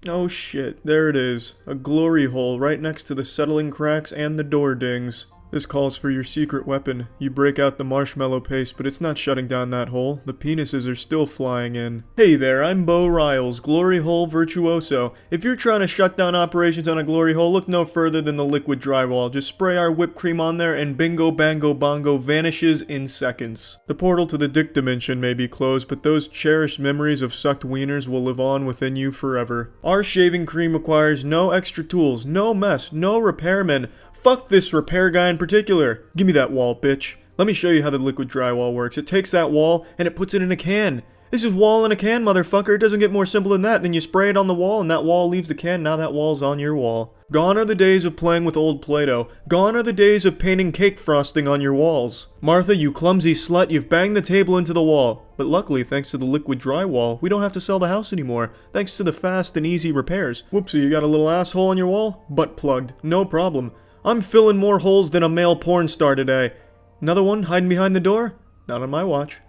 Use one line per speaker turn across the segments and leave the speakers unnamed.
Oh shit, there it is. A glory hole right next to the settling cracks and the door dings. This calls for your secret weapon. You break out the marshmallow paste, but it's not shutting down that hole. The penises are still flying in. Hey there, I'm Bo Riles, Glory Hole Virtuoso. If you're trying to shut down operations on a glory hole, look no further than the liquid drywall. Just spray our whipped cream on there and bingo bango bongo vanishes in seconds. The portal to the dick dimension may be closed, but those cherished memories of sucked wieners will live on within you forever. Our shaving cream requires no extra tools, no mess, no repairmen. Fuck this repair guy in particular. Give me that wall, bitch. Let me show you how the liquid drywall works. It takes that wall and it puts it in a can. This is wall in a can, motherfucker. It doesn't get more simple than that. Then you spray it on the wall and that wall leaves the can. Now that wall's on your wall. Gone are the days of playing with old Play-Doh. Gone are the days of painting cake frosting on your walls. Martha, you clumsy slut, you've banged the table into the wall. But luckily, thanks to the liquid drywall, we don't have to sell the house anymore. Thanks to the fast and easy repairs. Whoopsie, you got a little asshole on your wall? Butt plugged. No problem. I'm filling more holes than a male porn star today. Another one hiding behind the door? Not on my watch.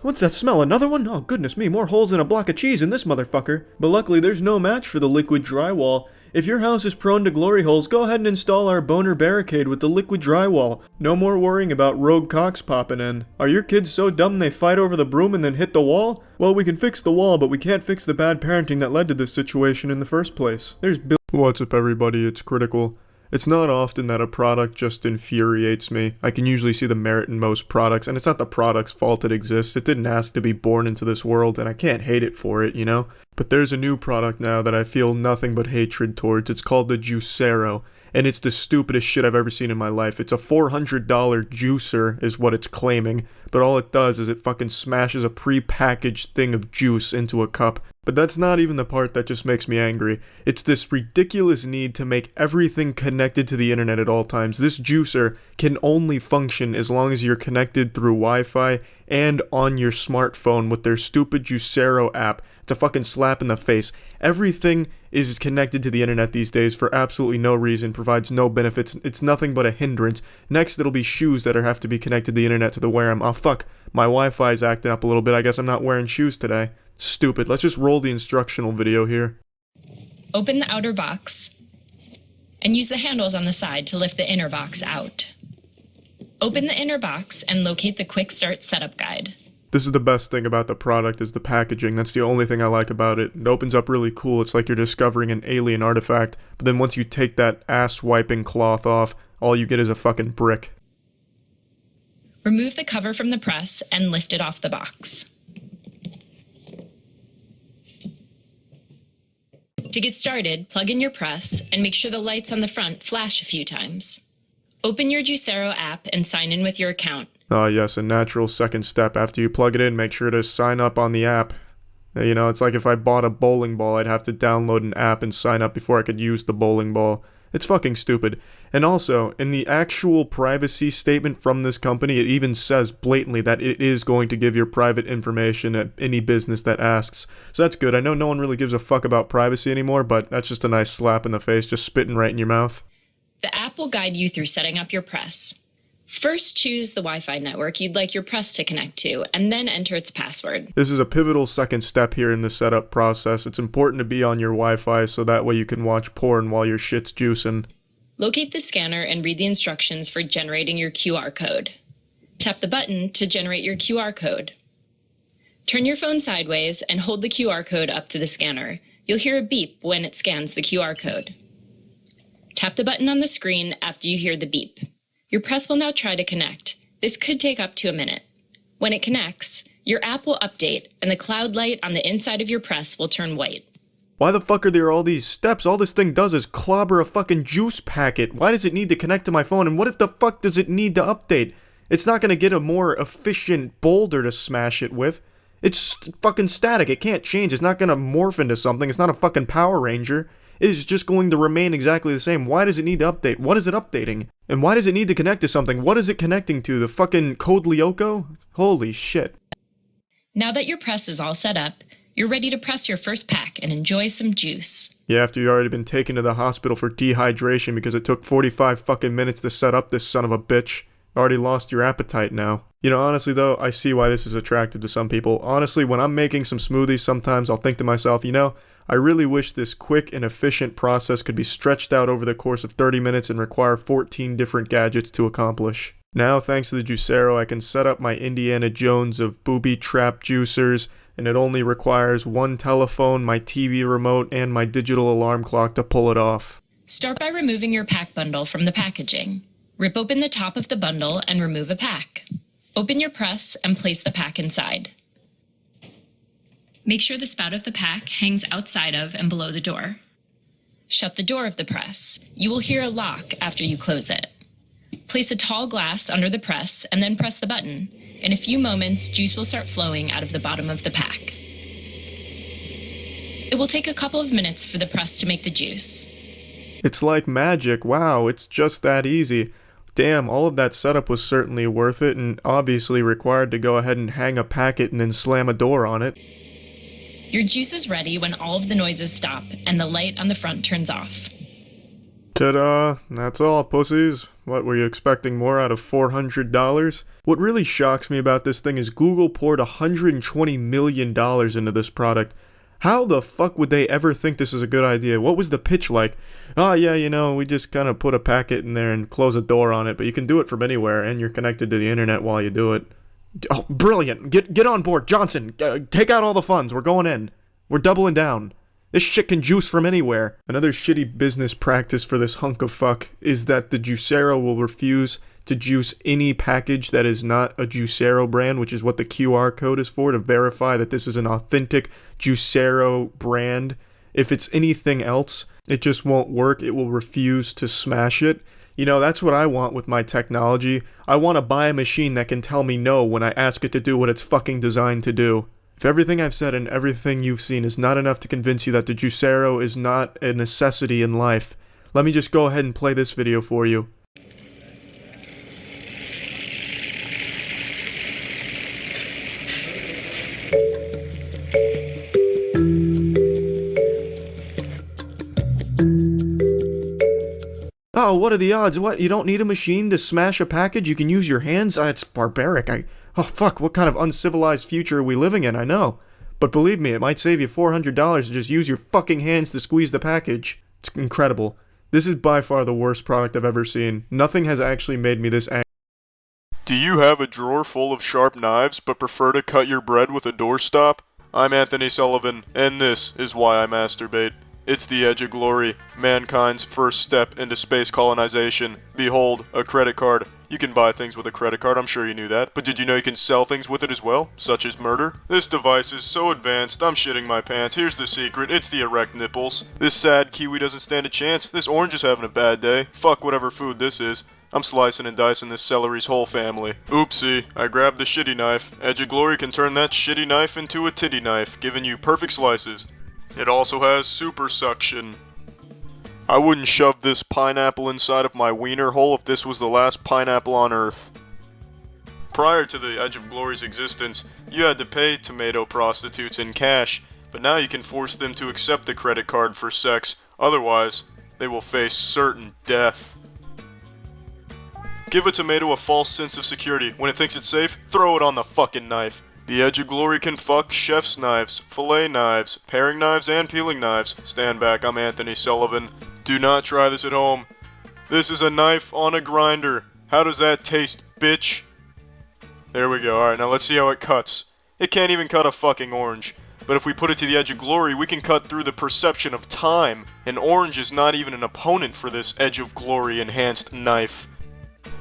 What's that smell? Another one? Oh, goodness me, more holes than a block of cheese in this motherfucker. But luckily, there's no match for the liquid drywall. If your house is prone to glory holes, go ahead and install our boner barricade with the liquid drywall. No more worrying about rogue cocks popping in. Are your kids so dumb they fight over the broom and then hit the wall? Well, we can fix the wall, but we can't fix the bad parenting that led to this situation in the first place. There's Bill. What's up, everybody? It's Critical. It's not often that a product just infuriates me. I can usually see the merit in most products, and it's not the product's fault it exists. It didn't ask to be born into this world, and I can't hate it for it, you know? But there's a new product now that I feel nothing but hatred towards. It's called the Juicero, and it's the stupidest shit I've ever seen in my life. It's a $400 juicer, is what it's claiming, but all it does is it fucking smashes a pre-packaged thing of juice into a cup. But that's not even the part that just makes me angry. It's this ridiculous need to make everything connected to the internet at all times. This juicer can only function as long as you're connected through Wi-Fi and on your smartphone with their stupid Juicero app. It's a fucking slap in the face. Everything is connected to the internet these days for absolutely no reason, provides no benefits. It's nothing but a hindrance. Next, it'll be shoes that have to be connected to the internet to wear them. Oh fuck, my Wi-Fi is acting up a little bit. I guess I'm not wearing shoes today. Stupid. Let's just roll the instructional video here.
Open the outer box and use the handles on the side to lift the inner box out. Open the inner box and locate the Quick Start Setup Guide.
This is the best thing about the product, is the packaging. That's the only thing I like about it. It opens up really cool. It's like you're discovering an alien artifact, but then once you take that ass-wiping cloth off, all you get is a fucking brick.
Remove the cover from the press and lift it off the box. To get started, plug in your press and make sure the lights on the front flash a few times. Open your Juicero app and sign in with your account.
Ah, yes, a natural second step. After you plug it in, make sure to sign up on the app. You know, it's like if I bought a bowling ball, I'd have to download an app and sign up before I could use the bowling ball. It's fucking stupid. And also, in the actual privacy statement from this company, it even says blatantly that it is going to give your private information at any business that asks. So that's good. I know no one really gives a fuck about privacy anymore, but that's just a nice slap in the face, just spitting right in your mouth.
The app will guide you through setting up your press. First, choose the Wi-Fi network you'd like your press to connect to, and then enter its password.
This is a pivotal second step here in the setup process. It's important to be on your Wi-Fi so that way you can watch porn while your shit's juicing.
Locate the scanner and read the instructions for generating your QR code. Tap the button to generate your QR code. Turn your phone sideways and hold the QR code up to the scanner. You'll hear a beep when it scans the QR code. Tap the button on the screen after you hear the beep. Your press will now try to connect. This could take up to a minute. When it connects, your app will update and the cloud light on the inside of your press will turn white.
Why the fuck are there all these steps? All this thing does is clobber a fucking juice packet. Why does it need to connect to my phone? And what if the fuck does it need to update? It's not gonna get a more efficient boulder to smash it with. It's fucking static. It can't change. It's not gonna morph into something. It's not a fucking Power Ranger. It is just going to remain exactly the same. Why does it need to update? What is it updating? And why does it need to connect to something? What is it connecting to? The fucking Code Lyoko? Holy shit.
Now that your press is all set up, you're ready to press your first pack and enjoy some juice.
Yeah, after you've already been taken to the hospital for dehydration because it took 45 fucking minutes to set up this son of a bitch. Already lost your appetite now. You know, honestly though, I see why this is attractive to some people. Honestly, when I'm making some smoothies, sometimes I'll think to myself, you know, I really wish this quick and efficient process could be stretched out over the course of 30 minutes and require 14 different gadgets to accomplish. Now, thanks to the Juicero, I can set up my Indiana Jones of booby trap juicers, and it only requires one telephone, my TV remote, and my digital alarm clock to pull it off.
Start by removing your pack bundle from the packaging. Rip open the top of the bundle and remove a pack. Open your press and place the pack inside. Make sure the spout of the pack hangs outside of and below the door. Shut the door of the press. You will hear a lock after you close it. Place a tall glass under the press and then press the button. In a few moments, juice will start flowing out of the bottom of the pack. It will take a couple of minutes for the press to make the juice.
It's like magic. Wow, it's just that easy. Damn, all of that setup was certainly worth it and obviously required to go ahead and hang a packet and then slam a door on it.
Your juice is ready when all of the noises stop and the light on the front turns off.
Ta-da! That's all, pussies. What, were you expecting more out of $400? What really shocks me about this thing is Google poured $120 million into this product. How the fuck would they ever think this is a good idea? What was the pitch like? Oh yeah, you know, we just kind of put a packet in there and close a door on it, but you can do it from anywhere, and you're connected to the internet while you do it. Oh, brilliant! Get on board, Johnson! Take out all the funds, we're going in. We're doubling down. This shit can juice from anywhere. Another shitty business practice for this hunk of fuck is that the Juicero will refuse to juice any package that is not a Juicero brand, which is what the QR code is for, to verify that this is an authentic Juicero brand. If it's anything else, it just won't work. It will refuse to smash it. You know, that's what I want with my technology. I want to buy a machine that can tell me no when I ask it to do what it's fucking designed to do. If everything I've said and everything you've seen is not enough to convince you that the Juicero is not a necessity in life, let me just go ahead and play this video for you. Oh, what are the odds? What, you don't need a machine to smash a package? You can use your hands? It's barbaric. Oh fuck, what kind of uncivilized future are we living in? I know. But believe me, it might save you $400 to just use your fucking hands to squeeze the package. It's incredible. This is by far the worst product I've ever seen. Nothing has actually made me this angry. Do you have a drawer full of sharp knives, but prefer to cut your bread with a doorstop? I'm Anthony Sullivan, and this is why I masturbate. It's the Edge of Glory, mankind's first step into space colonization. Behold, a credit card. You can buy things with a credit card, I'm sure you knew that. But did you know you can sell things with it as well? Such as murder? This device is so advanced, I'm shitting my pants. Here's the secret, it's the erect nipples. This sad kiwi doesn't stand a chance. This orange is having a bad day. Fuck whatever food this is. I'm slicing and dicing this celery's whole family. Oopsie, I grabbed the shitty knife. Edge of Glory can turn that shitty knife into a titty knife, giving you perfect slices. It also has super suction. I wouldn't shove this pineapple inside of my wiener hole if this was the last pineapple on Earth. Prior to the Edge of Glory's existence, you had to pay tomato prostitutes in cash, but now you can force them to accept the credit card for sex, otherwise, they will face certain death. Give a tomato a false sense of security. When it thinks it's safe, throw it on the fucking knife. The Edge of Glory can fuck chef's knives, fillet knives, paring knives, and peeling knives. Stand back, I'm Anthony Sullivan. Do not try this at home. This is a knife on a grinder. How does that taste, bitch? There we go. Alright, now let's see how it cuts. It can't even cut a fucking orange. But if we put it to the Edge of Glory, we can cut through the perception of time. An orange is not even an opponent for this Edge of Glory enhanced knife.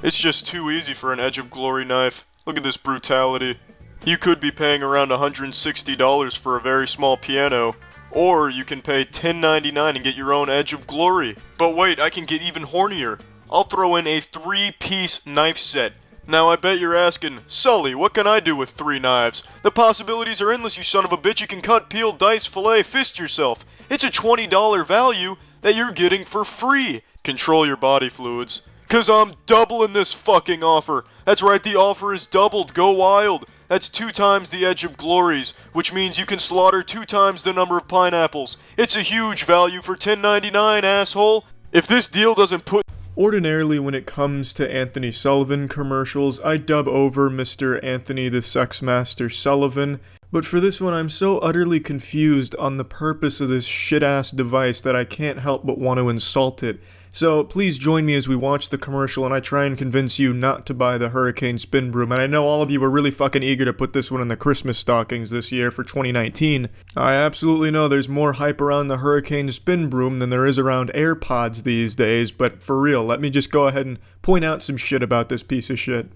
It's just too easy for an Edge of Glory knife. Look at this brutality. You could be paying around $160 for a very small piano, or you can pay $10.99 and get your own Edge of Glory. But wait, I can get even hornier. I'll throw in a 3-piece knife set. Now I bet you're asking, Sully, what can I do with 3 knives? The possibilities are endless, you son of a bitch. You can cut, peel, dice, fillet, fist yourself. It's a $20 value that you're getting for free. Control your body fluids. 'Cause I'm doubling this fucking offer. That's right, the offer is doubled. Go wild. That's 2 times the Edge of Glories, which means you can slaughter 2 times the number of pineapples. It's a huge value for $10.99, asshole. If this deal doesn't put... Ordinarily, when it comes to Anthony Sullivan commercials, I dub over Mr. Anthony the Sex Master Sullivan, But for this one, I'm so utterly confused on the purpose of this shit-ass device that I can't help but want to insult it. So please join me as we watch the commercial and I try and convince you not to buy the Hurricane Spin Broom. And I know all of you were really fucking eager to put this one in the Christmas stockings this year for 2019. I absolutely know there's more hype around the Hurricane Spin Broom than there is around AirPods these days, but for real, let me just go ahead and point out some shit about this piece of shit.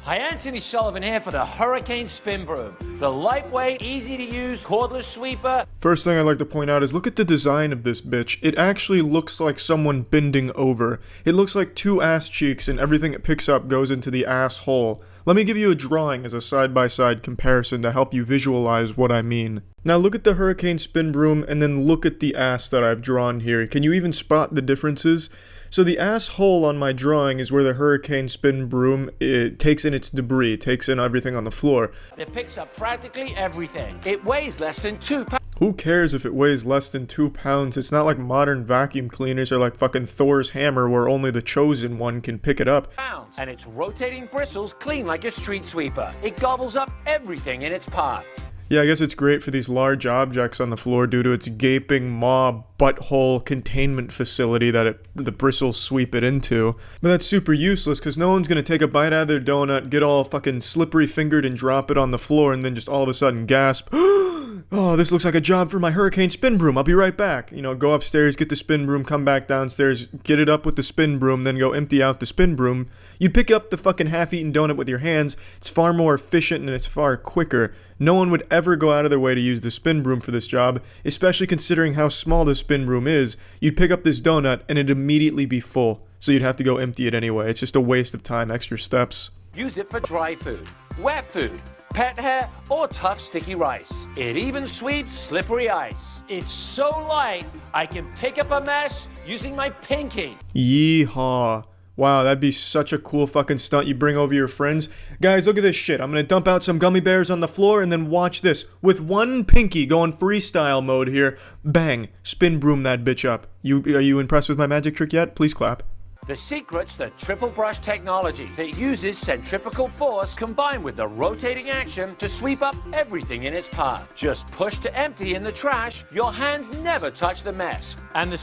Hi, Anthony Sullivan here for the Hurricane Spin Broom. The lightweight, easy-to-use, cordless sweeper.
First thing I'd like to point out is look at the design of this bitch. It actually looks like someone bending over. It looks like two ass cheeks and everything it picks up goes into the asshole. Let me give you a drawing as a side-by-side comparison to help you visualize what I mean. Now look at the Hurricane Spin Broom and then look at the ass that I've drawn here. Can you even spot the differences? So the asshole on my drawing is where the Hurricane Spin Broom takes in its debris, takes in everything on the floor.
It picks up practically everything. It weighs less than 2 pounds.
Who cares if it weighs less than 2 pounds? It's not like modern vacuum cleaners or like fucking Thor's hammer where only the chosen one can pick it up.
And its rotating bristles clean like a street sweeper. It gobbles up everything in its path.
Yeah, I guess it's great for these large objects on the floor due to its gaping maw butthole containment facility that the bristles sweep it into. But that's super useless because no one's gonna take a bite out of their donut, get all fucking slippery fingered and drop it on the floor and then just all of a sudden gasp, "Oh, this looks like a job for my Hurricane Spin Broom, I'll be right back." You know, go upstairs, get the spin broom, come back downstairs, get it up with the spin broom, then go empty out the spin broom. You pick up the fucking half-eaten donut with your hands, it's far more efficient and it's far quicker. No one would ever go out of their way to use the spin broom for this job, especially considering how small the spin broom is. You'd pick up this donut and it'd immediately be full, so you'd have to go empty it anyway. It's just a waste of time, extra steps.
Use it for dry food, wet food, pet hair, or tough sticky rice. It even sweeps slippery ice. It's so light, I can pick up a mess using my pinky.
Yeehaw. Wow, that'd be such a cool fucking stunt you bring over your friends. Guys, look at this shit. I'm gonna dump out some gummy bears on the floor and then watch this. With one pinky going freestyle mode here, bang, spin broom that bitch up. Are you impressed with my magic trick yet? Please clap.
The secret's the triple brush technology that uses centrifugal force combined with the rotating action to sweep up everything in its path. Just push to empty in the trash, your hands never touch the mess.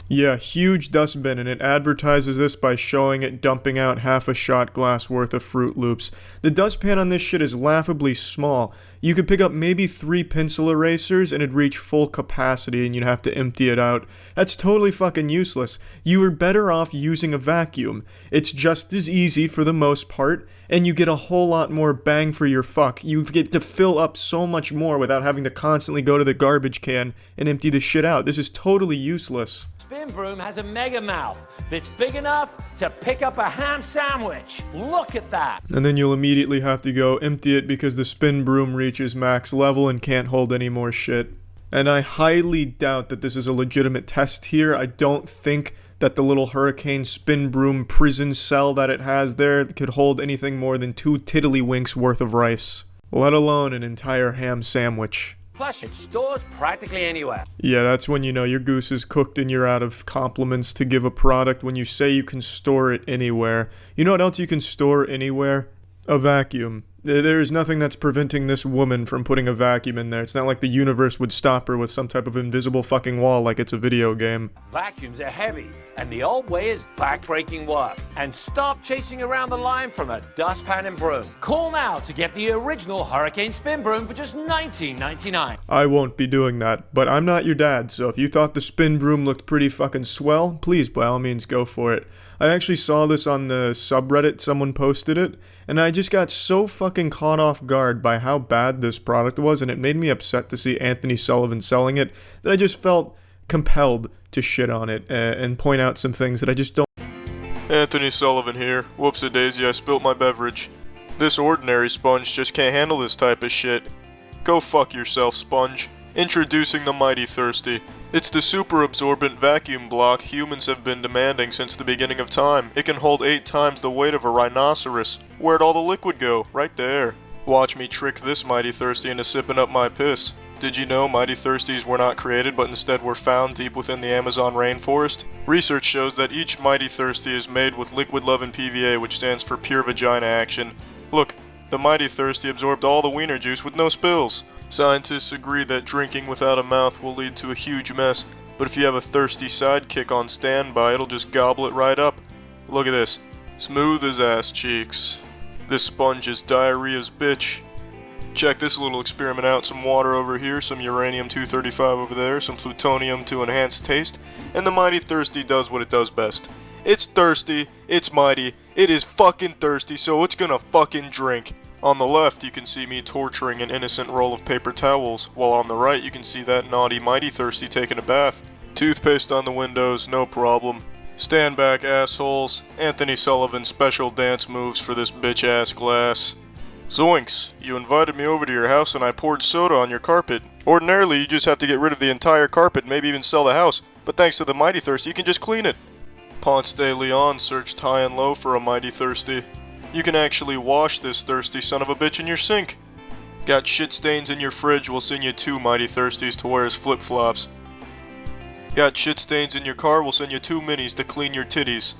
Yeah, huge dustbin, and it advertises this by showing it dumping out half a shot glass worth of Fruit Loops. The dustpan on this shit is laughably small. You could pick up maybe 3 pencil erasers and it'd reach full capacity and you'd have to empty it out. That's totally fucking useless. You were better off using a vacuum. It's just as easy for the most part, and you get a whole lot more bang for your fuck. You get to fill up so much more without having to constantly go to the garbage can and empty the shit out. This is totally useless.
Spin broom has a mega mouth that's big enough to pick up a ham sandwich. Look at that.
And then you'll immediately have to go empty it because the spin broom reaches max level and can't hold any more shit. And I highly doubt that this is a legitimate test here. I don't think that the little Hurricane Spin Broom prison cell that it has there could hold anything more than 2 tiddlywinks worth of rice, let alone an entire ham sandwich.
Plus, it stores practically anywhere.
Yeah, that's when you know your goose is cooked and you're out of compliments to give a product when you say you can store it anywhere. You know what else you can store anywhere? A vacuum. There is nothing that's preventing this woman from putting a vacuum in there. It's not like the universe would stop her with some type of invisible fucking wall like it's a video game.
Vacuums are heavy, and the old way is back-breaking work. And stop chasing around the line from a dustpan and broom. Call now to get the original Hurricane Spin Broom for just $19.99.
I won't be doing that, but I'm not your dad, so if you thought the spin broom looked pretty fucking swell, please by all means go for it. I actually saw this on the subreddit, someone posted it, and I just got so fucking caught off guard by how bad this product was, and it made me upset to see Anthony Sullivan selling it, that I just felt compelled to shit on it and point out some things that I just don't. Anthony Sullivan here. Whoops-a-daisy, I spilt my beverage. This ordinary sponge just can't handle this type of shit. Go fuck yourself, sponge. Introducing the Mighty Thirsty. It's the super absorbent vacuum block humans have been demanding since the beginning of time. It can hold 8 times the weight of a rhinoceros. Where'd all the liquid go? Right there. Watch me trick this Mighty Thirsty into sipping up my piss. Did you know Mighty Thirsties were not created but instead were found deep within the Amazon rainforest? Research shows that each Mighty Thirsty is made with liquid lovin' PVA, which stands for pure vagina action. Look, the Mighty Thirsty absorbed all the wiener juice with no spills. Scientists agree that drinking without a mouth will lead to a huge mess, but if you have a thirsty sidekick on standby, it'll just gobble it right up. Look at this. Smooth as ass cheeks. This sponge is diarrhea's bitch. Check this little experiment out. Some water over here, some uranium-235 over there, some plutonium to enhance taste, and the Mighty Thirsty does what it does best. It's thirsty, it's mighty, it is fucking thirsty, so it's gonna fucking drink. On the left, you can see me torturing an innocent roll of paper towels, while on the right, you can see that naughty Mighty Thirsty taking a bath. Toothpaste on the windows, no problem. Stand back, assholes. Anthony Sullivan special dance moves for this bitch-ass glass. Zoinks, you invited me over to your house and I poured soda on your carpet. Ordinarily, you just have to get rid of the entire carpet, maybe even sell the house, but thanks to the Mighty Thirsty, you can just clean it. Ponce de Leon searched high and low for a Mighty Thirsty. You can actually wash this thirsty son of a bitch in your sink. Got shit stains in your fridge, we'll send you 2 Mighty Thirsties to wear as flip-flops. Got shit stains in your car, we'll send you 2 minis to clean your titties.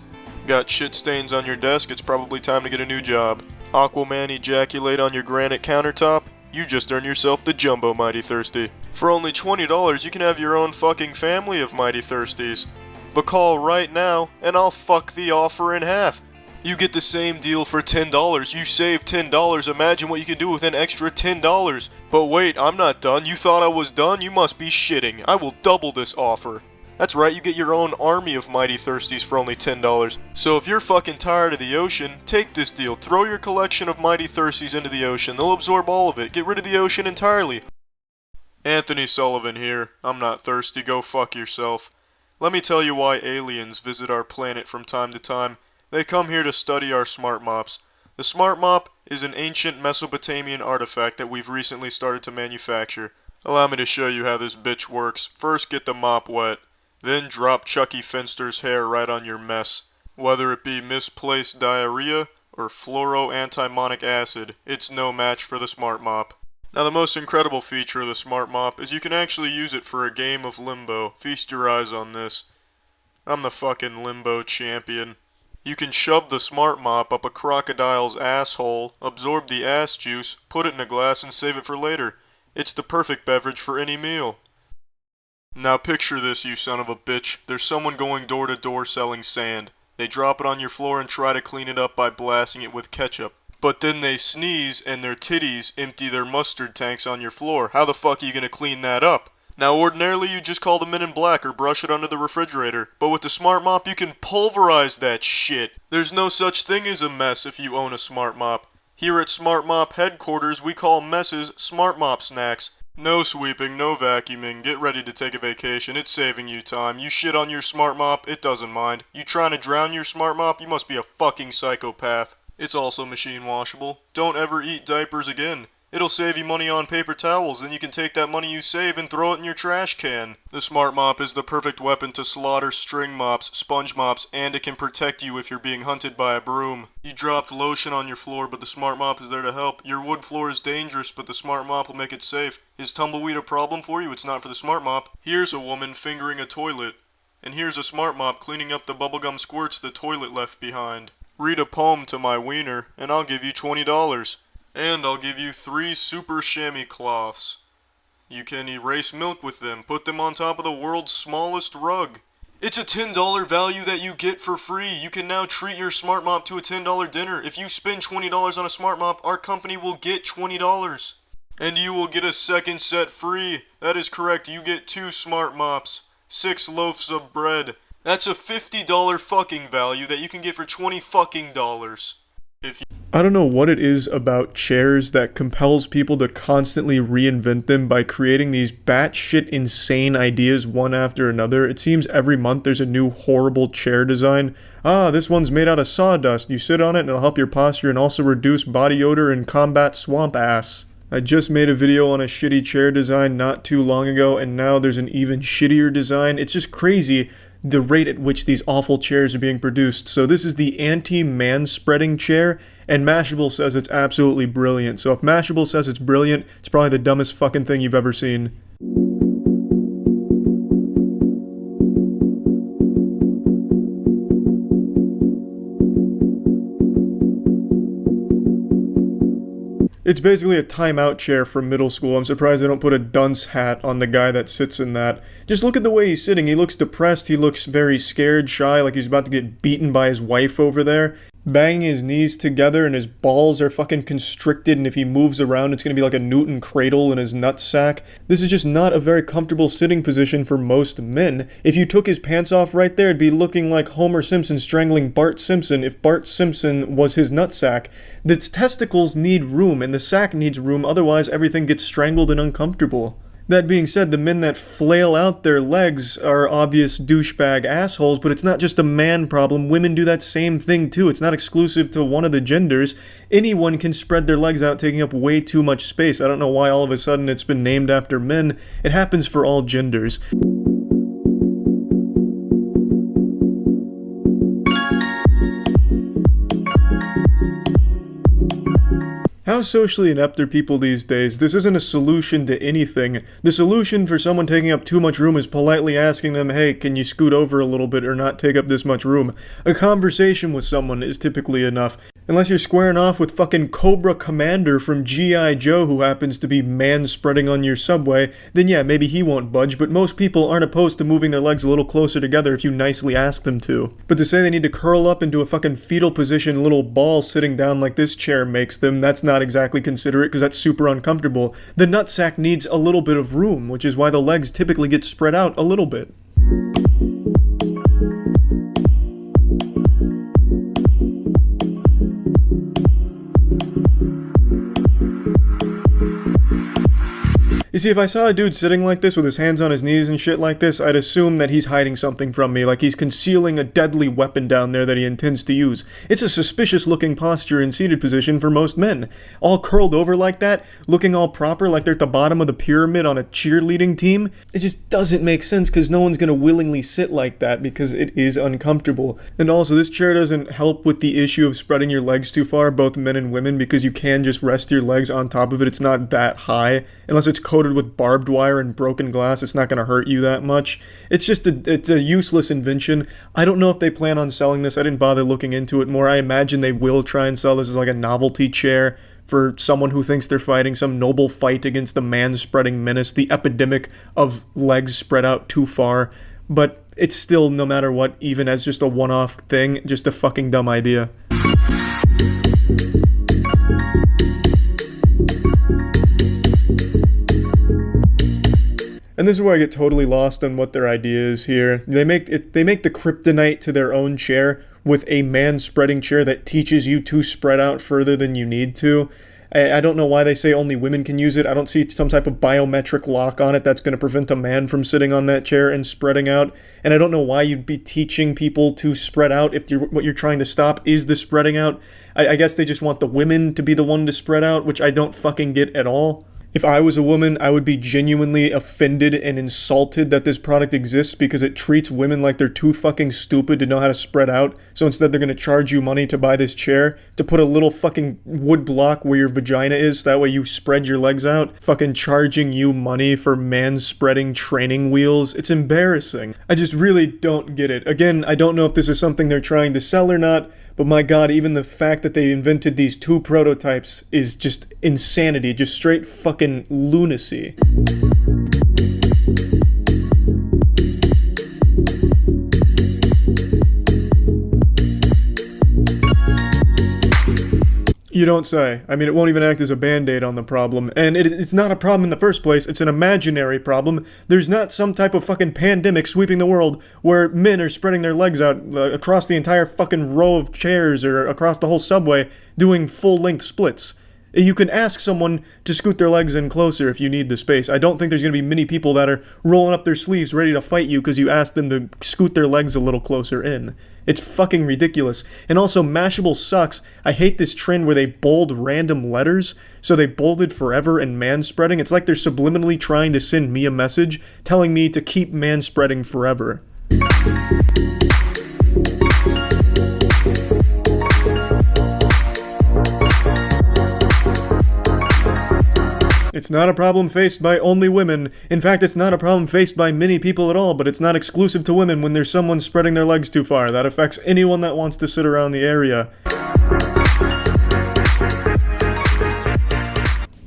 Got shit stains on your desk, it's probably time to get a new job. Aquaman ejaculate on your granite countertop? You just earned yourself the Jumbo Mighty Thirsty. For only $20, you can have your own fucking family of Mighty Thirsties. But call right now, and I'll fuck the offer in half. You get the same deal for $10. You save $10. Imagine what you can do with an extra $10. But wait, I'm not done. You thought I was done? You must be shitting. I will double this offer. That's right, you get your own army of Mighty Thirsties for only $10. So if you're fucking tired of the ocean, take this deal. Throw your collection of Mighty Thirsties into the ocean. They'll absorb all of it. Get rid of the ocean entirely. Anthony Sullivan here. I'm not thirsty. Go fuck yourself. Let me tell you why aliens visit our planet from time to time. They come here to study our smart mops. The smart mop is an ancient Mesopotamian artifact that we've recently started to manufacture. Allow me to show you how this bitch works. First, get the mop wet. Then drop Chucky Finster's hair right on your mess. Whether it be misplaced diarrhea or fluoroantimonic acid, it's no match for the Smart Mop. Now the most incredible feature of the Smart Mop is you can actually use it for a game of Limbo. Feast your eyes on this. I'm the fucking Limbo champion. You can shove the Smart Mop up a crocodile's asshole, absorb the ass juice, put it in a glass and save it for later. It's the perfect beverage for any meal. Now picture this, you son of a bitch. There's someone going door to door selling sand. They drop it on your floor and try to clean it up by blasting it with ketchup. But then they sneeze and their titties empty their mustard tanks on your floor. How the fuck are you gonna clean that up? Now ordinarily you just call the Men in Black or brush it under the refrigerator. But with the Smart Mop you can pulverize that shit. There's no such thing as a mess if you own a Smart Mop. Here at Smart Mop headquarters we call messes Smart Mop snacks. No sweeping, no vacuuming, get ready to take a vacation, it's saving you time. You shit on your Smart Mop, it doesn't mind. You trying to drown your Smart Mop, you must be a fucking psychopath. It's also machine washable. Don't ever eat diapers again. It'll save you money on paper towels, then you can take that money you save and throw it in your trash can. The Smart Mop is the perfect weapon to slaughter string mops, sponge mops, and it can protect you if you're being hunted by a broom. You dropped lotion on your floor, but the Smart Mop is there to help. Your wood floor is dangerous, but the Smart Mop will make it safe. Is tumbleweed a problem for you? It's not for the Smart Mop. Here's a woman fingering a toilet. And here's a Smart Mop cleaning up the bubblegum squirts the toilet left behind. Read a poem to my wiener, and I'll give you $20. And I'll give you 3 super chamois cloths. You can erase milk with them, put them on top of the world's smallest rug. It's a $10 value that you get for free. You can now treat your Smart Mop to a $10 dinner. If you spend $20 on a Smart Mop, our company will get $20. And you will get a second set free. That is correct, you get 2 Smart Mops, 6 loaves of bread. That's a $50 fucking value that you can get for $20 fucking dollars. I don't know what it is about chairs that compels people to constantly reinvent them by creating these batshit insane ideas one after another. It seems every month there's a new horrible chair design. This one's made out of sawdust. You sit on it and it'll help your posture and also reduce body odor and combat swamp ass. I just made a video on a shitty chair design not too long ago, and now there's an even shittier design. It's just crazy the rate at which these awful chairs are being produced. So this is the anti-man-spreading chair, and Mashable says it's absolutely brilliant. So if Mashable says it's brilliant, it's probably the dumbest fucking thing you've ever seen. It's basically a timeout chair from middle school. I'm surprised they don't put a dunce hat on the guy that sits in that. Just look at the way he's sitting. He looks depressed. He looks very scared, shy, like he's about to get beaten by his wife over there. Banging his knees together and his balls are fucking constricted, and if he moves around it's gonna be like a Newton cradle in his nutsack. This is just not a very comfortable sitting position for most men. If you took his pants off right there, it'd be looking like Homer Simpson strangling Bart Simpson if Bart Simpson was his nutsack. The testicles need room, and the sack needs room, otherwise everything gets strangled and uncomfortable. That being said, the men that flail out their legs are obvious douchebag assholes, but it's not just a man problem. Women do that same thing too. It's not exclusive to one of the genders. Anyone can spread their legs out, taking up way too much space. I don't know why all of a sudden it's been named after men. It happens for all genders. How socially inept are people these days? This isn't a solution to anything. The solution for someone taking up too much room is politely asking them, hey, can you scoot over a little bit or not take up this much room? A conversation with someone is typically enough. Unless you're squaring off with fucking Cobra Commander from G.I. Joe who happens to be man-spreading on your subway, then yeah, maybe he won't budge, but most people aren't opposed to moving their legs a little closer together if you nicely ask them to. But to say they need to curl up into a fucking fetal position, little ball sitting down like this chair makes them, that's not exactly considerate because that's super uncomfortable. The nutsack needs a little bit of room, which is why the legs typically get spread out a little bit. You see, if I saw a dude sitting like this with his hands on his knees and shit like this, I'd assume that he's hiding something from me, like he's concealing a deadly weapon down there that he intends to use. It's a suspicious looking posture in seated position for most men. All curled over like that, looking all proper like they're at the bottom of the pyramid on a cheerleading team. It just doesn't make sense because no one's gonna willingly sit like that because it is uncomfortable. And also, this chair doesn't help with the issue of spreading your legs too far, both men and women, because you can just rest your legs on top of it. It's not that high. Unless it's coated with barbed wire and broken glass, it's not going to hurt you that much. It's just it's a useless invention. I don't know if they plan on selling this. I didn't bother looking into it more. I imagine they will try and sell this as like a novelty chair for someone who thinks they're fighting some noble fight against the man-spreading menace, the epidemic of legs spread out too far. But it's still, no matter what, even as just a one-off thing, just a fucking dumb idea. And this is where I get totally lost on what their idea is here. They make the kryptonite to their own chair with a man-spreading chair that teaches you to spread out further than you need to. I don't know why they say only women can use it. I don't see some type of biometric lock on it that's going to prevent a man from sitting on that chair and spreading out. And I don't know why you'd be teaching people to spread out if what you're trying to stop is the spreading out. I guess they just want the women to be the one to spread out, which I don't fucking get at all. If I was a woman, I would be genuinely offended and insulted that this product exists because it treats women like they're too fucking stupid to know how to spread out. So instead they're going to charge you money to buy this chair, to put a little fucking wood block where your vagina is, so that way you spread your legs out. Fucking charging you money for man-spreading training wheels. It's embarrassing. I just really don't get it. Again, I don't know if this is something they're trying to sell or not, but my god, even the fact that they invented these two prototypes is just insanity, just straight fucking lunacy. You don't say. I mean, it won't even act as a band-aid on the problem. And it's not a problem in the first place, it's an imaginary problem. There's not some type of fucking pandemic sweeping the world where men are spreading their legs out across the entire fucking row of chairs or across the whole subway doing full-length splits. You can ask someone to scoot their legs in closer if you need the space. I don't think there's going to be many people that are rolling up their sleeves ready to fight you because you asked them to scoot their legs a little closer in. It's fucking ridiculous. And also, Mashable sucks. I hate this trend where they bold random letters. So they bolded forever and man-spreading. It's like they're subliminally trying to send me a message telling me to keep man-spreading forever. It's not a problem faced by only women. In fact, it's not a problem faced by many people at all, but it's not exclusive to women when there's someone spreading their legs too far. That affects anyone that wants to sit around the area.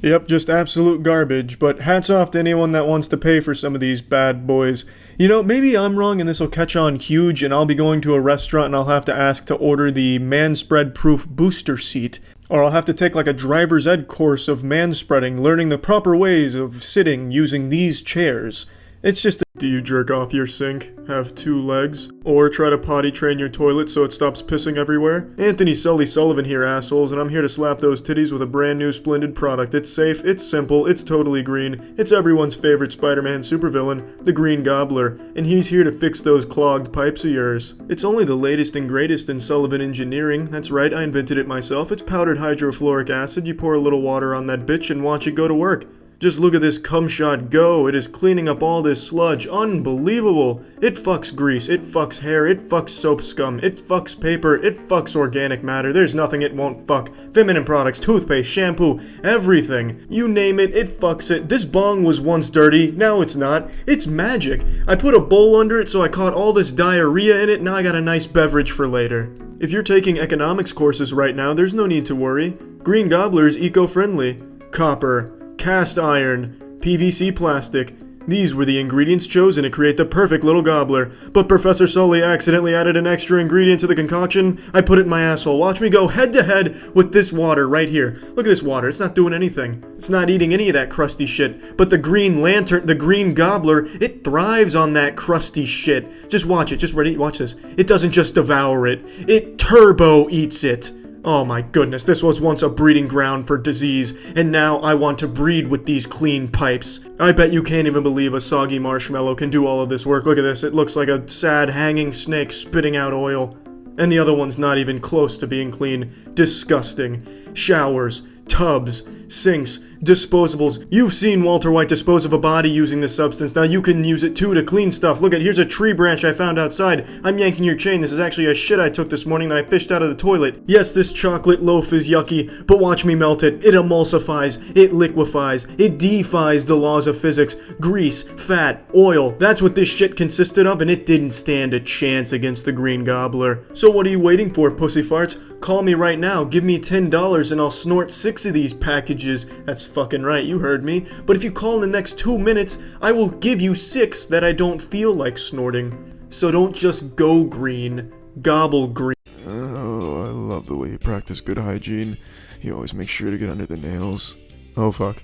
Yep, just absolute garbage, but hats off to anyone that wants to pay for some of these bad boys. You know, maybe I'm wrong and this will catch on huge and I'll be going to a restaurant and I'll have to ask to order the man-spread-proof booster seat. Or I'll have to take like a driver's ed course of man-spreading, learning the proper ways of sitting using these chairs. It's just do you jerk off your sink, have 2 legs, or try to potty train your toilet so it stops pissing everywhere? Anthony Sully Sullivan here, assholes, and I'm here to slap those titties with a brand new splendid product. It's safe, it's simple, it's totally green. It's everyone's favorite Spider-Man supervillain, the Green Gobbler, and he's here to fix those clogged pipes of yours. It's only the latest and greatest in Sullivan engineering. That's right, I invented it myself. It's powdered hydrofluoric acid. You pour a little water on that bitch and watch it go to work. Just look at this cum shot go. It is cleaning up all this sludge. Unbelievable. It fucks grease, it fucks hair, it fucks soap scum, it fucks paper, it fucks organic matter. There's nothing it won't fuck. Feminine products, toothpaste, shampoo, everything. You name it, it fucks it. This bong was once dirty, now it's not. It's magic. I put a bowl under it so I caught all this diarrhea in it, now I got a nice beverage for later. If you're taking economics courses right now, there's no need to worry. Green Gobbler is eco-friendly. Copper, cast iron, PVC plastic. These were the ingredients chosen to create the perfect little gobbler. But Professor Sully accidentally added an extra ingredient to the concoction. I put it in my asshole. Watch me go head to head with this water right here. Look at this water. It's not doing anything. It's not eating any of that crusty shit. But the Green Lantern, the Green Gobbler, it thrives on that crusty shit. Just watch it. Just ready? Watch this. It doesn't just devour it. It turbo eats it. Oh my goodness, this was once a breeding ground for disease, and now I want to breed with these clean pipes. I bet you can't even believe a soggy marshmallow can do all of this work. Look at this, it looks like a sad hanging snake spitting out oil. And the other one's not even close to being clean. Disgusting. Showers, tubs, sinks, disposables. You've seen Walter White dispose of a body using this substance. Now you can use it too to clean stuff. Look at, here's a tree branch I found outside. I'm yanking your chain. This is actually a shit I took this morning that I fished out of the toilet. Yes, this chocolate loaf is yucky, but watch me melt it. It emulsifies, it liquefies, it defies the laws of physics. Grease, fat, oil, that's what this shit consisted of, and it didn't stand a chance against the Green Gobbler. So what are you waiting for, pussy farts? Call me right now, give me $10 and I'll snort 6 of these packages. That's fucking right, you heard me. But if you call in the next 2 minutes, I will give you 6 that I don't feel like snorting. So don't just go green, gobble green.
Oh, I love the way you practice good hygiene. You always make sure to get under the nails. Oh fuck.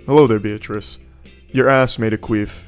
Hello there, Beatrice. Your ass made a queef.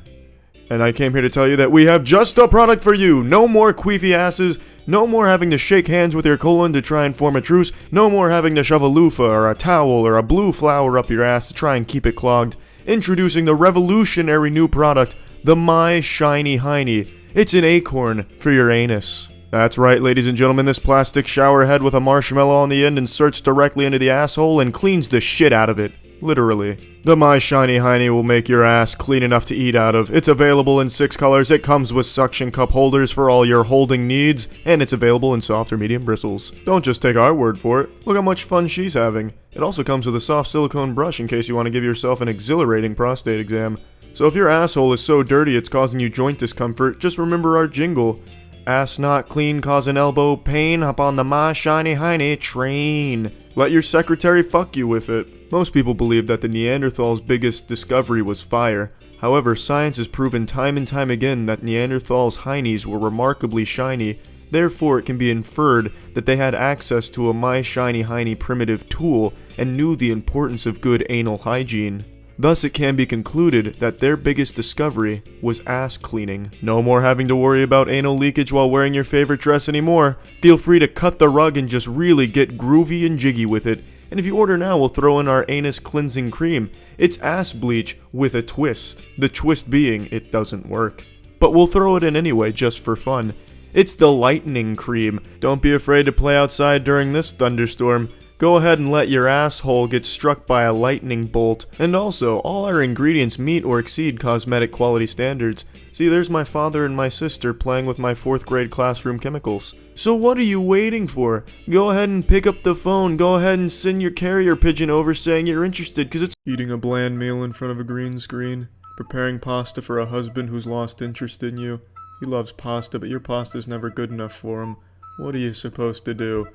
And I came here to tell you that we have just the product for you. No more queefy asses. No more having to shake hands with your colon to try and form a truce. No more having to shove a loofah or a towel or a blue flower up your ass to try and keep it clogged. Introducing the revolutionary new product, the My Shiny Hiney. It's an acorn for your anus. That's right, ladies and gentlemen, this plastic shower head with a marshmallow on the end inserts directly into the asshole and cleans the shit out of it. Literally. The My Shiny Hiney will make your ass clean enough to eat out of. It's available in 6 colors, it comes with suction cup holders for all your holding needs, and it's available in soft or medium bristles. Don't just take our word for it. Look how much fun she's having. It also comes with a soft silicone brush in case you want to give yourself an exhilarating prostate exam. So if your asshole is so dirty it's causing you joint discomfort, just remember our jingle. Ass not clean causing elbow pain, hop on the My Shiny Hiney train. Let your secretary fuck you with it. Most people believe that the Neanderthals' biggest discovery was fire. However, science has proven time and time again that Neanderthals' heinies were remarkably shiny. Therefore, it can be inferred that they had access to a My Shiny Hiney primitive tool and knew the importance of good anal hygiene. Thus, it can be concluded that their biggest discovery was ass cleaning. No more having to worry about anal leakage while wearing your favorite dress anymore. Feel free to cut the rug and just really get groovy and jiggy with it. And if you order now, we'll throw in our anus cleansing cream. It's ass bleach with a twist. The twist being, it doesn't work. But we'll throw it in anyway, just for fun. It's the lightning cream. Don't be afraid to play outside during this thunderstorm. Go ahead and let your asshole get struck by a lightning bolt. And also, all our ingredients meet or exceed cosmetic quality standards. See, there's my father and my sister playing with my 4th grade classroom chemicals. So what are you waiting for? Go ahead and pick up the phone. Go ahead and send your carrier pigeon over saying you're interested, cause it's eating a bland meal in front of a green screen. Preparing pasta for a husband who's lost interest in you. He loves pasta, but your pasta's never good enough for him. What are you supposed to do?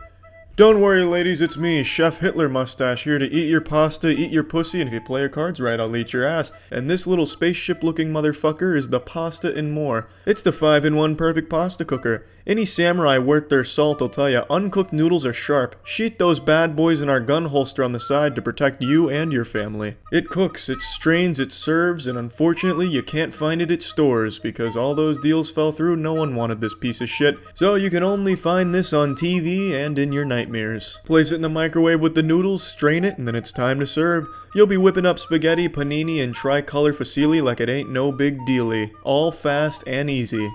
Don't worry, ladies, it's me, Chef Hitler Mustache, here to eat your pasta, eat your pussy, and if you play your cards right, I'll eat your ass. And this little spaceship-looking motherfucker is the Pasta and More. It's the 5-in-1 perfect pasta cooker. Any samurai worth their salt will tell you, uncooked noodles are sharp. Sheath those bad boys in our gun holster on the side to protect you and your family. It cooks, it strains, it serves, and unfortunately you can't find it at stores, because all those deals fell through, no one wanted this piece of shit. So you can only find this on TV and in your nightmares. Place it in the microwave with the noodles, strain it, and then it's time to serve. You'll be whipping up spaghetti, panini, and tricolor fusilli like it ain't no big dealy. All fast and easy.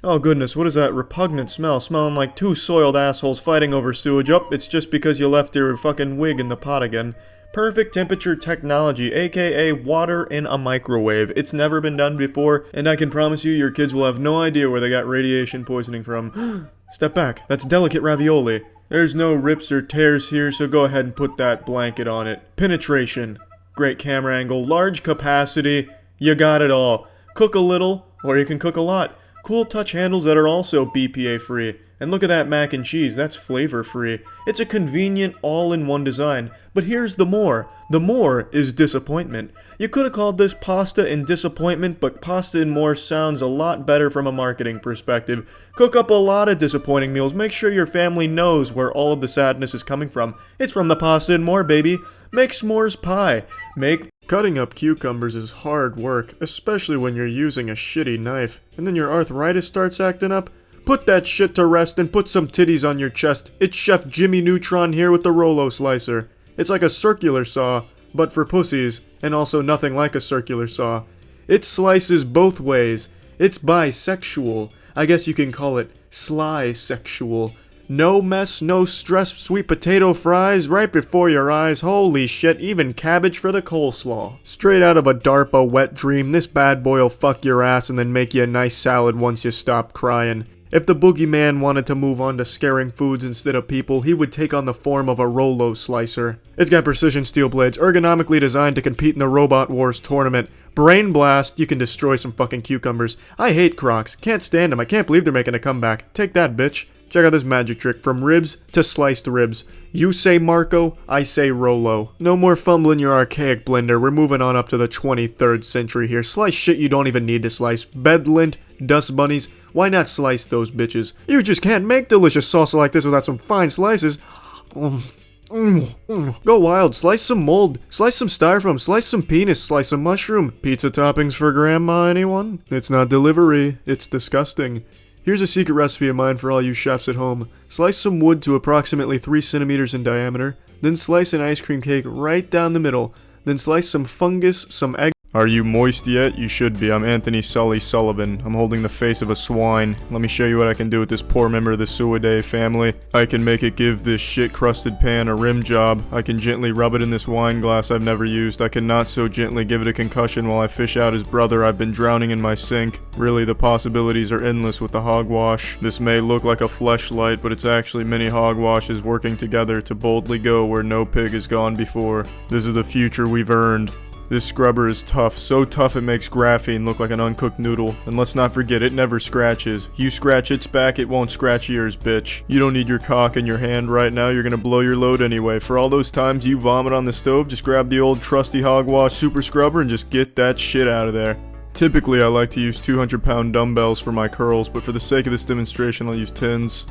Oh goodness, what is that repugnant smell? Smelling like two soiled assholes fighting over sewage. Oh, it's just because you left your fucking wig in the pot again. Perfect temperature technology, aka water in a microwave. It's never been done before, and I can promise you your kids will have no idea where they got radiation poisoning from. Step back, that's delicate ravioli. There's no rips or tears here, so go ahead and put that blanket on it. Penetration. Great camera angle, large capacity, you got it all. Cook a little, or you can cook a lot. Cool touch handles that are also BPA free. And look at that mac and cheese, that's flavor free. It's a convenient all-in-one design. But here's the more. The more is disappointment. You could have called this Pasta and Disappointment, but Pasta and More sounds a lot better from a marketing perspective. Cook up a lot of disappointing meals. Make sure your family knows where all of the sadness is coming from. It's from the Pasta and More, baby. Make s'mores pie. Cutting up cucumbers is hard work, especially when you're using a shitty knife. And then your arthritis starts acting up. Put that shit to rest and put some titties on your chest. It's Chef Jimmy Neutron here with the Rolo Slicer. It's like a circular saw, but for pussies, and also nothing like a circular saw. It slices both ways. It's bisexual. I guess you can call it sly-sexual. No mess, no stress, sweet potato fries right before your eyes. Holy shit, even cabbage for the coleslaw. Straight out of a DARPA wet dream, this bad boy'll fuck your ass and then make you a nice salad once you stop crying. If the boogeyman wanted to move on to scaring foods instead of people, he would take on the form of a Rolo Slicer. It's got precision steel blades, ergonomically designed to compete in the Robot Wars tournament. Brain blast, you can destroy some fucking cucumbers. I hate Crocs, can't stand them, I can't believe they're making a comeback. Take that, bitch. Check out this magic trick, from ribs to sliced ribs. You say Marco, I say Rolo. No more fumbling your archaic blender, we're moving on up to the 23rd century here. Slice shit you don't even need to slice. Bed lint, dust bunnies, why not slice those bitches? You just can't make delicious salsa like this without some fine slices. Go wild, slice some mold, slice some styrofoam, slice some penis, slice some mushroom. Pizza toppings for grandma, anyone? It's not delivery, it's disgusting. Here's a secret recipe of mine for all you chefs at home. Slice some wood to approximately 3 centimeters in diameter, then slice an ice cream cake right down the middle, then slice some fungus, some egg. Are you moist yet? You should be. I'm Anthony Sully Sullivan. I'm holding the face of a swine. Let me show you what I can do with this poor member of the Suidae family. I can make it give this shit-crusted pan a rim job. I can gently rub it in this wine glass I've never used. I can not so gently give it a concussion while I fish out his brother I've been drowning in my sink. Really, the possibilities are endless with the hogwash. This may look like a fleshlight, but it's actually many hogwashes working together to boldly go where no pig has gone before. This is the future we've earned. This scrubber is tough, so tough it makes graphene look like an uncooked noodle. And let's not forget, it never scratches. You scratch its back, it won't scratch yours, bitch. You don't need your cock in your hand right now, you're gonna blow your load anyway. For all those times you vomit on the stove, just grab the old trusty hogwash super scrubber and just get that shit out of there. Typically, I like to use 200-pound dumbbells for my curls, but for the sake of this demonstration, I'll use tins.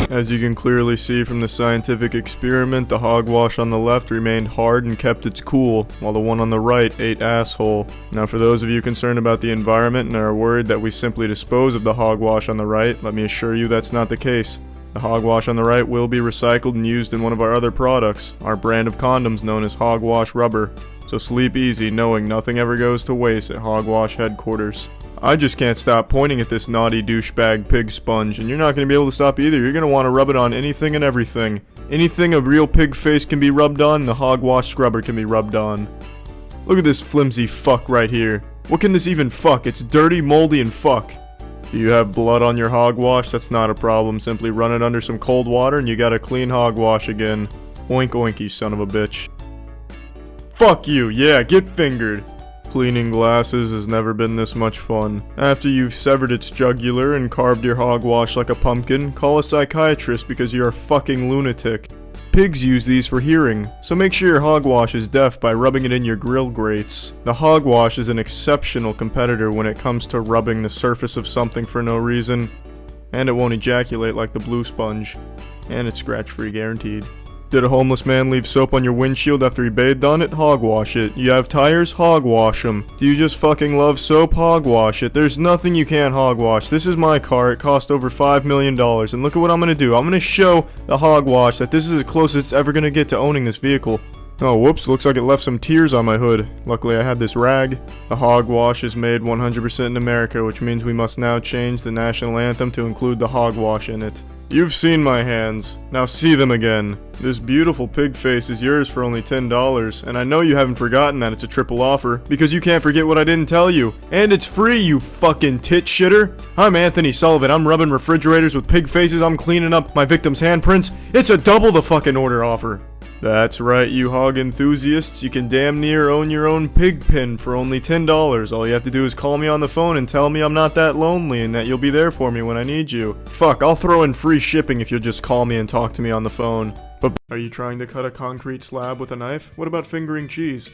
As you can clearly see from the scientific experiment, the hogwash on the left remained hard and kept its cool, while the one on the right ate asshole. Now for those of you concerned about the environment and are worried that we simply dispose of the hogwash on the right, let me assure you that's not the case. The hogwash on the right will be recycled and used in one of our other products, our brand of condoms known as Hogwash Rubber. So sleep easy knowing nothing ever goes to waste at Hogwash headquarters. I just can't stop pointing at this naughty douchebag pig sponge, and you're not going to be able to stop either. You're going to want to rub it on anything and everything. Anything a real pig face can be rubbed on, the hogwash scrubber can be rubbed on. Look at this flimsy fuck right here. What can this even fuck? It's dirty, moldy, and fuck. Do you have blood on your hogwash? That's not a problem. Simply run it under some cold water and you got a clean hogwash again. Oink oink, you son of a bitch. Fuck you, yeah, get fingered. Cleaning glasses has never been this much fun. After you've severed its jugular and carved your hogwash like a pumpkin, call a psychiatrist because you're a fucking lunatic. Pigs use these for hearing, so make sure your hogwash is deaf by rubbing it in your grill grates. The hogwash is an exceptional competitor when it comes to rubbing the surface of something for no reason, and it won't ejaculate like the blue sponge, and it's scratch-free guaranteed. Did a homeless man leave soap on your windshield after he bathed on it? Hogwash it. You have tires? Hogwash them. Do you just fucking love soap? Hogwash it. There's nothing you can't hogwash. This is my car. It cost over $5 million. And look at what I'm gonna do. I'm gonna show the hogwash that this is as close as it's ever gonna get to owning this vehicle. Oh, whoops. Looks like it left some tears on my hood. Luckily, I had this rag. The hogwash is made 100% in America, which means we must now change the national anthem to include the hogwash in it. You've seen my hands. Now see them again. This beautiful pig face is yours for only $10, and I know you haven't forgotten that it's a triple offer, because you can't forget what I didn't tell you. And it's free, you fucking tit shitter. I'm Anthony Sullivan. I'm rubbing refrigerators with pig faces. I'm cleaning up my victims' handprints. It's a double the fucking order offer. That's right, you hog enthusiasts. You can damn near own your own pig pen for only $10. All you have to do is call me on the phone and tell me I'm not that lonely and that you'll be there for me when I need you. Fuck, I'll throw in free shipping if you'll just call me and talk to me on the phone. But are you trying to cut a concrete slab with a knife? What about fingering cheese?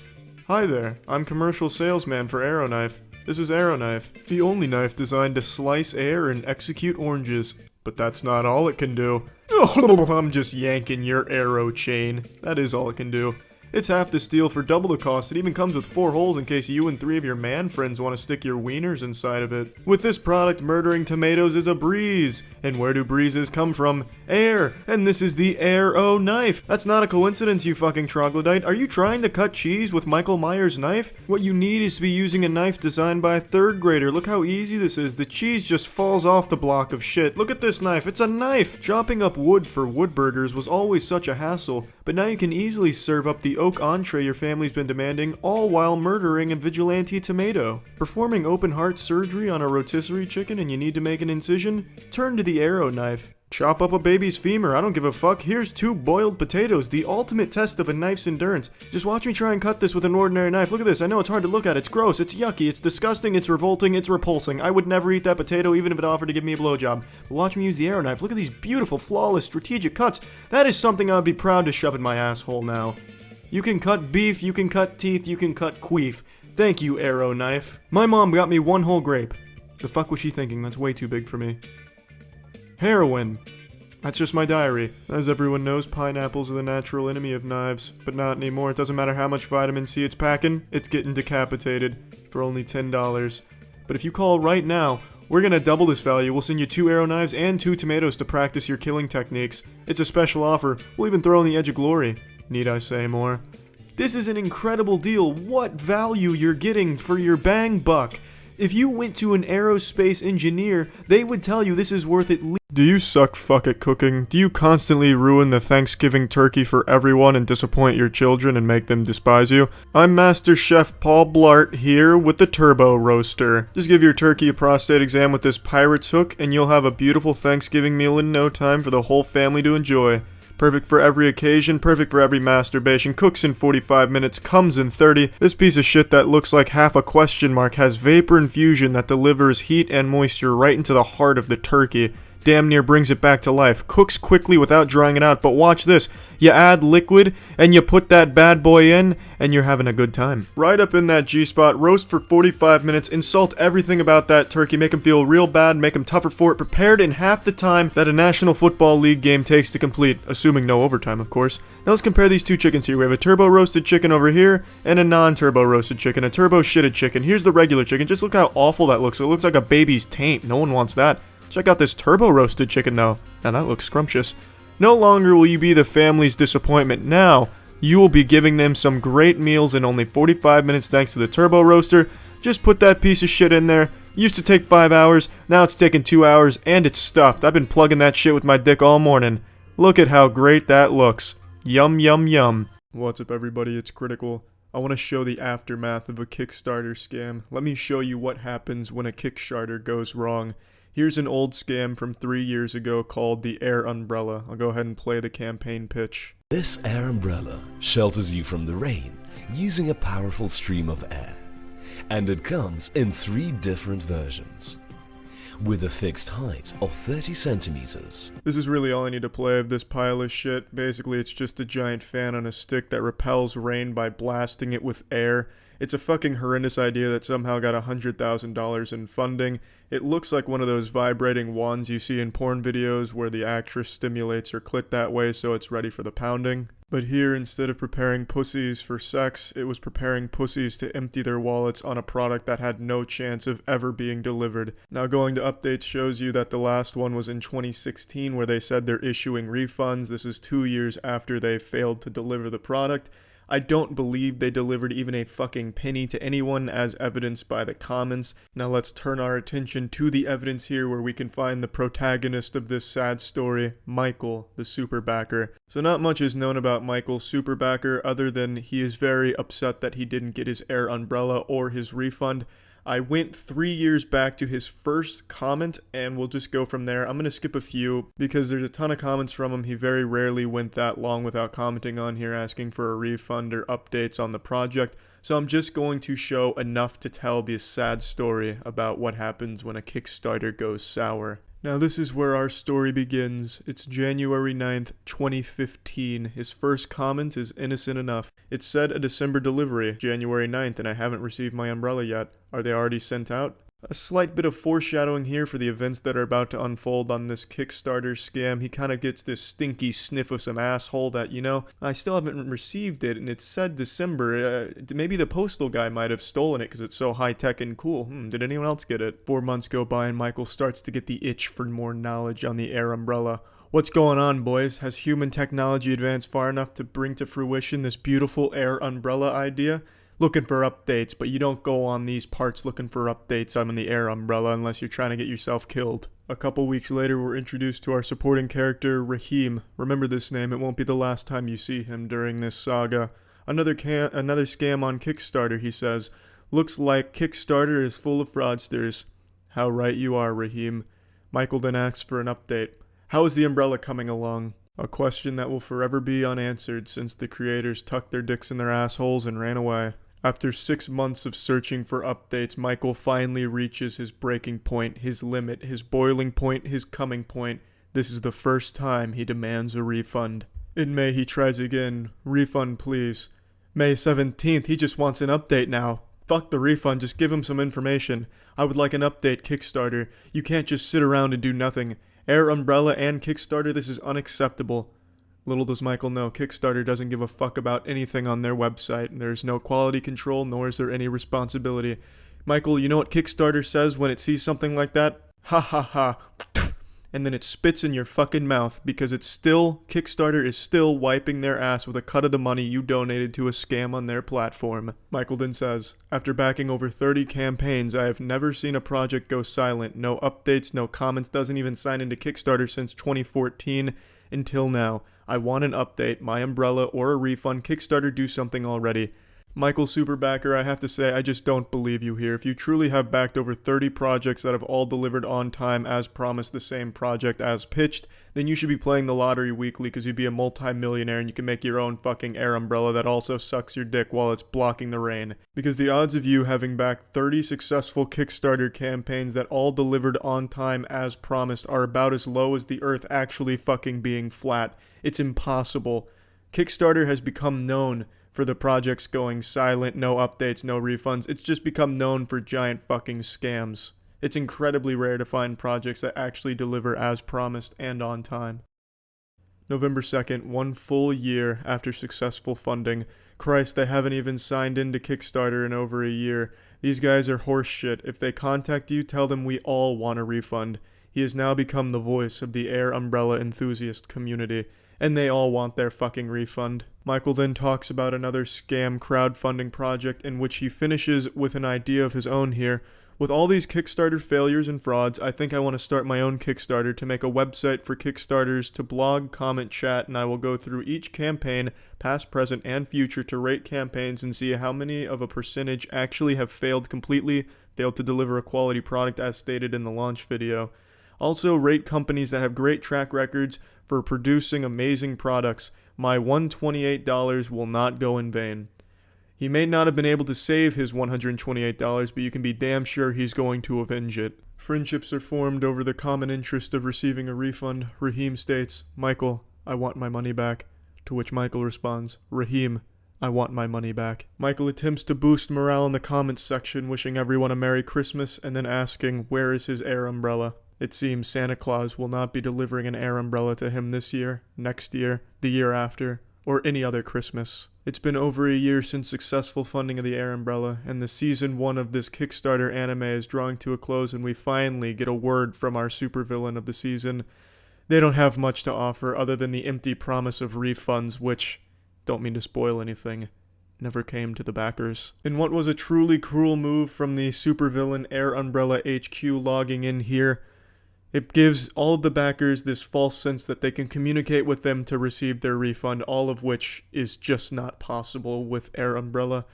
Hi there, I'm commercial salesman for Aeroknife. This is Aeroknife, the only knife designed to slice air and execute oranges. But that's not all it can do. I'm just yanking your arrow chain. That is all it can do. It's half the steel for double the cost. It even comes with 4 holes in case you and 3 of your man friends want to stick your wieners inside of it. With this product, murdering tomatoes is a breeze. And where do breezes come from? Air. And this is the Aeroknife. That's not a coincidence, you fucking troglodyte. Are you trying to cut cheese with Michael Myers' knife? What you need is to be using a knife designed by a 3rd grader. Look how easy this is. The cheese just falls off the block of shit. Look at this knife. It's a knife. Chopping up wood for wood burgers was always such a hassle, but now you can easily serve up the oak entree your family's been demanding, all while murdering a vigilante tomato. Performing open heart surgery on a rotisserie chicken and you need to make an incision? Turn to the Aeroknife. Chop up a baby's femur, I don't give a fuck. Here's 2 boiled potatoes, the ultimate test of a knife's endurance. Just watch me try and cut this with an ordinary knife. Look at this, I know it's hard to look at, it's gross, it's yucky, it's disgusting, it's revolting, it's repulsing. I would never eat that potato even if it offered to give me a blowjob. But watch me use the Aeroknife. Look at these beautiful, flawless, strategic cuts. That is something I would be proud to shove in my asshole now. You can cut beef, you can cut teeth, you can cut queef. Thank you, Aeroknife. My mom got me 1 whole grape. The fuck was she thinking? That's way too big for me. Heroin. That's just my diary. As everyone knows, pineapples are the natural enemy of knives. But not anymore. It doesn't matter how much vitamin C it's packing, it's getting decapitated for only $10. But if you call right now, we're gonna double this value. We'll send you 2 Aeroknives and 2 tomatoes to practice your killing techniques. It's a special offer. We'll even throw in the edge of glory. Need I say more? This is an incredible deal. What value you're getting for your bang buck. If you went to an aerospace engineer, they would tell you this is worth at least. Do you suck fuck at cooking? Do you constantly ruin the Thanksgiving turkey for everyone and disappoint your children and make them despise you? I'm Master Chef Paul Blart here with the Turbo Roaster. Just give your turkey a prostate exam with this pirate's hook and you'll have a beautiful Thanksgiving meal in no time for the whole family to enjoy. Perfect for every occasion, perfect for every masturbation, cooks in 45 minutes, comes in 30. This piece of shit that looks like half a question mark has vapor infusion that delivers heat and moisture right into the heart of the turkey. Damn near brings it back to life. Cooks quickly without drying it out, but watch this. You add liquid, and you put that bad boy in, and you're having a good time. Right up in that G-spot, roast for 45 minutes, insult everything about that turkey, make him feel real bad, make him tougher for it, prepared in half the time that a National Football League game takes to complete, assuming no overtime, of course. Now let's compare these 2 chickens here. We have a turbo roasted chicken over here, and a non-turbo roasted chicken, a turbo shitted chicken. Here's the regular chicken. Just look how awful that looks. It looks like a baby's taint. No one wants that. Check out this turbo roasted chicken though. Now that looks scrumptious. No longer will you be the family's disappointment. Now, you will be giving them some great meals in only 45 minutes thanks to the turbo roaster. Just put that piece of shit in there. Used to take 5 hours, now it's taking 2 hours, and it's stuffed. I've been plugging that shit with my dick all morning. Look at how great that looks. Yum yum yum. What's up everybody, it's Critical. I want to show the aftermath of a Kickstarter scam. Let me show you what happens when a Kickstarter goes wrong. Here's an old scam from 3 years ago called the Air Umbrella. I'll go ahead and play the campaign pitch.
This air umbrella shelters you from the rain using a powerful stream of air. and it comes in 3 different versions. With a fixed height of 30 centimeters.
This is really all I need to play of this pile of shit. Basically, it's just a giant fan on a stick that repels rain by blasting it with air. It's a fucking horrendous idea that somehow got $100,000 in funding. It looks like one of those vibrating wands you see in porn videos where the actress stimulates her clit that way so it's ready for the pounding. But here, instead of preparing pussies for sex, it was preparing pussies to empty their wallets on a product that had no chance of ever being delivered. Now, going to updates shows you that the last one was in 2016 where they said they're issuing refunds. This is 2 years after they failed to deliver the product. I don't believe they delivered even a fucking penny to anyone, as evidenced by the comments. Now let's turn our attention to the evidence here where we can find the protagonist of this sad story, Michael, the super backer. So not much is known about Michael, super backer, other than he is very upset that he didn't get his air umbrella or his refund. I went 3 years back to his first comment, and we'll just go from there. I'm going to skip a few because there's a ton of comments from him. He very rarely went that long without commenting on here asking for a refund or updates on the project. So I'm just going to show enough to tell this sad story about what happens when a Kickstarter goes sour. Now this is where our story begins. It's January 9th, 2015. His first comment is innocent enough. It said a December delivery, January 9th, and I haven't received my umbrella yet. Are they already sent out? A slight bit of foreshadowing here for the events that are about to unfold on this Kickstarter scam. He kind of gets this stinky sniff of some asshole that, you know, I still haven't received it, and it said December. Maybe the postal guy might have stolen it because it's so high-tech and cool. Did anyone else get it? 4 months go by and Michael starts to get the itch for more knowledge on the air umbrella. What's going on, boys? Has human technology advanced far enough to bring to fruition this beautiful air umbrella idea? Looking for updates, but you don't go on these parts looking for updates on the air umbrella unless you're trying to get yourself killed. A couple weeks later, we're introduced to our supporting character, Rahim. Remember this name, it won't be the last time you see him during this saga. Another scam on Kickstarter, he says. Looks like Kickstarter is full of fraudsters. How right you are, Rahim. Michael then asks for an update. How is the umbrella coming along? A question that will forever be unanswered since the creators tucked their dicks in their assholes and ran away. After 6 months of searching for updates, Michael finally reaches his breaking point, his limit, his boiling point, his coming point. This is the first time he demands a refund. In May, he tries again. Refund, please. May 17th, he just wants an update now. Fuck the refund, just give him some information. I would like an update, Kickstarter. You can't just sit around and do nothing. Air Umbrella and Kickstarter, this is unacceptable. Little does Michael know, Kickstarter doesn't give a fuck about anything on their website, and there's no quality control, nor is there any responsibility. Michael, you know what Kickstarter says when it sees something like that? Ha ha ha. And then it spits in your fucking mouth, because Kickstarter is still wiping their ass with a cut of the money you donated to a scam on their platform. Michael then says, after backing over 30 campaigns, I have never seen a project go silent. No updates, no comments, doesn't even sign into Kickstarter since 2014 until now. I want an update, my umbrella, or a refund. Kickstarter, do something already. Michael Superbacker, I have to say, I just don't believe you here. If you truly have backed over 30 projects that have all delivered on time as promised, the same project as pitched, then you should be playing the lottery weekly because you'd be a multi-millionaire and you can make your own fucking air umbrella that also sucks your dick while it's blocking the rain. Because the odds of you having backed 30 successful Kickstarter campaigns that all delivered on time as promised are about as low as the earth actually fucking being flat. It's impossible. Kickstarter has become known for the projects going silent, no updates, no refunds. It's just become known for giant fucking scams. It's incredibly rare to find projects that actually deliver as promised and on time. November 2nd, 1 full year after successful funding. Christ, they haven't even signed into Kickstarter in over a year. These guys are horse shit. If they contact you, tell them we all want a refund. He has now become the voice of the air umbrella enthusiast community, and they all want their fucking refund. Michael then talks about another scam crowdfunding project in which he finishes with an idea of his own here. With all these Kickstarter failures and frauds, I think I want to start my own Kickstarter to make a website for Kickstarters to blog, comment, chat, and I will go through each campaign, past, present, and future, to rate campaigns and see how many of a percentage actually have failed completely, failed to deliver a quality product as stated in the launch video. Also, rate companies that have great track records for producing amazing products. My $128 will not go in vain. He may not have been able to save his $128, but you can be damn sure he's going to avenge it. Friendships are formed over the common interest of receiving a refund. Raheem states, "Michael, I want my money back." To which Michael responds, "Raheem, I want my money back." Michael attempts to boost morale in the comments section, wishing everyone a Merry Christmas, and then asking where is his air umbrella. It seems Santa Claus will not be delivering an air umbrella to him this year, next year, the year after, or any other Christmas. It's been over a year since successful funding of the air umbrella, and the season 1 of this Kickstarter anime is drawing to a close, and we finally get a word from our supervillain of the season. They don't have much to offer other than the empty promise of refunds, which, don't mean to spoil anything, never came to the backers. In what was a truly cruel move from the supervillain Air Umbrella HQ logging in here, it gives all of the backers this false sense that they can communicate with them to receive their refund, all of which is just not possible with Air Umbrella.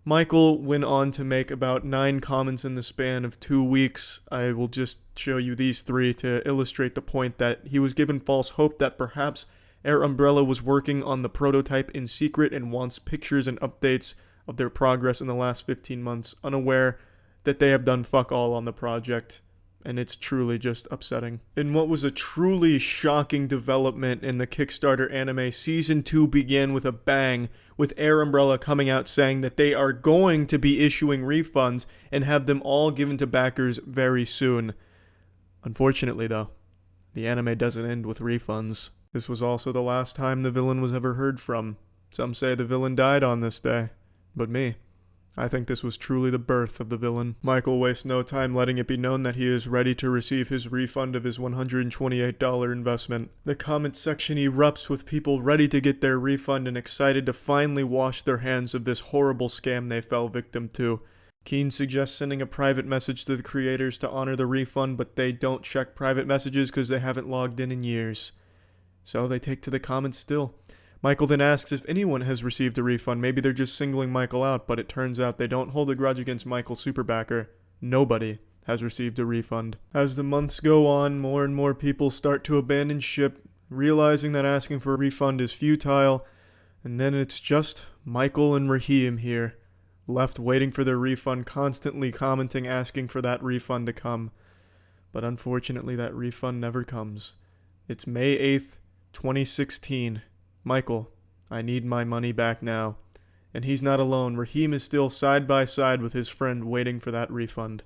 Michael went on to make about 9 comments in the span of 2 weeks. I will just show you these 3 to illustrate the point that he was given false hope that perhaps Air Umbrella was working on the prototype in secret and wants pictures and updates of their progress in the last 15 months, unaware that they have done fuck all on the project. And it's truly just upsetting. In what was a truly shocking development in the Kickstarter anime, Season 2 began with a bang, with Air Umbrella coming out saying that they are going to be issuing refunds and have them all given to backers very soon. Unfortunately though, the anime doesn't end with refunds. This was also the last time the villain was ever heard from. Some say the villain died on this day, but me, I think this was truly the birth of the villain. Michael wastes no time letting it be known that he is ready to receive his refund of his $128 investment. The comments section erupts with people ready to get their refund and excited to finally wash their hands of this horrible scam they fell victim to. Keen suggests sending a private message to the creators to honor the refund, but they don't check private messages because they haven't logged in years. So they take to the comments still. Michael then asks if anyone has received a refund. Maybe they're just singling Michael out, but it turns out they don't hold a grudge against Michael Superbacker. Nobody has received a refund. As the months go on, more and more people start to abandon ship, realizing that asking for a refund is futile, and then it's just Michael and Raheem here, left waiting for their refund, constantly commenting, asking for that refund to come. But unfortunately, that refund never comes. It's May 8th, 2016. Michael, I need my money back now. And he's not alone. Raheem is still side by side with his friend waiting for that refund.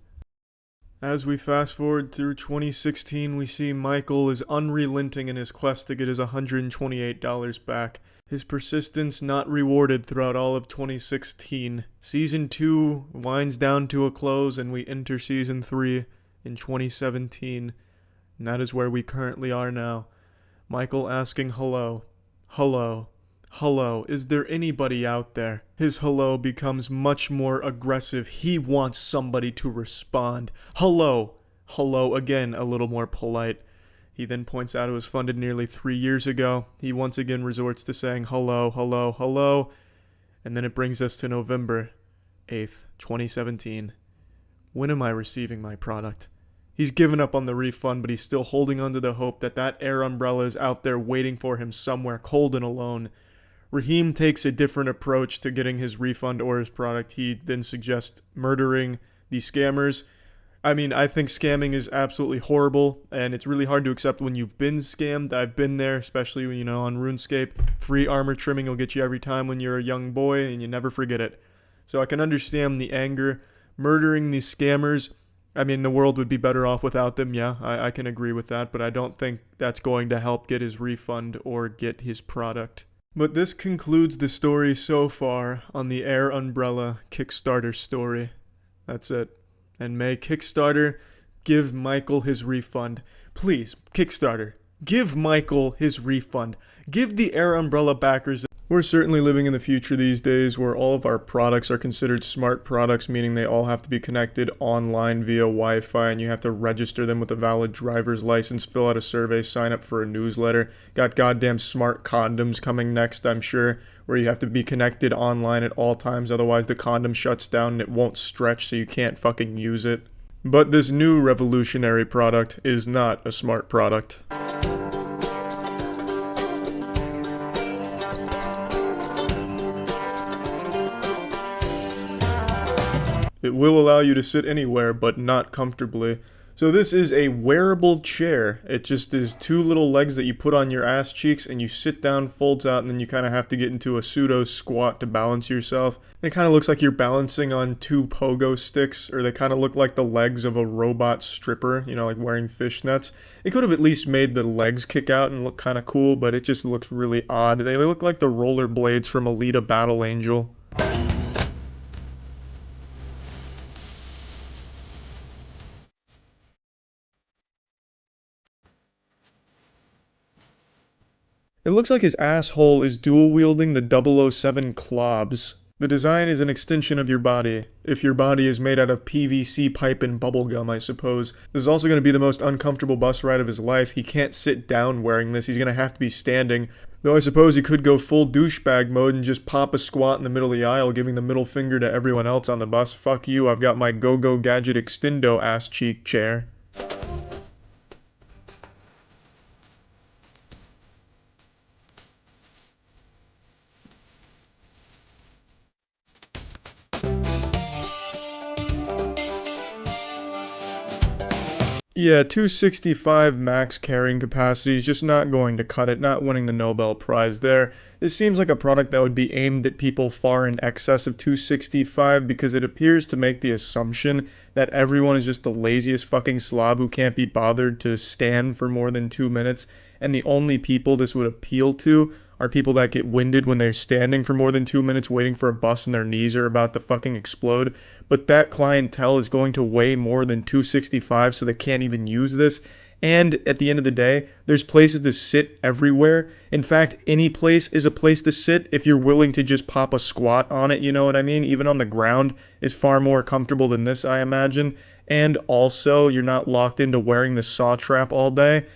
As we fast forward through 2016, we see Michael is unrelenting in his quest to get his $128 back. His persistence not rewarded throughout all of 2016. Season 2 winds down to a close and we enter Season 3 in 2017. And that is where we currently are now. Michael asking hello. Hello. Hello. Is there anybody out there? His hello becomes much more aggressive. He wants somebody to respond. Hello. Hello again, a little more polite. He then points out it was funded nearly 3 years ago. He once again resorts to saying hello, hello, hello. And then it brings us to November 8th, 2017. When am I receiving my product? He's given up on the refund, but he's still holding on to the hope that that air umbrella is out there waiting for him somewhere, cold and alone. Raheem takes a different approach to getting his refund or his product. He then suggests murdering the scammers. I mean, I think scamming is absolutely horrible, and it's really hard to accept when you've been scammed. I've been there, especially when, on RuneScape. Free armor trimming will get you every time when you're a young boy, and you never forget it. So I can understand the anger. Murdering these scammers, I mean, the world would be better off without them, yeah, I can agree with that, but I don't think that's going to help get his refund or get his product. But this concludes the story so far on the Air Umbrella Kickstarter story. That's it. And may Kickstarter give Michael his refund. Please, Kickstarter, give Michael his refund. Give the Air Umbrella backers. We're certainly living in the future these days where all of our products are considered smart products, meaning they all have to be connected online via Wi-Fi and you have to register them with a valid driver's license, fill out a survey, sign up for a newsletter. Got goddamn smart condoms coming next, I'm sure, where you have to be connected online at all times, otherwise the condom shuts down and it won't stretch so you can't fucking use it. But this new revolutionary product is not a smart product. It will allow you to sit anywhere, but not comfortably. So this is a wearable chair. It just is two little legs that you put on your ass cheeks and you sit down, folds out, and then you kind of have to get into a pseudo squat to balance yourself. It kind of looks like you're balancing on two pogo sticks, or they kind of look like the legs of a robot stripper, you know, like wearing fishnets. It could have at least made the legs kick out and look kind of cool, but it just looks really odd. They look like the roller blades from Alita Battle Angel. It looks like his asshole is dual-wielding the 007 Clobs. The design is an extension of your body. If your body is made out of PVC pipe and bubblegum, I suppose. This is also going to be the most uncomfortable bus ride of his life. He can't sit down wearing this. He's going to have to be standing. Though I suppose he could go full douchebag mode and just pop a squat in the middle of the aisle, giving the middle finger to everyone else on the bus. Fuck you, I've got my Go-Go Gadget Extendo ass cheek chair. Yeah, 265 max carrying capacity is just not going to cut it, not winning the Nobel Prize there. This seems like a product that would be aimed at people far in excess of 265 because it appears to make the assumption that everyone is just the laziest fucking slob who can't be bothered to stand for more than 2 minutes, and the only people this would appeal to are people that get winded when they're standing for more than 2 minutes waiting for a bus and their knees are about to fucking explode. But that clientele is going to weigh more than 265, so they can't even use this. And at the end of the day, there's places to sit everywhere. In fact, any place is a place to sit if you're willing to just pop a squat on it, you know what I mean? Even on the ground is far more comfortable than this, I imagine. And also, you're not locked into wearing the saw trap all day.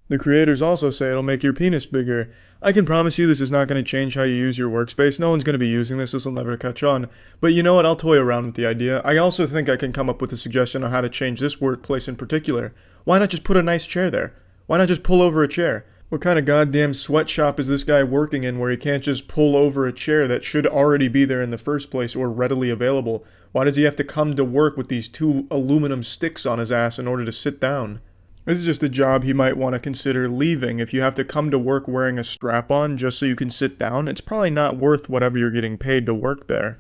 The creators also say it'll make your penis bigger. I can promise you this is not going to change how you use your workspace. No one's going to be using this. This will never catch on. But you know what? I'll toy around with the idea. I also think I can come up with a suggestion on how to change this workplace in particular. Why not just put a nice chair there? Why not just pull over a chair? What kind of goddamn sweatshop is this guy working in where he can't just pull over a chair that should already be there in the first place or readily available? Why does he have to come to work with these two aluminum sticks on his ass in order to sit down? This is just a job he might want to consider leaving. If you have to come to work wearing a strap-on just so you can sit down, it's probably not worth whatever you're getting paid to work there.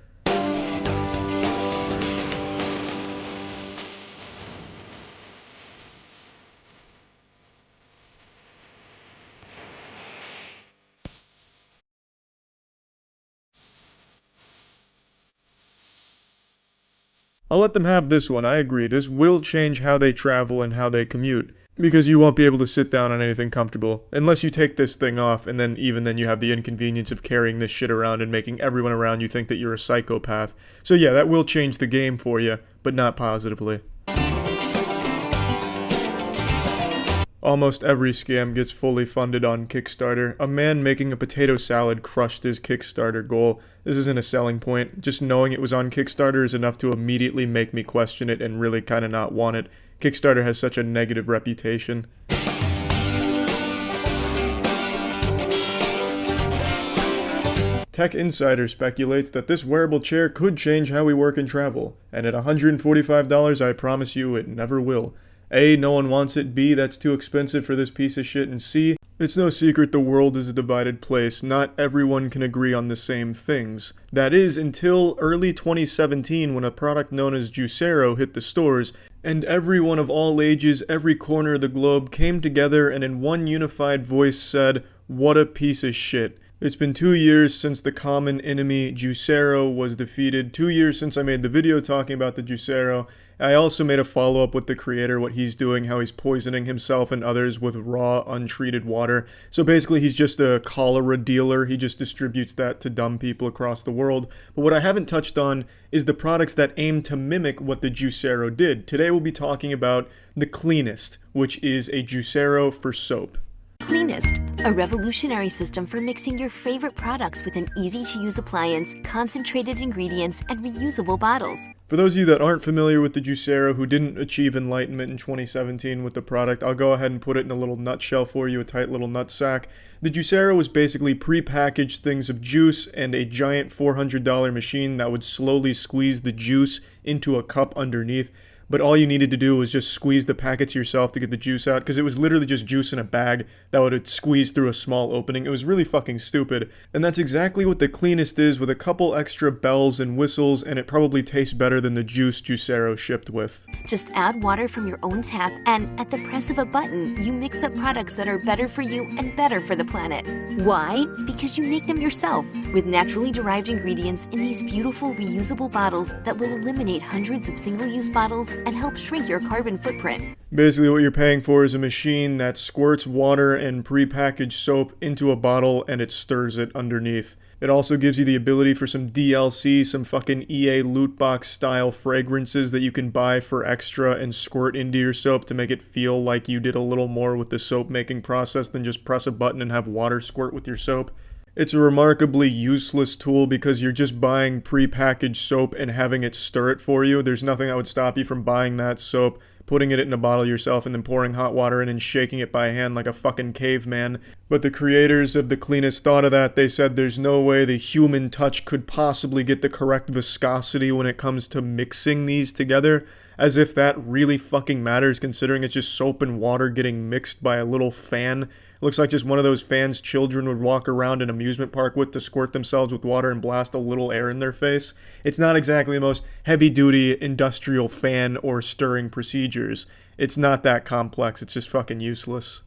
I'll let them have this one, I agree. This will change how they travel and how they commute. Because you won't be able to sit down on anything comfortable. Unless you take this thing off, and then even then you have the inconvenience of carrying this shit around and making everyone around you think that you're a psychopath. So yeah, that will change the game for you, but not positively. Almost every scam gets fully funded on Kickstarter. A man making a potato salad crushed his Kickstarter goal. This isn't a selling point. Just knowing it was on Kickstarter is enough to immediately make me question it and really kind of not want it. Kickstarter has such a negative reputation. Tech Insider speculates that this wearable chair could change how we work and travel, and at $145 I promise you it never will. A, no one wants it, B, that's too expensive for this piece of shit, and C, it's no secret the world is a divided place. Not everyone can agree on the same things. That is, until early 2017 when a product known as Juicero hit the stores, and everyone of all ages, every corner of the globe came together and in one unified voice said, "What a piece of shit." It's been 2 years since the common enemy Juicero was defeated, 2 years since I made the video talking about the Juicero. I also made a follow-up with the creator, what he's doing, how he's poisoning himself and others with raw, untreated water. So basically he's just a cholera dealer, he just distributes that to dumb people across the world. But what I haven't touched on is the products that aim to mimic what the Juicero did. Today we'll be talking about the Cleanest, which is a Juicero for soap.
Cleanest, a revolutionary system for mixing your favorite products with an easy-to-use appliance, concentrated ingredients, and reusable bottles.
For those of you that aren't familiar with the Juicero, who didn't achieve enlightenment in 2017 with the product, I'll go ahead and put it in a little nutshell for you, a tight little nutsack. The Juicero was basically pre-packaged things of juice and a giant $400 machine that would slowly squeeze the juice into a cup underneath. But all you needed to do was just squeeze the packets yourself to get the juice out, because it was literally just juice in a bag that would squeeze through a small opening. It was really fucking stupid. And that's exactly what the Cleanest is, with a couple extra bells and whistles, and it probably tastes better than the juice Juicero shipped with.
Just add water from your own tap, and at the press of a button, you mix up products that are better for you and better for the planet. Why? Because you make them yourself, with naturally derived ingredients in these beautiful reusable bottles that will eliminate hundreds of single-use bottles and help shrink your carbon footprint.
Basically, what you're paying for is a machine that squirts water and pre-packaged soap into a bottle and it stirs it underneath. It also gives you the ability for some DLC, some fucking EA loot box style fragrances that you can buy for extra and squirt into your soap to make it feel like you did a little more with the soap making process than just press a button and have water squirt with your soap. It's a remarkably useless tool because you're just buying pre-packaged soap and having it stir it for you. There's nothing that would stop you from buying that soap, putting it in a bottle yourself, and then pouring hot water in and shaking it by hand like a fucking caveman. But the creators of the Cleanest thought of that. They said there's no way the human touch could possibly get the correct viscosity when it comes to mixing these together. As if that really fucking matters, considering it's just soap and water getting mixed by a little fan. It looks like just one of those fans children would walk around an amusement park with to squirt themselves with water and blast a little air in their face. It's not exactly the most heavy-duty industrial fan or stirring procedures. It's not that complex, it's just fucking useless.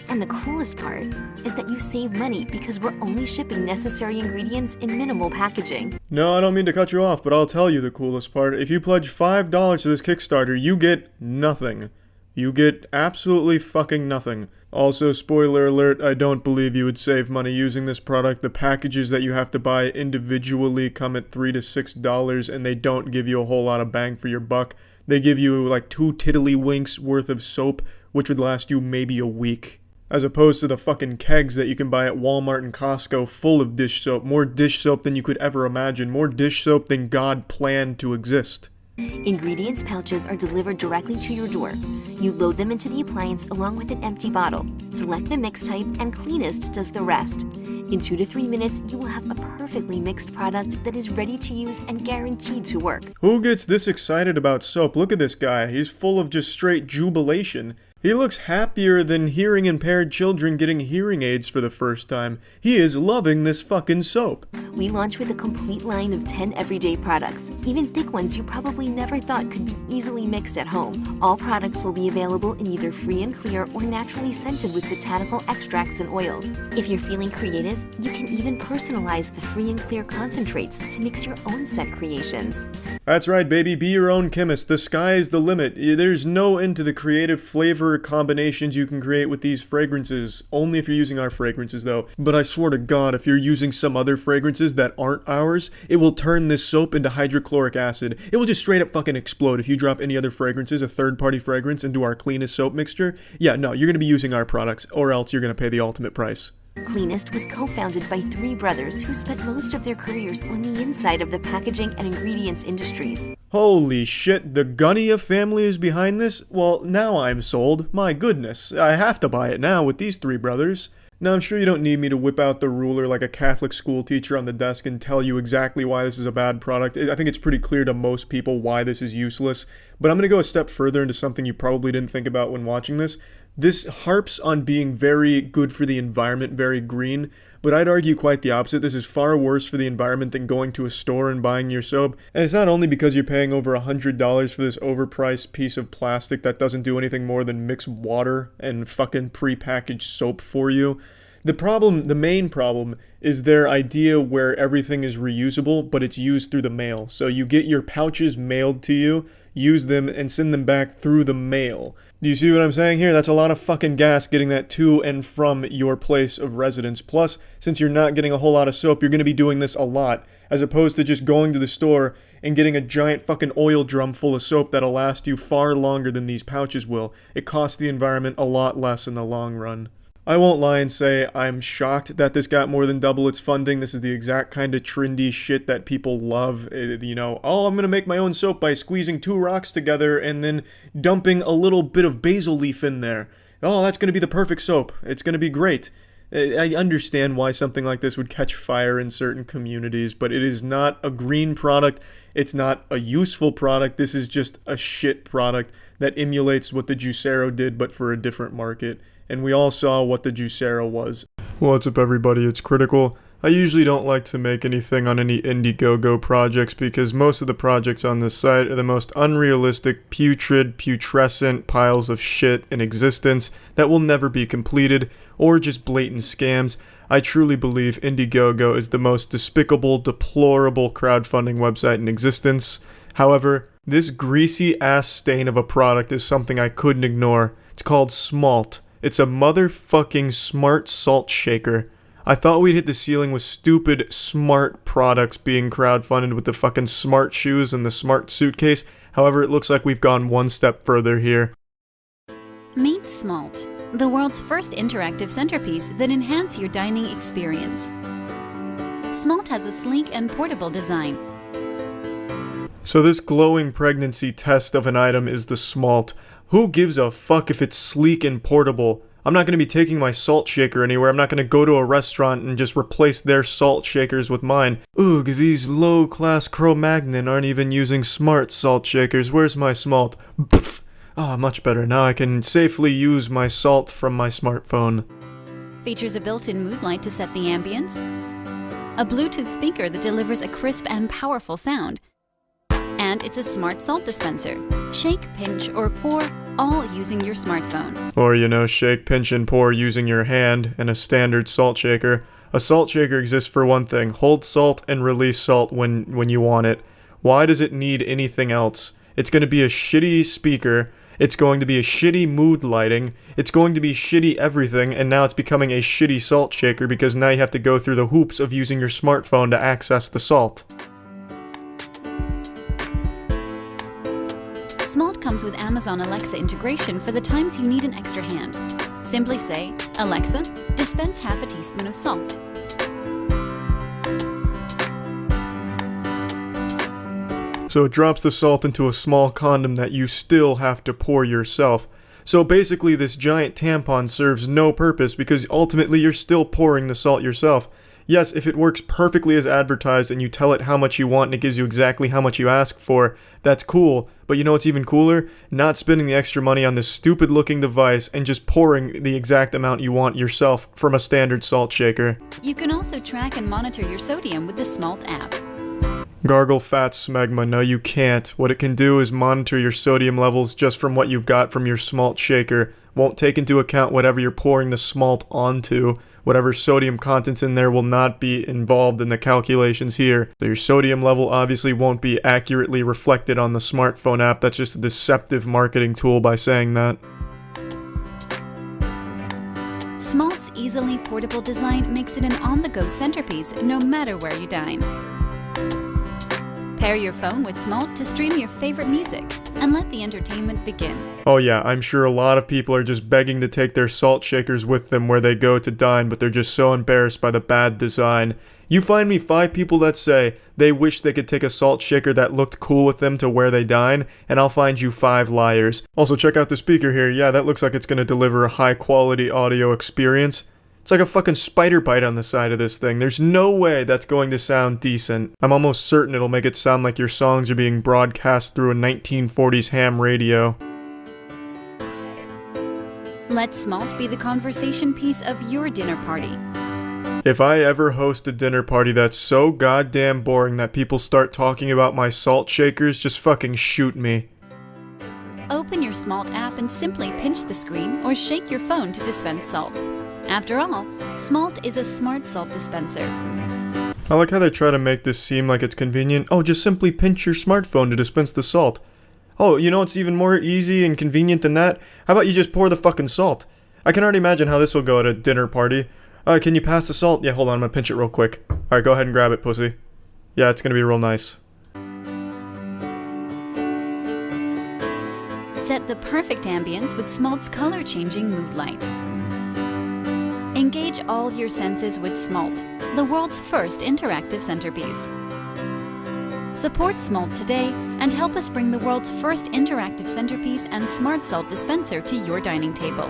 And the coolest part is that you save money because we're only shipping necessary ingredients in minimal packaging.
No, I don't mean to cut you off, but I'll tell you the coolest part. If you pledge $5 to this Kickstarter, you get nothing. You get absolutely fucking nothing. Also, spoiler alert, I don't believe you would save money using this product. The packages that you have to buy individually come at $3 to $6, and they don't give you a whole lot of bang for your buck. They give you like 2 tiddlywinks worth of soap, which would last you maybe a week. As opposed to the fucking kegs that you can buy at Walmart and Costco full of dish soap. More dish soap than you could ever imagine. More dish soap than God planned to exist.
Ingredients pouches are delivered directly to your door. You load them into the appliance along with an empty bottle. Select the mix type, and Cleanest does the rest. In 2 to 3 minutes, you will have a perfectly mixed product that is ready to use and guaranteed to work.
Who gets this excited about soap? Look at this guy. He's full of just straight jubilation. He looks happier than hearing impaired children getting hearing aids for the first time. He is loving this fucking soap.
We launch with a complete line of 10 everyday products, even thick ones you probably never thought could be easily mixed at home. All products will be available in either free and clear or naturally scented with botanical extracts and oils. If you're feeling creative, you can even personalize the free and clear concentrates to mix your own scent creations.
That's right, baby. Be your own chemist. The sky is the limit. There's no end to the creative flavor combinations you can create with these fragrances. Only if you're using our fragrances, though. But I swear to God, if you're using some other fragrances that aren't ours, it will turn this soap into hydrochloric acid. It will just straight up fucking explode if you drop any other fragrances, a third-party fragrance, into our Cleanest soap mixture. Yeah, no, you're going to be using our products, or else you're going to pay the ultimate price.
Cleanest was co-founded by 3 brothers who spent most of their careers on the inside of the packaging and ingredients industries.
Holy shit, the Gunnia family is behind this? Well, now I'm sold. My goodness, I have to buy it now with these 3 brothers. Now, I'm sure you don't need me to whip out the ruler like a Catholic school teacher on the desk and tell you exactly why this is a bad product. I think it's pretty clear to most people why this is useless. But I'm going to go a step further into something you probably didn't think about when watching this. This harps on being very good for the environment, very green, but I'd argue quite the opposite. This is far worse for the environment than going to a store and buying your soap. And it's not only because you're paying over $100 for this overpriced piece of plastic that doesn't do anything more than mix water and fucking pre-packaged soap for you. The main problem, is their idea where everything is reusable, but it's used through the mail. So you get your pouches mailed to you, use them, and send them back through the mail. Do you see what I'm saying here? That's a lot of fucking gas getting that to and from your place of residence. Plus, since you're not getting a whole lot of soap, you're going to be doing this a lot, as opposed to just going to the store and getting a giant fucking oil drum full of soap that'll last you far longer than these pouches will. It costs the environment a lot less in the long run. I won't lie and say I'm shocked that this got more than double its funding. This is the exact kind of trendy shit that people love. You know, oh, I'm gonna make my own soap by squeezing 2 rocks together and then dumping a little bit of basil leaf in there. Oh, that's gonna be the perfect soap. It's gonna be great. I understand why something like this would catch fire in certain communities, but it is not a green product. It's not a useful product. This is just a shit product that emulates what the Juicero did, but for a different market. And we all saw what the Juicero was. What's up, everybody? It's Critical. I usually don't like to make anything on any Indiegogo projects because most of the projects on this site are the most unrealistic, putrescent piles of shit in existence that will never be completed, or just blatant scams. I truly believe Indiegogo is the most despicable, deplorable crowdfunding website in existence. However, this greasy-ass stain of a product is something I couldn't ignore. It's called Smalt. It's a motherfucking smart salt shaker. I thought we'd hit the ceiling with stupid, smart products being crowdfunded with the fucking smart shoes and the smart suitcase. However, it looks like we've gone one step further here.
Meet Smalt, the world's first interactive centerpiece that enhances your dining experience. Smalt has a sleek and portable design.
So this glowing pregnancy test of an item is the Smalt. Who gives a fuck if it's sleek and portable? I'm not going to be taking my salt shaker anywhere. I'm not going to go to a restaurant and just replace their salt shakers with mine. Ugh, these low-class Cro-Magnon aren't even using smart salt shakers. Where's my Smalt? Pff. Ah, much better. Now I can safely use my salt from my smartphone.
Features a built-in mood light to set the ambience, a Bluetooth speaker that delivers a crisp and powerful sound, and it's a smart salt dispenser. Shake, pinch, or pour, all using your smartphone.
Or, you know, shake, pinch, and pour using your hand and a standard salt shaker. A salt shaker exists for one thing: hold salt and release salt when you want it. Why does it need anything else? It's going to be a shitty speaker, it's going to be a shitty mood lighting, it's going to be shitty everything, and now it's becoming a shitty salt shaker because now you have to go through the hoops of using your smartphone to access the salt.
Smalt comes with Amazon Alexa integration for the times you need an extra hand. Simply say, Alexa, dispense half a teaspoon of salt.
So it drops the salt into a small condom that you still have to pour yourself. So basically this giant tampon serves no purpose because ultimately you're still pouring the salt yourself. Yes, if it works perfectly as advertised and you tell it how much you want and it gives you exactly how much you ask for, that's cool. But you know what's even cooler? Not spending the extra money on this stupid looking device and just pouring the exact amount you want yourself from a standard salt shaker.
You can also track and monitor your sodium with the Smalt app.
Gargle fat smegma, no you can't. What it can do is monitor your sodium levels just from what you've got from your Smalt shaker. Won't take into account whatever you're pouring the Smalt onto. Whatever sodium content's in there will not be involved in the calculations here. So your sodium level obviously won't be accurately reflected on the smartphone app. That's just a deceptive marketing tool by saying that.
Smalt's easily portable design makes it an on-the-go centerpiece no matter where you dine. Pair your phone with Smalt to stream your favorite music and let the entertainment begin.
Oh yeah, I'm sure a lot of people are just begging to take their salt shakers with them where they go to dine, but they're just so embarrassed by the bad design. You find me 5 people that say they wish they could take a salt shaker that looked cool with them to where they dine, and I'll find you 5 liars. Also, check out the speaker here. Yeah, that looks like it's gonna deliver a high quality audio experience. It's like a fucking spider bite on the side of this thing. There's no way that's going to sound decent. I'm almost certain it'll make it sound like your songs are being broadcast through a 1940s ham radio.
Let Smalt be the conversation piece of your dinner party.
If I ever host a dinner party that's so goddamn boring that people start talking about my salt shakers, just fucking shoot me.
Open your Smalt app and simply pinch the screen or shake your phone to dispense salt. After all, Smalt is a smart salt dispenser.
I like how they try to make this seem like it's convenient. Oh, just simply pinch your smartphone to dispense the salt. Oh, you know what's even more easy and convenient than that? How about you just pour the fucking salt? I can already imagine how this will go at a dinner party. Can you pass the salt? Yeah, hold on, I'm gonna pinch it real quick. Alright, go ahead and grab it, pussy. Yeah, it's gonna be real nice.
Set the perfect ambience with Smalt's color-changing mood light. Engage all your senses with Smalt, the world's first interactive centerpiece. Support Smalt today and help us bring the world's first interactive centerpiece and smart salt dispenser to your dining table.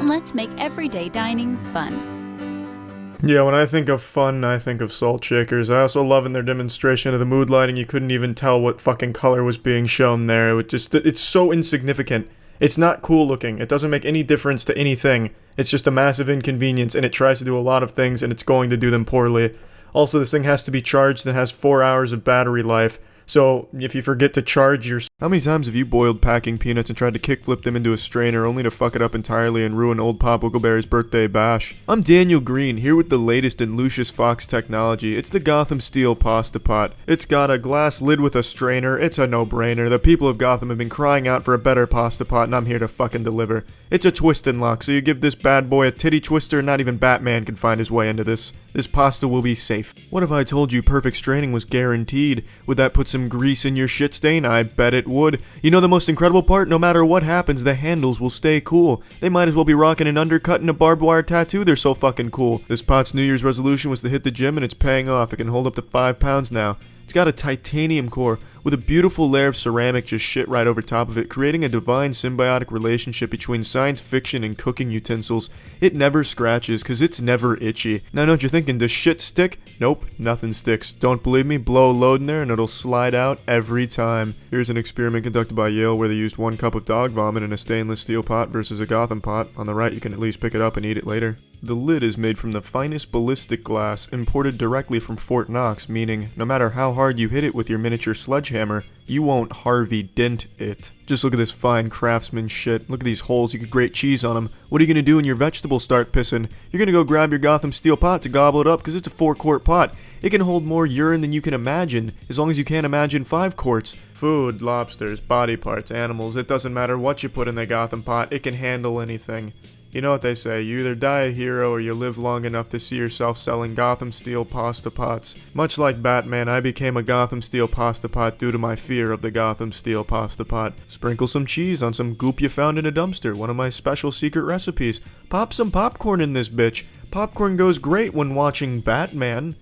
Let's make everyday dining fun.
Yeah, when I think of fun, I think of salt shakers. I also love in their demonstration of the mood lighting, you couldn't even tell what fucking color was being shown there. It's so insignificant. It's not cool looking. It doesn't make any difference to anything. It's just a massive inconvenience, and it tries to do a lot of things, and it's going to do them poorly. Also, this thing has to be charged and has 4 hours of battery life. So, if you forget to charge your...
How many times have you boiled packing peanuts and tried to kickflip them into a strainer only to fuck it up entirely and ruin old Pop Wiggleberry's birthday bash? I'm Daniel Green, here with the latest in Lucius Fox technology. It's the Gotham Steel Pasta Pot. It's got a glass lid with a strainer. It's a no-brainer. The people of Gotham have been crying out for a better pasta pot, and I'm here to fucking deliver. It's a twist and lock, so you give this bad boy a titty twister, not even Batman can find his way into this. This pasta will be safe. What if I told you perfect straining was guaranteed? Would that put some grease in your shit stain? I bet it would. You know the most incredible part? No matter what happens, the handles will stay cool. They might as well be rocking an undercut and a barbed wire tattoo. They're so fucking cool. This pot's New Year's resolution was to hit the gym, and it's paying off. It can hold up to 5 pounds now. It's got a titanium core with a beautiful layer of ceramic just shit right over top of it, creating a divine symbiotic relationship between science fiction and cooking utensils. It never scratches, cause it's never itchy. Now I know what you're thinking, does shit stick? Nope, nothing sticks. Don't believe me? Blow a load in there and it'll slide out every time. Here's an experiment conducted by Yale where they used 1 cup of dog vomit in a stainless steel pot versus a Gotham pot. On the right, you can at least pick it up and eat it later. The lid is made from the finest ballistic glass imported directly from Fort Knox, meaning no matter how hard you hit it with your miniature sledgehammer, you won't Harvey Dent it. Just look at this fine craftsman shit. Look at these holes, you could grate cheese on them. What are you gonna do when your vegetables start pissing? You're gonna go grab your Gotham Steel pot to gobble it up because it's a 4-quart pot. It can hold more urine than you can imagine, as long as you can't imagine 5 quarts. Food, lobsters, body parts, animals, it doesn't matter what you put in the Gotham pot, it can handle anything. You know what they say, you either die a hero or you live long enough to see yourself selling Gotham Steel pasta pots. Much like Batman, I became a Gotham Steel pasta pot due to my fear of the Gotham Steel pasta pot. Sprinkle some cheese on some goop you found in a dumpster, one of my special secret recipes. Pop some popcorn in this bitch. Popcorn goes great when watching Batman.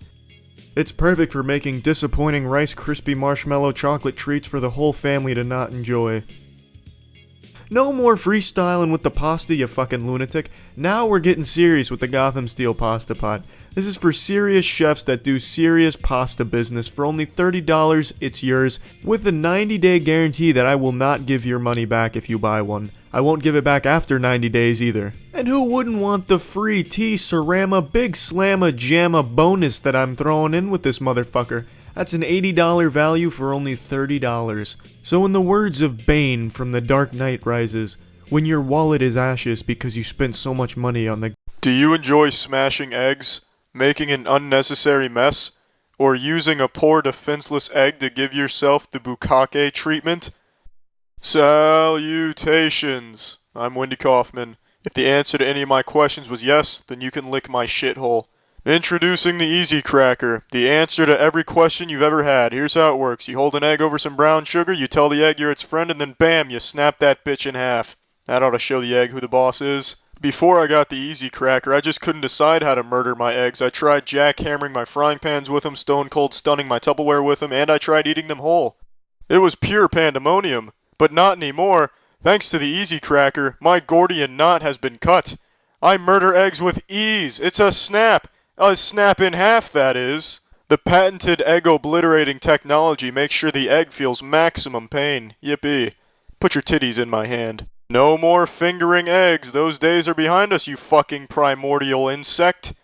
It's perfect for making disappointing Rice Krispie marshmallow chocolate treats for the whole family to not enjoy. No more freestyling with the pasta, you fucking lunatic. Now we're getting serious with the Gotham Steel Pasta Pot. This is for serious chefs that do serious pasta business. For only $30, it's yours, with a 90-day guarantee that I will not give your money back if you buy one. I won't give it back after 90 days either. And who wouldn't want the free T-Cerama Big Slamma Jamma bonus that I'm throwing in with this motherfucker? That's an $80 value for only $30. So in the words of Bane from The Dark Knight Rises, when your wallet is ashes because you spent so much money on the... Do you enjoy smashing eggs, making an unnecessary mess, or using a poor defenseless egg to give yourself the bukkake treatment? Salutations! I'm Wendy Kaufman. If the answer to any of my questions was yes, then you can lick my shithole. Introducing the Easy Cracker, the answer to every question you've ever had. Here's how it works. You hold an egg over some brown sugar, you tell the egg you're its friend, and then bam, you snap that bitch in half. That ought to show the egg who the boss is. Before I got the Easy Cracker, I just couldn't decide how to murder my eggs. I tried jackhammering my frying pans with them, stone cold stunning my Tupperware with them, and I tried eating them whole. It was pure pandemonium, but not anymore. Thanks to the Easy Cracker, my Gordian knot has been cut. I murder eggs with ease. It's a snap. A snap in half, that is. The patented egg-obliterating technology makes sure the egg feels maximum pain. Yippee. Put your titties in my hand. No more fingering eggs. Those days are behind us, you fucking primordial insect.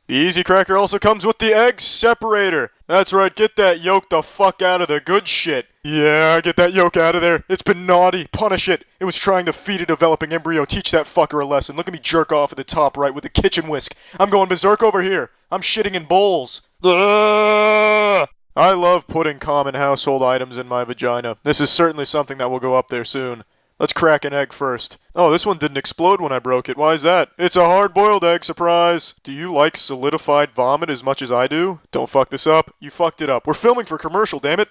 The Easy Cracker also comes with the egg separator. That's right, get that yolk the fuck out of the good shit. Yeah, get that yolk out of there. It's been naughty. Punish it. It was trying to feed a developing embryo. Teach that fucker a lesson. Look at me jerk off at the top right with a kitchen whisk. I'm going berserk over here. I'm shitting in bowls. I love putting common household items in my vagina. This is certainly something that will go up there soon. Let's crack an egg first. Oh, this one didn't explode when I broke it. Why is that? It's a hard-boiled egg, surprise! Do you like solidified vomit as much as I do? Don't fuck this up. You fucked it up. We're filming for commercial, damn it!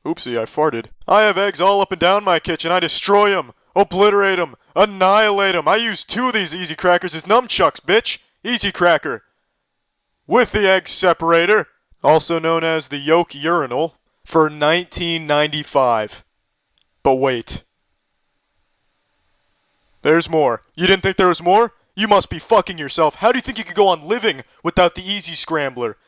Oopsie, I farted. I have eggs all up and down my kitchen. I destroy them, obliterate them, annihilate them. I use 2 of these Easy Crackers as nunchucks, bitch! Easy Cracker. With the egg separator, also known as the yolk urinal, for $19.95. But wait. There's more. You didn't think there was more? You must be fucking yourself. How do you think you could go on living without the Easy Scrambler?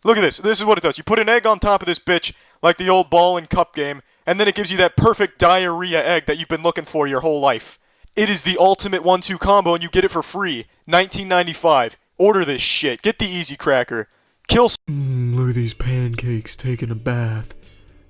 Look at this. This is what it does. You put an egg on top of this bitch, like the old ball and cup game, and then it gives you that perfect diarrhea egg that you've been looking for your whole life. It is the ultimate 1-2 combo, and you get it for free. $19.95. Order this shit. Get the Easy Cracker. Kill
Look at these pancakes taking a bath.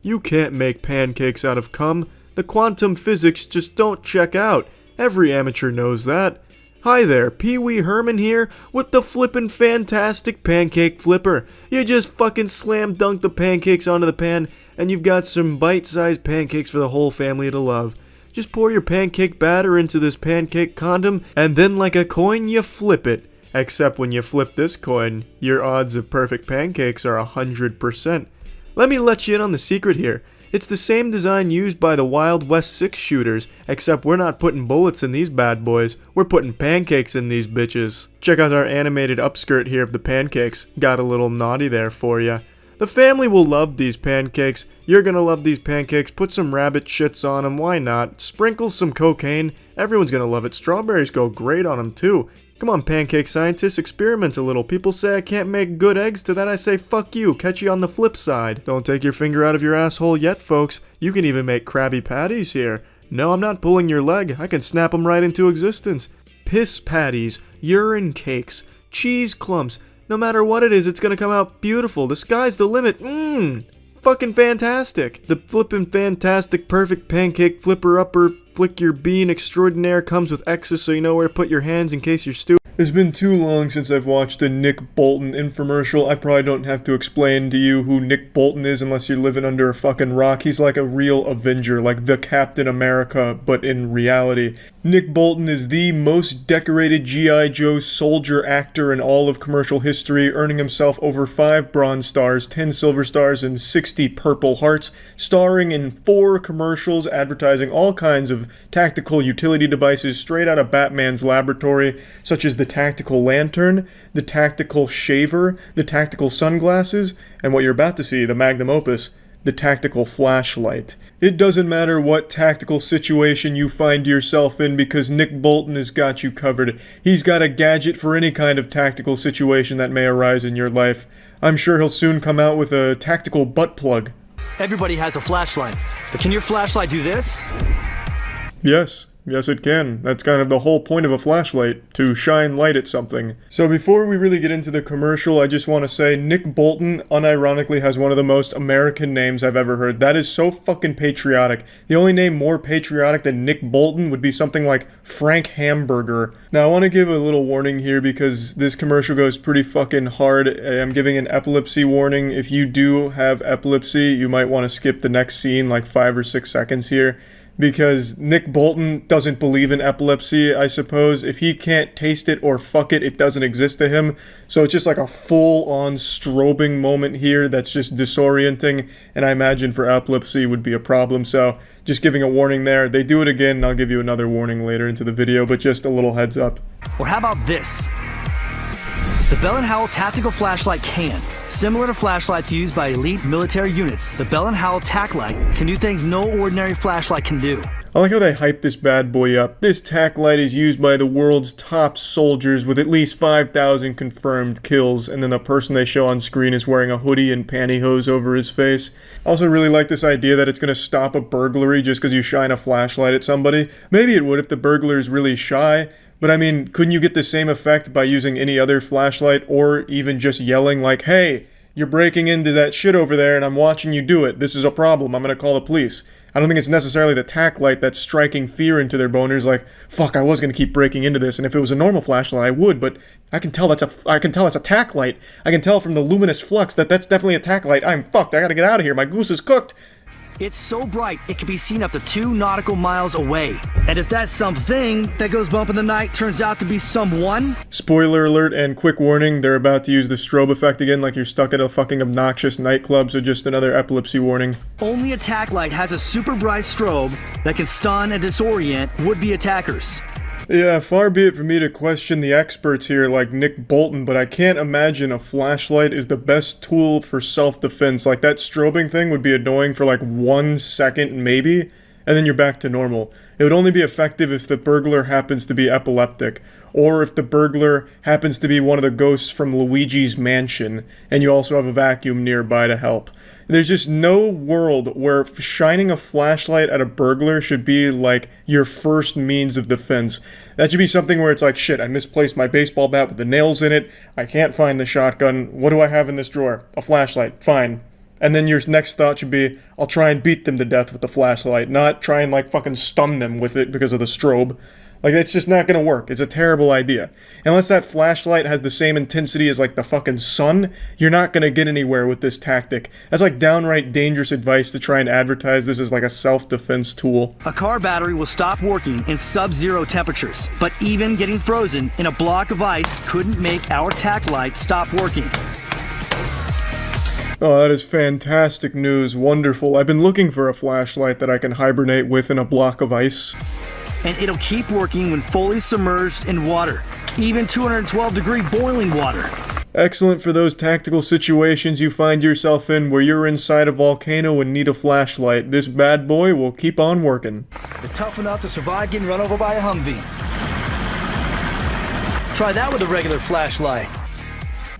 You can't make pancakes out of cum. The quantum physics just don't check out. Every amateur knows that. Hi there, Pee Wee Herman here with the flippin' fantastic pancake flipper. You just fucking slam dunk the pancakes onto the pan and you've got some bite-sized pancakes for the whole family to love. Just pour your pancake batter into this pancake condom and then like a coin you flip it. Except when you flip this coin, your odds of perfect pancakes are 100%. Let me let you in on the secret here. It's the same design used by the Wild West 6 shooters, except we're not putting bullets in these bad boys, we're putting pancakes in these bitches. Check out our animated upskirt here of the pancakes. Got a little naughty there for ya. The family will love these pancakes. You're gonna love these pancakes. Put some rabbit shits on them, why not? Sprinkle some cocaine. Everyone's gonna love it. Strawberries go great on them too. Come on, pancake scientists, experiment a little. People say I can't make good eggs. To that I say, fuck you. Catch you on the flip side. Don't take your finger out of your asshole yet, folks. You can even make Krabby Patties here. No, I'm not pulling your leg. I can snap them right into existence. Piss patties, urine cakes, cheese clumps. No matter what it is, it's gonna come out beautiful. The sky's the limit. Fucking fantastic. The flippin' fantastic perfect pancake flipper upper flick your bean extraordinaire comes with X's so you know where to put your hands in case you're stupid. It's been too long since I've watched a Nick Bolton infomercial. I probably don't have to explain to you who Nick Bolton is unless you're living under a fucking rock. He's like a real Avenger, like the Captain America, but in reality. Nick Bolton is the most decorated G.I. Joe soldier actor in all of commercial history, earning himself over 5 Bronze Stars, 10 Silver Stars, and 60 Purple Hearts, starring in 4 commercials advertising all kinds of tactical utility devices straight out of Batman's laboratory, such as the tactical lantern, the tactical shaver, the tactical sunglasses, and what you're about to see, the magnum opus, the tactical flashlight. It doesn't matter what tactical situation you find yourself in because Nick Bolton has got you covered. He's got a gadget for any kind of tactical situation that may arise in your life. I'm sure he'll soon come out with a tactical butt plug.
Everybody has a flashlight, but can your flashlight do this?
Yes it can. That's kind of the whole point of a flashlight, to shine light at something. So before we really get into the commercial, I just want to say Nick Bolton unironically has one of the most American names I've ever heard. That is so fucking patriotic. The only name more patriotic than Nick Bolton would be something like Frank Hamburger. Now I want to give a little warning here because this commercial goes pretty fucking hard. I'm giving an epilepsy warning. If you do have epilepsy, you might want to skip the next scene like 5 or 6 seconds here. Because Nick Bolton doesn't believe in epilepsy, I suppose. If he can't taste it or fuck it, it doesn't exist to him. So it's just like a full-on strobing moment here that's just disorienting, and I imagine for epilepsy would be a problem. So just giving a warning there. They do it again, and I'll give you another warning later into the video, but just a little heads up.
Or how about this? The Bell & Howell Tactical Flashlight can. Similar to flashlights used by elite military units, the Bell & Howell Tac Light can do things no ordinary flashlight can do.
I like how they hype this bad boy up. This tac light is used by the world's top soldiers with at least 5,000 confirmed kills, and then the person they show on screen is wearing a hoodie and pantyhose over his face. I also really like this idea that it's going to stop a burglary just because you shine a flashlight at somebody. Maybe it would if the burglar is really shy. But I mean, couldn't you get the same effect by using any other flashlight or even just yelling like, hey, you're breaking into that shit over there and I'm watching you do it. This is a problem. I'm gonna call the police. I don't think it's necessarily the tac light that's striking fear into their boners like, fuck, I was gonna keep breaking into this, and if it was a normal flashlight I would, but I can tell that's a tac light. I can tell from the luminous flux that that's definitely a tac light. I'm fucked. I gotta get out of here. My goose is cooked.
It's so bright, it can be seen up to 2 nautical miles away. And if that something that goes bump in the night turns out to be someone...
Spoiler alert and quick warning, they're about to use the strobe effect again like you're stuck at a fucking obnoxious nightclub, so just another epilepsy warning.
Only a tac light has a super bright strobe that can stun and disorient would-be attackers.
Yeah, far be it for me to question the experts here like Nick Bolton, but I can't imagine a flashlight is the best tool for self-defense. Like, that strobing thing would be annoying for like 1 second maybe, and then you're back to normal. It would only be effective if the burglar happens to be epileptic, or if the burglar happens to be one of the ghosts from Luigi's Mansion, and you also have a vacuum nearby to help. There's just no world where shining a flashlight at a burglar should be like your first means of defense. That should be something where it's like, shit, I misplaced my baseball bat with the nails in it, I can't find the shotgun, what do I have in this drawer? A flashlight, fine. And then your next thought should be, I'll try and beat them to death with the flashlight, not try and like fucking stun them with it because of the strobe. Like, it's just not gonna work. It's a terrible idea. Unless that flashlight has the same intensity as, like, the fucking sun, you're not gonna get anywhere with this tactic. That's, like, downright dangerous advice to try and advertise this as, like, a self-defense tool.
A car battery will stop working in sub-zero temperatures, but even getting frozen in a block of ice couldn't make our tack light stop working.
Oh, that is fantastic news. Wonderful. I've been looking for a flashlight that I can hibernate with in a block of ice.
And it'll keep working when fully submerged in water, even 212-degree boiling water.
Excellent for those tactical situations you find yourself in where you're inside a volcano and need a flashlight. This bad boy will keep on working.
It's tough enough to survive getting run over by a Humvee. Try that with a regular flashlight.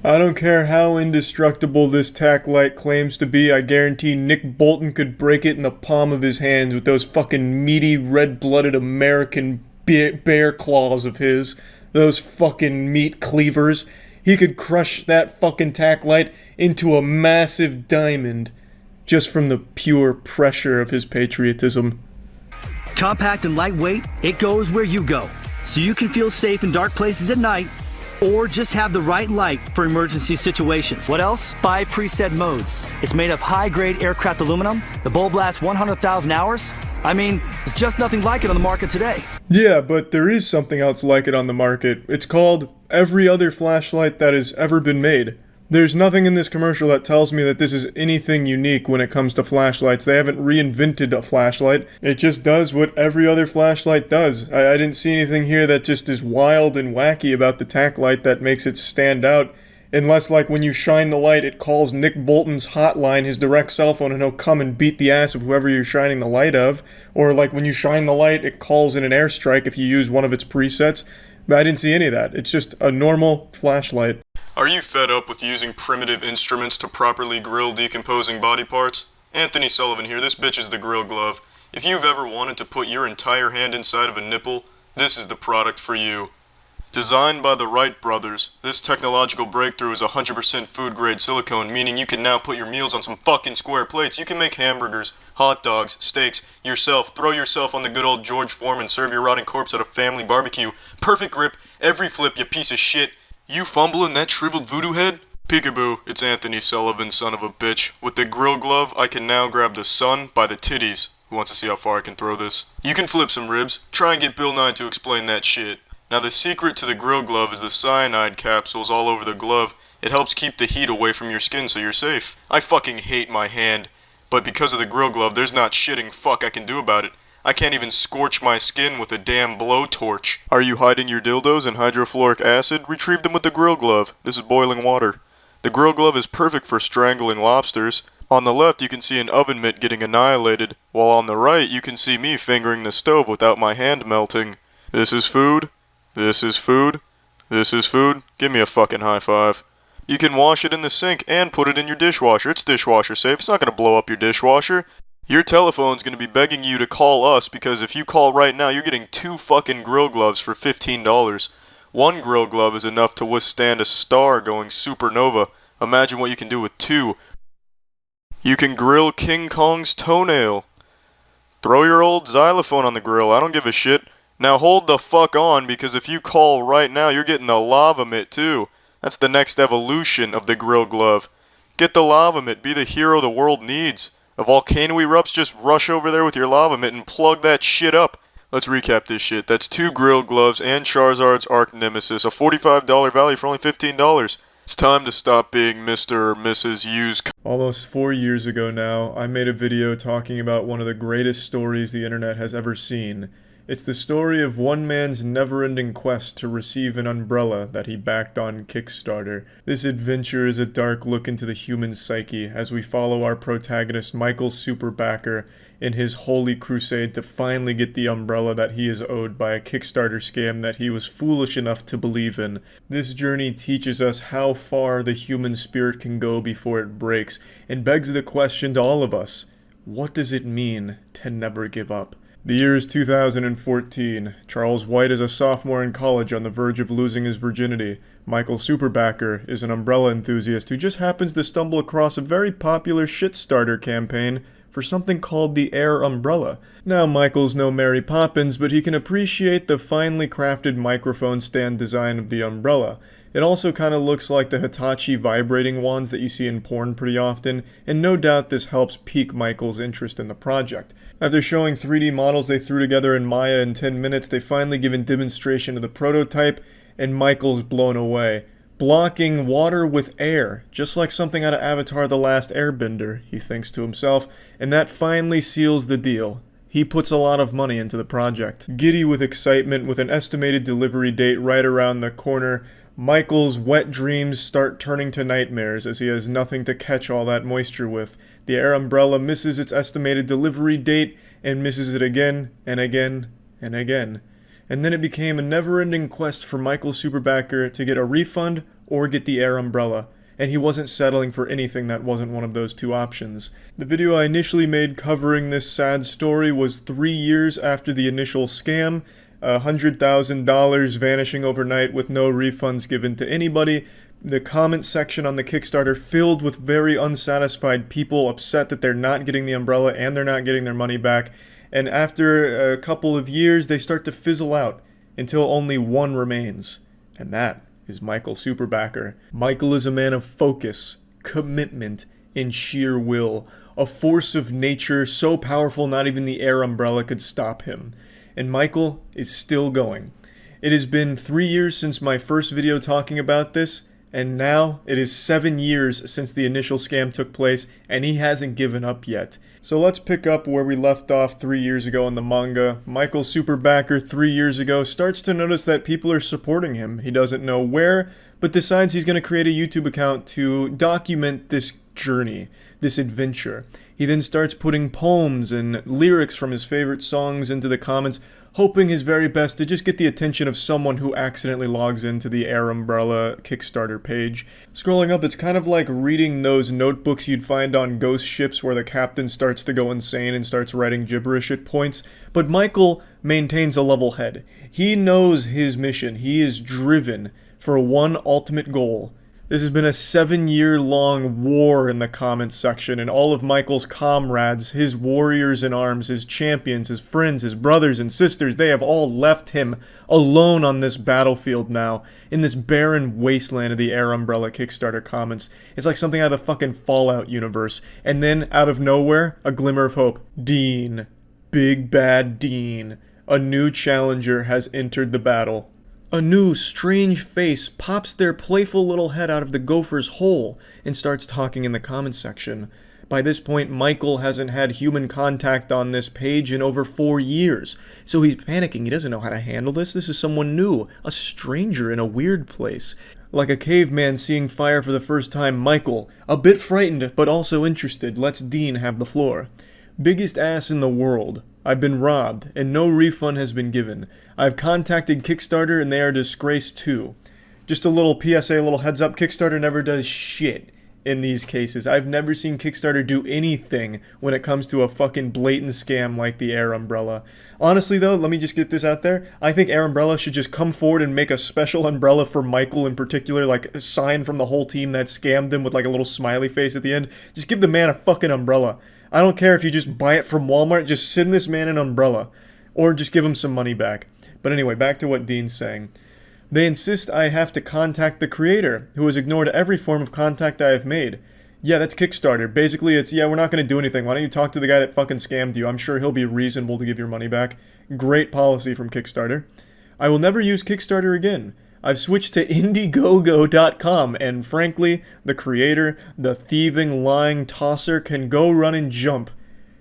I don't care how indestructible this tack light claims to be, I guarantee Nick Bolton could break it in the palm of his hands with those fucking meaty, red-blooded American bear claws of his. Those fucking meat cleavers. He could crush that fucking tack light into a massive diamond just from the pure pressure of his patriotism.
Compact and lightweight, it goes where you go. So you can feel safe in dark places at night, or just have the right light for emergency situations. What else? 5 preset modes. It's made of high-grade aircraft aluminum. The bulb lasts 100,000 hours. I mean, there's just nothing like it on the market today.
Yeah, but there is something else like it on the market. It's called every other flashlight that has ever been made. There's nothing in this commercial that tells me that this is anything unique when it comes to flashlights. They haven't reinvented a flashlight. It just does what every other flashlight does. I didn't see anything here that just is wild and wacky about the tack light that makes it stand out. Unless, like, when you shine the light, it calls Nick Bolton's hotline, his direct cell phone, and he'll come and beat the ass of whoever you're shining the light of. Or, like, when you shine the light, it calls in an airstrike if you use one of its presets. But I didn't see any of that. It's just a normal flashlight.
Are you fed up with using primitive instruments to properly grill decomposing body parts? Anthony Sullivan here, this bitch is the Grill Glove. If you've ever wanted to put your entire hand inside of a nipple, this is the product for you. Designed by the Wright brothers, this technological breakthrough is 100% food-grade silicone, meaning you can now put your meals on some fucking square plates. You can make hamburgers, hot dogs, steaks, yourself, throw yourself on the good old George Foreman, serve your rotting corpse at a family barbecue. Perfect grip, every flip, you piece of shit. You fumbling that shriveled voodoo head? Peekaboo, it's Anthony Sullivan, son of a bitch. With the Grill Glove, I can now grab the sun by the titties. Who wants to see how far I can throw this? You can flip some ribs. Try and get Bill Nye to explain that shit. Now the secret to the Grill Glove is the cyanide capsules all over the glove. It helps keep the heat away from your skin so you're safe. I fucking hate my hand. But because of the Grill Glove, there's not shitting fuck I can do about it. I can't even scorch my skin with a damn blowtorch. Are you hiding your dildos in hydrofluoric acid? Retrieve them with the Grill Glove. This is boiling water. The Grill Glove is perfect for strangling lobsters. On the left you can see an oven mitt getting annihilated, while on the right you can see me fingering the stove without my hand melting. This is food. This is food. This is food. Give me a fucking high five. You can wash it in the sink and put it in your dishwasher. It's dishwasher safe. It's not going to blow up your dishwasher. Your telephone's going to be begging you to call us because if you call right now, you're getting 2 fucking Grill Gloves for $15. 1 Grill Glove is enough to withstand a star going supernova. Imagine what you can do with 2. You can grill King Kong's toenail. Throw your old xylophone on the grill. I don't give a shit. Now hold the fuck on because if you call right now, you're getting the lava mitt too. That's the next evolution of the Grill Glove. Get the lava mitt. Be the hero the world needs. A volcano erupts, just rush over there with your lava mitt and plug that shit up. Let's recap this shit. That's 2 Grill Gloves and Charizard's Arch Nemesis. A $45 value for only $15. It's time to stop being Mr. or Mrs. Used.
Almost 4 years ago now, I made a video talking about one of the greatest stories the internet has ever seen. It's the story of one man's never-ending quest to receive an umbrella that he backed on Kickstarter. This adventure is a dark look into the human psyche as we follow our protagonist Michael Superbacker in his holy crusade to finally get the umbrella that he is owed by a Kickstarter scam that he was foolish enough to believe in. This journey teaches us how far the human spirit can go before it breaks, and begs the question to all of us, what does it mean to never give up? The year is 2014. Charles White is a sophomore in college on the verge of losing his virginity. Michael Superbacker is an umbrella enthusiast who just happens to stumble across a very popular shit-starter campaign for something called the Air Umbrella. Now, Michael's no Mary Poppins, but he can appreciate the finely crafted microphone stand design of the umbrella. It also kind of looks like the Hitachi vibrating wands that you see in porn pretty often, and no doubt this helps pique Michael's interest in the project. After showing 3D models they threw together in Maya in 10 minutes, they finally give a demonstration of the prototype, and Michael's blown away. Blocking water with air, just like something out of Avatar: The Last Airbender, he thinks to himself, and that finally seals the deal. He puts a lot of money into the project. Giddy with excitement, with an estimated delivery date right around the corner, Michael's wet dreams start turning to nightmares as he has nothing to catch all that moisture with. The Air Umbrella misses its estimated delivery date, and misses it again, and again, and again. And then it became a never-ending quest for Michael Superbacker to get a refund or get the Air Umbrella, and he wasn't settling for anything that wasn't one of those two options. The video I initially made covering this sad story was 3 years after the initial scam, $100,000 vanishing overnight with no refunds given to anybody. The comment section on the Kickstarter filled with very unsatisfied people upset that they're not getting the umbrella and they're not getting their money back. And after a couple of years, they start to fizzle out until only one remains. And that is Michael Superbacker. Michael is a man of focus, commitment, and sheer will. A force of nature so powerful not even the Air Umbrella could stop him. And Michael is still going. It has been 3 years since my first video talking about this, and now it is 7 years since the initial scam took place, and he hasn't given up yet. So let's pick up where we left off 3 years ago in the manga. Michael Superbacker 3 years ago starts to notice that people are supporting him. He doesn't know where, but decides he's going to create a YouTube account to document this journey, this adventure. He then starts putting poems and lyrics from his favorite songs into the comments, hoping his very best to just get the attention of someone who accidentally logs into the Air Umbrella Kickstarter page. Scrolling up, it's kind of like reading those notebooks you'd find on ghost ships where the captain starts to go insane and starts writing gibberish at points. But Michael maintains a level head. He knows his mission. He is driven for one ultimate goal. This has been a 7-year-long war in the comments section, and all of Michael's comrades, his warriors in arms, his champions, his friends, his brothers and sisters, they have all left him alone on this battlefield now, in this barren wasteland of the Air Umbrella Kickstarter comments. It's like something out of the fucking Fallout universe. And then, out of nowhere, a glimmer of hope. Dean. Big Bad Dean. A new challenger has entered the battle. A new, strange face pops their playful little head out of the gopher's hole and starts talking in the comments section. By this point, Michael hasn't had human contact on this page in over 4 years, so he's panicking. He doesn't know how to handle this. This is someone new, a stranger in a weird place. Like a caveman seeing fire for the first time, Michael, a bit frightened but also interested, lets Dean have the floor. Biggest ass in the world. I've been robbed, and no refund has been given. I've contacted Kickstarter, and they are disgraced too. Just a little PSA, a little heads up, Kickstarter never does shit in these cases. I've never seen Kickstarter do anything when it comes to a fucking blatant scam like the Air Umbrella. Honestly though, let me just get this out there. I think Air Umbrella should just come forward and make a special umbrella for Michael in particular, like a sign from the whole team that scammed him with like a little smiley face at the end. Just give the man a fucking umbrella. I don't care if you just buy it from Walmart, just send this man an umbrella. Or just give him some money back. But anyway, back to what Dean's saying. They insist I have to contact the creator, who has ignored every form of contact I have made. Yeah, that's Kickstarter. Basically, it's, yeah, we're not going to do anything. Why don't you talk to the guy that fucking scammed you? I'm sure he'll be reasonable to give your money back. Great policy from Kickstarter. I will never use Kickstarter again. I've switched to Indiegogo.com, and frankly, the creator, the thieving, lying tosser, can go run and jump.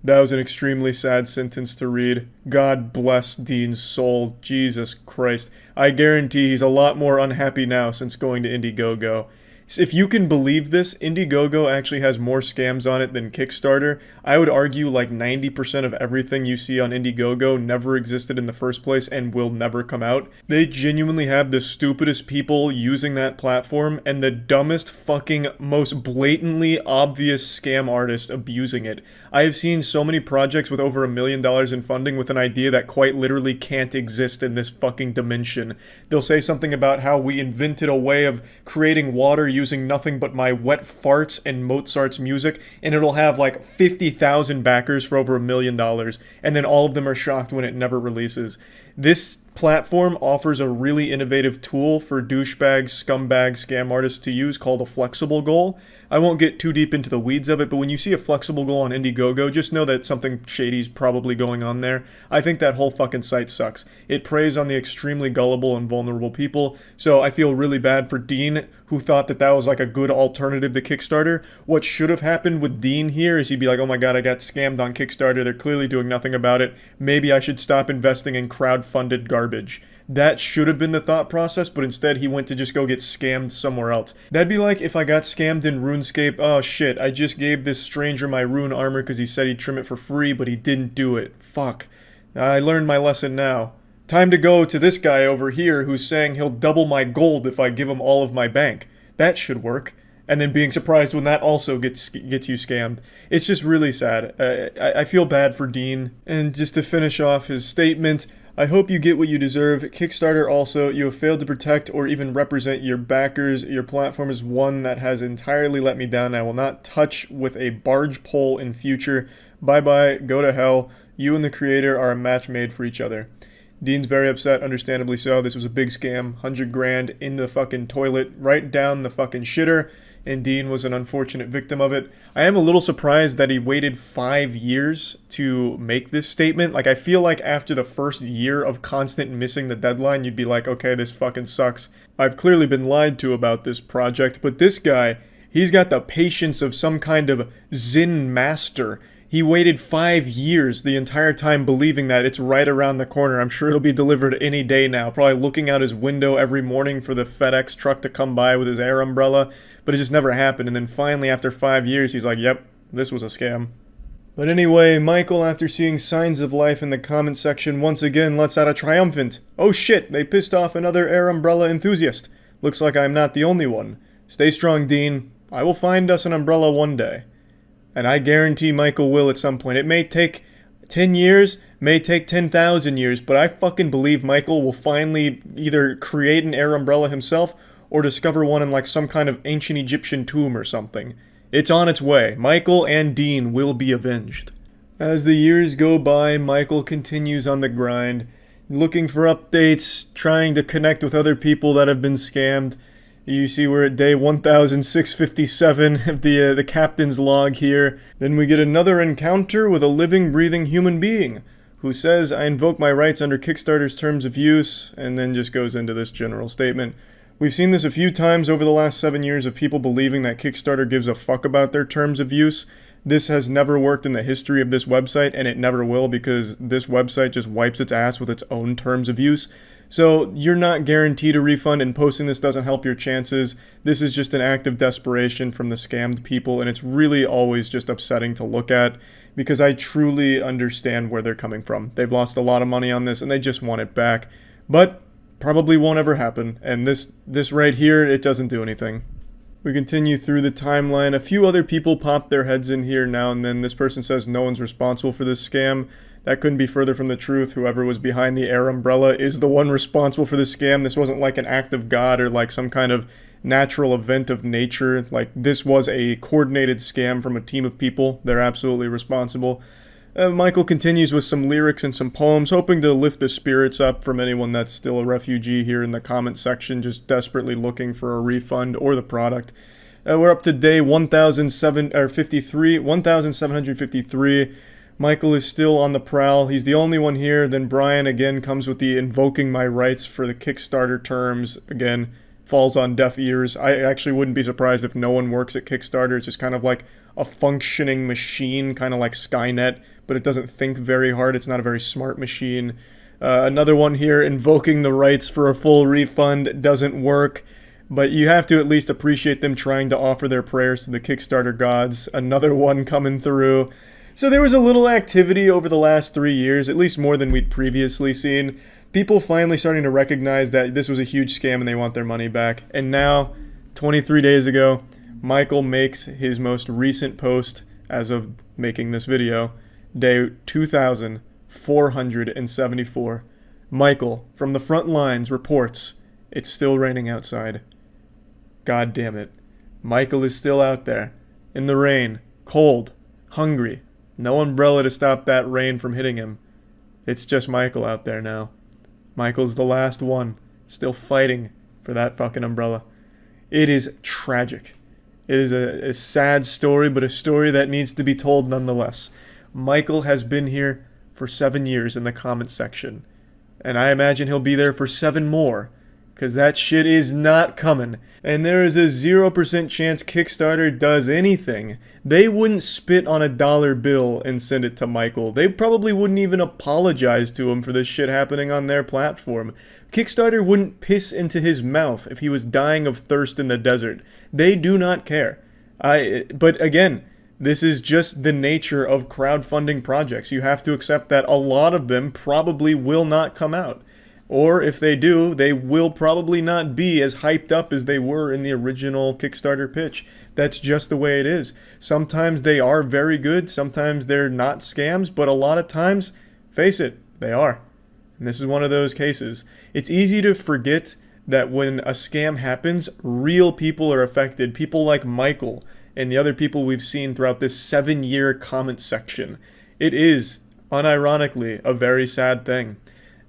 That was an extremely sad sentence to read. God bless Dean's soul. Jesus Christ. I guarantee he's a lot more unhappy now since going to Indiegogo. If you can believe this, Indiegogo actually has more scams on it than Kickstarter. I would argue like 90% of everything you see on Indiegogo never existed in the first place and will never come out. They genuinely have the stupidest people using that platform and the dumbest fucking most blatantly obvious scam artists abusing it. I have seen so many projects with over $1 million in funding with an idea that quite literally can't exist in this fucking dimension. They'll say something about how we invented a way of creating water using nothing but my wet farts and Mozart's music, and it'll have like 50,000 backers for over $1 million, and then all of them are shocked when it never releases. This platform offers a really innovative tool for douchebags, scumbags, scam artists to use called a flexible goal. I won't get too deep into the weeds of it, but when you see a flexible goal on Indiegogo, just know that something shady's probably going on there. I think that whole fucking site sucks. It preys on the extremely gullible and vulnerable people, so I feel really bad for Dean, who thought that that was like a good alternative to Kickstarter. What should have happened with Dean here is he'd be like, oh my god, I got scammed on Kickstarter, they're clearly doing nothing about it. Maybe I should stop investing in crowd-funded garbage. That should have been the thought process, but instead he went to just go get scammed somewhere else. That'd be like if I got scammed in RuneScape. Oh shit, I just gave this stranger my rune armor because he said he'd trim it for free, but he didn't do it. Fuck. I learned my lesson now. Time to go to this guy over here who's saying he'll double my gold if I give him all of my bank. That should work. And then being surprised when that also gets you scammed. It's just really sad. I feel bad for Dean. And just to finish off his statement, I hope you get what you deserve. Kickstarter also, you have failed to protect or even represent your backers. Your platform is one that has entirely let me down. I will not touch with a barge pole in future. Bye bye, go to hell. You and the creator are a match made for each other. Dean's very upset, understandably so. This was a big scam. 100 grand in the fucking toilet, right down the fucking shitter. And Dean was an unfortunate victim of it. I am a little surprised that he waited 5 years to make this statement. Like, I feel like after the first year of constant missing the deadline, you'd be like, okay, this fucking sucks. I've clearly been lied to about this project, but this guy, he's got the patience of some kind of Zen master. He waited 5 years, the entire time believing that it's right around the corner. I'm sure it'll be delivered any day now. Probably looking out his window every morning for the FedEx truck to come by with his air umbrella. But it just never happened. And then finally, after 5 years, he's like, yep, this was a scam. But anyway, Michael, after seeing signs of life in the comment section, once again lets out a triumphant, oh shit, they pissed off another air umbrella enthusiast. Looks like I'm not the only one. Stay strong, Dean. I will find us an umbrella one day. And I guarantee Michael will at some point. It may take 10 years, may take 10,000 years, but I fucking believe Michael will finally either create an air umbrella himself or discover one in like some kind of ancient Egyptian tomb or something. It's on its way. Michael and Dean will be avenged. As the years go by, Michael continues on the grind, looking for updates, trying to connect with other people that have been scammed. You see we're at day 1657 of the captain's log here. Then we get another encounter with a living, breathing human being who says, I invoke my rights under Kickstarter's terms of use, and then just goes into this general statement. We've seen this a few times over the last 7 years of people believing that Kickstarter gives a fuck about their terms of use. This has never worked in the history of this website, and it never will because this website just wipes its ass with its own terms of use. So you're not guaranteed a refund, and posting this doesn't help your chances. This is just an act of desperation from the scammed people, and it's really always just upsetting to look at because I truly understand where they're coming from. They've lost a lot of money on this, and they just want it back. But probably won't ever happen, and this right here, it doesn't do anything. We continue through the timeline. A few other people pop their heads in here now and then. This person says no one's responsible for this scam. That couldn't be further from the truth. Whoever was behind the air umbrella is the one responsible for this scam. This wasn't like an act of God or like some kind of natural event of nature. Like, this was a coordinated scam from a team of people. They're absolutely responsible. Michael continues with some lyrics and some poems, hoping to lift the spirits up from anyone that's still a refugee here in the comment section, just desperately looking for a refund or the product. We're up to day 1753. Michael is still on the prowl. He's the only one here. Then Brian again comes with the invoking my rights for the Kickstarter terms. Again, falls on deaf ears. I actually wouldn't be surprised if no one works at Kickstarter. It's just kind of like a functioning machine, kind of like Skynet, but it doesn't think very hard. It's not a very smart machine. Another one here, invoking the rights for a full refund, doesn't work. But you have to at least appreciate them trying to offer their prayers to the Kickstarter gods. Another one coming through. So there was a little activity over the last 3 years, at least more than we'd previously seen. People finally starting to recognize that this was a huge scam and they want their money back. And now, 23 days ago, Michael makes his most recent post as of making this video, day 2474. Michael, from the front lines, reports, it's still raining outside. God damn it. Michael is still out there, in the rain, cold, hungry, no umbrella to stop that rain from hitting him. It's just Michael out there now. Michael's the last one, still fighting for that fucking umbrella. It is tragic. It is a sad story, but a story that needs to be told nonetheless. Michael has been here for 7 years in the comments section, and I imagine he'll be there for 7 more. Because that shit is not coming. And there is a 0% chance Kickstarter does anything. They wouldn't spit on a dollar bill and send it to Michael. They probably wouldn't even apologize to him for this shit happening on their platform. Kickstarter wouldn't piss into his mouth if he was dying of thirst in the desert. They do not care. But again, this is just the nature of crowdfunding projects. You have to accept that a lot of them probably will not come out. Or if they do, they will probably not be as hyped up as they were in the original Kickstarter pitch. That's just the way it is. Sometimes they are very good, sometimes they're not scams, but a lot of times, face it, they are. And this is one of those cases. It's easy to forget that when a scam happens, real people are affected. People like Michael and the other people we've seen throughout this 7-year comment section. It is, unironically, a very sad thing.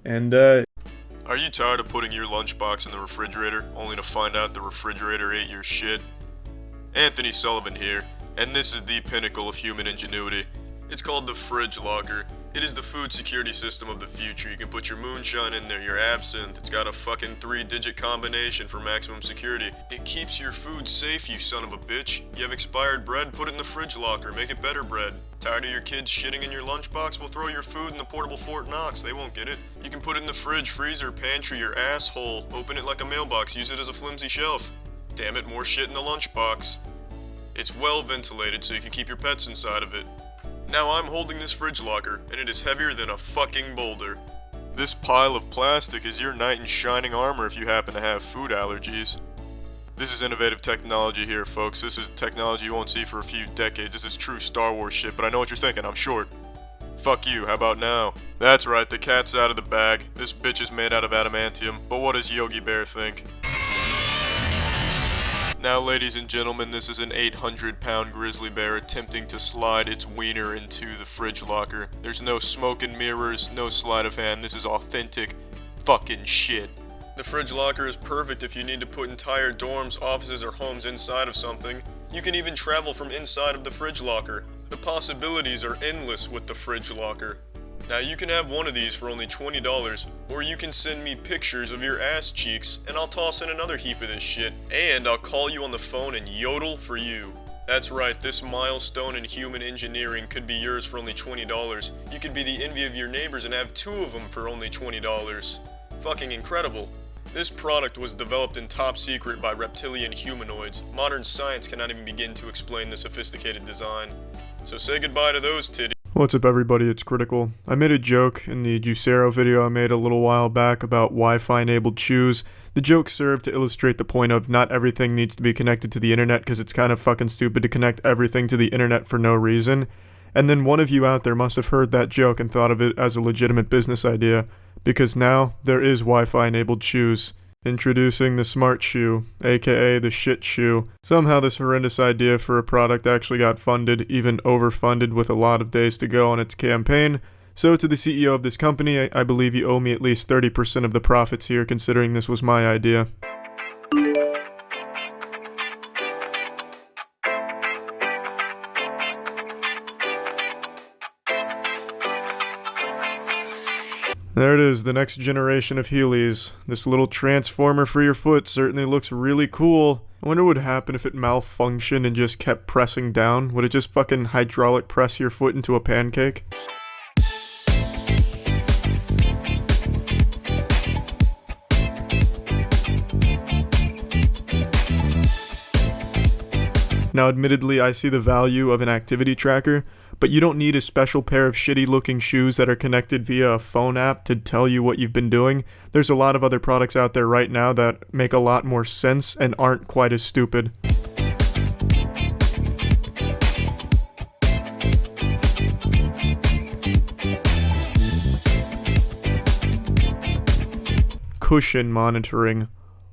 And,
Are you tired of putting your lunchbox in the refrigerator, only to find out the refrigerator ate your shit? Anthony Sullivan here, and this is the pinnacle of human ingenuity. It's called the Fridge Locker. It is the food security system of the future. You can put your moonshine in there, your absinthe. It's got a fucking 3-digit combination for maximum security. It keeps your food safe, you son of a bitch. You have expired bread, put it in the Fridge Locker. Make it better bread. Tired of your kids shitting in your lunchbox? Well, throw your food in the portable Fort Knox. They won't get it. You can put it in the fridge, freezer, pantry, your asshole. Open it like a mailbox. Use it as a flimsy shelf. Damn it, more shit in the lunchbox. It's well ventilated so you can keep your pets inside of it. Now I'm holding this Fridge Locker, and it is heavier than a fucking boulder. This pile of plastic is your knight in shining armor if you happen to have food allergies. This is innovative technology here, folks. This is technology you won't see for a few decades. This is true Star Wars shit, but I know what you're thinking. I'm short. Fuck you, how about now? That's right, the cat's out of the bag. This bitch is made out of adamantium, but what does Yogi Bear think? Now, ladies and gentlemen, this is an 800-pound grizzly bear attempting to slide its wiener into the Fridge Locker. There's no smoke and mirrors, no sleight of hand. This is authentic fucking shit. The Fridge Locker is perfect if you need to put entire dorms, offices, or homes inside of something. You can even travel from inside of the Fridge Locker. The possibilities are endless with the Fridge Locker. Now you can have one of these for only $20, or you can send me pictures of your ass cheeks, and I'll toss in another heap of this shit, and I'll call you on the phone and yodel for you. That's right, this milestone in human engineering could be yours for only $20. You could be the envy of your neighbors and have 2 of them for only $20. Fucking incredible. This product was developed in top secret by reptilian humanoids. Modern science cannot even begin to explain the sophisticated design. So say goodbye to those titties.
What's up everybody, it's Critical. I made a joke in the Juicero video I made a little while back about Wi-Fi enabled shoes. The joke served to illustrate the point of not everything needs to be connected to the internet because it's kind of fucking stupid to connect everything to the internet for no reason. And then one of you out there must have heard that joke and thought of it as a legitimate business idea, because now there is Wi-Fi enabled shoes. Introducing the Smart Shoe, aka the Shit Shoe. Somehow this horrendous idea for a product actually got funded, even overfunded with a lot of days to go on its campaign. So to the CEO of this company, I believe you owe me at least 30% of the profits here, considering this was my idea. There it is, the next generation of Heelys. This little transformer for your foot certainly looks really cool.
I wonder what would happen if it malfunctioned and just kept pressing down. Would it just fucking hydraulic press your foot into a pancake? Now, admittedly, I see the value of an activity tracker, but you don't need a special pair of shitty-looking shoes that are connected via a phone app to tell you what you've been doing. There's a lot of other products out there right now that make a lot more sense and aren't quite as stupid. Cushion monitoring.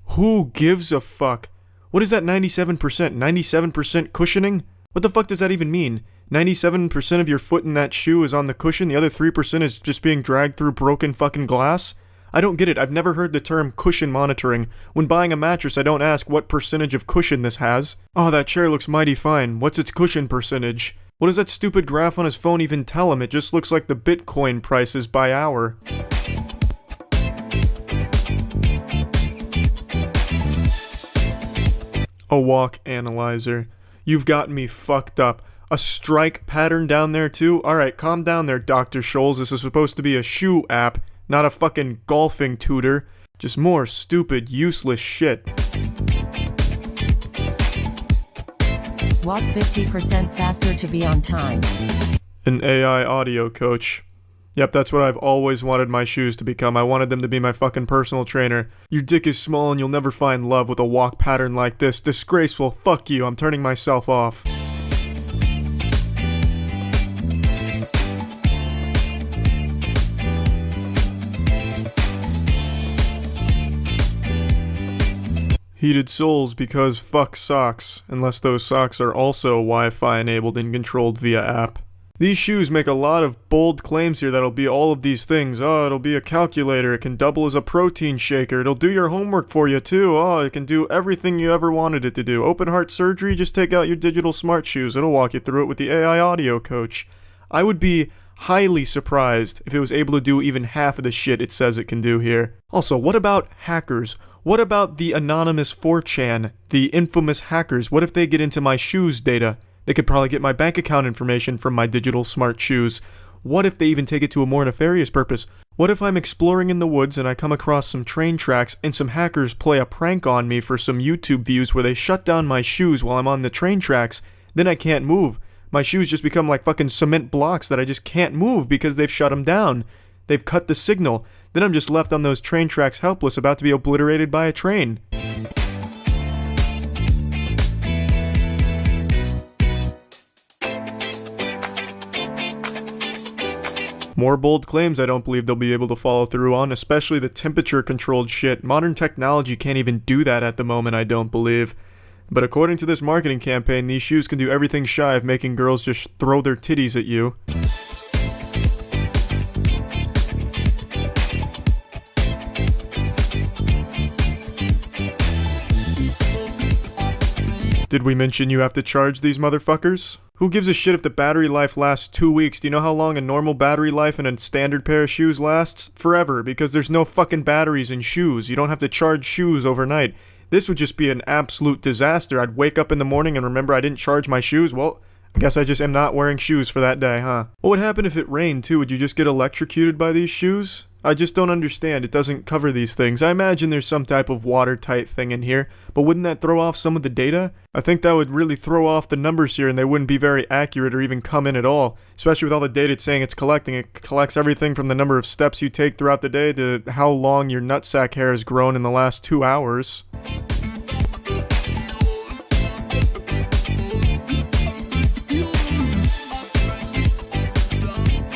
Who gives a fuck? What is that 97%? 97% cushioning? What the fuck does that even mean? 97% of your foot in that shoe is on the cushion, the other 3% is just being dragged through broken fucking glass? I don't get it. I've never heard the term cushion monitoring. When buying a mattress, I don't ask what percentage of cushion this has. Oh, that chair looks mighty fine. What's its cushion percentage? What does that stupid graph on his phone even tell him? It just looks like the Bitcoin prices by hour. A walk analyzer. You've got me fucked up. A strike pattern down there too? Alright, calm down there, Dr. Scholes. This is supposed to be a shoe app, not a fucking golfing tutor. Just more stupid, useless shit.
Walk 50% faster to be on time.
An AI audio coach. Yep, that's what I've always wanted my shoes to become. I wanted them to be my fucking personal trainer. Your dick is small and you'll never find love with a walk pattern like this. Disgraceful. Fuck you. I'm turning myself off. Heated soles because fuck socks, unless those socks are also Wi-Fi enabled and controlled via app. These shoes make a lot of bold claims here that'll be all of these things. Oh, it'll be a calculator, it can double as a protein shaker, it'll do your homework for you too. Oh, it can do everything you ever wanted it to do. Open heart surgery, just take out your digital smart shoes. It'll walk you through it with the AI audio coach. I would be highly surprised if it was able to do even half of the shit it says it can do here. Also, what about hackers? What about the anonymous 4chan, the infamous hackers? What if they get into my shoes data? They could probably get my bank account information from my digital smart shoes. What if they even take it to a more nefarious purpose? What if I'm exploring in the woods and I come across some train tracks and some hackers play a prank on me for some YouTube views where they shut down my shoes while I'm on the train tracks? Then I can't move. My shoes just become like fucking cement blocks that I just can't move because they've shut them down. They've cut the signal. Then I'm just left on those train tracks helpless, about to be obliterated by a train. More bold claims I don't believe they'll be able to follow through on, especially the temperature-controlled shit. Modern technology can't even do that at the moment, I don't believe. But according to this marketing campaign, these shoes can do everything shy of making girls just throw their titties at you. Did we mention you have to charge these motherfuckers? Who gives a shit if the battery life lasts 2 weeks? Do you know how long a normal battery life in a standard pair of shoes lasts? Forever, because there's no fucking batteries in shoes. You don't have to charge shoes overnight. This would just be an absolute disaster. I'd wake up in the morning and remember I didn't charge my shoes. Well, I guess I just am not wearing shoes for that day, huh? What would happen if it rained too? Would you just get electrocuted by these shoes? I just don't understand. It doesn't cover these things. I imagine there's some type of watertight thing in here, but wouldn't that throw off some of the data? I think that would really throw off the numbers here and they wouldn't be very accurate or even come in at all, especially with all the data it's saying it's collecting. It collects everything from the number of steps you take throughout the day to how long your nutsack hair has grown in the last 2 hours.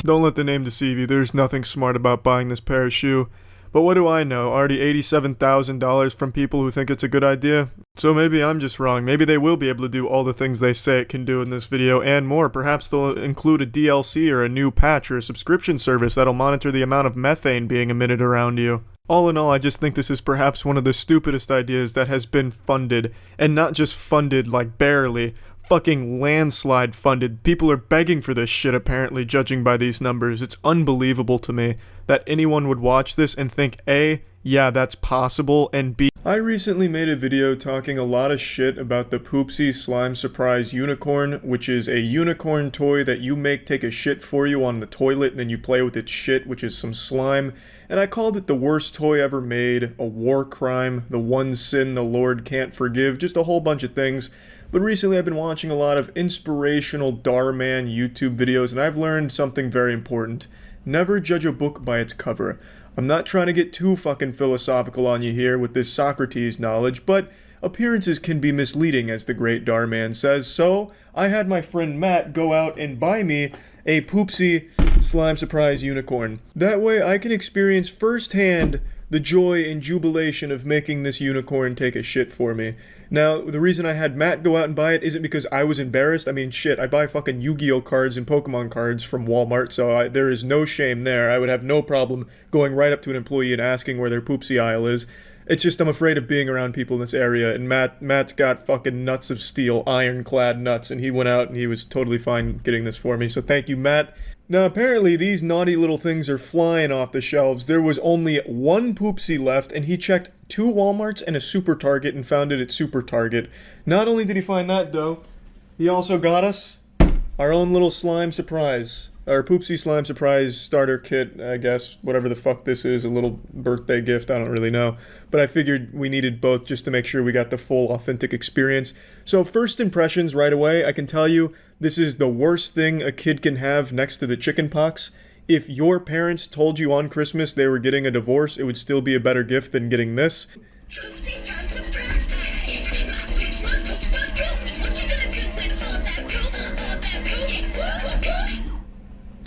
Don't let the name deceive you, there's nothing smart about buying this pair of shoe. But what do I know, already $87,000 from people who think it's a good idea? So maybe I'm just wrong, maybe they will be able to do all the things they say it can do in this video and more. Perhaps they'll include a DLC or a new patch or a subscription service that'll monitor the amount of methane being emitted around you. All in all, I just think this is perhaps one of the stupidest ideas that has been funded, and not just funded like barely. Fucking landslide funded. People are begging for this shit apparently, judging by these numbers. It's unbelievable to me that anyone would watch this and think A, yeah, that's possible, and B,
I recently made a video talking a lot of shit about the Poopsie Slime Surprise Unicorn, which is a unicorn toy that you make take a shit for you on the toilet, and then you play with its shit, which is some slime. And I called it the worst toy ever made, a war crime, the one sin the Lord can't forgive, just a whole bunch of things. But recently I've been watching a lot of inspirational Darman YouTube videos, and I've learned something very important. Never judge a book by its cover. I'm not trying to get too fucking philosophical on you here with this Socrates knowledge, but appearances can be misleading, as the great Darman says, so I had my friend Matt go out and buy me a Poopsie Slime Surprise Unicorn. That way I can experience firsthand the joy and jubilation of making this unicorn take a shit for me. Now, the reason I had Matt go out and buy it isn't because I was embarrassed. I mean, shit, I buy fucking Yu-Gi-Oh cards and Pokemon cards from Walmart, so there is no shame there. I would have no problem going right up to an employee and asking where their Poopsie aisle is. It's just I'm afraid of being around people in this area, and Matt's got fucking nuts of steel, ironclad nuts, and he went out and he was totally fine getting this for me, so thank you, Matt. Now, apparently these naughty little things are flying off the shelves. There was only one Poopsie left, and he checked 2 Walmarts and a Super Target and found it at Super Target. Not only did he find that, though, he also got us our own little slime surprise. Our Poopsie Slime Surprise starter kit, I guess, whatever the fuck this is, a little birthday gift, I don't really know. But I figured we needed both just to make sure we got the full, authentic experience. So first impressions right away, I can tell you, this is the worst thing a kid can have next to the chicken pox. If your parents told you on Christmas they were getting a divorce, it would still be a better gift than getting this.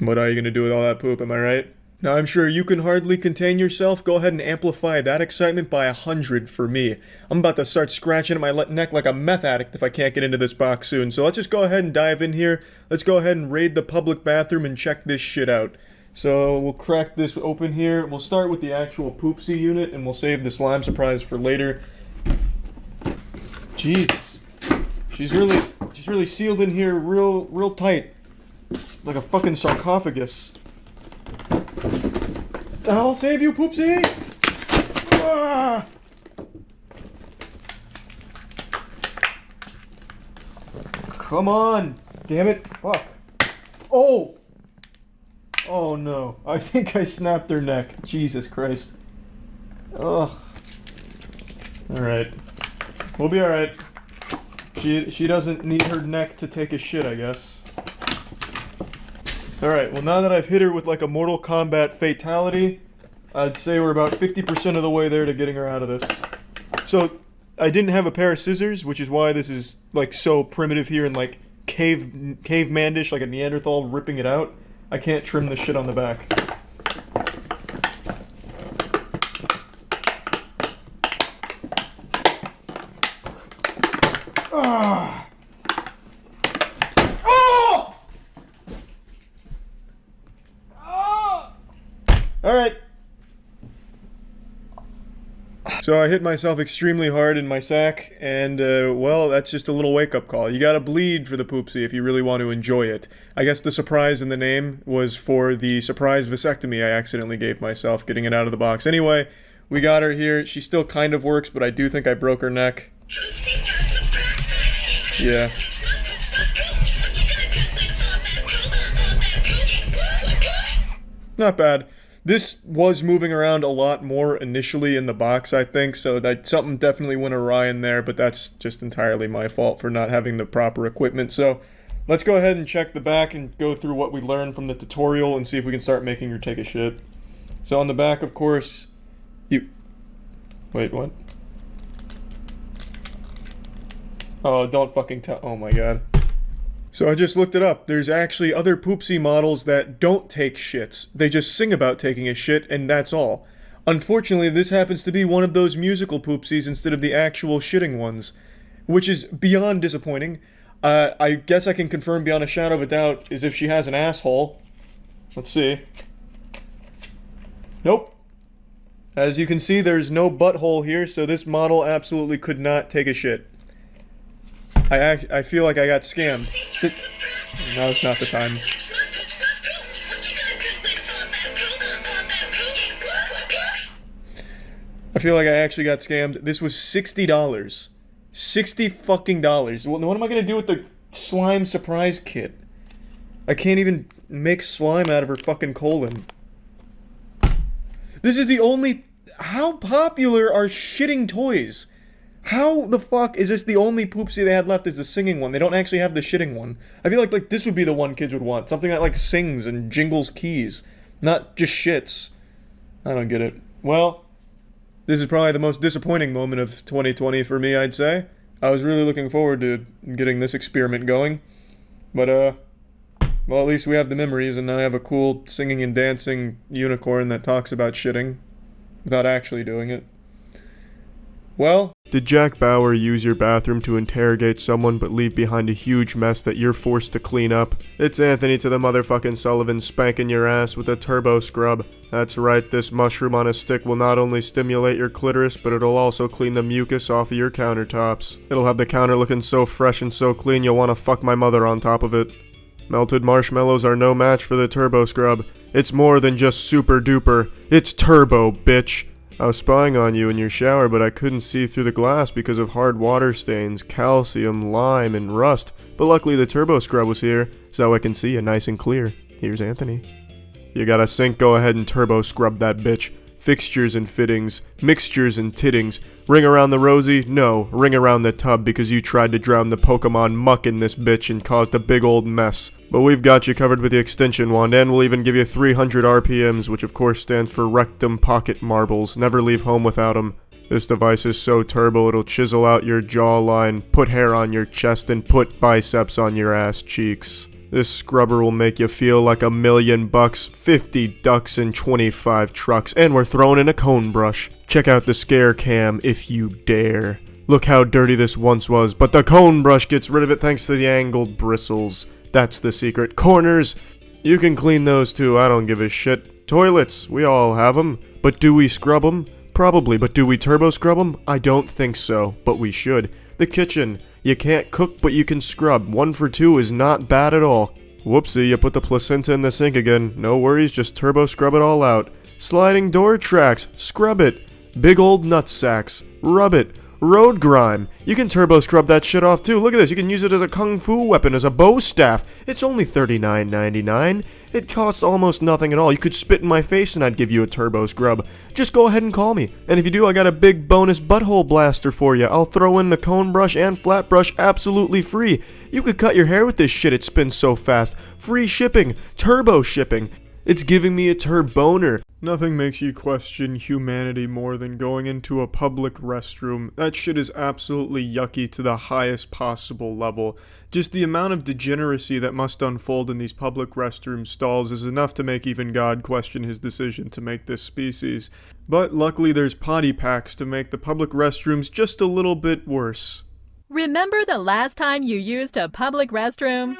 What are you going to do with all that poop, am I right? Now, I'm sure you can hardly contain yourself. Go ahead and amplify that excitement by 100 for me. I'm about to start scratching at my neck like a meth addict if I can't get into this box soon. So let's just go ahead and dive in here. Let's go ahead and raid the public bathroom and check this shit out. So we'll crack this open here. We'll start with the actual Poopsie unit, and we'll save the slime surprise for later. Jesus. She's really sealed in here real tight. Like a fucking sarcophagus. I'll save you, Poopsie! Ah! Come on! Damn it! Fuck. Oh! Oh no. I think I snapped her neck. Jesus Christ. Ugh. Alright. We'll be alright. She doesn't need her neck to take a shit, I guess. Alright, well now that I've hit her with like a Mortal Kombat fatality, I'd say we're about 50% of the way there to getting her out of this. So, I didn't have a pair of scissors, which is why this is like so primitive here and like caveman-ish, like a Neanderthal ripping it out. I can't trim the shit on the back. Ah! Alright. So I hit myself extremely hard in my sack, and, well, that's just a little wake-up call. You gotta bleed for the Poopsie if you really want to enjoy it. I guess the surprise in the name was for the surprise vasectomy I accidentally gave myself, getting it out of the box. Anyway, we got her here. She still kind of works, but I do think I broke her neck. Yeah. Not bad. This was moving around a lot more initially in the box, I think, so that something definitely went awry in there, but that's just entirely my fault for not having the proper equipment. So let's go ahead and check the back and go through what we learned from the tutorial and see if we can start making her take a shit. So on the back, of course, Wait, what? Oh, don't fucking tell. Oh my god. So I just looked it up. There's actually other Poopsie models that don't take shits. They just sing about taking a shit, and that's all. Unfortunately, this happens to be one of those musical Poopsies instead of the actual shitting ones, which is beyond disappointing. I guess I can confirm beyond a shadow of a doubt is if she has an asshole. Let's see. Nope. As you can see, there's no butthole here, so this model absolutely could not take a shit. I feel like I got scammed. No, it's not the time. I feel like I actually got scammed. This was $60. $60 fucking dollars. What am I gonna do with the slime surprise kit? I can't even make slime out of her fucking colon. This is the only... How popular are shitting toys? How the fuck is this the only poopsie they had left is the singing one? They don't actually have the shitting one. I feel like this would be the one kids would want. Something that like sings and jingles keys. Not just shits. I don't get it. Well, this is probably the most disappointing moment of 2020 for me, I'd say. I was really looking forward to getting this experiment going. But, well, at least we have the memories, and now I have a cool singing and dancing unicorn that talks about shitting without actually doing it. Well...
Did Jack Bauer use your bathroom to interrogate someone but leave behind a huge mess that you're forced to clean up? It's Anthony to the motherfucking Sullivan spanking your ass with a turbo scrub. That's right, this mushroom on a stick will not only stimulate your clitoris, but it'll also clean the mucus off of your countertops. It'll have the counter looking so fresh and so clean you'll want to fuck my mother on top of it. Melted marshmallows are no match for the turbo scrub. It's more than just super duper. It's turbo, bitch. I was spying on you in your shower, but I couldn't see through the glass because of hard water stains, calcium, lime, and rust. But luckily the turbo scrub was here, so I can see you nice and clear. Here's Anthony. You got a sink, go ahead and turbo scrub that bitch. Fixtures and fittings, mixtures and tittings. Ring around the rosy? No, ring around the tub because you tried to drown the Pokemon muck in this bitch and caused a big old mess. But we've got you covered with the extension wand, and we'll even give you 300 RPMs, which of course stands for Rectum Pocket Marbles. Never leave home without them. This device is so turbo it'll chisel out your jawline, put hair on your chest, and put biceps on your ass cheeks. This scrubber will make you feel like $1,000,000, 50 ducks, and 25 trucks, and we're throwing in a cone brush. Check out the scare cam if you dare. Look how dirty this once was, but the cone brush gets rid of it thanks to the angled bristles. That's the secret. Corners! You can clean those too, I don't give a shit. Toilets, we all have them. But do we scrub them? Probably, but do we turbo scrub them? I don't think so, but we should. The kitchen. You can't cook, but you can scrub. 1 for 2 is not bad at all. Whoopsie, you put the placenta in the sink again. No worries, just turbo scrub it all out. Sliding door tracks. Scrub it. Big old nut sacks. Rub it. Road grime. You can turbo scrub that shit off too. Look at this. You can use it as a kung fu weapon, as a bow staff. It's only $39.99. It costs almost nothing at all. You could spit in my face and I'd give you a turbo scrub. Just go ahead and call me. And if you do, I got a big bonus butthole blaster for you. I'll throw in the cone brush and flat brush absolutely free. You could cut your hair with this shit. It spins so fast. Free shipping. Turbo shipping. It's giving me a turboner.
Nothing makes you question humanity more than going into a public restroom. That shit is absolutely yucky to the highest possible level. Just the amount of degeneracy that must unfold in these public restroom stalls is enough to make even God question his decision to make this species. But luckily there's potty packs to make the public restrooms just a little bit worse.
Remember the last time you used a public restroom?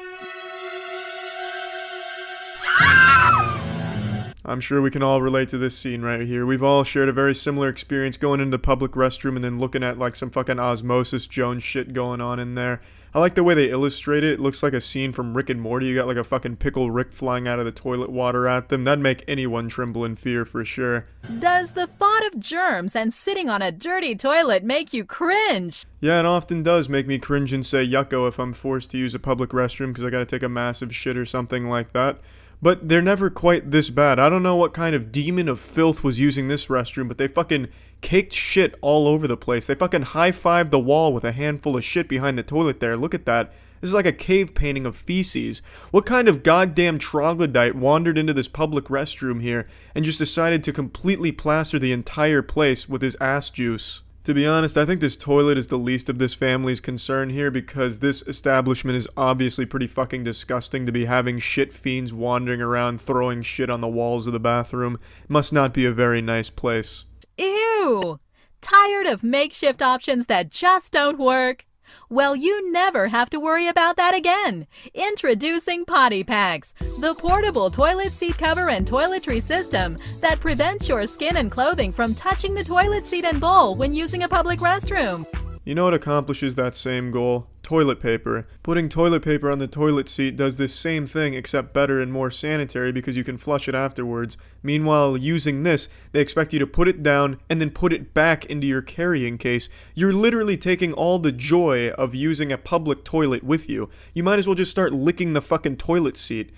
I'm sure we can all relate to this scene right here. We've all shared a very similar experience going into the public restroom and then looking at like some fucking Osmosis Jones shit going on in there. I like the way they illustrate it. It looks like a scene from Rick and Morty. You got like a fucking Pickle Rick flying out of the toilet water at them. That'd make anyone tremble in fear for sure.
Does the thought of germs and sitting on a dirty toilet make you cringe?
Yeah, it often does make me cringe and say yucko if I'm forced to use a public restroom because I gotta take a massive shit or something like that. But they're never quite this bad. I don't know what kind of demon of filth was using this restroom, but they fucking caked shit all over the place. They fucking high-fived the wall with a handful of shit behind the toilet there. Look at that. This is like a cave painting of feces. What kind of goddamn troglodyte wandered into this public restroom here and just decided to completely plaster the entire place with his ass juice? To be honest, I think this toilet is the least of this family's concern here because this establishment is obviously pretty fucking disgusting to be having shit fiends wandering around throwing shit on the walls of the bathroom. It must not be a very nice place.
Ew! Tired of makeshift options that just don't work? Well, you never have to worry about that again. Introducing Potty Packs, the portable toilet seat cover and toiletry system that prevents your skin and clothing from touching the toilet seat and bowl when using a public restroom.
You know what accomplishes that same goal? toilet paper. Putting toilet paper on the toilet seat does this same thing except better and more sanitary because you can flush it afterwards. Meanwhile, using this, they expect you to put it down and then put it back into your carrying case. You're literally taking all the joy of using a public toilet with you. You might as well just start licking the fucking toilet seat.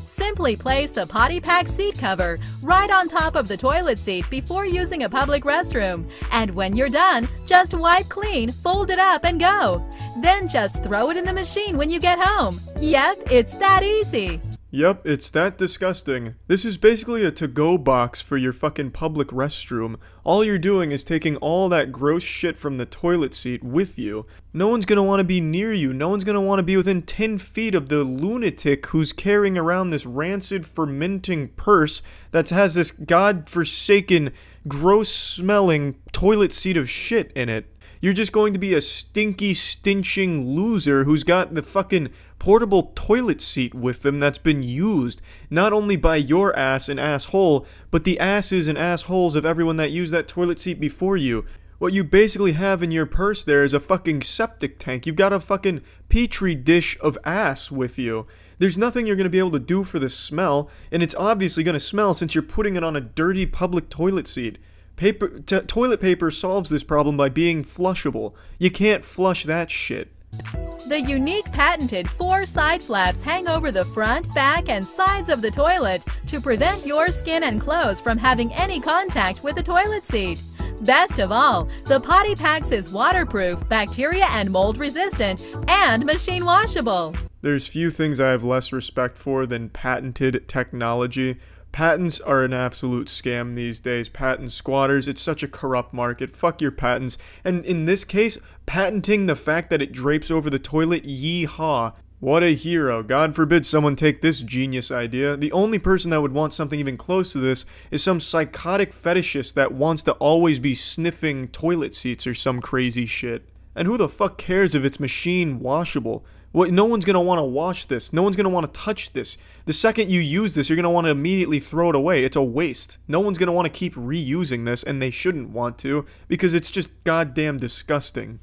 Simply place the Potty Pack seat cover right on top of the toilet seat before using a public restroom. And when you're done, just wipe clean, fold it up, and go. Then just throw it in the machine when you get home. Yep, it's that easy.
Yep, it's that disgusting. This is basically a to-go box for your fucking public restroom. All you're doing is taking all that gross shit from the toilet seat with you. No one's gonna want to be near you. No one's gonna want to be within 10 feet of the lunatic who's carrying around this rancid, fermenting purse that has this god-forsaken, gross-smelling toilet seat of shit in it. You're just going to be a stinky, stinching loser who's got the fucking portable toilet seat with them that's been used, not only by your ass and asshole, but the asses and assholes of everyone that used that toilet seat before you. What you basically have in your purse there is a fucking septic tank. You've got a fucking petri dish of ass with you. There's nothing you're going to be able to do for the smell, and it's obviously going to smell since you're putting it on a dirty public toilet seat. Toilet paper solves this problem by being flushable. You can't flush that shit.
The unique patented 4 side flaps hang over the front, back, and sides of the toilet to prevent your skin and clothes from having any contact with the toilet seat. Best of all, the Potty Packs is waterproof, bacteria and mold resistant, and machine washable.
There's few things I have less respect for than patented technology. Patents are an absolute scam these days. Patent squatters, it's such a corrupt market. Fuck your patents. And in this case, patenting the fact that it drapes over the toilet, yee-haw. What a hero. God forbid someone take this genius idea. The only person that would want something even close to this is some psychotic fetishist that wants to always be sniffing toilet seats or some crazy shit. And who the fuck cares if it's machine washable? No one's going to want to wash this. No one's going to want to touch this. The second you use this, you're going to want to immediately throw it away. It's a waste. No one's going to want to keep reusing this, and they shouldn't want to, because it's just goddamn disgusting.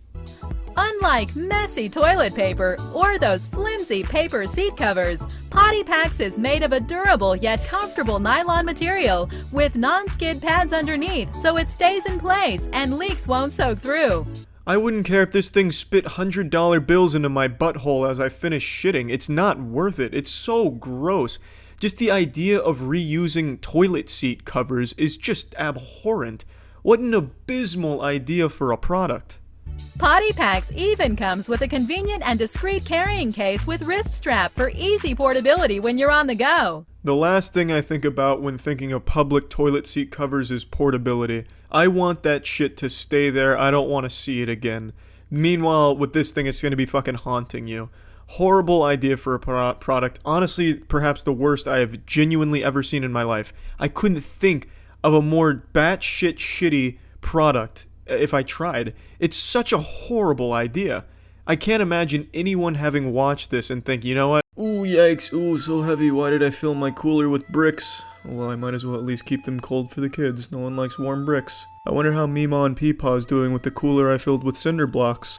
Unlike messy toilet paper or those flimsy paper seat covers, Potty Packs is made of a durable yet comfortable nylon material with non-skid pads underneath, so it stays in place and leaks won't soak through.
I wouldn't care if this thing spit $100 bills into my butthole as I finish shitting. It's not worth it. It's so gross. Just the idea of reusing toilet seat covers is just abhorrent. What an abysmal idea for a product.
Potty Packs even comes with a convenient and discreet carrying case with wrist strap for easy portability when you're on the go.
The last thing I think about when thinking of public toilet seat covers is portability. I want that shit to stay there. I don't want to see it again. Meanwhile, with this thing, it's going to be fucking haunting you. Horrible idea for a product. Honestly, perhaps the worst I have genuinely ever seen in my life. I couldn't think of a more batshit shitty product if I tried. It's such a horrible idea. I can't imagine anyone having watched this and think, you know what? Ooh, yikes. Ooh, so heavy. Why did I fill my cooler with bricks? Well, I might as well at least keep them cold for the kids. No one likes warm bricks. I wonder how Meemaw and Peepaw's doing with the cooler I filled with cinder blocks.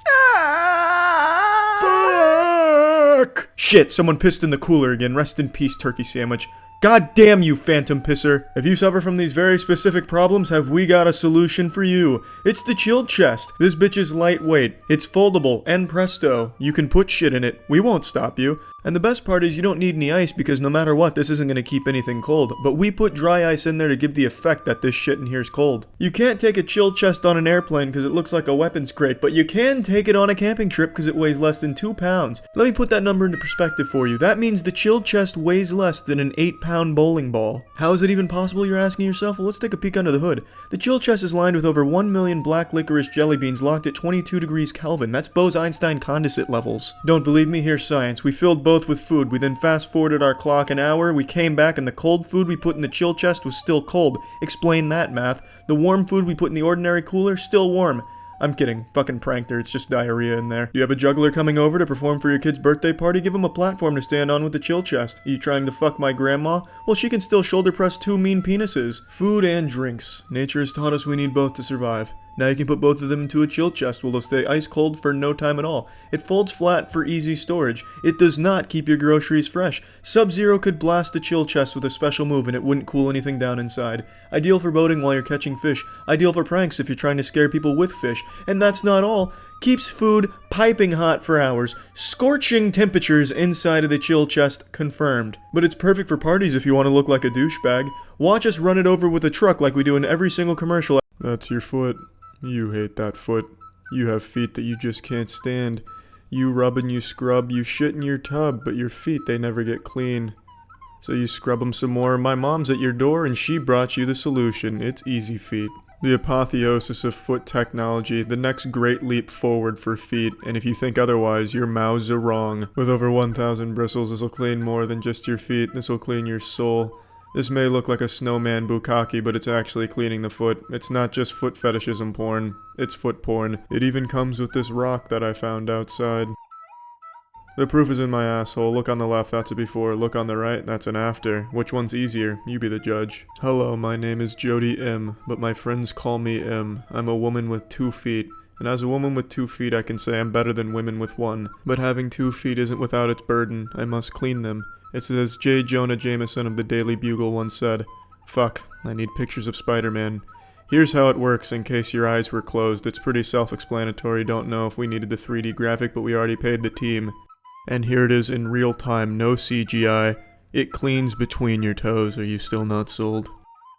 Fuck! Shit, someone pissed in the cooler again. Rest in peace, turkey sandwich. God damn you, phantom pisser. If you suffer from these very specific problems, have we got a solution for you. It's the Chill Chest. This bitch is lightweight. It's foldable, and presto, you can put shit in it. We won't stop you. And the best part is you don't need any ice because no matter what, this isn't going to keep anything cold. But we put dry ice in there to give the effect that this shit in here is cold. You can't take a Chill Chest on an airplane because it looks like a weapons crate, but you can take it on a camping trip because it weighs less than 2 pounds. Let me put that number into perspective for you. That means the Chill Chest weighs less than an 8-pound bowling ball. How is it even possible, you're asking yourself? Well, let's take a peek under the hood. The Chill Chest is lined with over 1 million black licorice jelly beans locked at 22 degrees Kelvin. That's Bose-Einstein condensate levels. Don't believe me? Here's science. We filled both with food. We then fast-forwarded our clock an hour. We came back and the cold food we put in the Chill Chest was still cold. Explain that, math. The warm food we put in the ordinary cooler, still warm. I'm kidding. Fucking pranked her. It's just diarrhea in there. Do you have a juggler coming over to perform for your kid's birthday party? Give him a platform to stand on with the Chill Chest. Are you trying to fuck my grandma? Well, she can still shoulder press 2 mean penises. Food and drinks. Nature has taught us we need both to survive. Now you can put both of them into a chill chest where they'll stay ice cold for no time at all. It folds flat for easy storage. It does not keep your groceries fresh. Sub-Zero could blast a chill chest with a special move and it wouldn't cool anything down inside. Ideal for boating while you're catching fish. Ideal for pranks if you're trying to scare people with fish. And that's not all. Keeps food piping hot for hours. Scorching temperatures inside of the chill chest confirmed. But it's perfect for parties if you want to look like a douchebag. Watch us run it over with a truck like we do in every single commercial.
That's your foot. You hate that foot. You have feet that you just can't stand. You rub and you scrub, you shit in your tub, but your feet, they never get clean. So you scrub them some more. My mom's at your door and she brought you the solution. It's Easy Feet. The apotheosis of foot technology, the next great leap forward for feet, and if you think otherwise, your mouths are wrong. With over 1,000 bristles, this will clean more than just your feet, this will clean your soul. This may look like a snowman bukkake, but it's actually cleaning the foot. It's not just foot fetishism porn, it's foot porn. It even comes with this rock that I found outside. The proof is in my asshole. Look on the left, that's a before. Look on the right, that's an after. Which one's easier? You be the judge. Hello, my name is Jody M, but my friends call me M. I'm a woman with 2 feet. And as a woman with 2 feet, I can say I'm better than women with 1. But having 2 feet isn't without its burden. I must clean them. It's as J. Jonah Jameson of the Daily Bugle once said, "Fuck, I need pictures of Spider-Man." Here's how it works in case your eyes were closed. It's pretty self-explanatory. Don't know if we needed the 3D graphic, but we already paid the team. And here it is in real time, no CGI. It cleans between your toes. Are you still not sold?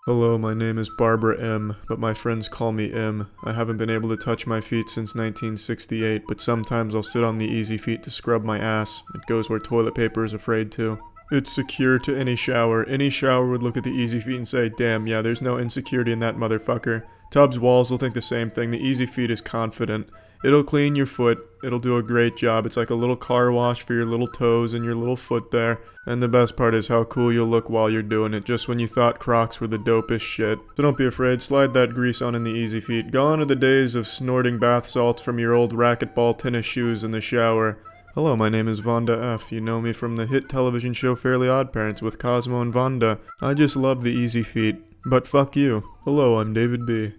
Hello, my name is Barbara M, but my friends call me M. I haven't been able to touch my feet since 1968, but sometimes I'll sit on the Easy Feet to scrub my ass. It goes where toilet paper is afraid to. It's secure to any shower. Any shower would look at the Easy Feet and say, damn, yeah, there's no insecurity in that motherfucker. Tub's walls will think the same thing. The Easy Feet is confident. It'll clean your foot. It'll do a great job. It's like a little car wash for your little toes and your little foot there. And the best part is how cool you'll look while you're doing it, just when you thought Crocs were the dopest shit. So don't be afraid, slide that grease on in the Easy Feet. Gone are the days of snorting bath salts from your old racquetball tennis shoes in the shower. Hello, my name is Vonda F. You know me from the hit television show Fairly OddParents with Cosmo and Vonda. I just love the Easy Feet. But fuck you. Hello, I'm David B.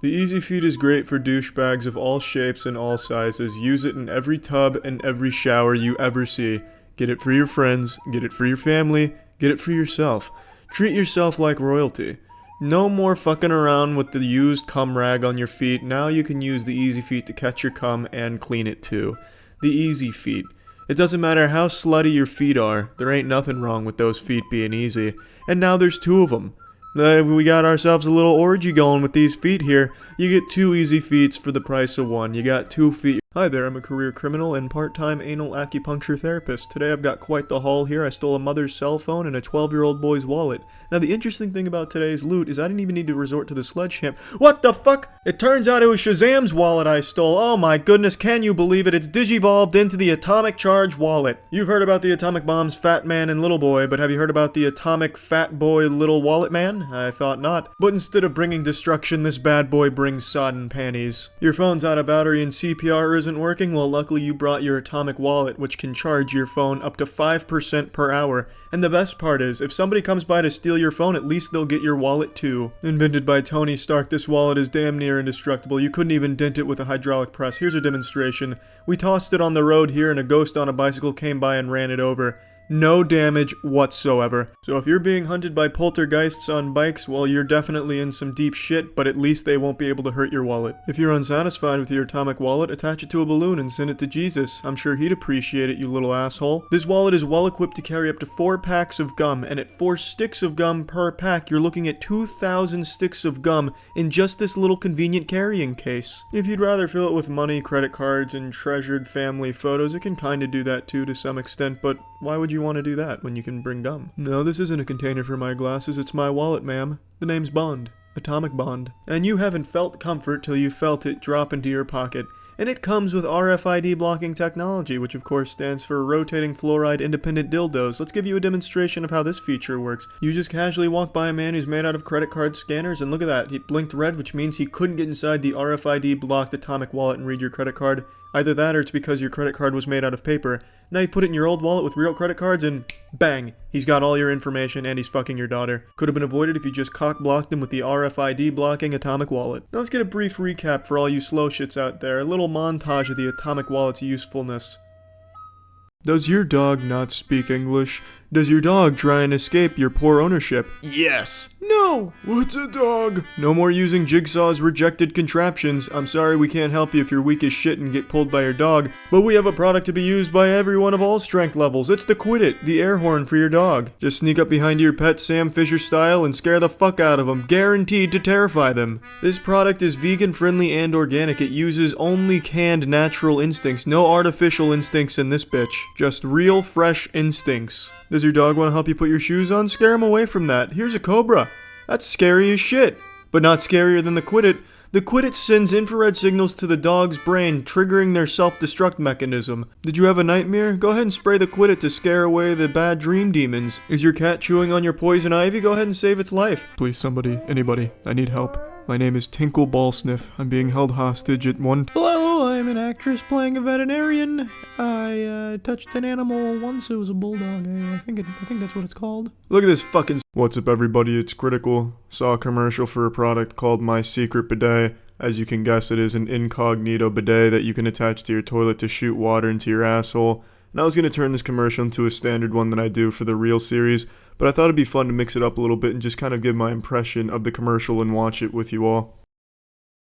The Easy Feet is great for douchebags of all shapes and all sizes. Use it in every tub and every shower you ever see. Get it for your friends, get it for your family, get it for yourself. Treat yourself like royalty. No more fucking around with the used cum rag on your feet. Now you can use the Easy Feet to catch your cum and clean it too. The Easy Feet. It doesn't matter how slutty your feet are, there ain't nothing wrong with those feet being easy. And now there's 2 of them. We got ourselves a little orgy going with these feet here. You get 2 Easy Feets for the price of 1. You got 2 feet. Hi there, I'm a career criminal and part-time anal acupuncture therapist. Today I've got quite the haul here. I stole a mother's cell phone and a 12-year-old boy's wallet. Now the interesting thing about today's loot is I didn't even need to resort to the sledgehammer. What the fuck? It turns out it was Shazam's wallet I stole. Oh my goodness, can you believe it? It's digivolved into the Atomic Charge wallet. You've heard about the atomic bombs Fat Man and Little Boy, but have you heard about the Atomic Fat Boy Little Wallet Man? I thought not. But instead of bringing destruction, this bad boy brings sodden panties. Your phone's out of battery and CPR isn't working? Well, luckily you brought your atomic wallet, which can charge your phone up to 5% per hour. And the best part is, if somebody comes by to steal your phone, at least they'll get your wallet too. Invented by Tony Stark, this wallet is damn near indestructible. You couldn't even dent it with a hydraulic press. Here's a demonstration. We tossed it on the road here and a ghost on a bicycle came by and ran it over. No damage whatsoever. So if you're being hunted by poltergeists on bikes, well, you're definitely in some deep shit, but at least they won't be able to hurt your wallet. If you're unsatisfied with your atomic wallet, attach it to a balloon and send it to Jesus. I'm sure he'd appreciate it, you little asshole. This wallet is well equipped to carry up to 4 packs of gum, and at 4 sticks of gum per pack, you're looking at 2,000 sticks of gum in just this little convenient carrying case. If you'd rather fill it with money, credit cards, and treasured family photos, it can kinda do that too to some extent, but why would you want to do that when you can bring gum? No, this isn't a container for my glasses, it's my wallet, ma'am. The name's Bond. Atomic Bond. And you haven't felt comfort till you felt it drop into your pocket. And it comes with RFID blocking technology, which of course stands for Rotating Fluoride Independent Dildos. Let's give you a demonstration of how this feature works. You just casually walk by a man who's made out of credit card scanners, and look at that, he blinked red, which means he couldn't get inside the RFID blocked atomic wallet and read your credit card.
Either that or it's because your credit card was made out of paper. Now you put it in your old wallet with real credit cards and bang, he's got all your information and he's fucking your daughter. Could have been avoided if you just cock-blocked him with the RFID blocking atomic wallet. Now let's get a brief recap for all you slow shits out there, a little montage of the atomic wallet's usefulness. Does your dog not speak English? Does your dog try and escape your poor ownership? Yes. No. What's a dog? No more using Jigsaw's rejected contraptions. I'm sorry we can't help you if you're weak as shit and get pulled by your dog, but we have a product to be used by everyone of all strength levels. It's the Quit It, the air horn for your dog. Just sneak up behind your pet Sam Fisher style and scare the fuck out of them, guaranteed to terrify them. This product is vegan friendly and organic. It uses only canned natural instincts, no artificial instincts in this bitch. Just real fresh instincts. Does your dog want to help you put your shoes on? Scare him away from that. Here's a cobra. That's scary as shit. But not scarier than the Quit It. The Quit It sends infrared signals to the dog's brain, triggering their self-destruct mechanism. Did you have a nightmare? Go ahead and spray the Quit It to scare away the bad dream demons. Is your cat chewing on your poison ivy? Go ahead and save its life. Please, somebody, anybody, I need help. My name is Tinkle Ballsniff. I'm being held hostage at one... Hello, I'm an actress playing a veterinarian. I touched an animal once. It was a bulldog. I think that's what it's called. Look at this fucking... What's up, everybody? It's Critical. Saw a commercial for a product called My Secret Bidet. As you can guess, it is an incognito bidet that you can attach to your toilet to shoot water into your asshole. And I was going to turn this commercial into a standard one that I do for the real series, but I thought it'd be fun to mix it up a little bit and just kind of give my impression of the commercial and watch it with you all.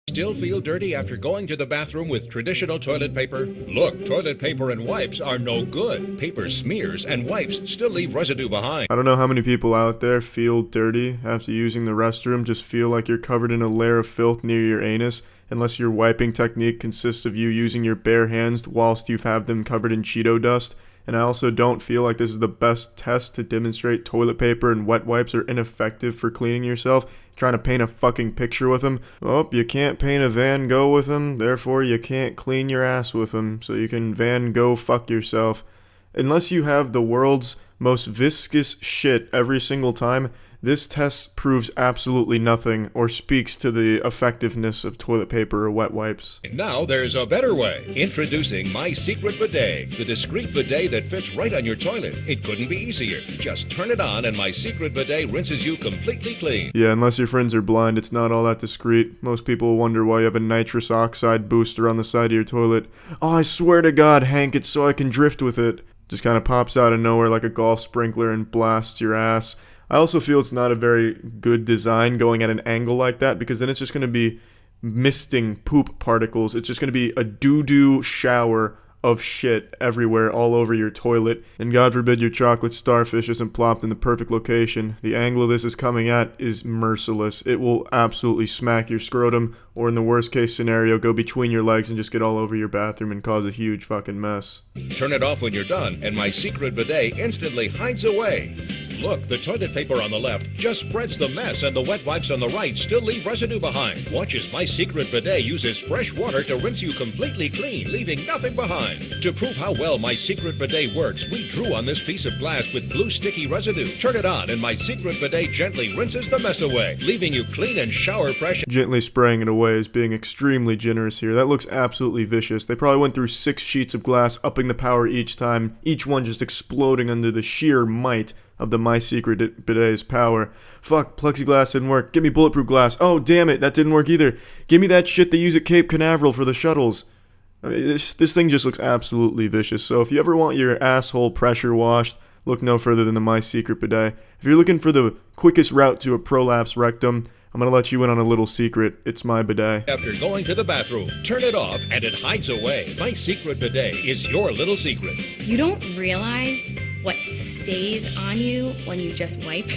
Still feel dirty after going to the bathroom with traditional toilet paper? Look, toilet paper and wipes are no good. Paper smears and wipes still leave residue behind.
I don't know how many people out there feel dirty after using the restroom, just feel like you're covered in a layer of filth near your anus, unless your wiping technique consists of you using your bare hands whilst you have them covered in Cheeto dust. And I also don't feel like this is the best test to demonstrate toilet paper and wet wipes are ineffective for cleaning yourself. Trying to paint a fucking picture with them. Oh, you can't paint a Van Gogh with them, therefore you can't clean your ass with them, so you can Van Gogh fuck yourself. Unless you have the world's most viscous shit every single time, this test proves absolutely nothing or speaks to the effectiveness of toilet paper or wet wipes.
Now there's a better way. Introducing My Secret Bidet, the discreet bidet that fits right on your toilet. It couldn't be easier. Just turn it on and My Secret Bidet rinses you completely clean.
Yeah, unless your friends are blind, it's not all that discreet. Most people wonder why you have a nitrous oxide booster on the side of your toilet. Oh, I swear to God, Hank, it's so I can drift with it. Just kind of pops out of nowhere like a golf sprinkler and blasts your ass. I also feel it's not a very good design going at an angle like that, because then it's just going to be misting poop particles. It's just going to be a doo-doo shower of shit everywhere all over your toilet. And God forbid your chocolate starfish isn't plopped in the perfect location. The angle this is coming at is merciless. It will absolutely smack your scrotum, or in the worst case scenario, go between your legs and just get all over your bathroom and cause a huge fucking mess.
Turn it off when you're done, and My Secret Bidet instantly hides away. Look, the toilet paper on the left just spreads the mess, and the wet wipes on the right still leave residue behind. Watch as My Secret Bidet uses fresh water to rinse you completely clean, leaving nothing behind. To prove how well My Secret Bidet works, we drew on this piece of glass with blue sticky residue. Turn it on, and My Secret Bidet gently rinses the mess away, leaving you clean and shower fresh.
Gently spraying it away is being extremely generous here. That looks absolutely vicious. They probably went through 6 sheets of glass, upping the power each time, each one just exploding under the sheer might of the My Secret Bidet's power. Fuck, plexiglass didn't work. Give me bulletproof glass. Oh, damn it, that didn't work either. Give me that shit they use at Cape Canaveral for the shuttles. I mean, this thing just looks absolutely vicious. So if you ever want your asshole pressure washed, look no further than the My Secret Bidet. If you're looking for the quickest route to a prolapse rectum, I'm gonna let you in on a little secret. It's my bidet.
After going to the bathroom, turn it off and it hides away. My Secret Bidet is your little secret.
You don't realize what stays on you when you just wipe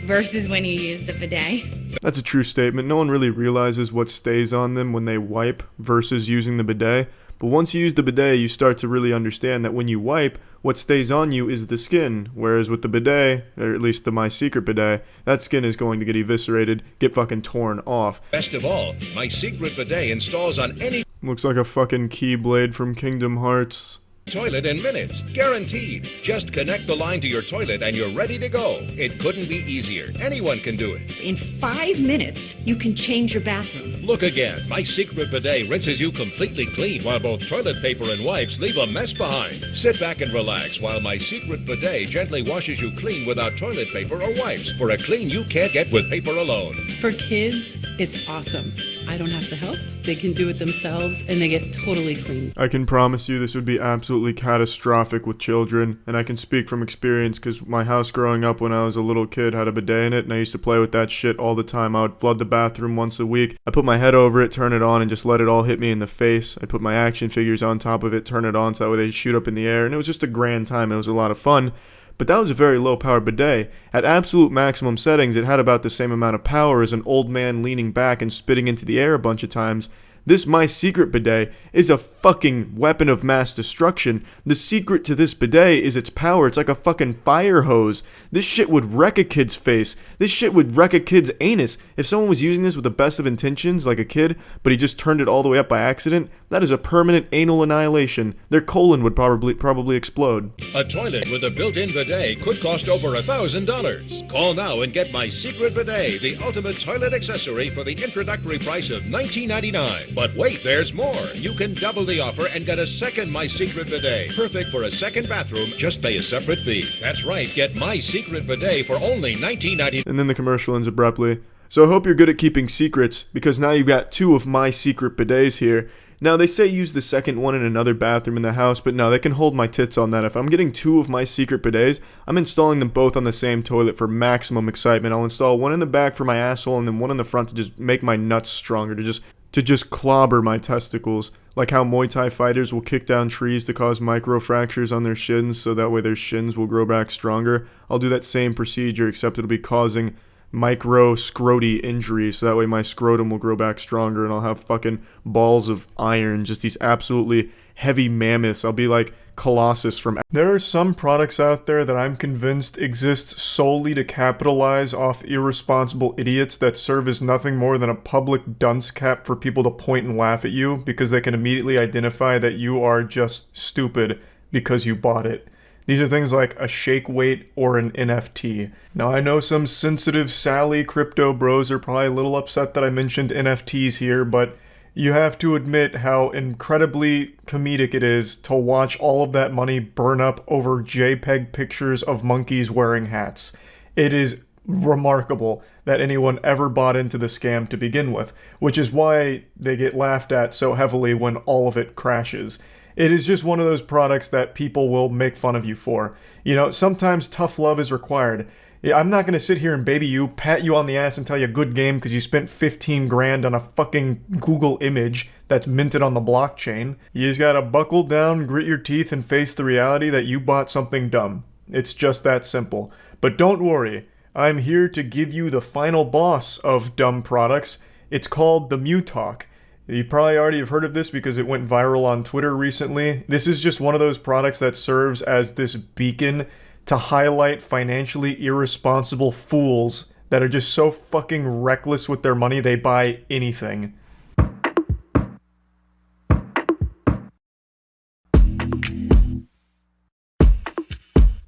versus when you use the bidet.
That's a true statement. No one really realizes what stays on them when they wipe versus using the bidet. But once you use the bidet, you start to really understand that when you wipe, what stays on you is the skin. Whereas with the bidet, or at least the My Secret Bidet, that skin is going to get eviscerated, get fucking torn off.
Best of all, My Secret Bidet installs on any...
Looks like a fucking Keyblade from Kingdom Hearts.
Toilet in minutes, guaranteed. Just connect the line to your toilet and you're ready to go. It couldn't be easier. Anyone can do it.
In 5 minutes, you can change your bathroom.
Look again. My Secret Bidet rinses you completely clean while both toilet paper and wipes leave a mess behind. Sit back and relax while My Secret Bidet gently washes you clean without toilet paper or wipes for a clean you can't get with paper alone.
For kids, it's awesome. I don't have to help. They can do it themselves and they get totally clean.
I can promise you this would be absolutely catastrophic with children, and I can speak from experience because my house growing up when I was a little kid had a bidet in it, and I used to play with that shit all the time. I would flood the bathroom once a week. I put my head over it, turn it on, and just let it all hit me in the face. I put my action figures on top of it, turn it on so that way they shoot up in the air, and it was just a grand time. It was a lot of fun. But that was a very low-powered bidet. At absolute maximum settings, it had about the same amount of power as an old man leaning back and spitting into the air a bunch of times. This My Secret Bidet is a fucking weapon of mass destruction. The secret to this bidet is its power. It's like a fucking fire hose. This shit would wreck a kid's face. This shit would wreck a kid's anus. If someone was using this with the best of intentions, like a kid, but he just turned it all the way up by accident, that is a permanent anal annihilation. Their colon would probably explode.
A toilet with a built-in bidet could cost over $1,000. Call now and get My Secret Bidet, the ultimate toilet accessory for the introductory price of $19.99. But wait, there's more. You can double the offer and get a second My Secret Bidet. Perfect for a second bathroom. Just pay a separate fee. That's right. Get My Secret Bidet for only $19.99.
And then the commercial ends abruptly. So I hope you're good at keeping secrets, because now you've got 2 of My Secret Bidets here. Now, they say use the second one in another bathroom in the house, but no, they can hold my tits on that. If I'm getting 2 of My Secret Bidets, I'm installing them both on the same toilet for maximum excitement. I'll install one in the back for my asshole and then one in the front to just make my nuts stronger, to just clobber my testicles, like how Muay Thai fighters will kick down trees to cause microfractures on their shins so that way their shins will grow back stronger. I'll do that same procedure, except it'll be causing micro scroty injuries, so that way my scrotum will grow back stronger and I'll have fucking balls of iron, just these absolutely heavy mammoths. I'll be like Colossus from... There are some products out there that I'm convinced exist solely to capitalize off irresponsible idiots that serve as nothing more than a public dunce cap for people to point and laugh at you because they can immediately identify that you are just stupid because you bought it. These are things like a shake weight or an NFT. Now, I know some sensitive Sally crypto bros are probably a little upset that I mentioned NFTs here, but you have to admit how incredibly comedic it is to watch all of that money burn up over JPEG pictures of monkeys wearing hats. It is remarkable that anyone ever bought into the scam to begin with, which is why they get laughed at so heavily when all of it crashes. It is just one of those products that people will make fun of you for. You know, sometimes tough love is required. Yeah, I'm not going to sit here and baby you, pat you on the ass and tell you good game because you spent 15 grand on a fucking Google image that's minted on the blockchain. You just gotta buckle down, grit your teeth, and face the reality that you bought something dumb. It's just that simple. But don't worry, I'm here to give you the final boss of dumb products. It's called the MewTalk. You probably already have heard of this because it went viral on Twitter recently. This is just one of those products that serves as this beacon to highlight financially irresponsible fools that are just so fucking reckless with their money they buy anything.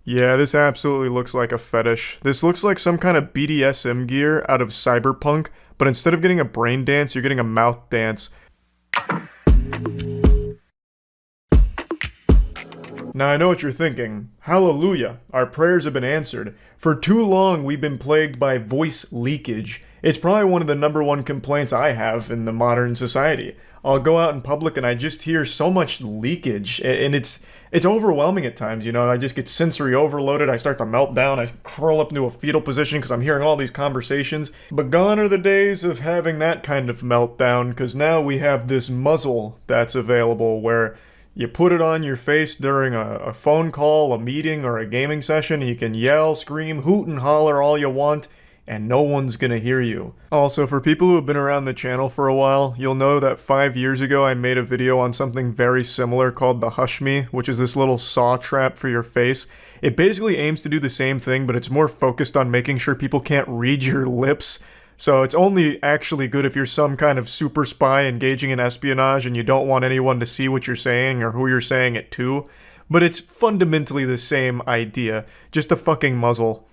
Yeah, this absolutely looks like a fetish. This looks like some kind of BDSM gear out of Cyberpunk, but instead of getting a brain dance, you're getting a mouth dance. Now I know what you're thinking. Hallelujah, our prayers have been answered. For too long we've been plagued by voice leakage. It's probably one of the #1 complaints I have in the modern society. I'll go out in public and I just hear so much leakage, and it's overwhelming at times, you know. I just get sensory overloaded, I start to melt down, I curl up into a fetal position because I'm hearing all these conversations. But gone are the days of having that kind of meltdown, because now we have this muzzle that's available where you put it on your face during a phone call, a meeting, or a gaming session, and you can yell, scream, hoot, and holler all you want, and no one's gonna hear you. Also, for people who have been around the channel for a while, you'll know that 5 years ago I made a video on something very similar called the Hush Me, which is this little saw trap for your face. It basically aims to do the same thing, but it's more focused on making sure people can't read your lips. So it's only actually good if you're some kind of super spy engaging in espionage and you don't want anyone to see what you're saying or who you're saying it to. But it's fundamentally the same idea, just a fucking muzzle.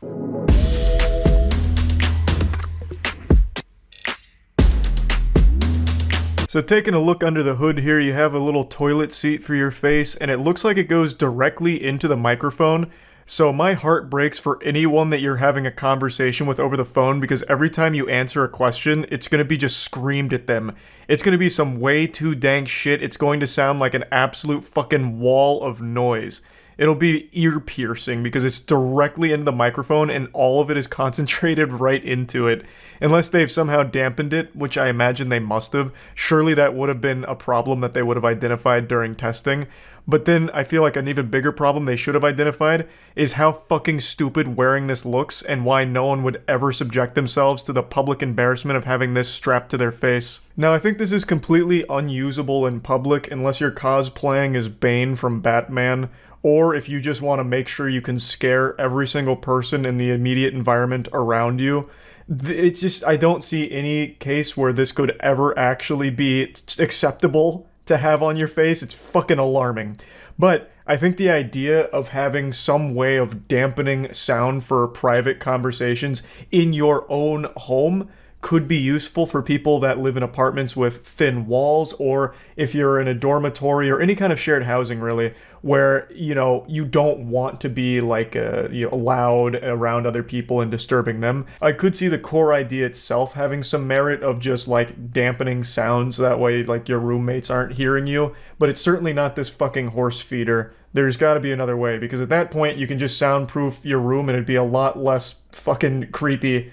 So taking a look under the hood here, you have a little toilet seat for your face, and it looks like it goes directly into the microphone. So my heart breaks for anyone that you're having a conversation with over the phone, because every time you answer a question, it's going to be just screamed at them. It's going to be some way too dang shit. It's going to sound like an absolute fucking wall of noise. It'll be ear-piercing because it's directly into the microphone and all of it is concentrated right into it. Unless they've somehow dampened it, which I imagine they must have. Surely that would have been a problem that they would have identified during testing. But then I feel like an even bigger problem they should have identified is how fucking stupid wearing this looks and why no one would ever subject themselves to the public embarrassment of having this strapped to their face. Now I think this is completely unusable in public unless you're cosplaying as Bane from Batman, or if you just want to make sure you can scare every single person in the immediate environment around you. It's just, I don't see any case where this could ever actually be acceptable to have on your face. It's fucking alarming. But I think the idea of having some way of dampening sound for private conversations in your own home could be useful for people that live in apartments with thin walls, or if you're in a dormitory or any kind of shared housing really, where, you know, you don't want to be like loud around other people and disturbing them. I could see the core idea itself having some merit of just like dampening sounds, that way like your roommates aren't hearing you, but it's certainly not this fucking horse feeder. There's got to be another way, because at that point you can just soundproof your room and it'd be a lot less fucking creepy.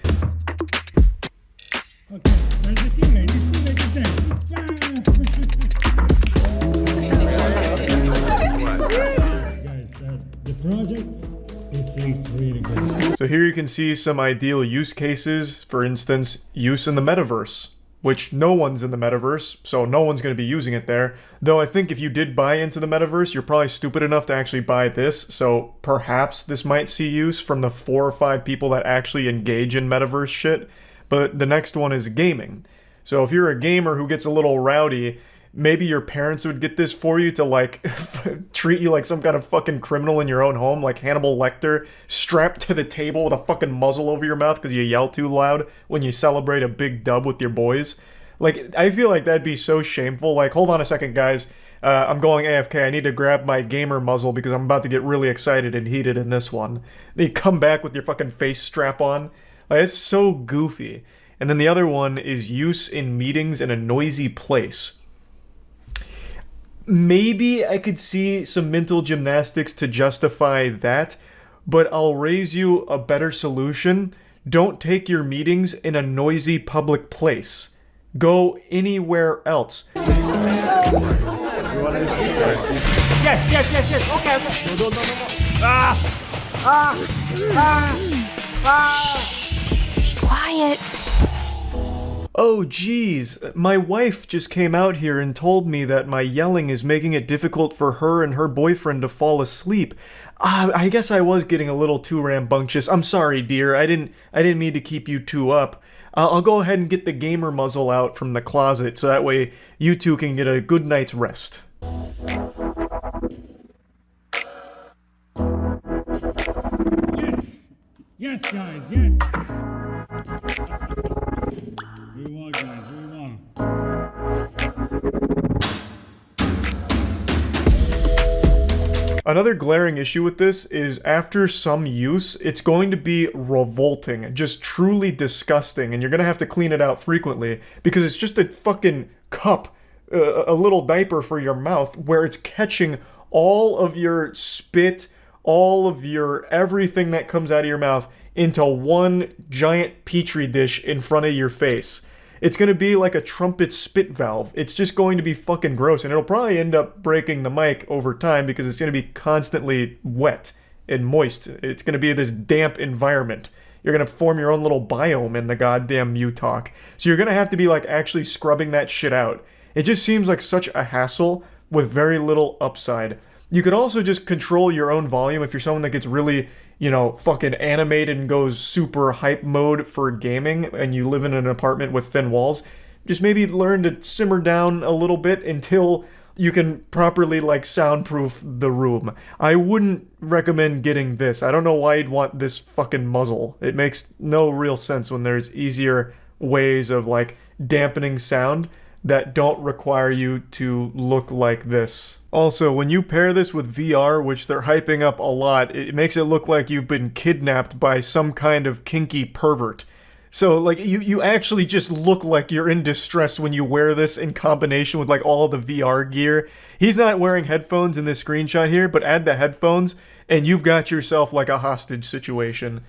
So here you can see some ideal use cases. For instance, use in the metaverse, which no one's in the metaverse, so no one's going to be using it there. Though I think if you did buy into the metaverse, you're probably stupid enough to actually buy this, so perhaps this might see use from the 4 or 5 people that actually engage in metaverse shit. But the next one is gaming. So if you're a gamer who gets a little rowdy, maybe your parents would get this for you to like treat you like some kind of fucking criminal in your own home, like Hannibal Lecter, strapped to the table with a fucking muzzle over your mouth because you yell too loud when you celebrate a big dub with your boys. Like, I feel like that'd be so shameful. Like, hold on a second, guys. I'm going AFK. I need to grab my gamer muzzle because I'm about to get really excited and heated in this one. Then you come back with your fucking face strap on. Like, it's so goofy. And then the other one is use in meetings in a noisy place. Maybe I could see some mental gymnastics to justify that, but I'll raise you a better solution. Don't take your meetings in a noisy public place. Go anywhere else.
Yes. Okay. No.
Quiet.
Oh geez, my wife just came out here and told me that my yelling is making it difficult for her and her boyfriend to fall asleep. I guess I was getting a little too rambunctious. I'm sorry, dear. I didn't mean to keep you two up. I'll go ahead and get the gamer muzzle out from the closet so that way you two can get a good night's rest.
Yes, guys, yes. We won, guys, we won.
Another glaring issue with this is after some use, it's going to be revolting, just truly disgusting, and you're going to have to clean it out frequently because it's just a fucking cup, a little diaper for your mouth where it's catching all of your spit, all of your everything that comes out of your mouth into one giant petri dish in front of your face. It's going to be like a trumpet spit valve. It's just going to be fucking gross, and it'll probably end up breaking the mic over time because it's going to be constantly wet and moist. It's going to be this damp environment. You're going to form your own little biome in the goddamn mute talk. So you're going to have to be like actually scrubbing that shit out. It just seems like such a hassle with very little upside. You could also just control your own volume if you're someone that gets really
fucking animated and goes super hype mode for gaming, and you live in an apartment with thin walls, just maybe learn to simmer down a little bit until you can properly, like, soundproof the room. I wouldn't recommend getting this. I don't know why you'd want this fucking muzzle. It makes no real sense when there's easier ways of, like, dampening sound that don't require you to look like this. Also, when you pair this with VR, which they're hyping up a lot, it makes it look like you've been kidnapped by some kind of kinky pervert. So, like, you actually just look like you're in distress when you wear this in combination with, like, all the VR gear. He's not wearing headphones in this screenshot here, but add the headphones, and you've got yourself, like, a hostage situation.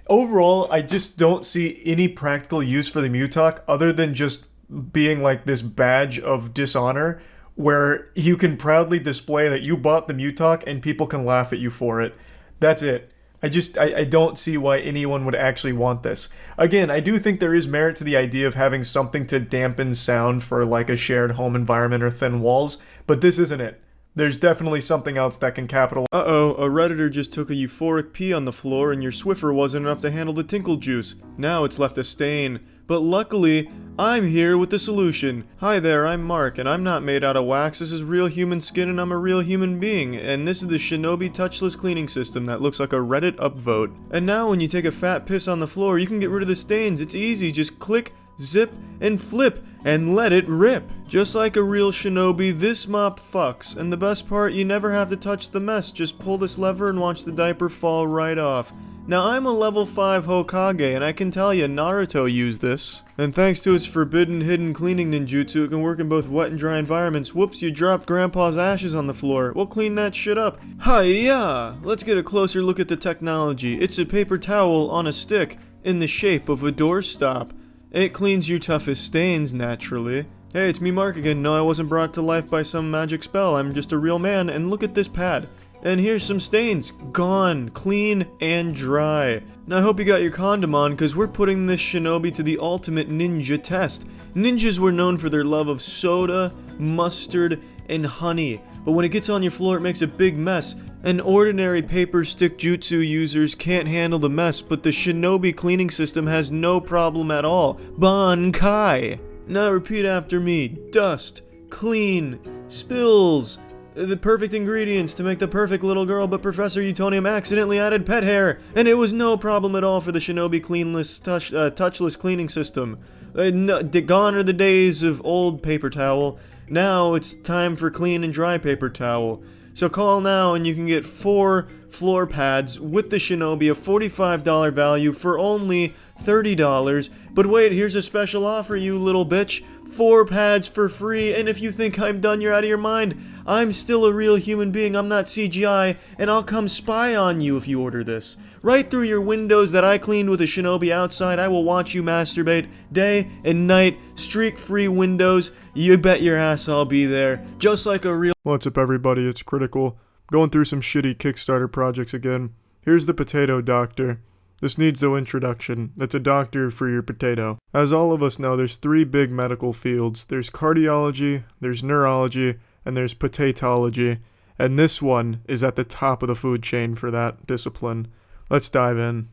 Overall, I just don't see any practical use for the Mutalk other than just being, like, this badge of dishonor, where you can proudly display that you bought the Mutalk and people can laugh at you for it. That's it. I don't see why anyone would actually want this. Again, I do think there is merit to the idea of having something to dampen sound for, like, a shared home environment or thin walls, but this isn't it. There's definitely something else that can capitalize. Uh-oh, a Redditor just took a euphoric pee on the floor and your Swiffer wasn't enough to handle the tinkle juice. Now it's left a stain. But luckily, I'm here with the solution. Hi there, I'm Mark, and I'm not made out of wax. This is real human skin, and I'm a real human being. And this is the Shinobi touchless cleaning system that looks like a Reddit upvote. And now when you take a fat piss on the floor, you can get rid of the stains. It's easy, just click, zip, and flip, and let it rip. Just like a real Shinobi, this mop fucks. And the best part, you never have to touch the mess. Just pull this lever and watch the diaper fall right off. Now, I'm a level 5 Hokage, and I can tell you, Naruto used this. And thanks to its forbidden hidden cleaning ninjutsu, it can work in both wet and dry environments. Whoops, you dropped Grandpa's ashes on the floor. We'll clean that shit up. Hi-ya! Let's get a closer look at the technology. It's a paper towel on a stick, in the shape of a doorstop. It cleans your toughest stains, naturally. Hey, it's me, Mark, again. No, I wasn't brought to life by some magic spell. I'm just a real man, and look at this pad. And here's some stains. Gone. Clean and dry. Now I hope you got your condom on, because we're putting this Shinobi to the ultimate ninja test. Ninjas were known for their love of soda, mustard, and honey. But when it gets on your floor, it makes a big mess. And ordinary paper stick jutsu users can't handle the mess, but the Shinobi cleaning system has no problem at all. Bankai! Now repeat after me. Dust. Clean. Spills. The perfect ingredients to make the perfect little girl, but Professor Utonium accidentally added pet hair, and it was no problem at all for the Shinobi touchless cleaning system. Gone are the days of old paper towel. Now it's time for clean and dry paper towel. So call now and you can get 4 floor pads with the Shinobi, a $45 value for only $30. But wait, here's a special offer, you little bitch. 4 pads for free, and if you think I'm done, you're out of your mind. I'm still a real human being, I'm not CGI, and I'll come spy on you if you order this. Right through your windows that I cleaned with a Shinobi outside, I will watch you masturbate day and night, streak-free windows. You bet your ass I'll be there, just like a real—
What's up, everybody? It's Critical. Going through some shitty Kickstarter projects again. Here's the Potato Doctor. This needs no introduction. It's a doctor for your potato. As all of us know, there's 3 big medical fields. There's cardiology, there's neurology, and there's potatology. And this one is at the top of the food chain for that discipline. Let's dive in.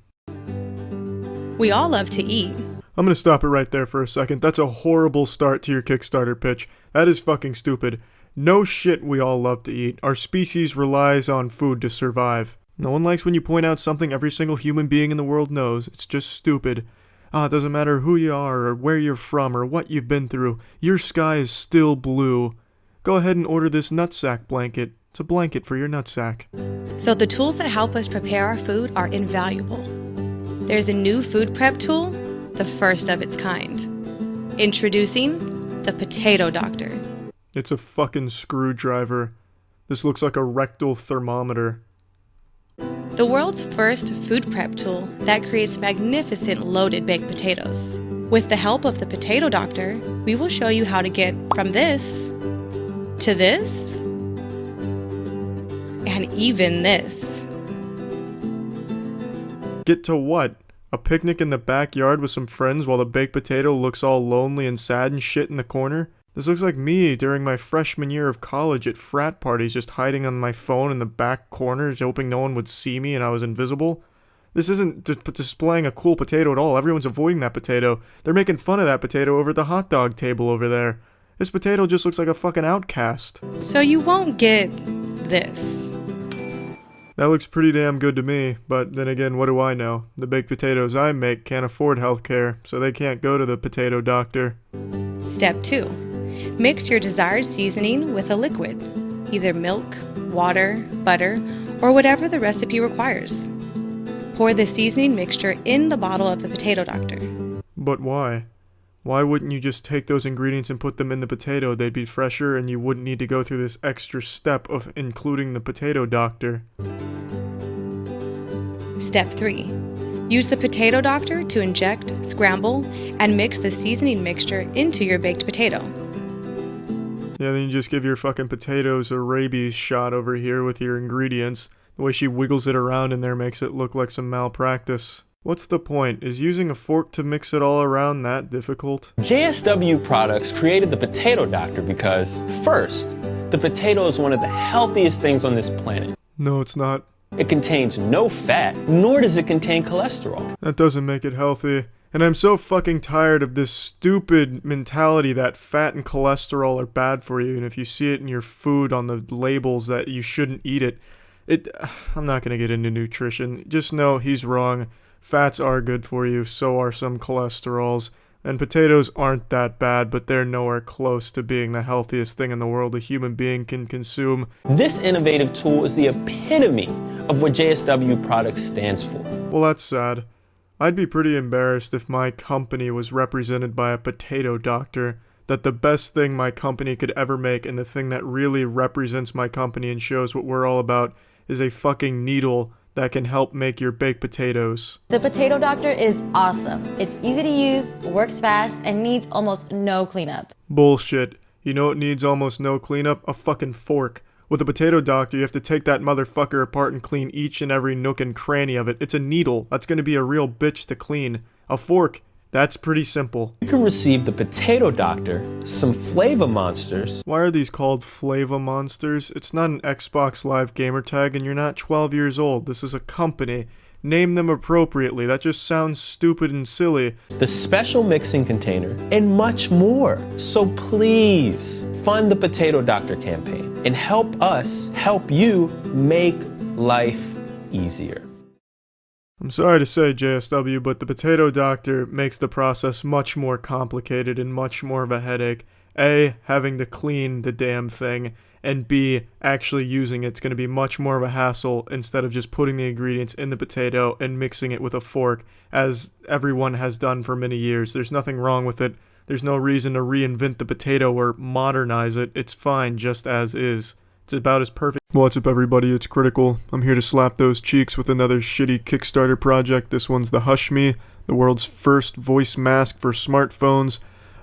We all love to eat.
I'm gonna stop it right there for a second. That's a horrible start to your Kickstarter pitch. That is fucking stupid. No shit, we all love to eat. Our species relies on food to survive. No one likes when you point out something every single human being in the world knows. It's just stupid. It doesn't matter who you are or where you're from or what you've been through. Your sky is still blue. Go ahead and order this nutsack blanket. It's a blanket for your nutsack.
So the tools that help us prepare our food are invaluable. There's a new food prep tool, the first of its kind. Introducing the Potato Doctor.
It's a fucking screwdriver. This looks like a rectal thermometer.
The world's first food prep tool that creates magnificent loaded baked potatoes. With the help of the Potato Doctor, we will show you how to get from this to this and even this.
Get to what? A picnic in the backyard with some friends while the baked potato looks all lonely and sad and shit in the corner? This looks like me during my freshman year of college at frat parties, just hiding on my phone in the back corners, hoping no one would see me and I was invisible. This isn't displaying a cool potato at all. Everyone's avoiding that potato. They're making fun of that potato over at the hot dog table over there. This potato just looks like a fucking outcast.
So you won't get this.
That looks pretty damn good to me, but then again, what do I know? The baked potatoes I make can't afford healthcare, so they can't go to the potato doctor.
Step 2. Mix your desired seasoning with a liquid, either milk, water, butter, or whatever the recipe requires. Pour the seasoning mixture in the bottle of the potato doctor.
But why? Why wouldn't you just take those ingredients and put them in the potato? They'd be fresher and you wouldn't need to go through this extra step of including the potato doctor.
Step 3. Use the potato doctor to inject, scramble, and mix the seasoning mixture into your baked potato.
Yeah, then you just give your fucking potatoes a rabies shot over here with your ingredients. The way she wiggles it around in there makes it look like some malpractice. What's the point? Is using a fork to mix it all around that difficult?
JSW Products created the Potato Doctor because, first, the potato is one of the healthiest things on this planet.
No, it's not.
It contains no fat, nor does it contain cholesterol.
That doesn't make it healthy. And I'm so fucking tired of this stupid mentality that fat and cholesterol are bad for you, and if you see it in your food on the labels that you shouldn't eat it. I'm not gonna get into nutrition. Just know he's wrong. Fats are good for you, so are some cholesterols. And potatoes aren't that bad, but they're nowhere close to being the healthiest thing in the world a human being can consume.
This innovative tool is the epitome of what JSW Products stands for.
Well, that's sad. I'd be pretty embarrassed if my company was represented by a potato doctor. That the best thing my company could ever make and the thing that really represents my company and shows what we're all about is a fucking needle that can help make your baked potatoes.
The Potato Doctor is awesome. It's easy to use, works fast, and needs almost no cleanup.
Bullshit. You know what needs almost no cleanup? A fucking fork. With a potato doctor, you have to take that motherfucker apart and clean each and every nook and cranny of it. It's a needle. That's gonna be a real bitch to clean. A fork. That's pretty simple.
You can receive the Potato Doctor, some Flavor Monsters.
Why are these called Flavor Monsters? It's not an Xbox Live gamer tag and you're not 12 years old. This is a company. Name them appropriately. That just sounds stupid and silly.
The special mixing container, and much more. So please, fund the Potato Doctor campaign and help us help you make life easier.
I'm sorry to say, JSW, but the Potato Doctor makes the process much more complicated and much more of a headache. A, having to clean the damn thing, and B, actually using it's going to be much more of a hassle instead of just putting the ingredients in the potato and mixing it with a fork, as everyone has done for many years. There's nothing wrong with it. There's no reason to reinvent the potato or modernize it. It's fine just as is. It's about as perfect. What's up, everybody? It's Critical. I'm here to slap those cheeks with another shitty Kickstarter project. This one's the Hush Me, the world's first voice mask for smartphones.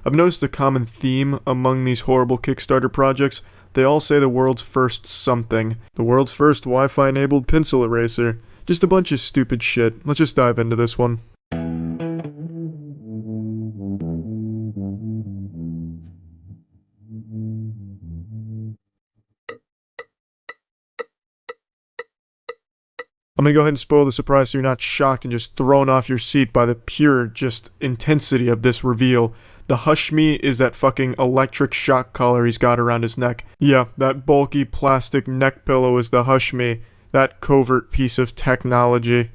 I've noticed a common theme among these horrible Kickstarter projects. They all say the world's first something. The world's first Wi-Fi enabled pencil eraser. Just a bunch of stupid shit. Let's just dive into this one. I'm gonna go ahead and spoil the surprise so you're not shocked and just thrown off your seat by the pure just intensity of this reveal. The Hush Me is that fucking electric shock collar he's got around his neck. Yeah, that bulky plastic neck pillow is the Hush Me. That covert piece of technology.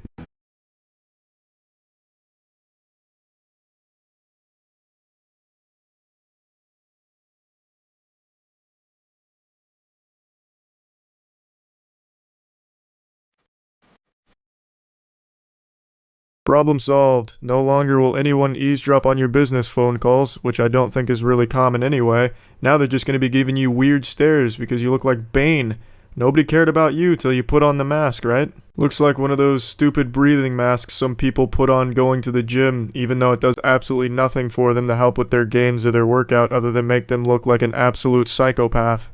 Problem solved. No longer will anyone eavesdrop on your business phone calls, which I don't think is really common anyway. Now they're just going to be giving you weird stares because you look like Bane. Nobody cared about you till you put on the mask, right? Looks like one of those stupid breathing masks some people put on going to the gym, even though it does absolutely nothing for them to help with their gains or their workout other than make them look like an absolute psychopath.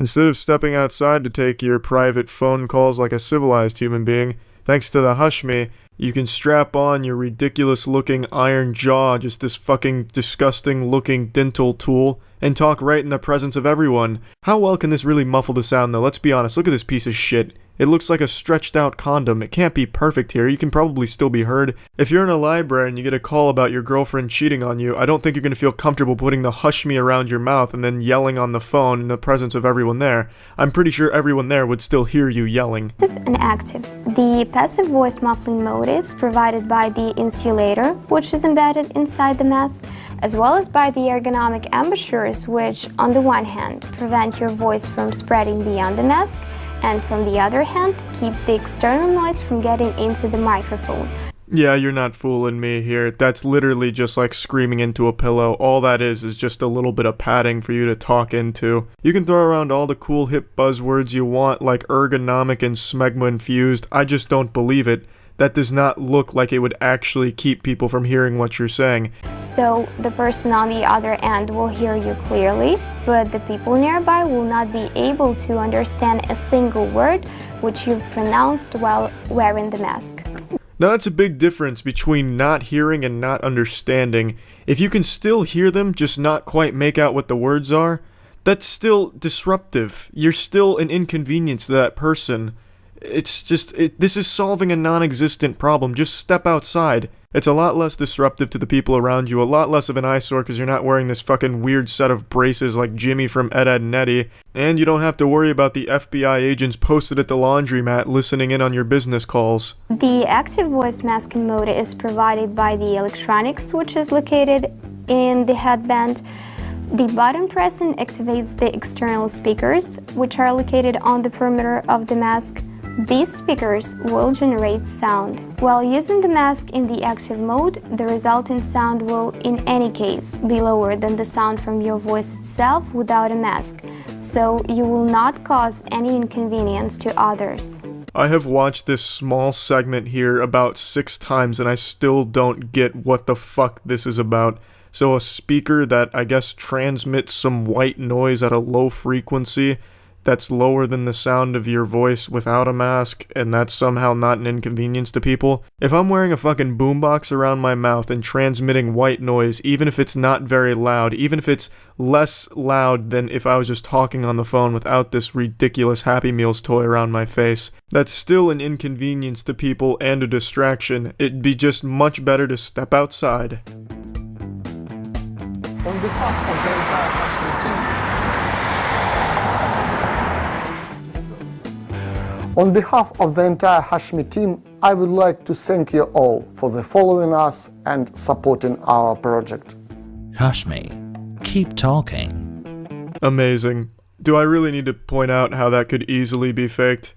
Instead of stepping outside to take your private phone calls like a civilized human being, thanks to the Hush Me, You can strap on your ridiculous looking iron jaw, just this fucking disgusting looking dental tool, and talk right in the presence of everyone. How well can this really muffle the sound though? Let's be honest, look at this piece of shit. It looks like a stretched out condom. It can't be perfect here. You can probably still be heard. If you're in a library and you get a call about your girlfriend cheating on you, I don't think you're going to feel comfortable putting the hush me around your mouth and then yelling on the phone in the presence of everyone there. I'm pretty sure everyone there would still hear you yelling.
Passive and active. The passive voice muffling mode is provided by the insulator, which is embedded inside the mask, as well as by the ergonomic embouchures, which on the one hand prevent your voice from spreading beyond the mask, and from the other hand, keep the external noise from getting into the microphone.
Yeah, you're not fooling me here. That's literally just like screaming into a pillow. All that is just a little bit of padding for you to talk into. You can throw around all the cool hip buzzwords you want, like ergonomic and smegma infused. I just don't believe it. That does not look like it would actually keep people from hearing what you're saying.
So the person on the other end will hear you clearly, but the people nearby will not be able to understand a single word which you've pronounced while wearing the mask.
Now that's a big difference between not hearing and not understanding. If you can still hear them, just not quite make out what the words are, that's still disruptive. You're still an inconvenience to that person. It's just, this is solving a non-existent problem. Just step outside. It's a lot less disruptive to the people around you, a lot less of an eyesore because you're not wearing this fucking weird set of braces like Jimmy from Ed, Edd n Eddy, and you don't have to worry about the FBI agents posted at the laundromat listening in on your business calls.
The active voice masking mode is provided by the electronics, which is located in the headband. The button pressing activates the external speakers, which are located on the perimeter of the mask. These speakers will generate sound. While using the mask in the active mode, the resulting sound will, in any case, be lower than the sound from your voice itself without a mask, so you will not cause any inconvenience to others.
I have watched this small segment here about 6 times and I still don't get what the fuck this is about. So a speaker that I guess transmits some white noise at a low frequency that's lower than the sound of your voice without a mask, and that's somehow not an inconvenience to people. If I'm wearing a fucking boombox around my mouth and transmitting white noise, even if it's not very loud, even if it's less loud than if I was just talking on the phone without this ridiculous Happy Meals toy around my face, that's still an inconvenience to people and a distraction. It'd be just much better to step outside.
On behalf of the entire Hashmi team, I would like to thank you all for the following us and supporting our project.
Hashmi, keep talking.
Amazing. Do I really need to point out how that could easily be faked?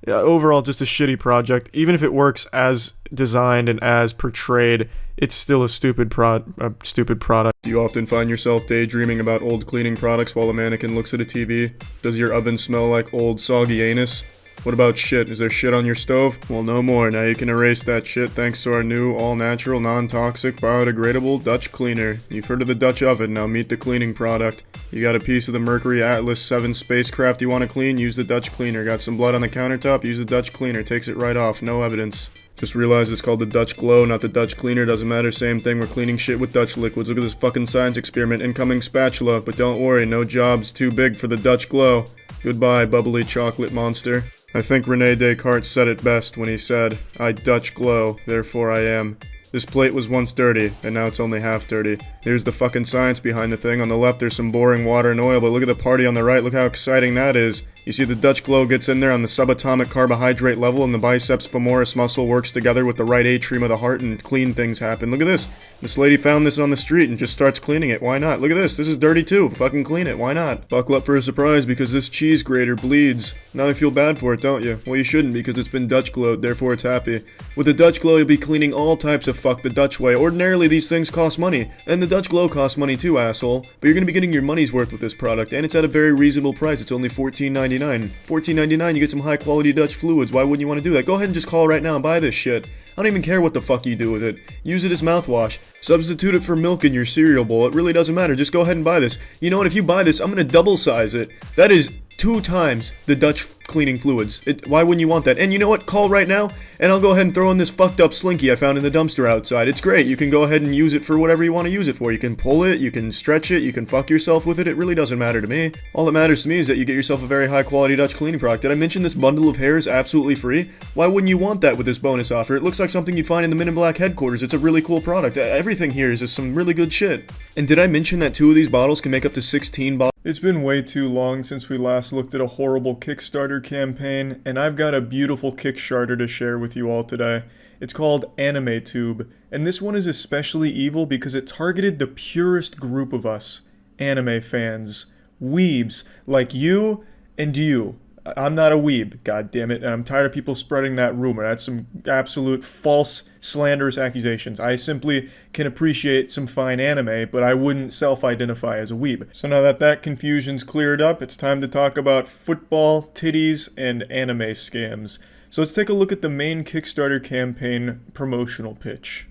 Yeah, overall, just a shitty project. Even if it works as designed and as portrayed, it's still a stupid product. Do you often find yourself daydreaming about old cleaning products while a mannequin looks at a TV? Does your oven smell like old soggy anus? What about shit? Is there shit on your stove? Well, no more. Now you can erase that shit thanks to our new, all-natural, non-toxic, biodegradable Dutch cleaner. You've heard of the Dutch oven, now meet the cleaning product. You got a piece of the Mercury Atlas 7 spacecraft you want to clean? Use the Dutch cleaner. Got some blood on the countertop? Use the Dutch cleaner. Takes it right off. No evidence. Just realized it's called the Dutch Glow, not the Dutch cleaner. Doesn't matter, same thing. We're cleaning shit with Dutch liquids. Look at this fucking science experiment. Incoming spatula. But don't worry, no job's too big for the Dutch Glow. Goodbye, bubbly chocolate monster. I think Rene Descartes said it best when he said, I Dutch glow, therefore I am. This plate was once dirty, and now it's only half dirty. Here's the fucking science behind the thing. On the left there's some boring water and oil, but look at the party on the right, look how exciting that is. You see the Dutch glow gets in there on the subatomic carbohydrate level, and the biceps femoris muscle works together with the right atrium of the heart, and clean things happen. Look at this. This lady found this on the street and just starts cleaning it. Why not? Look at this. This is dirty too. Fucking clean it. Why not? Buckle up for a surprise because this cheese grater bleeds. Now you feel bad for it, don't you? Well, you shouldn't because it's been Dutch glowed, therefore it's happy. With the Dutch glow, you'll be cleaning all types of fuck the Dutch way. Ordinarily, these things cost money. And the Dutch glow costs money too, asshole. But you're gonna be getting your money's worth with this product, and it's at a very reasonable price. It's only $14.99. $14.99, you get some high quality Dutch fluids. Why wouldn't you want to do that? Go ahead and just call right now and buy this shit. I don't even care what the fuck you do with it. Use it as mouthwash. Substitute it for milk in your cereal bowl. It really doesn't matter. Just go ahead and buy this. You know what? If you buy this, I'm gonna double size it. That is 2 times the Dutch cleaning fluids. Why wouldn't you want that? And you know what? Call right now, and I'll go ahead and throw in this fucked up Slinky I found in the dumpster outside. It's great. You can go ahead and use it for whatever you want to use it for. You can pull it, you can stretch it, you can fuck yourself with it. It really doesn't matter to me. All that matters to me is that you get yourself a very high quality Dutch cleaning product. Did I mention this bundle of hair is absolutely free? Why wouldn't you want that with this bonus offer? It looks like something you'd find in the Men in Black headquarters. It's a really cool product. Everything here is just some really good shit. And did I mention that 2 of these bottles can make up to 16 bottles?
It's been way too long since we last looked at a horrible Kickstarter campaign, and I've got a beautiful Kickstarter to share with you all today. It's called AnimeTube, and this one is especially evil because it targeted the purest group of us, anime fans. Weebs, like you and you. I'm not a weeb, goddammit, and I'm tired of people spreading that rumor. That's some absolute false, slanderous accusations. I simply can appreciate some fine anime, but I wouldn't self-identify as a weeb. So now that that confusion's cleared up, it's time to talk about football, titties, and anime scams. So let's take a look at the main Kickstarter campaign promotional pitch.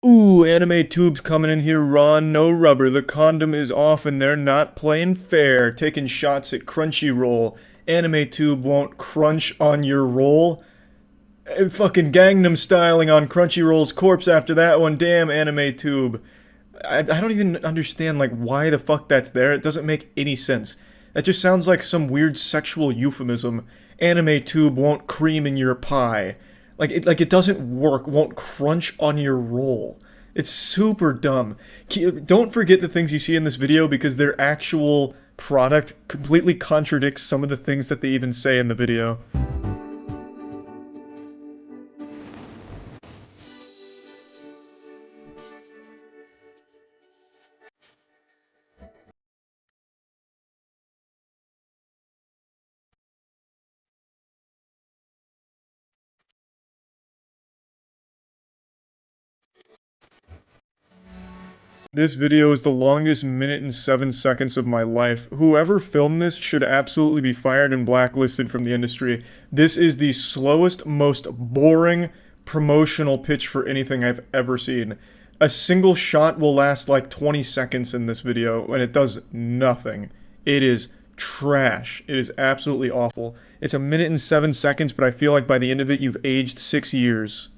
Ooh, AnimeTube's coming in here raw, no rubber. The condom is off and they're not playing fair. Taking shots at Crunchyroll. AnimeTube won't crunch on your roll. Fucking Gangnam styling on Crunchyroll's corpse after that one. Damn, AnimeTube. I don't even understand, like, why the fuck that's there. It doesn't make any sense. That just sounds like some weird sexual euphemism. AnimeTube won't cream in your pie. Like it doesn't work, won't crunch on your roll. It's super dumb. Don't forget the things you see in this video because their actual product completely contradicts some of the things that they even say in the video. This video is the longest minute and 7 seconds of my life. Whoever filmed this should absolutely be fired and blacklisted from the industry. This is the slowest, most boring promotional pitch for anything I've ever seen. A single shot will last like 20 seconds in this video, and it does nothing. It is trash. It is absolutely awful. It's a minute and 7 seconds, but I feel like by the end of it, you've aged 6 years.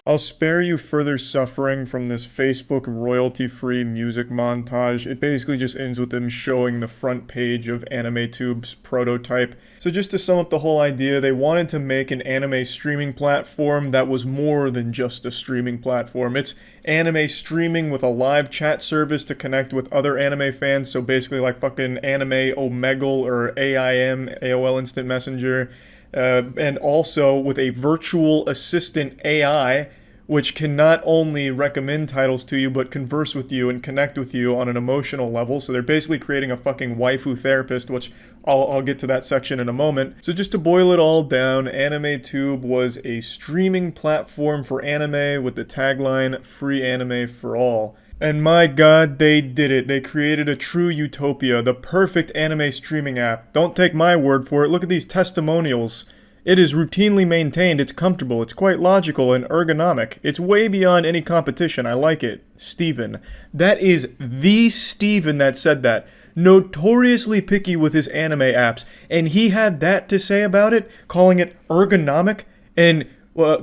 I'll spare you further suffering from this Facebook royalty-free music montage. It basically just ends with them showing the front page of AnimeTube's prototype. So just to sum up the whole idea, they wanted to make an anime streaming platform that was more than just a streaming platform. It's anime streaming with a live chat service to connect with other anime fans, so basically like fucking Anime Omegle or AIM, AOL Instant Messenger, and also with a virtual assistant AI which can not only recommend titles to you, but converse with you and connect with you on an emotional level. So they're basically creating a fucking waifu therapist, which I'll get to that section in a moment. So just to boil it all down, AnimeTube was a streaming platform for anime with the tagline, free anime for all. And my god, they did it. They created a true utopia, the perfect anime streaming app. Don't take my word for it, look at these testimonials. It is routinely maintained, it's comfortable, it's quite logical and ergonomic. It's way beyond any competition, I like it. Steven. That is the Steven that said that. Notoriously picky with his anime apps, and he had that to say about it, calling it ergonomic and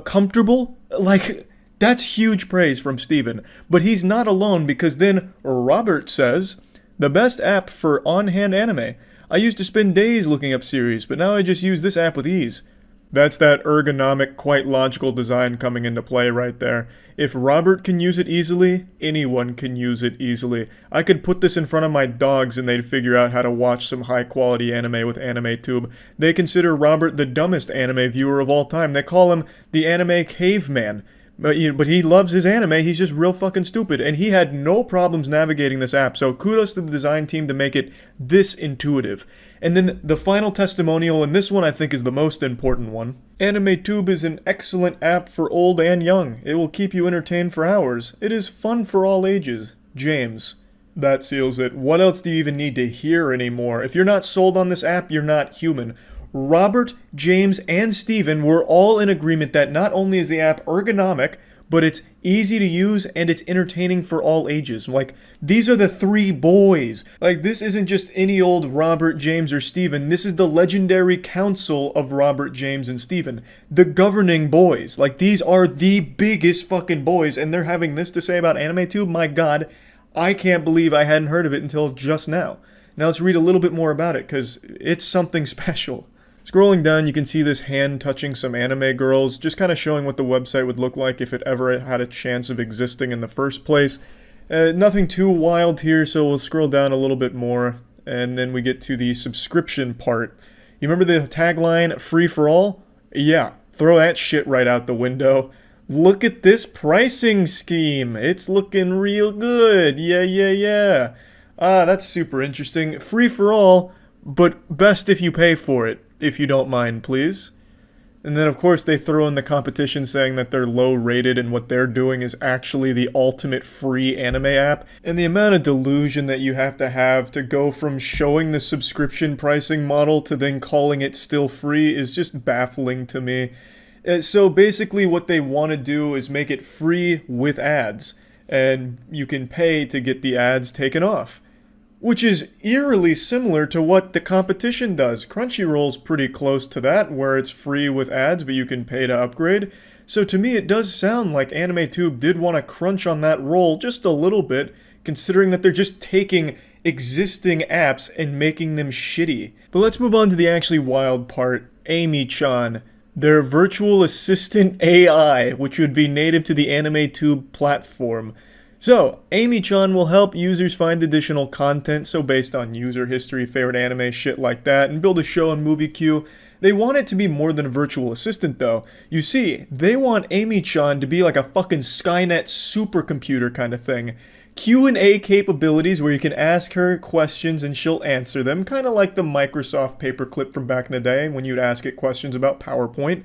comfortable. Like, that's huge praise from Steven. But he's not alone, because then Robert says, the best app for on-hand anime. I used to spend days looking up series, but now I just use this app with ease. That's that ergonomic, quite logical design coming into play right there. If Robert can use it easily, anyone can use it easily. I could put this in front of my dogs and they'd figure out how to watch some high-quality anime with AnimeTube. They consider Robert the dumbest anime viewer of all time. They call him the anime caveman. But he loves his anime, he's just real fucking stupid, and he had no problems navigating this app, so kudos to the design team to make it this intuitive. And then the final testimonial, and this one I think is the most important one. AnimeTube is an excellent app for old and young. It will keep you entertained for hours. It is fun for all ages. James. That seals it. What else do you even need to hear anymore? If you're not sold on this app, you're not human. Robert, James, and Steven were all in agreement that not only is the app ergonomic, but it's easy to use and it's entertaining for all ages. Like, these are the three boys. Like, this isn't just any old Robert, James, or Steven. This is the legendary council of Robert, James, and Steven. The governing boys. Like, these are the biggest fucking boys, and they're having this to say about AnimeTube? My god, I can't believe I hadn't heard of it until just now. Now let's read a little bit more about it, because it's something special. Scrolling down, you can see this hand touching some anime girls, just kind of showing what the website would look like if it ever had a chance of existing in the first place. Nothing too wild here, so we'll scroll down a little bit more, and then we get to the subscription part. You remember the tagline, free for all? Yeah, throw that shit right out the window. Look at this pricing scheme. It's looking real good. Yeah. That's super interesting. Free for all, but best if you pay for it. If you don't mind, please. And then, of course, they throw in the competition saying that they're low rated and what they're doing is actually the ultimate free anime app. And the amount of delusion that you have to go from showing the subscription pricing model to then calling it still free is just baffling to me. So basically what they want to do is make it free with ads. And you can pay to get the ads taken off. Which is eerily similar to what the competition does. Crunchyroll's pretty close to that, where it's free with ads, but you can pay to upgrade. So to me, it does sound like AnimeTube did want to crunch on that roll just a little bit, considering that they're just taking existing apps and making them shitty. But let's move on to the actually wild part. Amy-chan, their virtual assistant AI, which would be native to the AnimeTube platform. So, Amy-chan will help users find additional content, so based on user history, favorite anime, shit like that, and build a show and movie queue. They want it to be more than a virtual assistant though. You see, they want Amy-chan to be like a fucking Skynet supercomputer kind of thing. Q&A capabilities where you can ask her questions and she'll answer them, kind of like the Microsoft paperclip from back in the day when you'd ask it questions about PowerPoint.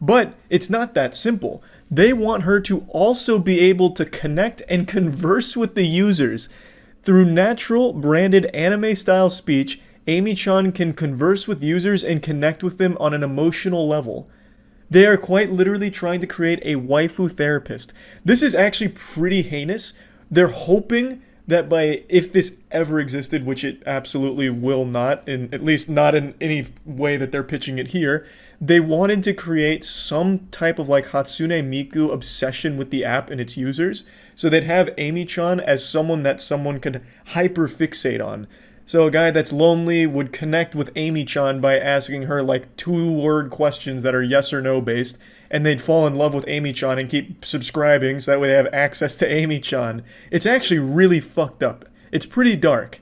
But it's not that simple. They want her to also be able to connect and converse with the users. Through natural, branded anime-style speech, Amy-chan can converse with users and connect with them on an emotional level. They are quite literally trying to create a waifu therapist. This is actually pretty heinous. They're hoping that if this ever existed, which it absolutely will not, at least not in any way that they're pitching it here, they wanted to create some type of like Hatsune Miku obsession with the app and its users. So they'd have Amy-chan as someone that someone could hyper-fixate on. So a guy that's lonely would connect with Amy-chan by asking her like 2-word questions that are yes or no based, and they'd fall in love with Amy-chan and keep subscribing so that way they have access to Amy-chan. It's actually really fucked up. It's pretty dark.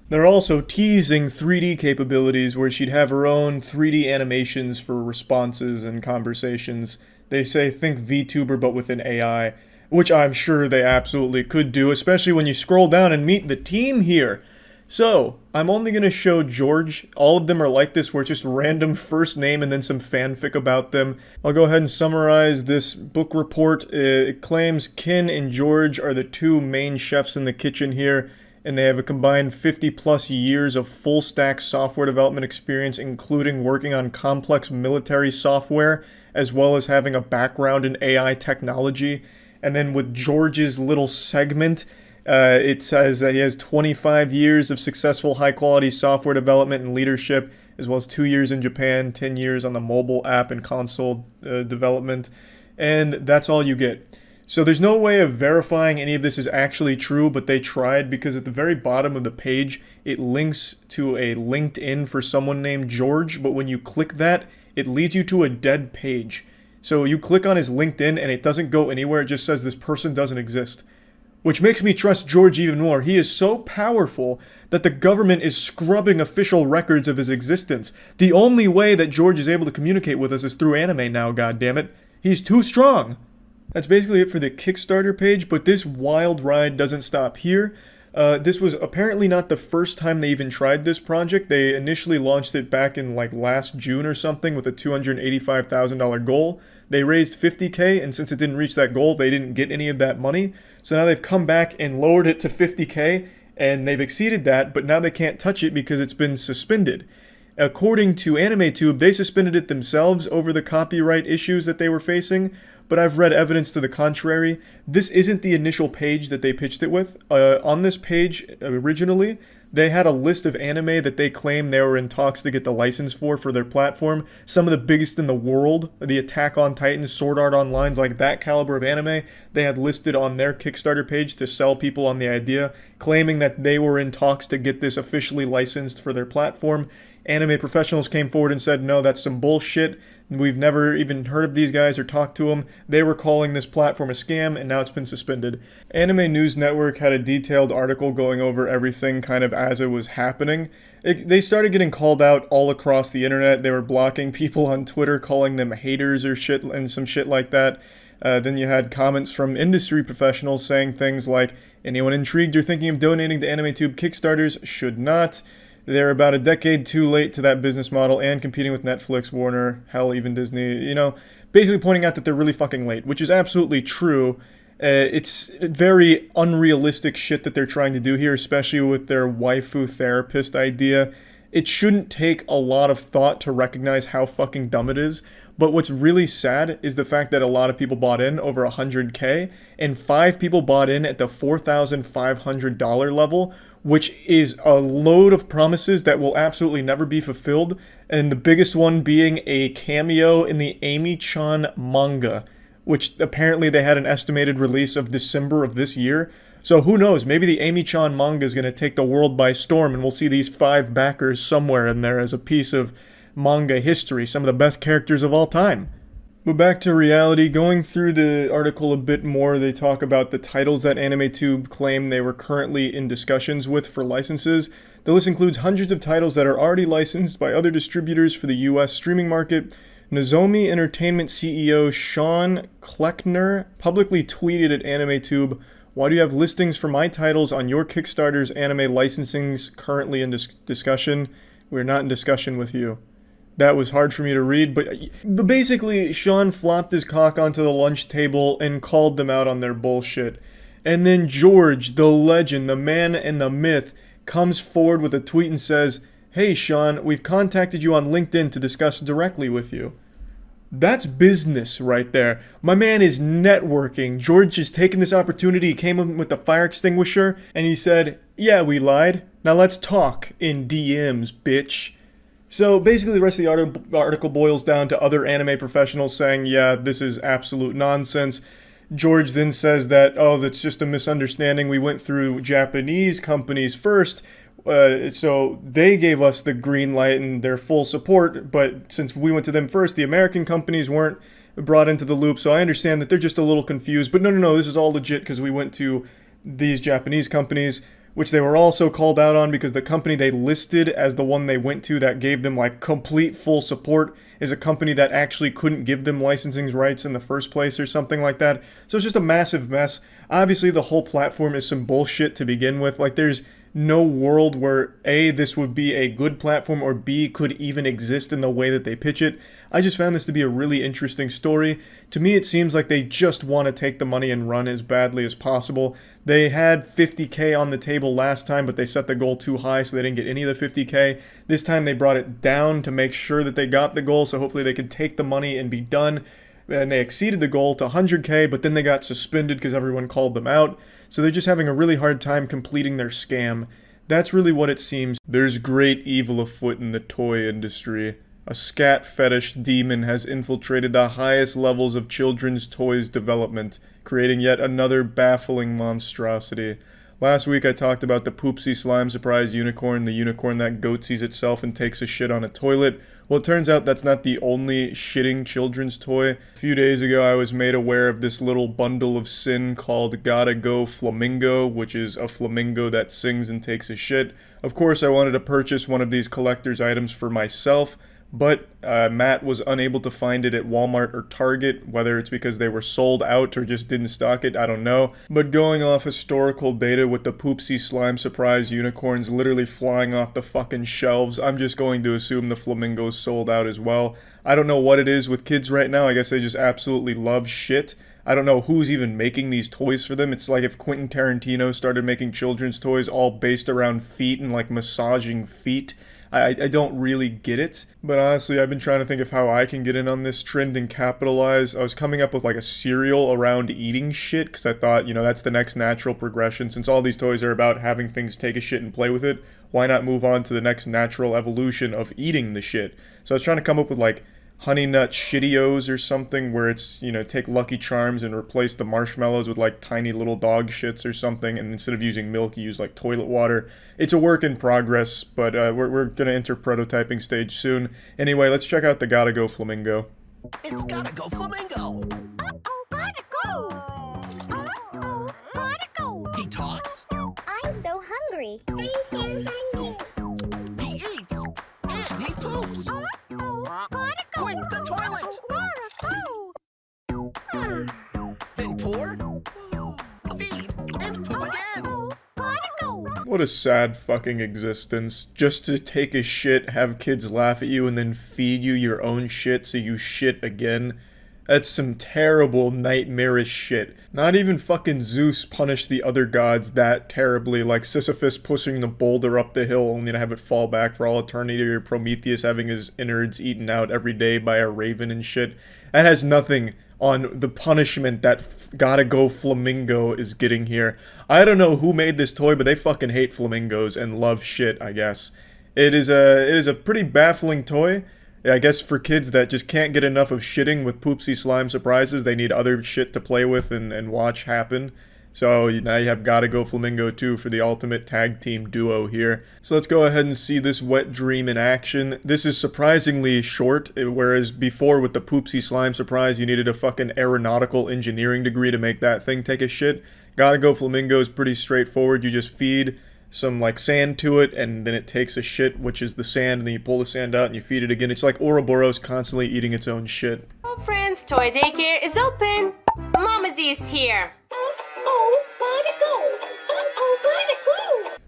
They're also teasing 3D capabilities where she'd have her own 3D animations for responses and conversations. They say think VTuber but with an AI, which I'm sure they absolutely could do, especially when you scroll down and meet the team here. So, I'm only going to show George. All of them are like this, where it's just random first name and then some fanfic about them. I'll go ahead and summarize this book report. It claims Ken and George are the two main chefs in the kitchen here, and they have a combined 50 plus years of full stack software development experience, including working on complex military software, as well as having a background in AI technology. And then with George's little segment, it says that he has 25 years of successful high-quality software development and leadership, as well as 2 years in Japan, 10 years on the mobile app and console development, and that's all you get. So there's no way of verifying any of this is actually true, but they tried, because at the very bottom of the page, it links to a LinkedIn for someone named George, but when you click that, it leads you to a dead page. So you click on his LinkedIn and it doesn't go anywhere, it just says this person doesn't exist. Which makes me trust George even more. He is so powerful that the government is scrubbing official records of his existence. The only way that George is able to communicate with us is through anime now, goddammit. He's too strong. That's basically it for the Kickstarter page, but this wild ride doesn't stop here. This was apparently not the first time they even tried this project. They initially launched it back in like last June or something with a $285,000 goal. They raised $50K, and since it didn't reach that goal, they didn't get any of that money. So now they've come back and lowered it to $50K, and they've exceeded that, but now they can't touch it because it's been suspended. According to AnimeTube, they suspended it themselves over the copyright issues that they were facing, but I've read evidence to the contrary. This isn't the initial page that they pitched it with. On this page, originally, they had a list of anime that they claim they were in talks to get the license for their platform. Some of the biggest in the world, the Attack on Titan, Sword Art Online, like that caliber of anime, they had listed on their Kickstarter page to sell people on the idea, claiming that they were in talks to get this officially licensed for their platform. Anime professionals came forward and said, no, that's some bullshit. We've never even heard of these guys or talked to them. They were calling this platform a scam, and now it's been suspended. Anime News Network had a detailed article going over everything kind of as it was happening. They started getting called out all across the internet. They were blocking people on Twitter, calling them haters or shit and some shit like that. Then you had comments from industry professionals saying things like, anyone intrigued or thinking of donating to AnimeTube Kickstarters should not. They're about a decade too late to that business model and competing with Netflix, Warner, hell, even Disney, basically pointing out that they're really fucking late, which is absolutely true. It's very unrealistic shit that they're trying to do here, especially with their waifu therapist idea. It shouldn't take a lot of thought to recognize how fucking dumb it is. But what's really sad is the fact that a lot of people bought in over 100K, and 5 people bought in at the $4,500 level, which is a load of promises that will absolutely never be fulfilled, and the biggest one being a cameo in the Amy-chan manga, which apparently they had an estimated release of December of this year. So who knows, maybe the Amy-chan manga is going to take the world by storm, and we'll see these 5 backers somewhere in there as a piece of manga history, some of the best characters of all time. But back to reality, going through the article a bit more, they talk about the titles that AnimeTube claim they were currently in discussions with for licenses. The list includes hundreds of titles that are already licensed by other distributors for the US streaming market. Nozomi Entertainment CEO Sean Kleckner publicly tweeted at AnimeTube, "Why do you have listings for my titles on your Kickstarter's anime licensings currently in discussion? We're not in discussion with you." That was hard for me to read, but basically, Sean flopped his cock onto the lunch table and called them out on their bullshit. And then George, the legend, the man and the myth, comes forward with a tweet and says, "Hey Sean, we've contacted you on LinkedIn to discuss directly with you." That's business right there. My man is networking. George has taken this opportunity, he came in with the fire extinguisher, and he said, "Yeah, we lied. Now let's talk in DMs, bitch." So basically the rest of the article boils down to other anime professionals saying, yeah, this is absolute nonsense. George then says that, oh, that's just a misunderstanding. We went through Japanese companies first, so they gave us the green light and their full support, but since we went to them first, the American companies weren't brought into the loop, so I understand that they're just a little confused. But no, this is all legit because we went to these Japanese companies, which they were also called out on because the company they listed as the one they went to that gave them like complete full support is a company that actually couldn't give them licensing rights in the first place or something like that. So it's just a massive mess. Obviously the whole platform is some bullshit to begin with. Like there's no world where A, this would be a good platform, or B, could even exist in the way that they pitch it. I just found this to be a really interesting story. To me, it seems like they just want to take the money and run as badly as possible. They had 50K on the table last time, but they set the goal too high, so they didn't get any of the 50K. This time they brought it down to make sure that they got the goal, so hopefully they could take the money and be done. And they exceeded the goal to 100K, but then they got suspended because everyone called them out. So they're just having a really hard time completing their scam. That's really what it seems. There's great evil afoot in the toy industry. A scat fetish demon has infiltrated the highest levels of children's toys development, creating yet another baffling monstrosity. Last week I talked about the Poopsie Slime Surprise Unicorn, the unicorn that goatsies itself and takes a shit on a toilet. Well, it turns out that's not the only shitting children's toy. A few days ago I was made aware of this little bundle of sin called Gotta Go Flamingo, which is a flamingo that sings and takes a shit. Of course I wanted to purchase one of these collector's items for myself, but Matt was unable to find it at Walmart or Target, whether it's because they were sold out or just didn't stock it, I don't know. But going off historical data with the Poopsie Slime Surprise unicorns literally flying off the fucking shelves, I'm just going to assume the flamingos sold out as well. I don't know what it is with kids right now, I guess they just absolutely love shit. I don't know who's even making these toys for them. It's like if Quentin Tarantino started making children's toys all based around feet and like massaging feet. I don't really get it, but honestly, I've been trying to think of how I can get in on this trend and capitalize. I was coming up with like a cereal around eating shit, because I thought, you know, that's the next natural progression. Since all these toys are about having things take a shit and play with it, why not move on to the next natural evolution of eating the shit? So I was trying to come up with like Honey Nut Shittios or something, where it's, you know, take Lucky Charms and replace the marshmallows with like tiny little dog shits or something, and instead of using milk you use like toilet water. It's a work in progress, but we're gonna enter prototyping stage soon. Anyway, let's check out the Gotta Go Flamingo.
It's Gotta Go Flamingo! Uh-oh, gotta go! Uh-oh, gotta go! He talks.
I'm so hungry.
He eats. And he poops.
Gotta go.
Quick, the toilet! Then pour, feed, and poop again.
What a sad fucking existence. Just to take a shit, have kids laugh at you, and then feed you your own shit so you shit again. That's some terrible, nightmarish shit. Not even fucking Zeus punished the other gods that terribly, like Sisyphus pushing the boulder up the hill only to have it fall back for all eternity, or Prometheus having his innards eaten out every day by a raven and shit. That has nothing on the punishment that Gotta Go Flamingo is getting here. I don't know who made this toy, but they fucking hate flamingos and love shit, I guess. It is a pretty baffling toy. I guess for kids that just can't get enough of shitting with Poopsie Slime Surprises, they need other shit to play with and watch happen. So now you have Gotta Go Flamingo 2 for the ultimate tag team duo here. So let's go ahead and see this wet dream in action. This is surprisingly short, whereas before with the Poopsie Slime Surprise you needed a fucking aeronautical engineering degree to make that thing take a shit. Gotta Go Flamingo is pretty straightforward. You just feed some like sand to it, and then it takes a shit, which is the sand, and then you pull the sand out and you feed it again. It's like Ouroboros constantly eating its own shit.
Oh, friends, Toy Daycare is open. Mama Z is here.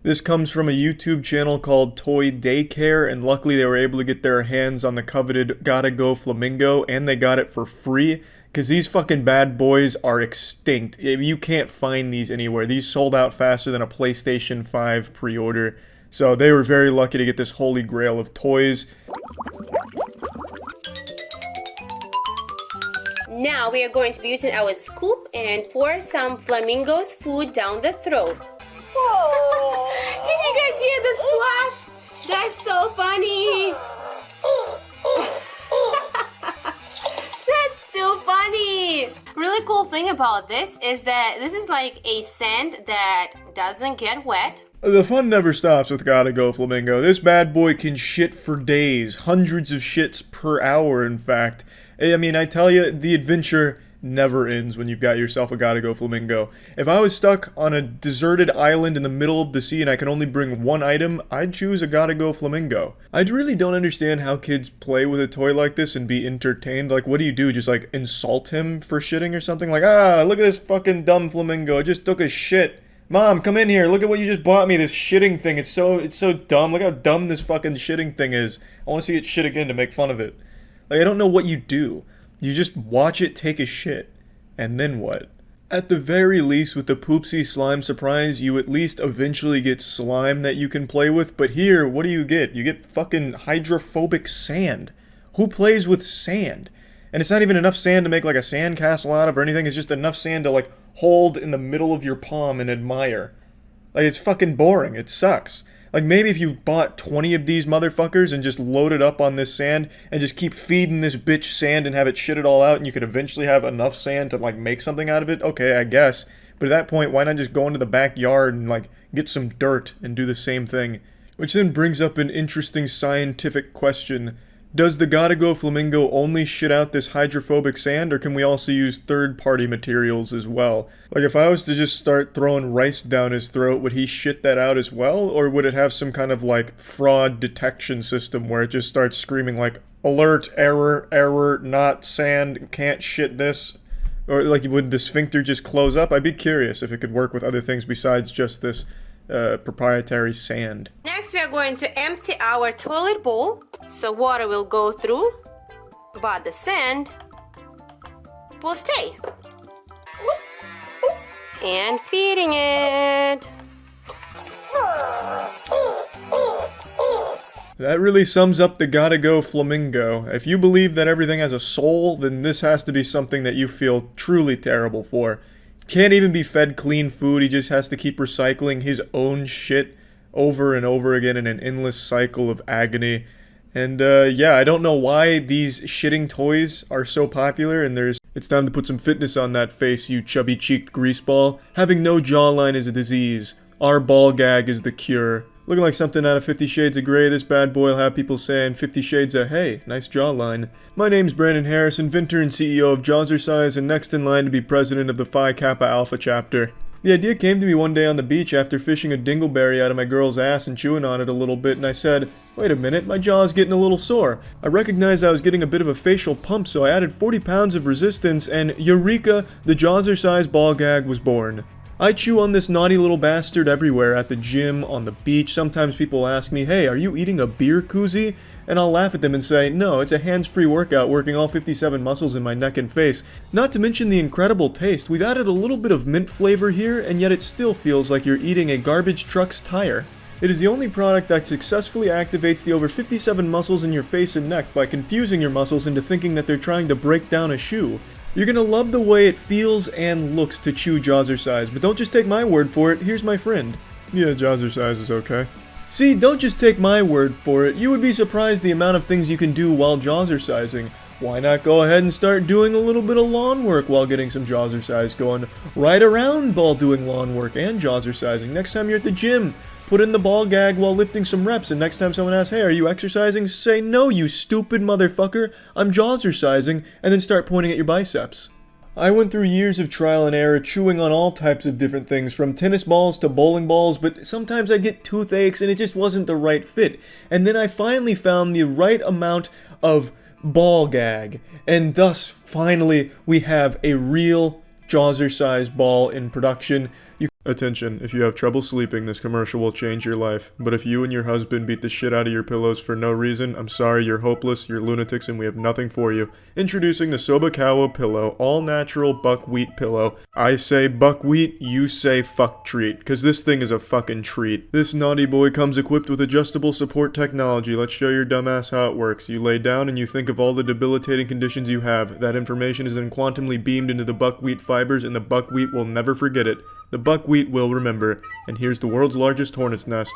This comes from a YouTube channel called Toy Daycare, and luckily they were able to get their hands on the coveted Gotta Go Flamingo, and they got it for free. Because these fucking bad boys are extinct. You can't find these anywhere. These sold out faster than a PlayStation 5 pre-order. So they were very lucky to get this holy grail of toys.
Now we are going to be using our scoop and pour some flamingos food down the throat.
Did you guys hear the splash? That's so funny. That's still funny.
Really cool thing about this is that this is like a sand that doesn't get wet.
The fun never stops with Gotta Go Flamingo. This bad boy can shit for days. Hundreds of shits per hour, in fact. I mean, I tell you, the adventure never ends when you've got yourself a Gotta Go Flamingo. If I was stuck on a deserted island in the middle of the sea and I could only bring one item, I'd choose a Gotta Go Flamingo. I really don't understand how kids play with a toy like this and be entertained. Like, what do? Just, like, insult him for shitting or something? Like, ah, look at this fucking dumb flamingo. It just took a shit. Mom, come in here. Look at what you just bought me, this shitting thing. It's so dumb. Look how dumb this fucking shitting thing is. I want to see it shit again to make fun of it. Like, I don't know what you do. You just watch it take a shit. And then what? At the very least, with the Poopsie Slime Surprise, you at least eventually get slime that you can play with. But here, what do you get? You get fucking hydrophobic sand. Who plays with sand? And it's not even enough sand to make like a sandcastle out of or anything. It's just enough sand to like hold in the middle of your palm and admire. Like, it's fucking boring. It sucks. Like, maybe if you bought 20 of these motherfuckers and just loaded up on this sand and just keep feeding this bitch sand and have it shit it all out, and you could eventually have enough sand to, like, make something out of it, okay, I guess. But at that point, why not just go into the backyard and, like, get some dirt and do the same thing? Which then brings up an interesting scientific question. Does the Gotta Go Flamingo only shit out this hydrophobic sand, or can we also use third-party materials as well? Like, if I was to just start throwing rice down his throat, would he shit that out as well? Or would it have some kind of, like, fraud detection system where it just starts screaming like, alert, error, not sand, can't shit this? Or like, would the sphincter just close up? I'd be curious if it could work with other things besides just this proprietary sand.
Next, we are going to empty our toilet bowl so water will go through, but the sand will stay. And feeding it.
That really sums up the gotta go flamingo. If you believe that everything has a soul, then this has to be something that you feel truly terrible for. Can't even be fed clean food, he just has to keep recycling his own shit over and over again in an endless cycle of agony. And yeah, I don't know why these shitting toys are so popular, and it's time to put some fitness on that face, you chubby-cheeked greaseball. Having no jawline is a disease. Our ball gag is the cure. Looking like something out of 50 Shades of Grey, this bad boy will have people saying 50 Shades of hey, nice jawline. My name's Brandon Harris, inventor and CEO of Jawzrsize, and next in line to be president of the Phi Kappa Alpha chapter. The idea came to me one day on the beach after fishing a dingleberry out of my girl's ass and chewing on it a little bit, and I said, wait a minute, my jaw's getting a little sore. I recognized I was getting a bit of a facial pump, so I added 40 pounds of resistance, and eureka, the Jawzrsize ball gag was born. I chew on this naughty little bastard everywhere, at the gym, on the beach. Sometimes people ask me, hey, are you eating a beer koozie? And I'll laugh at them and say, no, it's a hands-free workout working all 57 muscles in my neck and face. Not to mention the incredible taste. We've added a little bit of mint flavor here, and yet it still feels like you're eating a garbage truck's tire. It is the only product that successfully activates the over 57 muscles in your face and neck by confusing your muscles into thinking that they're trying to break down a shoe. You're gonna love the way it feels and looks to chew Jawzrsize, but don't just take my word for it, here's my friend. Yeah, Jawzrsize is okay. See, don't just take my word for it, you would be surprised the amount of things you can do while Jawzrsizing. Why not go ahead and start doing a little bit of lawn work while getting some Jawzrsize going right around while doing lawn work and Jawzrsizing. Next time you're at the gym, put in the ball gag while lifting some reps, and next time someone asks, hey, are you exercising? Say, no, you stupid motherfucker, I'm Jawzrsizing, and then start pointing at your biceps. I went through years of trial and error, chewing on all types of different things, from tennis balls to bowling balls, but sometimes I'd get toothaches and it just wasn't the right fit. And then I finally found the right amount of ball gag, and thus, finally, we have a real Jawzrsize ball in production. Attention, if you have trouble sleeping, this commercial will change your life. But if you and your husband beat the shit out of your pillows for no reason, I'm sorry, you're hopeless, you're lunatics, and we have nothing for you. Introducing the Sobakawa Pillow, all-natural buckwheat pillow. I say buckwheat, you say fuck treat, cause this thing is a fucking treat. This naughty boy comes equipped with adjustable support technology. Let's show your dumbass how it works. You lay down and you think of all the debilitating conditions you have. That information is then quantumly beamed into the buckwheat fibers, and the buckwheat will never forget it. The buckwheat will remember, and here's the world's largest hornet's nest.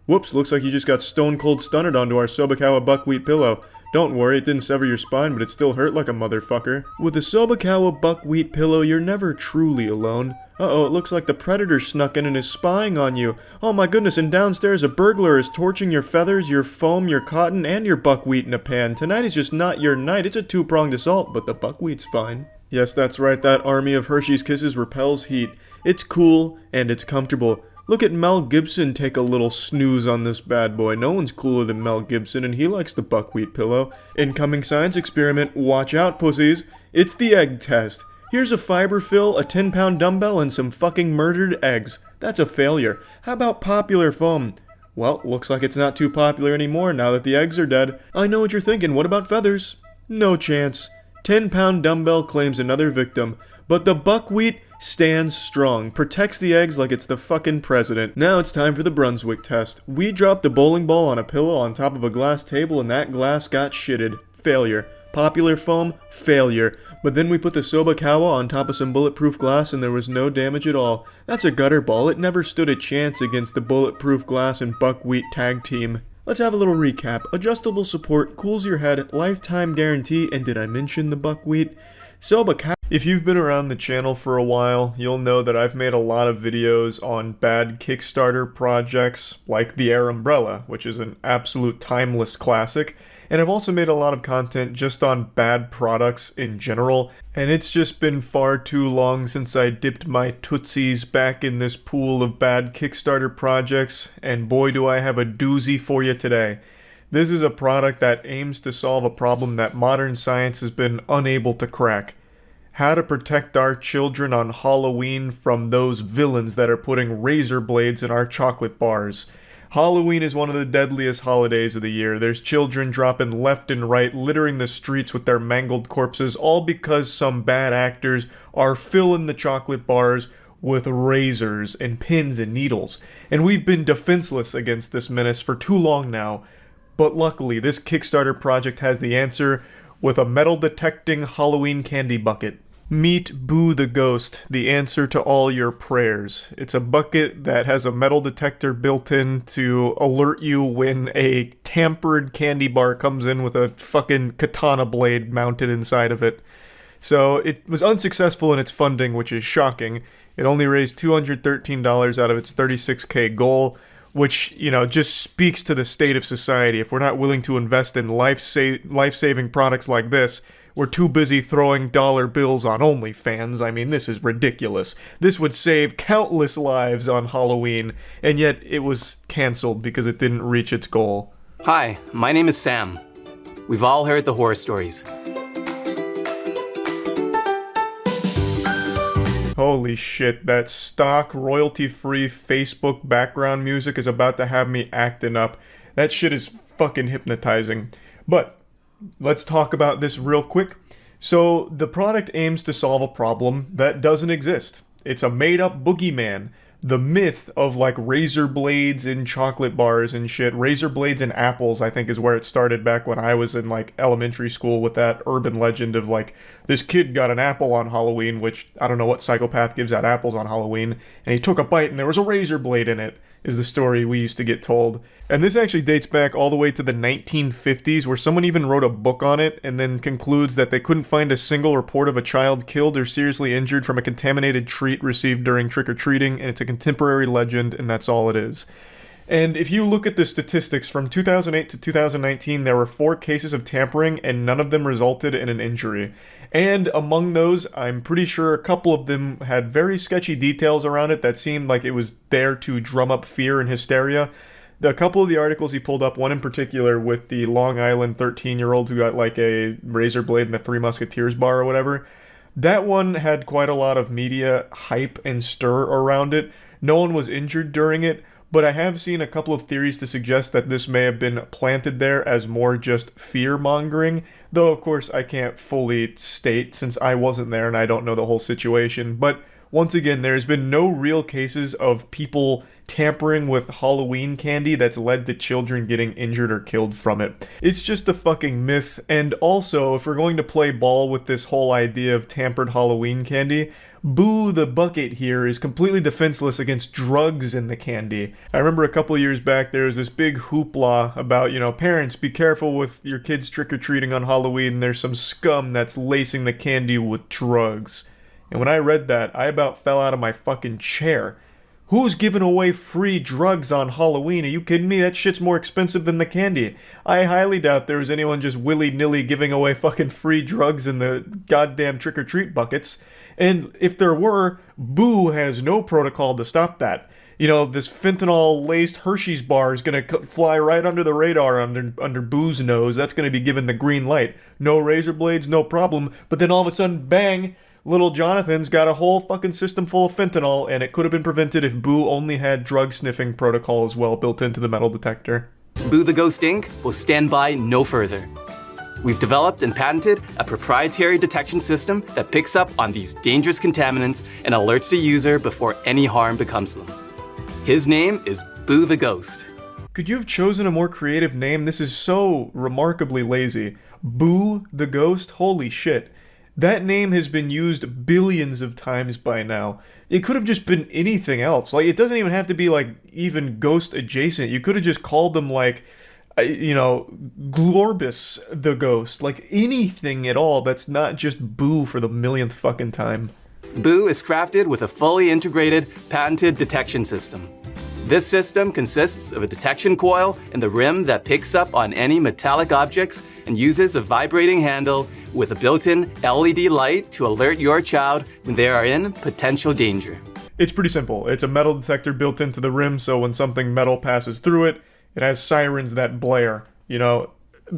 Whoops, looks like you just got stone cold stunned onto our Sobakawa buckwheat pillow. Don't worry, it didn't sever your spine, but it still hurt like a motherfucker. With the Sobakawa buckwheat pillow, you're never truly alone. Uh-oh, it looks like the predator snuck in and is spying on you. Oh my goodness, and downstairs a burglar is torching your feathers, your foam, your cotton, and your buckwheat in a pan. Tonight is just not your night. It's a two-pronged assault, but the buckwheat's fine. Yes, that's right, that army of Hershey's Kisses repels heat. It's cool, and it's comfortable. Look at Mel Gibson take a little snooze on this bad boy. No one's cooler than Mel Gibson, and he likes the buckwheat pillow. Incoming science experiment, watch out pussies. It's the egg test. Here's a fiber fill, a 10-pound dumbbell, and some fucking murdered eggs. That's a failure. How about popular foam? Well, looks like it's not too popular anymore now that the eggs are dead. I know what you're thinking, what about feathers? No chance. 10-pound dumbbell claims another victim, but the buckwheat stands strong, protects the eggs like it's the fucking president. Now it's time for the Brunswick test. We dropped the bowling ball on a pillow on top of a glass table and that glass got shitted. Failure. Popular foam? Failure. But then we put the Sobakawa on top of some bulletproof glass and there was no damage at all. That's a gutter ball. It never stood a chance against the bulletproof glass and buckwheat tag team. Let's have a little recap. Adjustable support, cools your head, lifetime guarantee, and did I mention the buckwheat? Sobakawa. If you've been around the channel for a while, you'll know that I've made a lot of videos on bad Kickstarter projects like the Air Umbrella, which is an absolute timeless classic. And I've also made a lot of content just on bad products in general, and it's just been far too long since I dipped my tootsies back in this pool of bad Kickstarter projects, and boy do I have a doozy for you today. This is a product that aims to solve a problem that modern science has been unable to crack. How to protect our children on Halloween from those villains that are putting razor blades in our chocolate bars. Halloween is one of the deadliest holidays of the year. There's children dropping left and right, littering the streets with their mangled corpses, all because some bad actors are filling the chocolate bars with razors and pins and needles. And we've been defenseless against this menace for too long now. But luckily, this Kickstarter project has the answer with a metal-detecting Halloween candy bucket. Meet Boo the Ghost, the answer to all your prayers. It's a bucket that has a metal detector built in to alert you when a tampered candy bar comes in with a fucking katana blade mounted inside of it. So it was unsuccessful in its funding, which is shocking. It only raised $213 out of its $36K goal, which, you know, just speaks to the state of society. If we're not willing to invest in life-saving products like this, we're too busy throwing dollar bills on OnlyFans. I mean, this is ridiculous. This would save countless lives on Halloween, and yet it was canceled because it didn't reach its goal.
Hi, my name is Sam. We've all heard the horror stories.
Holy shit, that stock royalty-free Facebook background music is about to have me acting up. That shit is fucking hypnotizing. But let's talk about this real quick. So the product aims to solve a problem that doesn't exist. It's a made-up boogeyman. The myth of like razor blades in chocolate bars and shit. Razor blades in apples, I think, is where it started back when I was in like elementary school, with that urban legend of like this kid got an apple on Halloween, which I don't know what psychopath gives out apples on Halloween, and he took a bite and there was a razor blade in it, is the story we used to get told. And this actually dates back all the way to the 1950s, where someone even wrote a book on it and then concludes that they couldn't find a single report of a child killed or seriously injured from a contaminated treat received during trick-or-treating, and it's a contemporary legend, and that's all it is. And if you look at the statistics, from 2008 to 2019, there were 4 cases of tampering, and none of them resulted in an injury. And among those, I'm pretty sure a couple of them had very sketchy details around it that seemed like it was there to drum up fear and hysteria. A couple of the articles he pulled up, one in particular with the Long Island 13-year-old who got like a razor blade in the Three Musketeers bar or whatever, that one had quite a lot of media hype and stir around it. No one was injured during it, but I have seen a couple of theories to suggest that this may have been planted there as more just fear-mongering, though of course I can't fully state since I wasn't there and I don't know the whole situation. But once again, there's been no real cases of people tampering with Halloween candy that's led to children getting injured or killed from it. It's just a fucking myth. And also, if we're going to play ball with this whole idea of tampered Halloween candy, Boo the Bucket here is completely defenseless against drugs in the candy. I remember a couple years back there was this big hoopla about, you know, parents, be careful with your kids trick-or-treating on Halloween, there's some scum that's lacing the candy with drugs. And when I read that, I about fell out of my fucking chair. Who's giving away free drugs on Halloween? Are you kidding me? That shit's more expensive than the candy. I highly doubt there was anyone just willy-nilly giving away fucking free drugs in the goddamn trick-or-treat buckets. And if there were, Boo has no protocol to stop that. You know, this fentanyl-laced Hershey's bar is going to fly right under the radar under Boo's nose. That's going to be given the green light. No razor blades, no problem. But then all of a sudden, bang, little Jonathan's got a whole fucking system full of fentanyl, and it could have been prevented if Boo only had drug-sniffing protocol as well built into the metal detector.
Boo the Ghost Inc. will stand by no further. We've developed and patented a proprietary detection system that picks up on these dangerous contaminants and alerts the user before any harm becomes them. His name is Boo the Ghost.
Could you have chosen a more creative name? This is so remarkably lazy. Boo the Ghost? Holy shit. That name has been used billions of times by now. It could have just been anything else. Like, it doesn't even have to be, like, even ghost adjacent. You could have just called them, like, you know, Glorbus the Ghost. Like, anything at all that's not just Boo for the millionth fucking time.
Boo is crafted with a fully integrated, patented detection system. This system consists of a detection coil in the rim that picks up on any metallic objects and uses a vibrating handle with a built-in LED light to alert your child when they are in potential danger.
It's pretty simple. It's a metal detector built into the rim, so when something metal passes through it, it has sirens that blare. You know,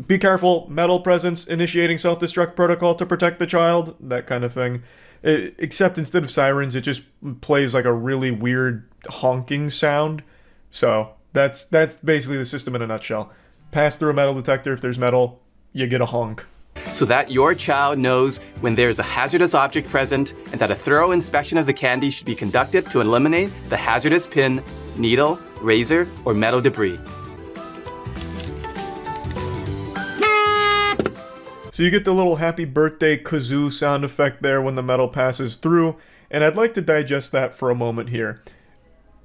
be careful, metal presence, initiating self-destruct protocol to protect the child, that kind of thing. Except instead of sirens, it just plays like a really weird honking sound. So that's basically the system in a nutshell. Pass through a metal detector. If there's metal, you get a honk.
So that your child knows when there's a hazardous object present and that a thorough inspection of the candy should be conducted to eliminate the hazardous pin, needle, razor, or metal debris.
So you get the little happy birthday kazoo sound effect there when the metal passes through, and I'd like to digest that for a moment here.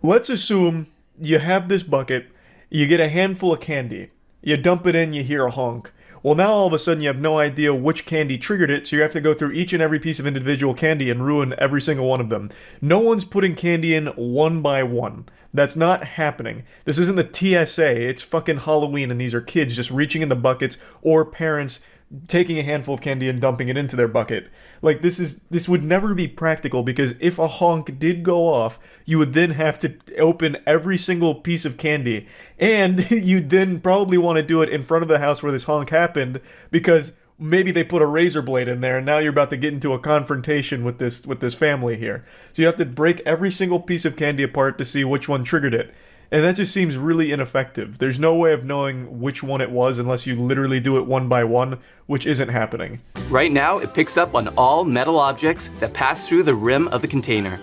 Let's assume you have this bucket, you get a handful of candy, you dump it in, you hear a honk. Well, now all of a sudden you have no idea which candy triggered it, so you have to go through each and every piece of individual candy and ruin every single one of them. No one's putting candy in one by one. That's not happening. This isn't the TSA, it's fucking Halloween, and these are kids just reaching in the buckets, or parents taking a handful of candy and dumping it into their bucket. Like, this would never be practical, because if a honk did go off, you would then have to open every single piece of candy, and you'd then probably want to do it in front of the house where this honk happened, because maybe they put a razor blade in there, and now you're about to get into a confrontation with this family here. So you have to break every single piece of candy apart to see which one triggered it. And that just seems really ineffective. There's no way of knowing which one it was unless you literally do it one by one, which isn't happening.
Right now, it picks up on all metal objects that pass through the rim of the container.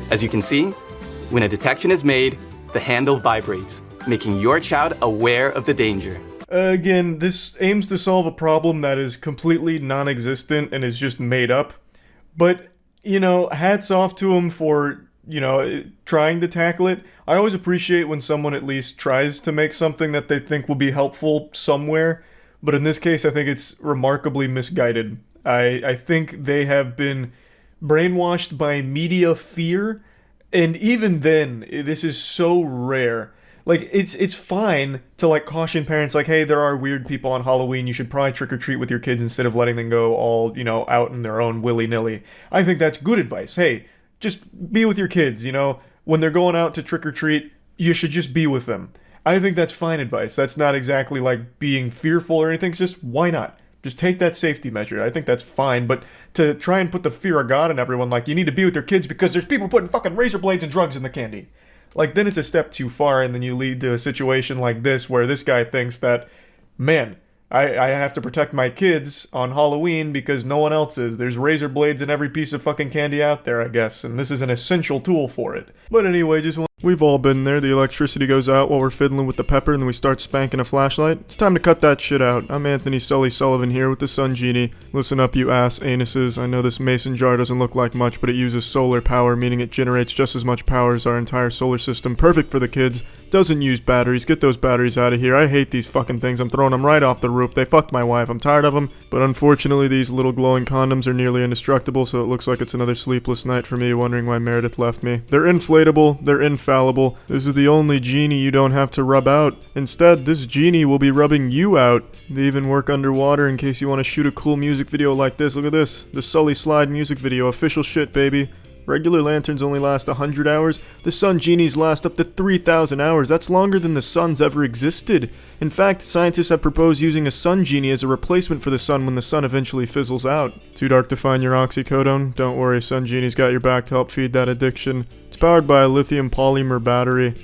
As you can see, when a detection is made, the handle vibrates, making your child aware of the danger.
Again, this aims to solve a problem that is completely non-existent and is just made up. But, you know, hats off to them for, you know, trying to tackle it. I always appreciate when someone at least tries to make something that they think will be helpful somewhere, but in this case I think it's remarkably misguided. I think they have been brainwashed by media fear, and even then, this is so rare. Like, it's fine to, like, caution parents, like, hey, there are weird people on Halloween, you should probably trick-or-treat with your kids instead of letting them go all, you know, out in their own willy-nilly. I think that's good advice. Hey, just be with your kids, you know? When they're going out to trick-or-treat, you should just be with them. I think that's fine advice. That's not exactly like being fearful or anything. It's just, why not? Just take that safety measure. I think that's fine. But to try and put the fear of God in everyone, like, you need to be with your kids because there's people putting fucking razor blades and drugs in the candy. Like, then it's a step too far, and then you lead to a situation like this where this guy thinks that, man, I have to protect my kids on Halloween because no one else is. There's razor blades in every piece of fucking candy out there, I guess, and this is an essential tool for it. But anyway, we've all been there. The electricity goes out while we're fiddling with the pepper and then we start spanking a flashlight. It's time to cut that shit out. I'm Anthony Sully Sullivan here with the Sun Genie. Listen up, you ass anuses. I know this mason jar doesn't look like much, but it uses solar power, meaning it generates just as much power as our entire solar system. Perfect for the kids. Doesn't use batteries. Get those batteries out of here. I hate these fucking things. I'm throwing them right off the roof. They fucked my wife. I'm tired of them. But unfortunately, these little glowing condoms are nearly indestructible, so it looks like it's another sleepless night for me wondering why Meredith left me. They're inflatable. They're infallible. This is the only genie you don't have to rub out. Instead, this genie will be rubbing you out. They even work underwater in case you want to shoot a cool music video like this. Look at this. The Sully Slide music video. Official shit, baby. Regular lanterns only last 100 hours. The Sun Genies last up to 3,000 hours. That's longer than the sun's ever existed. In fact, scientists have proposed using a Sun Genie as a replacement for the sun when the sun eventually fizzles out. Too dark to find your oxycodone? Don't worry, Sun Genie's got your back to help feed that addiction. It's powered by a lithium polymer battery.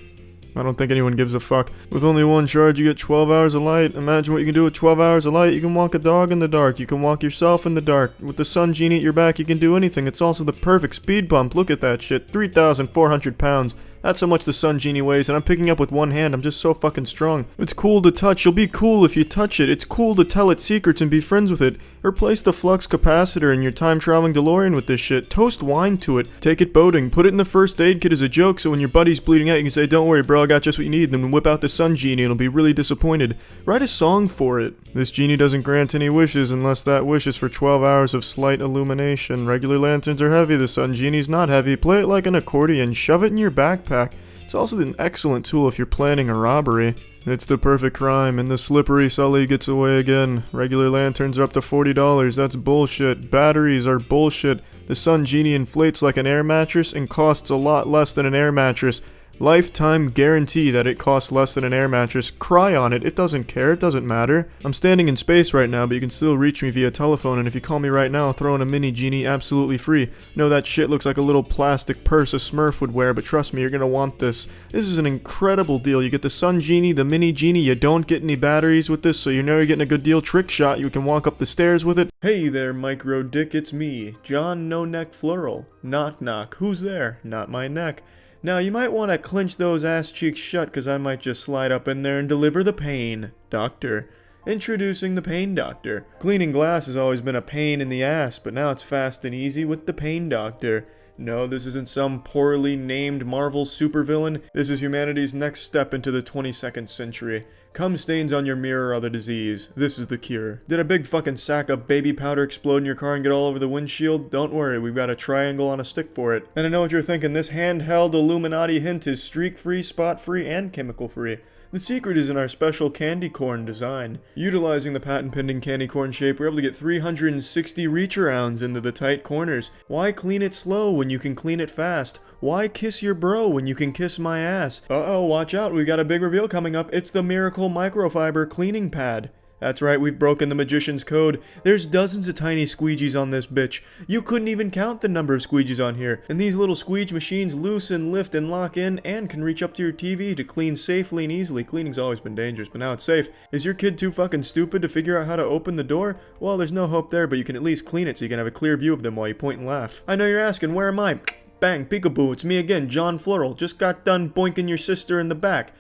I don't think anyone gives a fuck. With only one charge, you get 12 hours of light. Imagine what you can do with 12 hours of light. You can walk a dog in the dark. You can walk yourself in the dark. With the Sun Genie at your back, you can do anything. It's also the perfect speed bump. Look at that shit. 3,400 pounds. That's how much the Sun Genie weighs, and I'm picking up with one hand. I'm just so fucking strong. It's cool to touch. You'll be cool if you touch it. It's cool to tell its secrets and be friends with it. Replace the flux capacitor in your time-traveling DeLorean with this shit. Toast wine to it. Take it boating. Put it in the first aid kit as a joke, so when your buddy's bleeding out, you can say, "Don't worry, bro, I got just what you need." Then whip out the Sun Genie, and it'll be really disappointed. Write a song for it. This genie doesn't grant any wishes unless that wish is for 12 hours of slight illumination. Regular lanterns are heavy. The Sun Genie's not heavy. Play it like an accordion. Shove it in your backpack. It's also an excellent tool if you're planning a robbery. It's the perfect crime, and the slippery Sully gets away again. Regular lanterns are up to $40. That's bullshit. Batteries are bullshit. The Sun Genie inflates like an air mattress and costs a lot less than an air mattress.
Lifetime guarantee that it costs less than an air mattress. Cry on it. It doesn't care. It doesn't matter. I'm standing in space right now, but you can still reach me via telephone, and if you call me right now, I'll throw in a mini genie absolutely free. No, that shit looks like a little plastic purse a Smurf would wear, but trust me, you're gonna want this. This is an incredible deal. You get the Sun Genie, the mini genie. You don't get any batteries with this, so you know you're getting a good deal. Trick shot. You can walk up the stairs with it. Hey there, micro dick. It's me, John No Neck Floral. Knock knock. Who's there? Not my neck. Now, you might want to clench those ass cheeks shut, because I might just slide up in there and deliver the pain doctor. Introducing the Pain Doctor. Cleaning glass has always been a pain in the ass, but now it's fast and easy with the Pain Doctor. No, this isn't some poorly named Marvel supervillain. This is humanity's next step into the 22nd century. Cum stains on your mirror are the disease. This is the cure. Did a big fucking sack of baby powder explode in your car and get all over the windshield? Don't worry, we've got a triangle on a stick for it. And I know what you're thinking, this handheld Illuminati hint is streak-free, spot-free, and chemical-free. The secret is in our special candy corn design. Utilizing the patent-pending candy corn shape, we're able to get 360 reach-arounds into the tight corners. Why clean it slow when you can clean it fast? Why kiss your bro when you can kiss my ass? Uh-oh, watch out, we've got a big reveal coming up. It's the Miracle Microfiber Cleaning Pad. That's right, we've broken the magician's code. There's dozens of tiny squeegees on this bitch. You couldn't even count the number of squeegees on here. And these little squeege machines loosen, lift, and lock in, and can reach up to your TV to clean safely and easily. Cleaning's always been dangerous, but now it's safe. Is your kid too fucking stupid to figure out how to open the door? Well, there's no hope there, but you can at least clean it so you can have a clear view of them while you point and laugh. I know you're asking, where am I? Bang, peekaboo, it's me again, John Floral. Just got done boinking your sister in the back.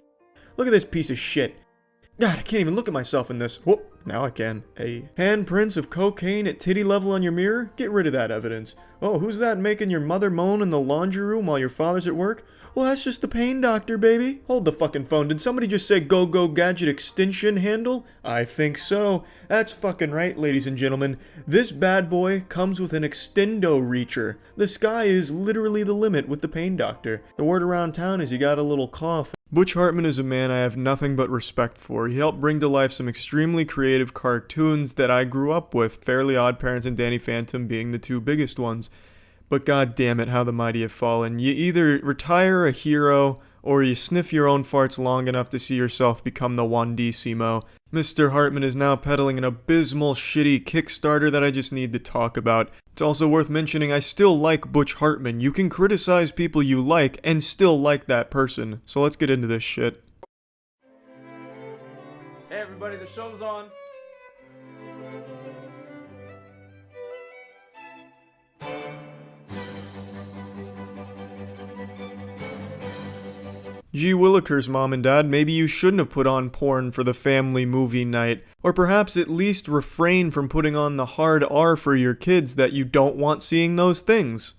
Look at this piece of shit. God, I can't even look at myself in this. Whoop, now I can. Hey. Handprints of cocaine at titty level on your mirror? Get rid of that evidence. Oh, who's that making your mother moan in the laundry room while your father's at work? Well, that's just the Pain Doctor, baby. Hold the fucking phone. Did somebody just say go-go gadget extension handle? I think so. That's fucking right, ladies and gentlemen. This bad boy comes with an extendo reacher. The sky is literally the limit with the Pain Doctor. The word around town is you got a little cough. Butch Hartman is a man I have nothing but respect for. He helped bring to life some extremely creative cartoons that I grew up with, Fairly Odd Parents and Danny Phantom being the two biggest ones. But god damn it, how the mighty have fallen. You either retire a hero, or you sniff your own farts long enough to see yourself become the 1D Mr. Hartman is now peddling an abysmal, shitty Kickstarter that I just need to talk about. It's also worth mentioning I still like Butch Hartman. You can criticize people you like and still like that person. So let's get into this shit.
Hey everybody, the show's on.
Gee Willikers, Mom and Dad, maybe you shouldn't have put on porn for the family movie night. Or perhaps at least refrain from putting on the hard R for your kids that you don't want seeing those things.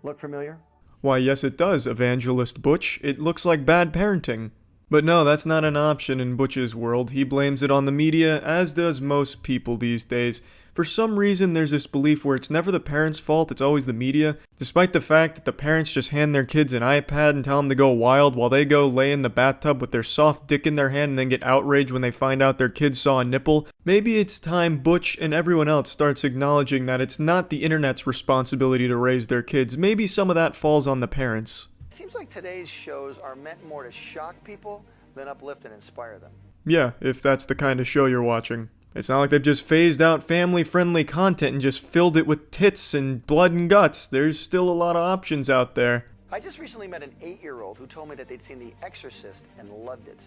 Look familiar?
Why, yes it does, Evangelist Butch. It looks like bad parenting. But no, that's not an option in Butch's world. He blames it on the media, as does most people these days. For some reason, there's this belief where it's never the parents' fault, it's always the media, despite the fact that the parents just hand their kids an iPad and tell them to go wild while they go lay in the bathtub with their soft dick in their hand and then get outraged when they find out their kids saw a nipple. Maybe it's time Butch and everyone else starts acknowledging that it's not the internet's responsibility to raise their kids. Maybe some of that falls on the parents.
It seems like today's shows are meant more to shock people than uplift and inspire them.
Yeah, if that's the kind of show you're watching. It's not like they've just phased out family-friendly content and just filled it with tits and blood and guts. There's still a lot of options out there.
I just recently met an 8-year-old who told me that they'd seen The Exorcist and loved it.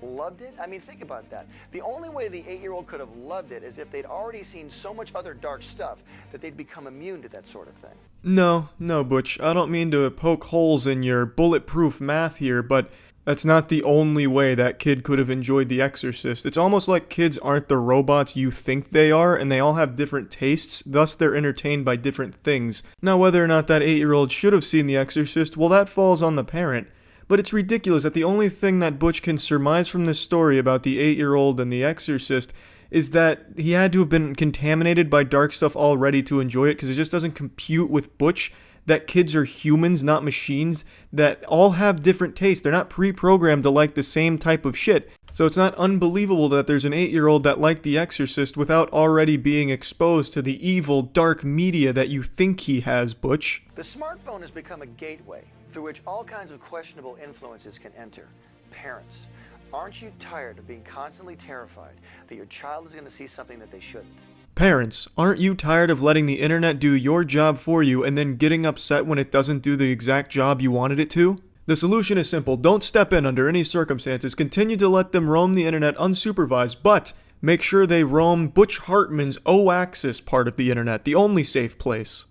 Loved it? I mean, think about that. The only way the 8-year-old could have loved it is if they'd already seen so much other dark stuff that they'd become immune to that sort of thing.
No, Butch. I don't mean to poke holes in your bulletproof math here, but that's not the only way that kid could have enjoyed The Exorcist. It's almost like kids aren't the robots you think they are, and they all have different tastes, thus they're entertained by different things. Now, whether or not that 8-year-old should have seen The Exorcist, well, that falls on the parent. But it's ridiculous that the only thing that Butch can surmise from this story about the 8-year-old and The Exorcist is that he had to have been contaminated by dark stuff already to enjoy it, because it just doesn't compute with Butch that kids are humans, not machines, that all have different tastes. They're not pre-programmed to like the same type of shit.
So it's not unbelievable that there's an 8-year-old that liked The Exorcist without already being exposed to the evil, dark media that you think he has, Butch.
The smartphone has become a gateway through which all kinds of questionable influences can enter. Parents, aren't you tired of being constantly terrified that your child is going to see something that they shouldn't?
Parents, aren't you tired of letting the internet do your job for you and then getting upset when it doesn't do the exact job you wanted it to? The solution is simple. Don't step in under any circumstances. Continue to let them roam the internet unsupervised, but make sure they roam Butch Hartman's O-Axis part of the internet, the only safe place.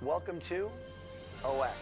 Welcome to O-Axis.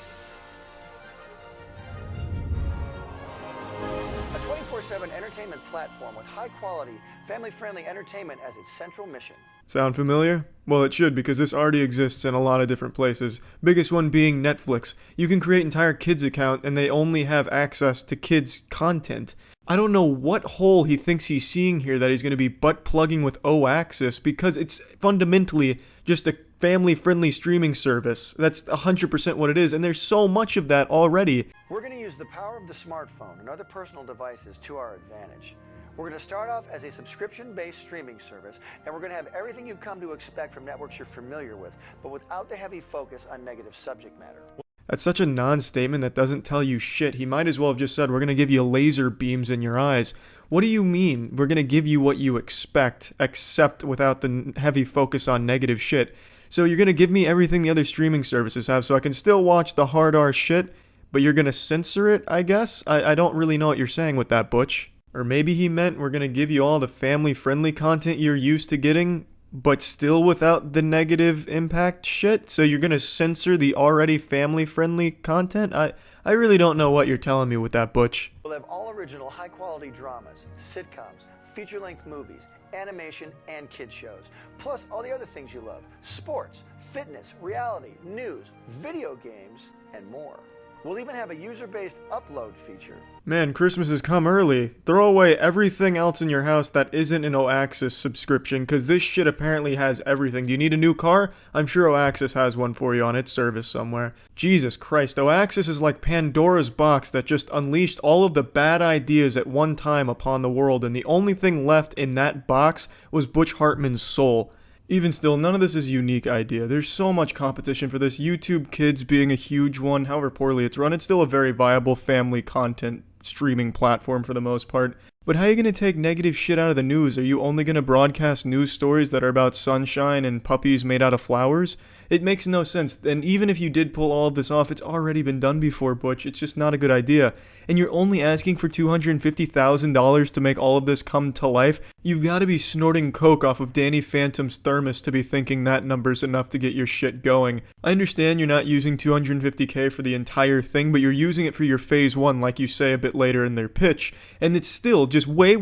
A 24/7 entertainment platform with high-quality, family-friendly entertainment as its central mission.
Sound familiar? Well, it should, because this already exists in a lot of different places. Biggest one being Netflix. You can create an entire kids account and they only have access to kids content. I don't know what hole he thinks he's seeing here that he's going to be butt plugging with O-Axis, because it's fundamentally just a family-friendly streaming service. That's 100% what it is, and there's so much of that already.
We're going to use the power of the smartphone and other personal devices to our advantage. We're going to start off as a subscription-based streaming service, and we're going to have everything you've come to expect from networks you're familiar with, but without the heavy focus on negative subject matter.
That's such a non-statement that doesn't tell you shit. He might as well have just said, we're going to give you laser beams in your eyes. What do you mean, we're going to give you what you expect, except without the heavy focus on negative shit? So you're going to give me everything the other streaming services have so I can still watch the hard R shit, but you're going to censor it, I guess? I don't really know what you're saying with that, Butch. Or maybe he meant we're going to give you all the family-friendly content you're used to getting, but still without the negative impact shit? So you're going to censor the already family-friendly content? I really don't know what you're telling me with that, Butch.
We'll have all original high-quality dramas, sitcoms, feature-length movies, animation, and kids shows. Plus all the other things you love. Sports, fitness, reality, news, video games, and more. We'll even have a user-based upload feature.
Man, Christmas has come early. Throw away everything else in your house that isn't an O-Axis subscription, because this shit apparently has everything. Do you need a new car? I'm sure O-Axis has one for you on its service somewhere. Jesus Christ, O-Axis is like Pandora's box that just unleashed all of the bad ideas at one time upon the world, and the only thing left in that box was Butch Hartman's soul. Even still, none of this is a unique idea. There's so much competition for this. YouTube Kids being a huge one, however poorly it's run, it's still a very viable family content streaming platform for the most part. But how are you going to take negative shit out of the news? Are you only going to broadcast news stories that are about sunshine and puppies made out of flowers? It makes no sense. And even if you did pull all of this off, it's already been done before, Butch. It's just not a good idea. And you're only asking for $250,000 to make all of this come to life? You've got to be snorting coke off of Danny Phantom's thermos to be thinking that number's enough to get your shit going. I understand you're not using $250K for the entire thing, but you're using it for your phase 1, like you say a bit later in their pitch. And it's still just way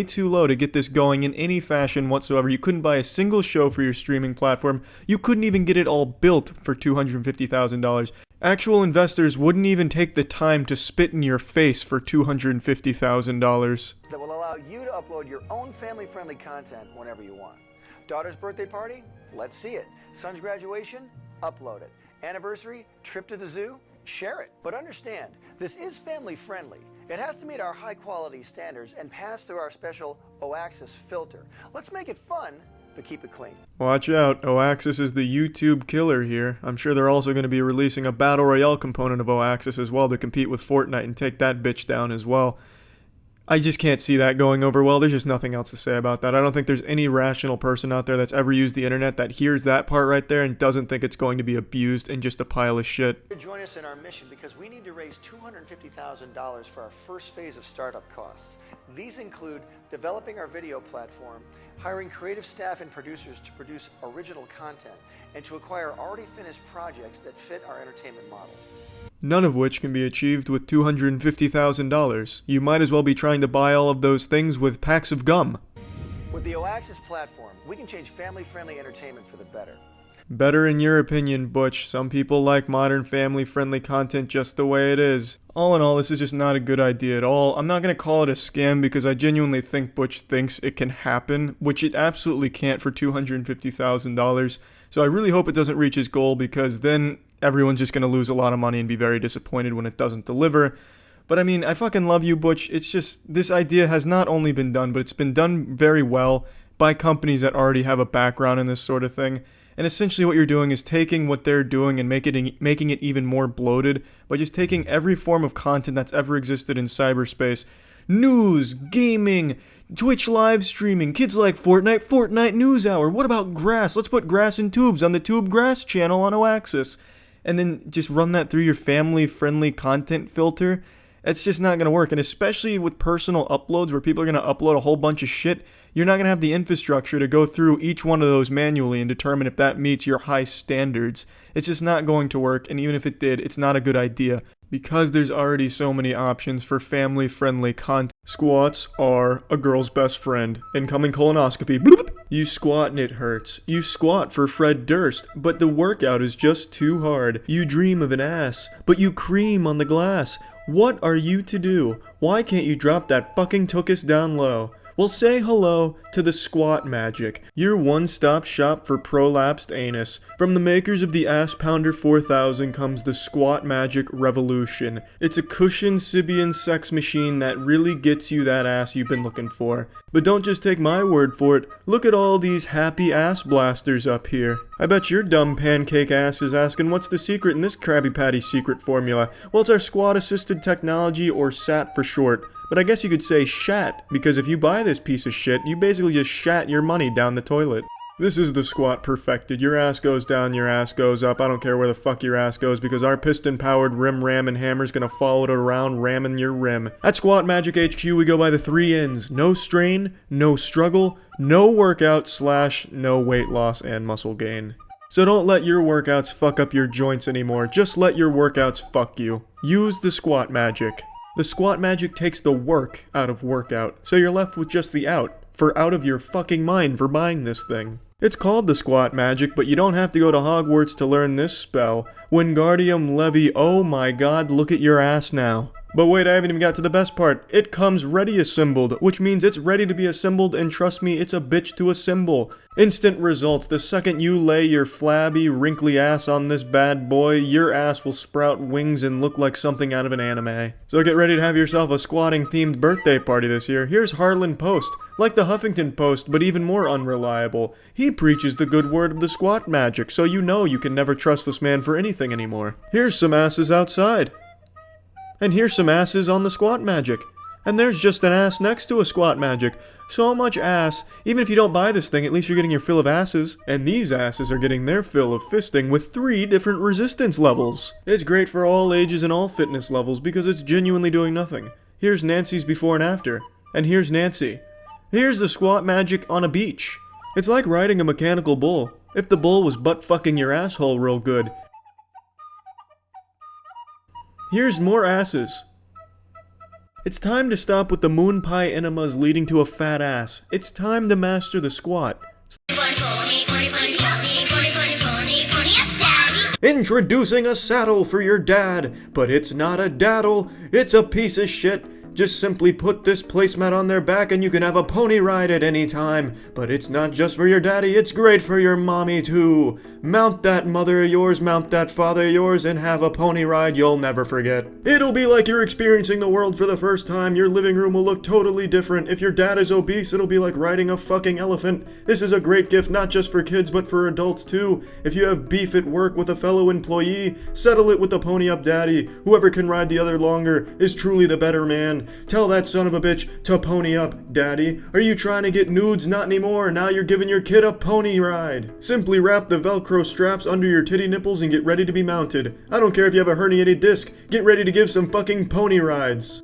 too low to get this going in any fashion whatsoever. You couldn't buy a single show for your streaming platform. You couldn't even get it all built for $250,000. Actual investors wouldn't even take the time to spit in your face for $250,000.
That will allow you to upload your own family-friendly content whenever you want. Daughter's birthday party? Let's see it. Son's graduation? Upload it. Anniversary? Trip to the zoo? Share it. But understand, this is family-friendly. It has to meet our high-quality standards and pass through our special O-Axis filter. Let's make it fun, but keep it clean.
Watch out, O-Axis is the YouTube killer here. I'm sure they're also going to be releasing a Battle Royale component of O-Axis as well to compete with Fortnite and take that bitch down as well. I just can't see that going over well. There's just nothing else to say about that. I don't think there's any rational person out there that's ever used the internet that hears that part right there and doesn't think it's going to be abused and just a pile of shit.
Join us in our mission because we need to raise $250,000 for our first phase of startup costs. These include developing our video platform, hiring creative staff and producers to produce original content, and to acquire already finished projects that fit our entertainment model.
None of which can be achieved with $250,000. You might as well be trying to buy all of those things with packs of gum.
With the O-Axis platform, we can change family-friendly entertainment for the better.
Better in your opinion, Butch. Some people like modern family-friendly content just the way it is. All in all, this is just not a good idea at all. I'm not going to call it a scam because I genuinely think Butch thinks it can happen, which it absolutely can't for $250,000. So I really hope it doesn't reach his goal because then everyone's just going to lose a lot of money and be very disappointed when it doesn't deliver. But I mean, I fucking love you, Butch. It's just, this idea has not only been done, but it's been done very well by companies that already have a background in this sort of thing. And essentially what you're doing is taking what they're doing and making it even more bloated by just taking every form of content that's ever existed in cyberspace. News, gaming, Twitch live streaming, kids like Fortnite News Hour. What about grass? Let's put grass in tubes on the Tube Grass channel on Oaxis. And then just run that through your family-friendly content filter. It's just not going to work. And especially with personal uploads where people are going to upload a whole bunch of shit, you're not going to have the infrastructure to go through each one of those manually and determine if that meets your high standards. It's just not going to work, and even if it did, it's not a good idea. Because there's already so many options for family-friendly content. Squats are a girl's best friend. Incoming colonoscopy. Bloop. You squat and it hurts. You squat for Fred Durst, but the workout is just too hard. You dream of an ass, but you cream on the glass. What are you to do? Why can't you drop that fucking tuchus down low? Well, say hello to the Squat Magic, your one-stop shop for prolapsed anus. From the makers of the Ass Pounder 4000 comes the Squat Magic Revolution. It's a cushioned Sibian sex machine that really gets you that ass you've been looking for. But don't just take my word for it. Look at all these happy ass blasters up here. I bet your dumb pancake ass is asking what's the secret in this Krabby Patty secret formula. Well, it's our squat-assisted technology, or SAT for short. But I guess you could say shat, because if you buy this piece of shit, you basically just shat your money down the toilet. This is the squat perfected. Your ass goes down, your ass goes up. I don't care where the fuck your ass goes, because our piston-powered rim ram and hammer's gonna follow it around, ramming your rim. At Squat Magic HQ, we go by the 3 N's. No strain, no struggle, no workout / no weight loss and muscle gain. So don't let your workouts fuck up your joints anymore. Just let your workouts fuck you. Use the Squat Magic. The Squat Magic takes the work out of workout, so you're left with just the out of your fucking mind for buying this thing. It's called the Squat Magic, but you don't have to go to Hogwarts to learn this spell. Wingardium Levy, oh my god, look at your ass now. But wait, I haven't even got to the best part. It comes ready assembled, which means it's ready to be assembled, and trust me, it's a bitch to assemble. Instant results. The second you lay your flabby, wrinkly ass on this bad boy, your ass will sprout wings and look like something out of an anime. So get ready to have yourself a squatting-themed birthday party this year. Here's Harlan Post, like the Huffington Post, but even more unreliable. He preaches the good word of the Squat Magic, so you know you can never trust this man for anything anymore. Here's some asses outside. And here's some asses on the Squat Magic. And there's just an ass next to a Squat Magic. So much ass. Even if you don't buy this thing, at least you're getting your fill of asses. And these asses are getting their fill of fisting with 3 different resistance levels. It's great for all ages and all fitness levels because it's genuinely doing nothing. Here's Nancy's before and after. And here's Nancy. Here's the Squat Magic on a beach. It's like riding a mechanical bull. If the bull was butt fucking your asshole real good. Here's more asses. It's time to stop with the moon pie enemas leading to a fat ass. It's time to master the squat. Introducing a saddle for your dad, but it's not a daddle, it's a piece of shit. Just simply put this placemat on their back and you can have a pony ride at any time. But it's not just for your daddy, it's great for your mommy too. Mount that mother of yours, mount that father of yours, and have a pony ride you'll never forget. It'll be like you're experiencing the world for the first time. Your living room will look totally different. If your dad is obese, it'll be like riding a fucking elephant. This is a great gift not just for kids but for adults too. If you have beef at work with a fellow employee, settle it with the pony up daddy. Whoever can ride the other longer is truly the better man. Tell that son of a bitch to pony up, daddy. Are you trying to get nudes? Not anymore. Now you're giving your kid a pony ride. Simply wrap the Velcro straps under your titty nipples and get ready to be mounted. I don't care if you have a herniated disc. Get ready to give some fucking pony rides.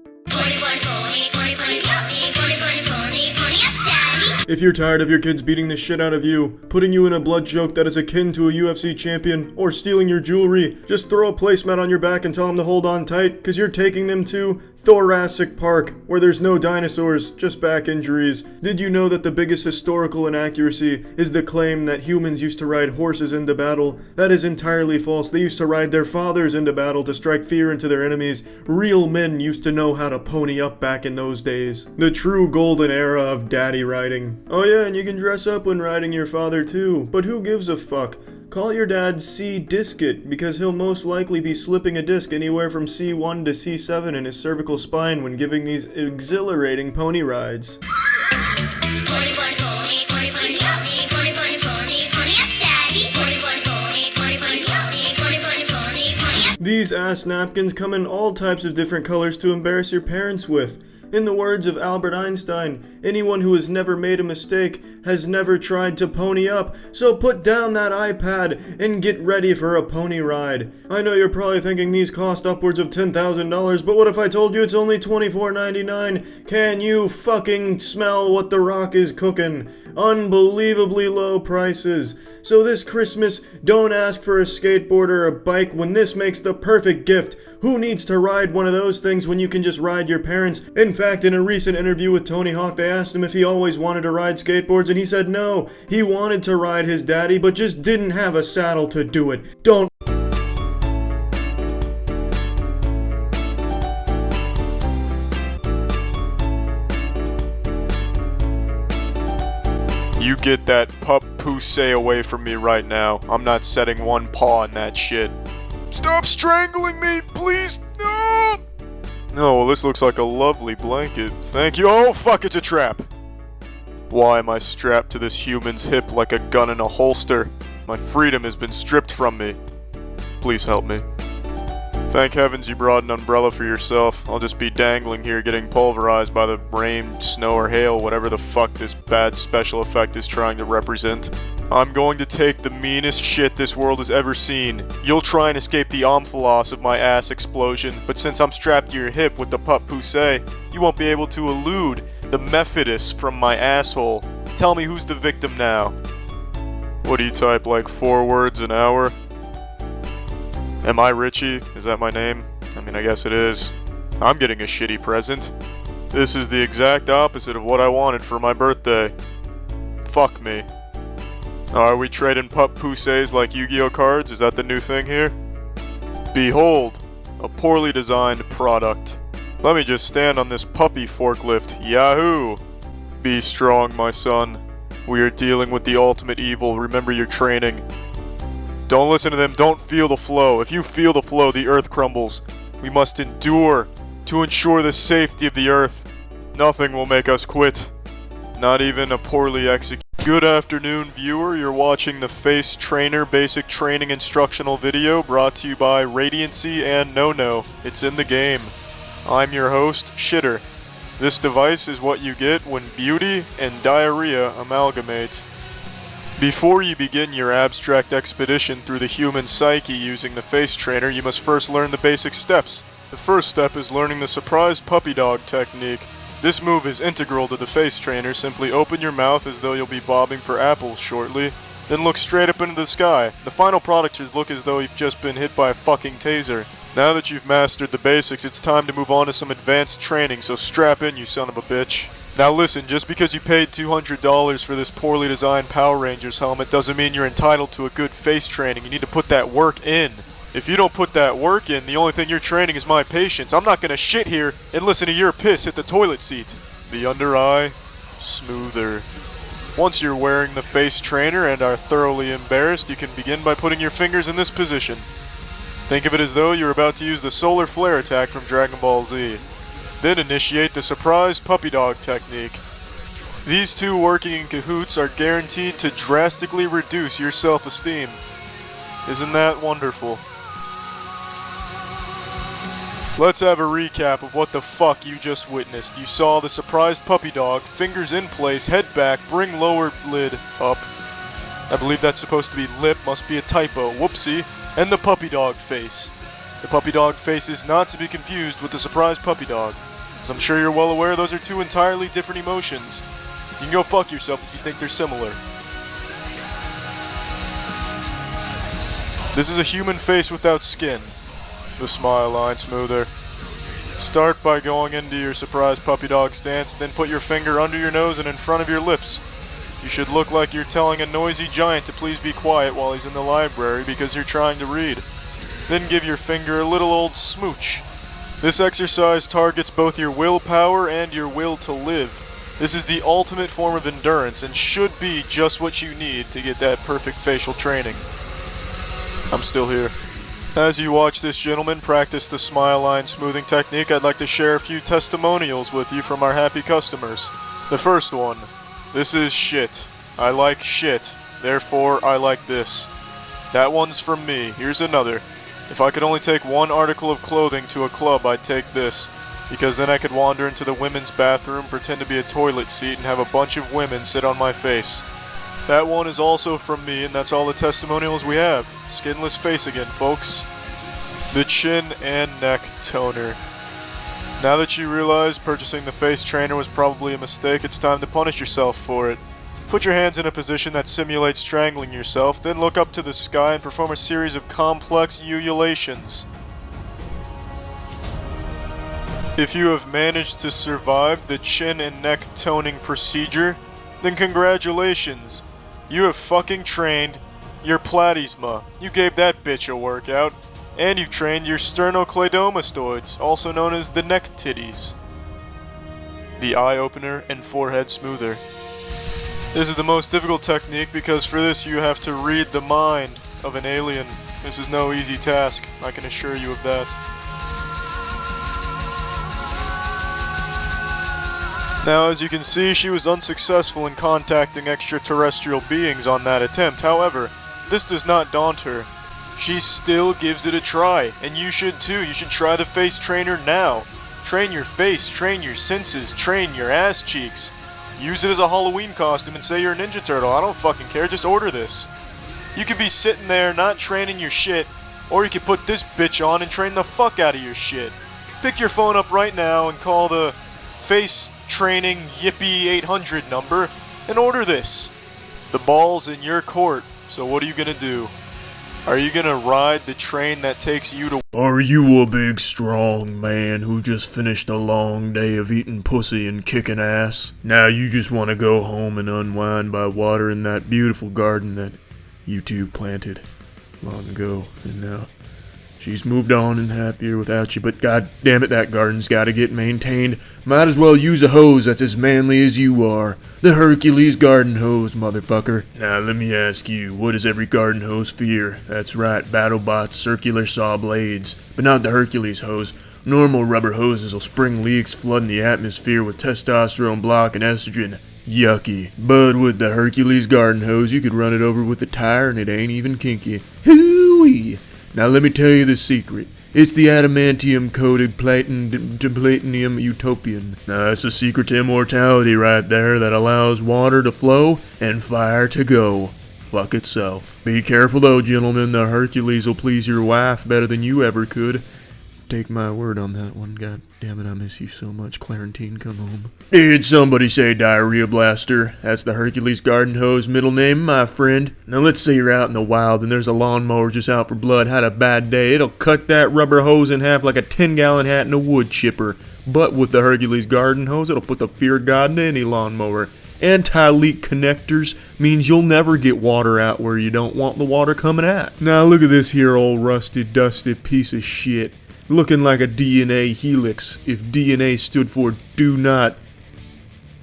If you're tired of your kids beating the shit out of you, putting you in a blood choke that is akin to a UFC champion, or stealing your jewelry, just throw a placemat on your back and tell them to hold on tight, cause you're taking them to Thoracic Park, where there's no dinosaurs, just back injuries. Did you know that the biggest historical inaccuracy is the claim that humans used to ride horses into battle? That is entirely false. They used to ride their fathers into battle to strike fear into their enemies. Real men used to know how to pony up back in those days. The true golden era of daddy riding. Oh yeah, and you can dress up when riding your father too, but who gives a fuck? call your dad C-Disc-It, because he'll most likely be slipping a disc anywhere from C1 to C7 in his cervical spine when giving these exhilarating pony rides. These ass napkins come in all types of different colors to embarrass your parents with. In the words of Albert Einstein, anyone who has never made a mistake has never tried to pony up, so put down that iPad and get ready for a pony ride. I know you're probably thinking these cost upwards of $10,000, but what if I told you it's only $24.99? Can you fucking smell what The Rock is cooking? Unbelievably low prices. So this Christmas, don't ask for a skateboard or a bike when this makes the perfect gift. Who needs to ride one of those things when you can just ride your parents? In fact, in a recent interview with Tony Hawk, they asked him if he always wanted to ride skateboards, and he said no. He wanted to ride his daddy, but just didn't have a saddle to do it. Don't.
You get that pup poussey away from me right now. I'm not setting one paw in that shit. Stop strangling me, please! No! Oh, well, this looks like a lovely blanket. Thank you. Oh, fuck, it's a trap! Why am I strapped to this human's hip like a gun in a holster? My freedom has been stripped from me. Please help me. Thank heavens you brought an umbrella for yourself. I'll just be dangling here getting pulverized by the rain, snow, or hail, whatever the fuck this bad special effect is trying to represent. I'm going to take the meanest shit this world has ever seen. You'll try and escape the omphalos of my ass explosion, but since I'm strapped to your hip with the pup poussey, you won't be able to elude the methodists from my asshole. Tell me who's the victim now. What do you type, like 4 words an hour? Am I Richie? Is that my name? I mean, I guess it is. I'm getting a shitty present. This is the exact opposite of what I wanted for my birthday. Fuck me. Are we trading pup pousseys like Yu-Gi-Oh cards? Is that the new thing here? Behold, a poorly designed product. Let me just stand on this puppy forklift. Yahoo! Be strong, my son. We are dealing with the ultimate evil. Remember your training. Don't listen to them, don't feel the flow. If you feel the flow, the earth crumbles. We must endure to ensure the safety of the earth. Nothing will make us quit. Not even a poorly executed. Good afternoon, viewer. You're watching the Face Trainer Basic Training Instructional video brought to you by Radiancy and No-No. It's in the game. I'm your host, Shitter. This device is what you get when beauty and diarrhea amalgamate. Before you begin your abstract expedition through the human psyche using the Face Trainer, you must first learn the basic steps. The first step is learning the surprise puppy dog technique. This move is integral to the Face Trainer. Simply open your mouth as though you'll be bobbing for apples shortly, then look straight up into the sky. The final product should look as though you've just been hit by a fucking taser. Now that you've mastered the basics, it's time to move on to some advanced training, so strap in, you son of a bitch. Now listen, just because you paid $200 for this poorly designed Power Rangers helmet doesn't mean you're entitled to a good face training. You need to put that work in. If you don't put that work in, the only thing you're training is my patience. I'm not gonna shit here and listen to your piss hit the toilet seat. The under eye, smoother. Once you're wearing the Face Trainer and are thoroughly embarrassed, you can begin by putting your fingers in this position. Think of it as though you're about to use the solar flare attack from Dragon Ball Z. Then initiate the surprise puppy dog technique. These two working in cahoots are guaranteed to drastically reduce your self-esteem. Isn't that wonderful? Let's have a recap of what the fuck you just witnessed. You saw the surprised puppy dog, fingers in place, head back, bring lower lid up. I believe that's supposed to be lip, must be a typo, whoopsie, and the puppy dog face. The puppy dog face is not to be confused with the surprised puppy dog. As I'm sure you're well aware, those are two entirely different emotions. You can go fuck yourself if you think they're similar. This is a human face without skin. The smile line smoother. Start by going into your surprise puppy dog stance, then put your finger under your nose and in front of your lips. You should look like you're telling a noisy giant to please be quiet while he's in the library because you're trying to read. Then give your finger a little old smooch. This exercise targets both your willpower and your will to live. This is the ultimate form of endurance and should be just what you need to get that perfect facial training. I'm still here. As you watch this gentleman practice the smile line smoothing technique, I'd like to share a few testimonials with you from our happy customers. The first one. This is shit. I like shit. Therefore, I like this. That one's from me. Here's another. If I could only take one article of clothing to a club, I'd take this. Because then I could wander into the women's bathroom, pretend to be a toilet seat, and have a bunch of women sit on my face. That one is also from me, and that's all the testimonials we have. Skinless face again, folks. The chin and neck toner. Now that you realize purchasing the face trainer was probably a mistake, it's time to punish yourself for it. Put your hands in a position that simulates strangling yourself, then look up to the sky and perform a series of complex ululations. If you have managed to survive the chin and neck toning procedure, then congratulations. You have fucking trained your platysma. You gave that bitch a workout. And you've trained your sternocleidomastoids, also known as the neck titties. The eye opener and forehead smoother. This is the most difficult technique because for this you have to read the mind of an alien. This is no easy task, I can assure you of that. Now, as you can see, she was unsuccessful in contacting extraterrestrial beings on that attempt. However, this does not daunt her. She still gives it a try, and you should too. You should try the face trainer now. Train your face, train your senses, train your ass cheeks. Use it as a Halloween costume and say you're a Ninja Turtle. I don't fucking care, just order this. You could be sitting there not training your shit, or you could put this bitch on and train the fuck out of your shit. Pick your phone up right now and call the face training Yippee 800 number and order this. The ball's in your court, so what are you gonna do? Are you gonna ride the train that takes you to—
Are you a big strong man who just finished a long day of eating pussy and kicking ass? Now you just want to go home and unwind by watering that beautiful garden that you two planted long ago, and now she's moved on and happier without you, but god damn it, that garden's gotta get maintained. Might as well use a hose that's as manly as you are. The Hercules garden hose, motherfucker. Now let me ask you, what does every garden hose fear? That's right, BattleBot's circular saw blades. But not the Hercules hose. Normal rubber hoses will spring leaks, flooding the atmosphere with testosterone block and estrogen. Yucky. But with the Hercules garden hose, you could run it over with a tire and it ain't even kinky. Hooey! Now let me tell you the secret. It's the adamantium-coated platinum utopian. Now that's the secret to immortality right there that allows water to flow and fire to go. Fuck itself. Be careful though, gentlemen. The Hercules will please your wife better than you ever could. Take my word on that one. God damn it, I miss you so much. Clarentine, come home. Did somebody say diarrhea blaster? That's the Hercules garden hose middle name, my friend. Now let's say you're out in the wild and there's a lawnmower just out for blood, had a bad day. It'll cut that rubber hose in half like a 10-gallon hat in a wood chipper. But with the Hercules garden hose, it'll put the fear of God into any lawnmower. Anti-leak connectors means you'll never get water out where you don't want the water coming at. Now look at this here old rusted, dusted piece of shit. Looking like a DNA helix if DNA stood for do not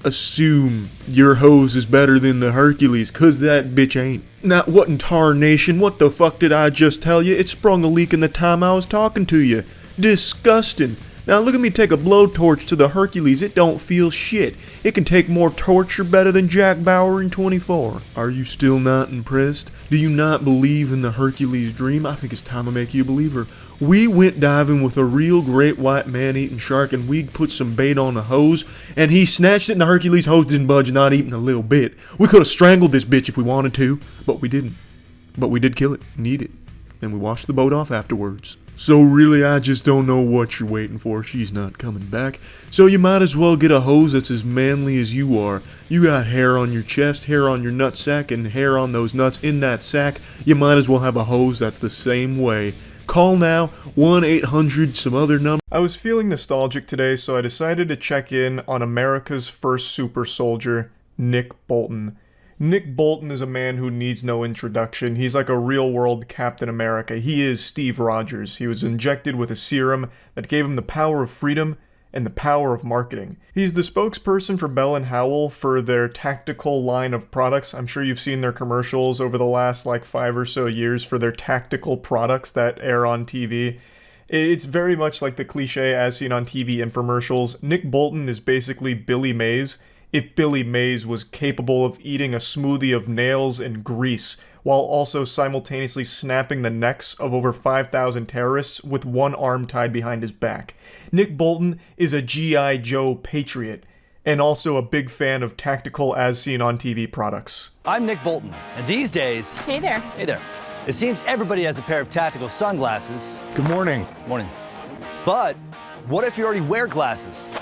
assume your hose is better than the Hercules, cause that bitch ain't. Now what in tarnation, what the fuck did I just tell you? It sprung a leak in the time I was talking to you. Disgusting. Now look at me take a blowtorch to the Hercules, it don't feel shit. It can take more torture better than Jack Bauer in 24. Are you still not impressed? Do you not believe in the Hercules dream? I think it's time to make you a believer. We went diving with a real great white man-eating shark and we put some bait on a hose and he snatched it and the Hercules hose didn't budge, not even a little bit. We could have strangled this bitch if we wanted to, but we didn't. But we did kill it and eat it. And we washed the boat off afterwards. So really, I just don't know what you're waiting for. She's not coming back. So you might as well get a hose that's as manly as you are. You got hair on your chest, hair on your nutsack, and hair on those nuts in that sack. You might as well have a hose that's the same way. Call now, 1-800 some other number. I was feeling nostalgic today, so I decided to check in on America's first super soldier, Nick Bolton. Nick Bolton is a man who needs no introduction. He's like a real-world Captain America. He is Steve Rogers. He was injected with a serum that gave him the power of freedom and the power of marketing. He's the spokesperson for Bell & Howell for their tactical line of products. I'm sure you've seen their commercials over the last 5 or so years for their tactical products that air on TV. It's very much like the cliche as seen on TV infomercials. Nick Bolton is basically Billy Mays if Billy Mays was capable of eating a smoothie of nails and grease while also simultaneously snapping the necks of over 5,000 terrorists with one arm tied behind his back. Nick Bolton is a G.I. Joe patriot, and also a big fan of tactical as-seen-on-TV products.
I'm Nick Bolton, and these days...
Hey there.
Hey there. It seems everybody has a pair of tactical sunglasses.
Good morning.
Morning. But what if you already wear glasses?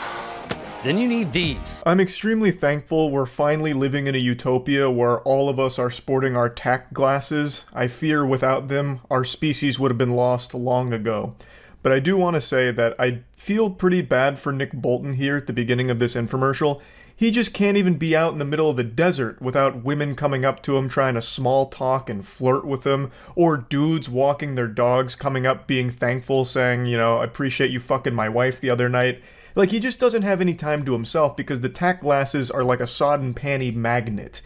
Then you need these.
I'm extremely thankful we're finally living in a utopia where all of us are sporting our tack glasses. I fear without them, our species would have been lost long ago. But I do want to say that I feel pretty bad for Nick Bolton here at the beginning of this infomercial. He just can't even be out in the middle of the desert without women coming up to him trying to small talk and flirt with him, or dudes walking their dogs coming up being thankful saying, I appreciate you fucking my wife the other night. He just doesn't have any time to himself because the tack glasses are like a sodden panty magnet.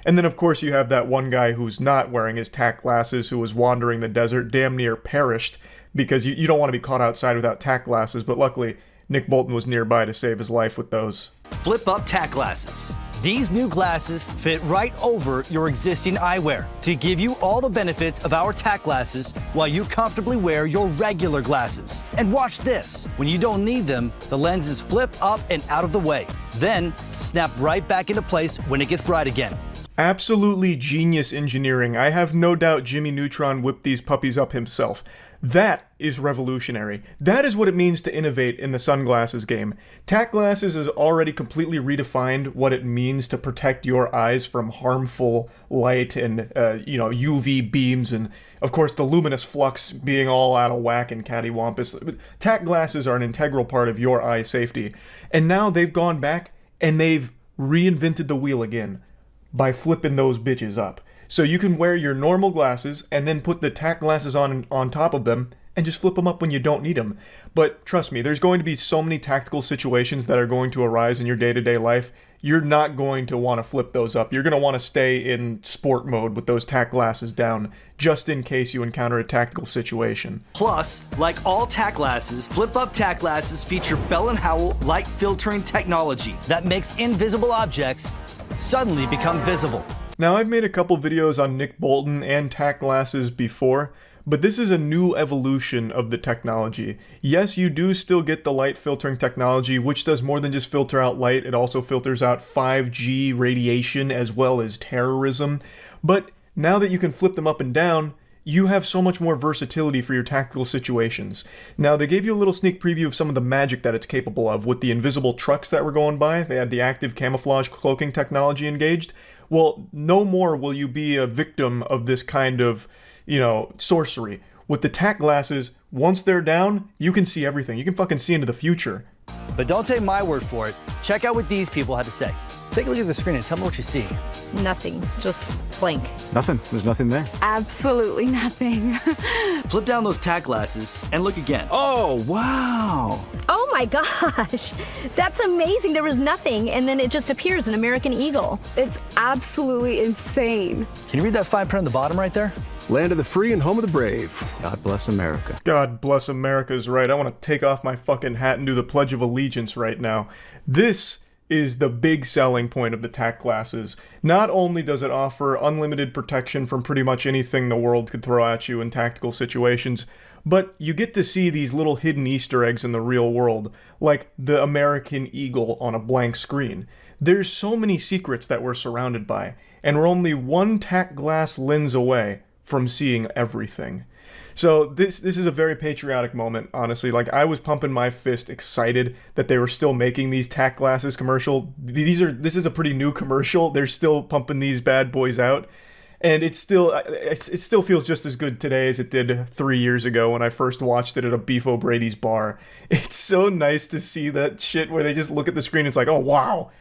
And then of course you have that one guy who's not wearing his tack glasses who was wandering the desert, damn near perished, because you don't want to be caught outside without tack glasses, but luckily Nick Bolton was nearby to save his life with those.
Flip up tack glasses. These new glasses fit right over your existing eyewear to give you all the benefits of our tack glasses while you comfortably wear your regular glasses. And watch this. When you don't need them, the lenses flip up and out of the way. Then snap right back into place when it gets bright again.
Absolutely genius engineering. I have no doubt Jimmy Neutron whipped these puppies up himself. That is revolutionary. That is what it means to innovate in the sunglasses game. Tack glasses has already completely redefined what it means to protect your eyes from harmful light and, UV beams and, of course, the luminous flux being all out of whack and cattywampus. Tack glasses are an integral part of your eye safety. And now they've gone back and they've reinvented the wheel again by flipping those bitches up. So you can wear your normal glasses and then put the tack glasses on top of them and just flip them up when you don't need them. But trust me, there's going to be so many tactical situations that are going to arise in your day-to-day life. You're not going to want to flip those up. You're going to want to stay in sport mode with those tack glasses down, just in case you encounter a tactical situation.
Plus, like all tack glasses, flip-up tack glasses feature Bell & Howell light filtering technology that makes invisible objects suddenly become visible.
Now, I've made a couple videos on Nick Bolton and tack glasses before, but this is a new evolution of the technology. Yes, you do still get the light filtering technology, which does more than just filter out light. It also filters out 5G radiation as well as terrorism. But now that you can flip them up and down, you have so much more versatility for your tactical situations. Now, they gave you a little sneak preview of some of the magic that it's capable of with the invisible trucks that were going by. They had the active camouflage cloaking technology engaged. Well, no more will you be a victim of this kind of, sorcery. With the tack glasses, once they're down, you can see everything. You can fucking see into the future.
But don't take my word for it. Check out what these people had to say. Take a look at the screen and tell me what you see.
Nothing. Just blank.
Nothing. There's nothing there.
Absolutely nothing.
Flip down those tack glasses and look again.
Oh, wow.
Oh my gosh. That's amazing. There was nothing, and then it just appears an American eagle. It's absolutely insane.
Can you read that fine print on the bottom right there?
Land of the free and home of the brave. God bless America.
God bless America is right. I want to take off my fucking hat and do the Pledge of Allegiance right now. This is the big selling point of the tack glasses. Not only does it offer unlimited protection from pretty much anything the world could throw at you in tactical situations, but you get to see these little hidden Easter eggs in the real world, like the American eagle on a blank screen. There's so many secrets that we're surrounded by, and we're only one tack glass lens away from seeing everything. So this is a very patriotic moment, honestly. I was pumping my fist excited that they were still making these tack glasses commercial. This is a pretty new commercial. They're still pumping these bad boys out. And it still feels just as good today as it did 3 years ago when I first watched it at a Beef O'Brady's bar. It's so nice to see that shit where they just look at the screen and it's like, oh wow,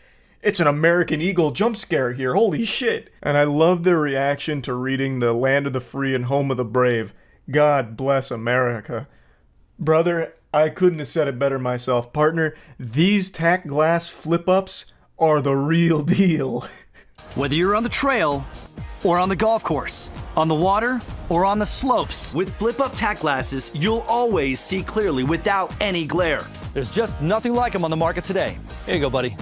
it's an American eagle jump scare here, holy shit. And I love their reaction to reading the land of the free and home of the brave. God bless America. Brother, I couldn't have said it better myself, partner. These tack glass flip-ups are the real deal.
Whether you're on the trail or on the golf course, on the water or on the slopes, with flip-up tack glasses, you'll always see clearly without any glare. There's just nothing like them on the market today. Here you go, buddy.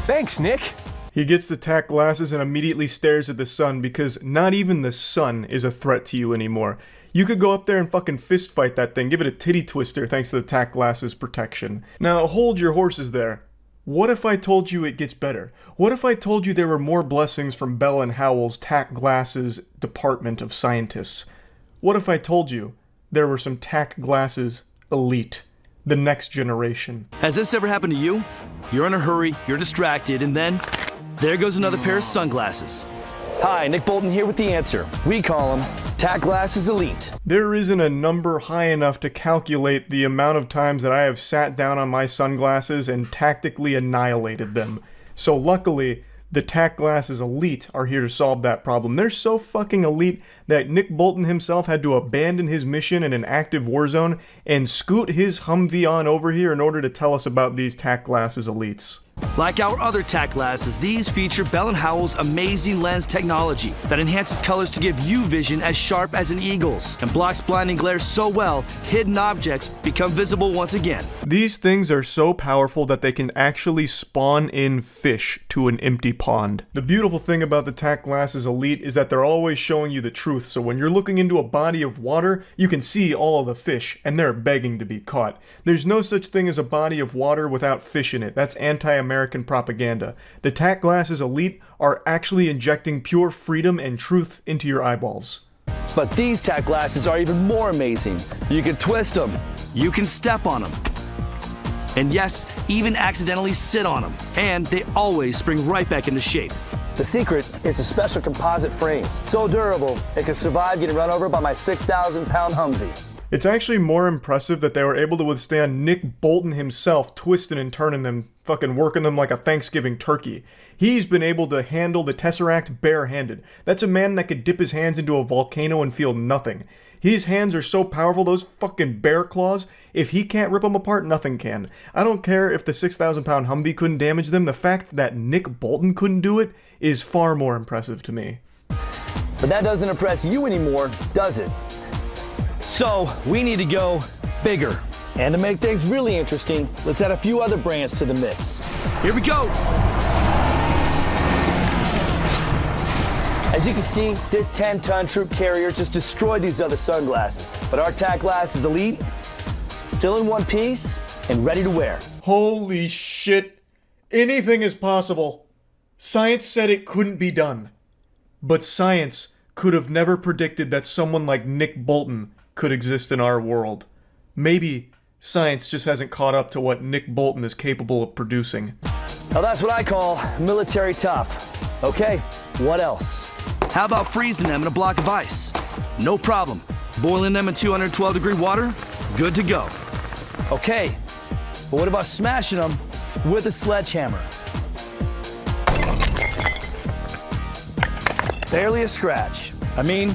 Thanks, Nick.
He gets the tack glasses and immediately stares at the sun because not even the sun is a threat to you anymore. You could go up there and fucking fist fight that thing, give it a titty twister thanks to the tack glasses protection. Now hold your horses there. What if I told you it gets better? What if I told you there were more blessings from Bell & Howell's tack glasses department of scientists? What if I told you there were some tack glasses elite? The next generation.
Has this ever happened to you? You're in a hurry, you're distracted, and then there goes another pair of sunglasses. Hi, Nick Bolton here with the answer. We call them Tack Glasses Elite.
There isn't a number high enough to calculate the amount of times that I have sat down on my sunglasses and tactically annihilated them. So luckily, the Tack Glasses Elite are here to solve that problem. They're so fucking elite that Nick Bolton himself had to abandon his mission in an active war zone and scoot his Humvee on over here in order to tell us about these Tack Glasses Elites.
Like our other tack glasses, these feature Bell & Howell's amazing lens technology that enhances colors to give you vision as sharp as an eagle's and blocks blinding glare so well, hidden objects become visible once again.
These things are so powerful that they can actually spawn in fish to an empty pond. The beautiful thing about the Tack Glasses Elite is that they're always showing you the truth, so when you're looking into a body of water, you can see all of the fish, and they're begging to be caught. There's no such thing as a body of water without fish in it. That's anti-American propaganda. The Tack Glasses Elite are actually injecting pure freedom and truth into your eyeballs.
But these tack glasses are even more amazing. You can twist them, you can step on them, and yes, even accidentally sit on them. And they always spring right back into shape.
The secret is the special composite frames. So durable, it can survive getting run over by my 6,000-pound Humvee.
It's actually more impressive that they were able to withstand Nick Bolton himself twisting and turning them, fucking working them like a Thanksgiving turkey. He's been able to handle the Tesseract barehanded. That's a man that could dip his hands into a volcano and feel nothing. His hands are so powerful, those fucking bear claws, if he can't rip them apart, nothing can. I don't care if the 6,000-pound Humvee couldn't damage them, the fact that Nick Bolton couldn't do it is far more impressive to me.
But that doesn't impress you anymore, does it?
So, we need to go bigger.
And to make things really interesting, let's add a few other brands to the mix.
Here we go!
As you can see, this 10-ton troop carrier just destroyed these other sunglasses. But our Tack Glasses Elite, still in one piece and ready to wear.
Holy shit. Anything is possible. Science said it couldn't be done. But science could have never predicted that someone like Nick Bolton could exist in our world. Maybe science just hasn't caught up to what Nick Bolton is capable of producing.
Now that's what I call military tough. Okay, what else?
How about freezing them in a block of ice? No problem. Boiling them in 212-degree water? Good to go.
Okay, but what about smashing them with a sledgehammer? Barely a scratch.
I mean,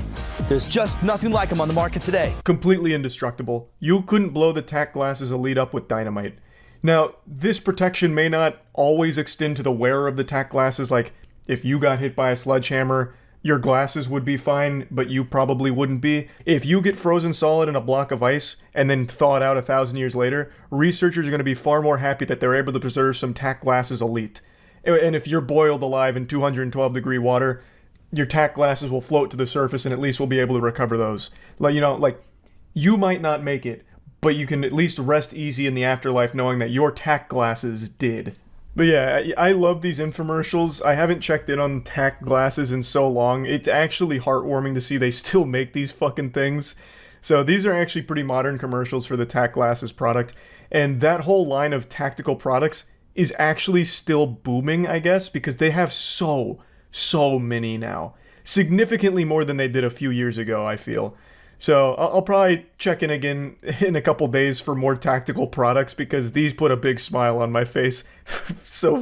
there's just nothing like them on the market today.
Completely indestructible. You couldn't blow the Tack Glasses Elite up with dynamite. Now, this protection may not always extend to the wearer of the Tack Glasses, like if you got hit by a sledgehammer, your glasses would be fine, but you probably wouldn't be. If you get frozen solid in a block of ice and then thawed out 1,000 years later, researchers are going to be far more happy that they're able to preserve some Tack Glasses Elite. And if you're boiled alive in 212-degree water, your tack glasses will float to the surface and at least we'll be able to recover those. Like, you might not make it, but you can at least rest easy in the afterlife knowing that your tack glasses did. But yeah, I love these infomercials. I haven't checked in on tack glasses in so long. It's actually heartwarming to see they still make these fucking things. So these are actually pretty modern commercials for the Tack Glasses product. And that whole line of tactical products is actually still booming, I guess, because they have so many now. Significantly more than they did a few years ago, I feel. So I'll probably check in again in a couple days for more tactical products because these put a big smile on my face. so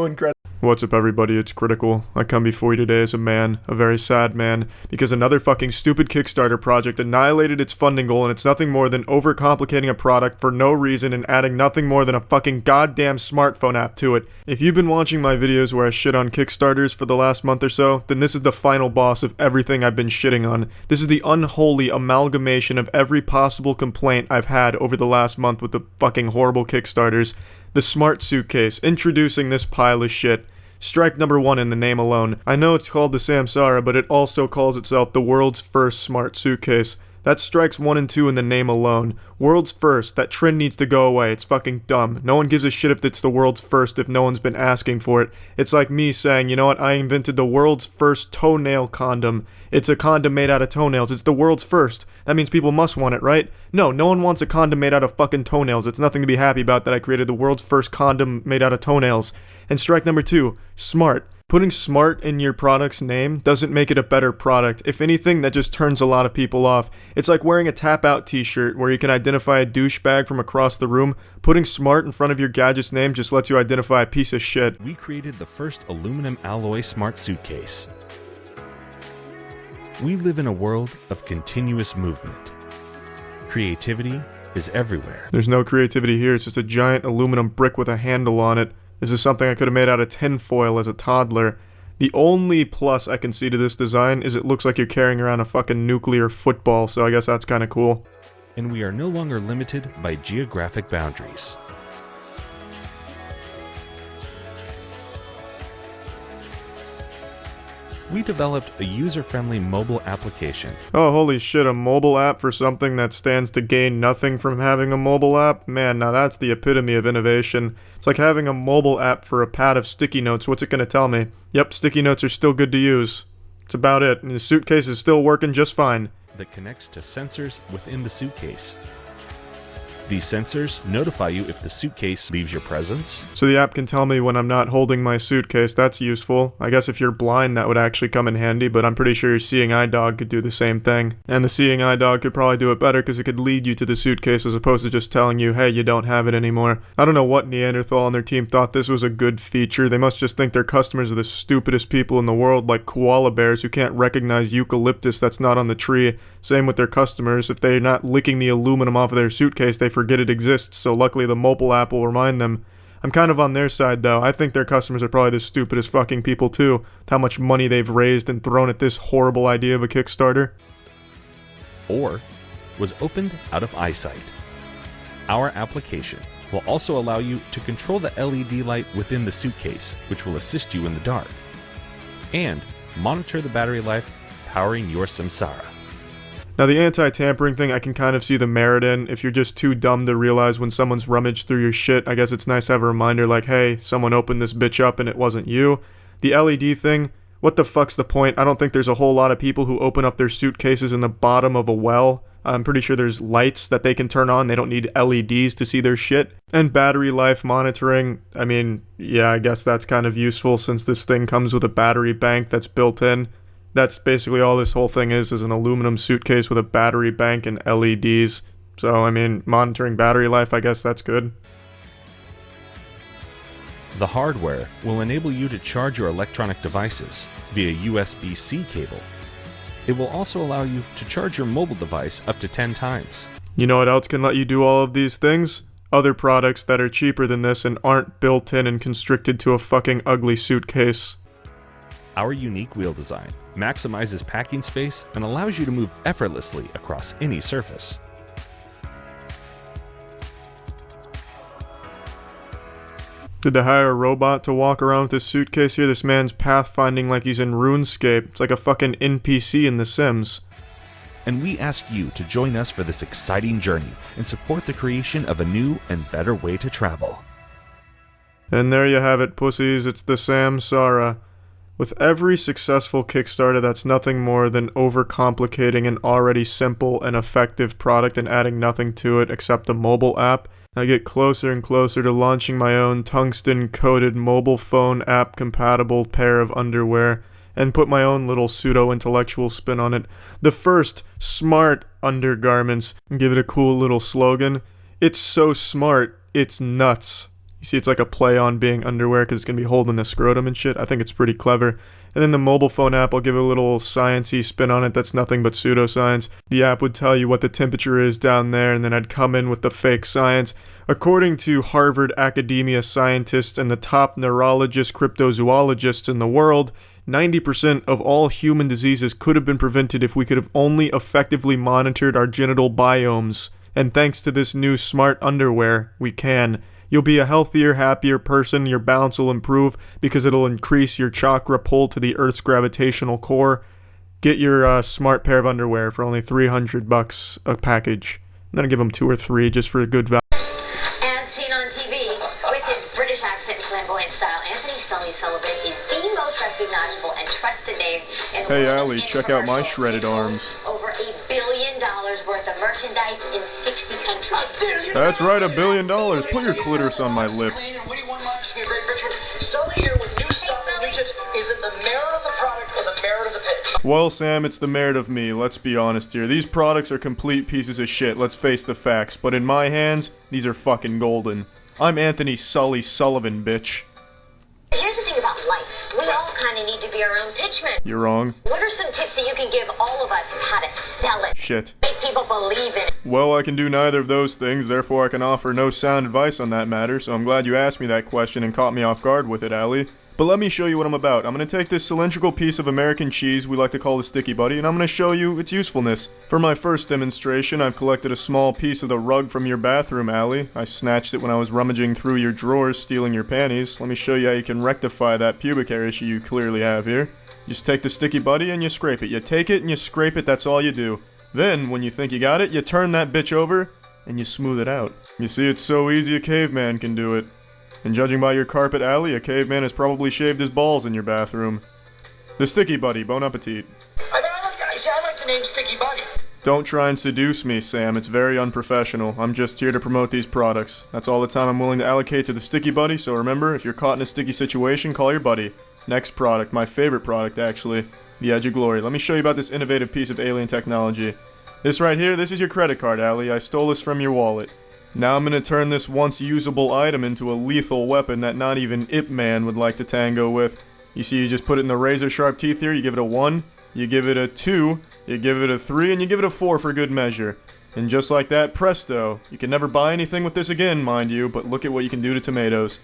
incredible.
What's up everybody, it's Critical. I come before you today as a man, a very sad man, because another fucking stupid Kickstarter project annihilated its funding goal, and it's nothing more than overcomplicating a product for no reason and adding nothing more than a fucking goddamn smartphone app to it. If you've been watching my videos where I shit on Kickstarters for the last month or so, then this is the final boss of everything I've been shitting on. This is the unholy amalgamation of every possible complaint I've had over the last month with the fucking horrible Kickstarters. The Smart Suitcase, introducing this pile of shit. Strike number one in the name alone. I know it's called the Samsara, but it also calls itself the world's first smart suitcase. That's strikes 1 and 2 in the name alone. World's first, that trend needs to go away, it's fucking dumb. No one gives a shit if it's the world's first if no one's been asking for it. It's like me saying, you know what, I invented the world's first toenail condom. It's a condom made out of toenails, it's the world's first. That means people must want it, right? No one wants a condom made out of fucking toenails. It's nothing to be happy about that I created the world's first condom made out of toenails. And strike number 2, smart. Putting smart in your product's name doesn't make it a better product. If anything, that just turns a lot of people off. It's like wearing a tap-out t-shirt where you can identify a douchebag from across the room. Putting smart in front of your gadget's name just lets you identify a piece of shit.
We created the first aluminum alloy smart suitcase. We live in a world of continuous movement. Creativity is everywhere.
There's no creativity here, it's just a giant aluminum brick with a handle on it. This is something I could have made out of tinfoil as a toddler. The only plus I can see to this design is it looks like you're carrying around a fucking nuclear football, so I guess that's kinda cool.
And we are no longer limited by geographic boundaries. We developed a user-friendly mobile application.
Oh, holy shit, a mobile app for something that stands to gain nothing from having a mobile app? Man, now that's the epitome of innovation. It's like having a mobile app for a pad of sticky notes. What's it gonna tell me? Yep, sticky notes are still good to use. That's about it, and the suitcase is still working just fine.
That connects to sensors within the suitcase. These sensors notify you if the suitcase leaves your presence.
So the app can tell me when I'm not holding my suitcase. That's useful. I guess if you're blind that would actually come in handy, but I'm pretty sure your seeing eye dog could do the same thing. And the seeing eye dog could probably do it better because it could lead you to the suitcase as opposed to just telling you, hey, you don't have it anymore. I don't know what Neanderthal and their team thought this was a good feature. They must just think their customers are the stupidest people in the world, like koala bears who can't recognize eucalyptus that's not on the tree. Same with their customers. If they're not licking the aluminum off of their suitcase, they forget it exists, so luckily the mobile app will remind them. I'm kind of on their side though. I think their customers are probably the stupidest fucking people too, with how much money they've raised and thrown at this horrible idea of a Kickstarter.
Or was opened out of eyesight. Our application will also allow you to control the LED light within the suitcase, which will assist you in the dark, and monitor the battery life powering your Samsara.
Now the anti-tampering thing I can kind of see the merit in. If you're just too dumb to realize when someone's rummaged through your shit, I guess it's nice to have a reminder like, hey, someone opened this bitch up and it wasn't you. The LED thing, what the fuck's the point? I don't think there's a whole lot of people who open up their suitcases in the bottom of a well. I'm pretty sure there's lights that they can turn on. They don't need LEDs to see their shit. And battery life monitoring, I mean, yeah, I guess that's kind of useful since this thing comes with a battery bank that's built in. That's basically all this whole thing is an aluminum suitcase with a battery bank and LEDs. So, I mean, monitoring battery life, I guess that's good.
The hardware will enable you to charge your electronic devices via USB-C cable. It will also allow you to charge your mobile device up to 10 times.
You know what else can let you do all of these things? Other products that are cheaper than this and aren't built in and constricted to a fucking ugly suitcase.
Our unique wheel design maximizes packing space and allows you to move effortlessly across any surface.
Did they hire a robot to walk around with this suitcase here? This man's pathfinding like he's in RuneScape. It's like a fucking NPC in The Sims.
And we ask you to join us for this exciting journey and support the creation of a new and better way to travel.
And there you have it, pussies. It's the Samsara. With every successful Kickstarter, that's nothing more than overcomplicating an already simple and effective product and adding nothing to it except a mobile app. I get closer and closer to launching my own tungsten-coated mobile phone app-compatible pair of underwear and put my own little pseudo-intellectual spin on it. The first smart undergarments, and give it a cool little slogan. It's so smart, it's nuts. You see it's like a play on being underwear because it's going to be holding the scrotum and shit. I think it's pretty clever. And then the mobile phone app, I'll give it a little science-y spin on it. That's nothing but pseudoscience. The app would tell you what the temperature is down there, and then I'd come in with the fake science. According to Harvard academia scientists and the top neurologist cryptozoologists in the world, 90% of all human diseases could have been prevented if we could have only effectively monitored our genital biomes. And thanks to this new smart underwear, we can. You'll be a healthier, happier person, your balance will improve because it'll increase your chakra pull to the Earth's gravitational core. Get your smart pair of underwear for only $300 a package. I'm gonna give them 2 or 3 just for a good value.
As seen on TV, with his British accent and flamboyant style, Anthony Sully Sullivan is the most recognizable and trusted name in the
Hey
world
Allie,
of
check out my
infomercials.
shredded arms.
Over $1 billion worth of merchandise in 60 countries.
That's right, $1 billion. Put your clitoris on my lips.
What do you want, Mom? Just be a great Richard. Sully here with new stuff and new tips. Is it the merit of the product or the merit of the pitch?
Well, Sam, it's the merit of me. Let's be honest here. These products are complete pieces of shit. Let's face the facts. But in my hands, these are fucking golden. I'm Anthony Sully Sullivan, bitch.
Here's the thing about life. We all kind of need to be our own pitchman.
You're wrong.
What are some tips that you can give all of us on how to sell it?
Shit.
Make people believe in it.
Well, I can do neither of those things, therefore I can offer no sound advice on that matter, so I'm glad you asked me that question and caught me off guard with it, Allie. But let me show you what I'm about. I'm going to take this cylindrical piece of American cheese we like to call the Sticky Buddy, and I'm going to show you its usefulness. For my first demonstration, I've collected a small piece of the rug from your bathroom, Allie. I snatched it when I was rummaging through your drawers, stealing your panties. Let me show you how you can rectify that pubic hair issue you clearly have here. You just take the Sticky Buddy and you scrape it. You take it and you scrape it, that's all you do. Then, when you think you got it, you turn that bitch over and you smooth it out. You see, it's so easy a caveman can do it. And judging by your carpet, Allie, a caveman has probably shaved his balls in your bathroom. The Sticky Buddy, bon appetit.
I like the name Sticky Buddy.
Don't try and seduce me, Sam. It's very unprofessional. I'm just here to promote these products. That's all the time I'm willing to allocate to the Sticky Buddy, so remember, if you're caught in a sticky situation, call your buddy. Next product, my favorite product, actually. The Edge of Glory. Let me show you about this innovative piece of alien technology. This right here, this is your credit card, Allie. I stole this from your wallet. Now I'm gonna turn this once usable item into a lethal weapon that not even Ip Man would like to tango with. You see, you just put it in the razor sharp teeth here, you give it a 1, you give it a 2, you give it a 3, and you give it a 4 for good measure. And just like that, presto. You can never buy anything with this again, mind you, but look at what you can do to tomatoes.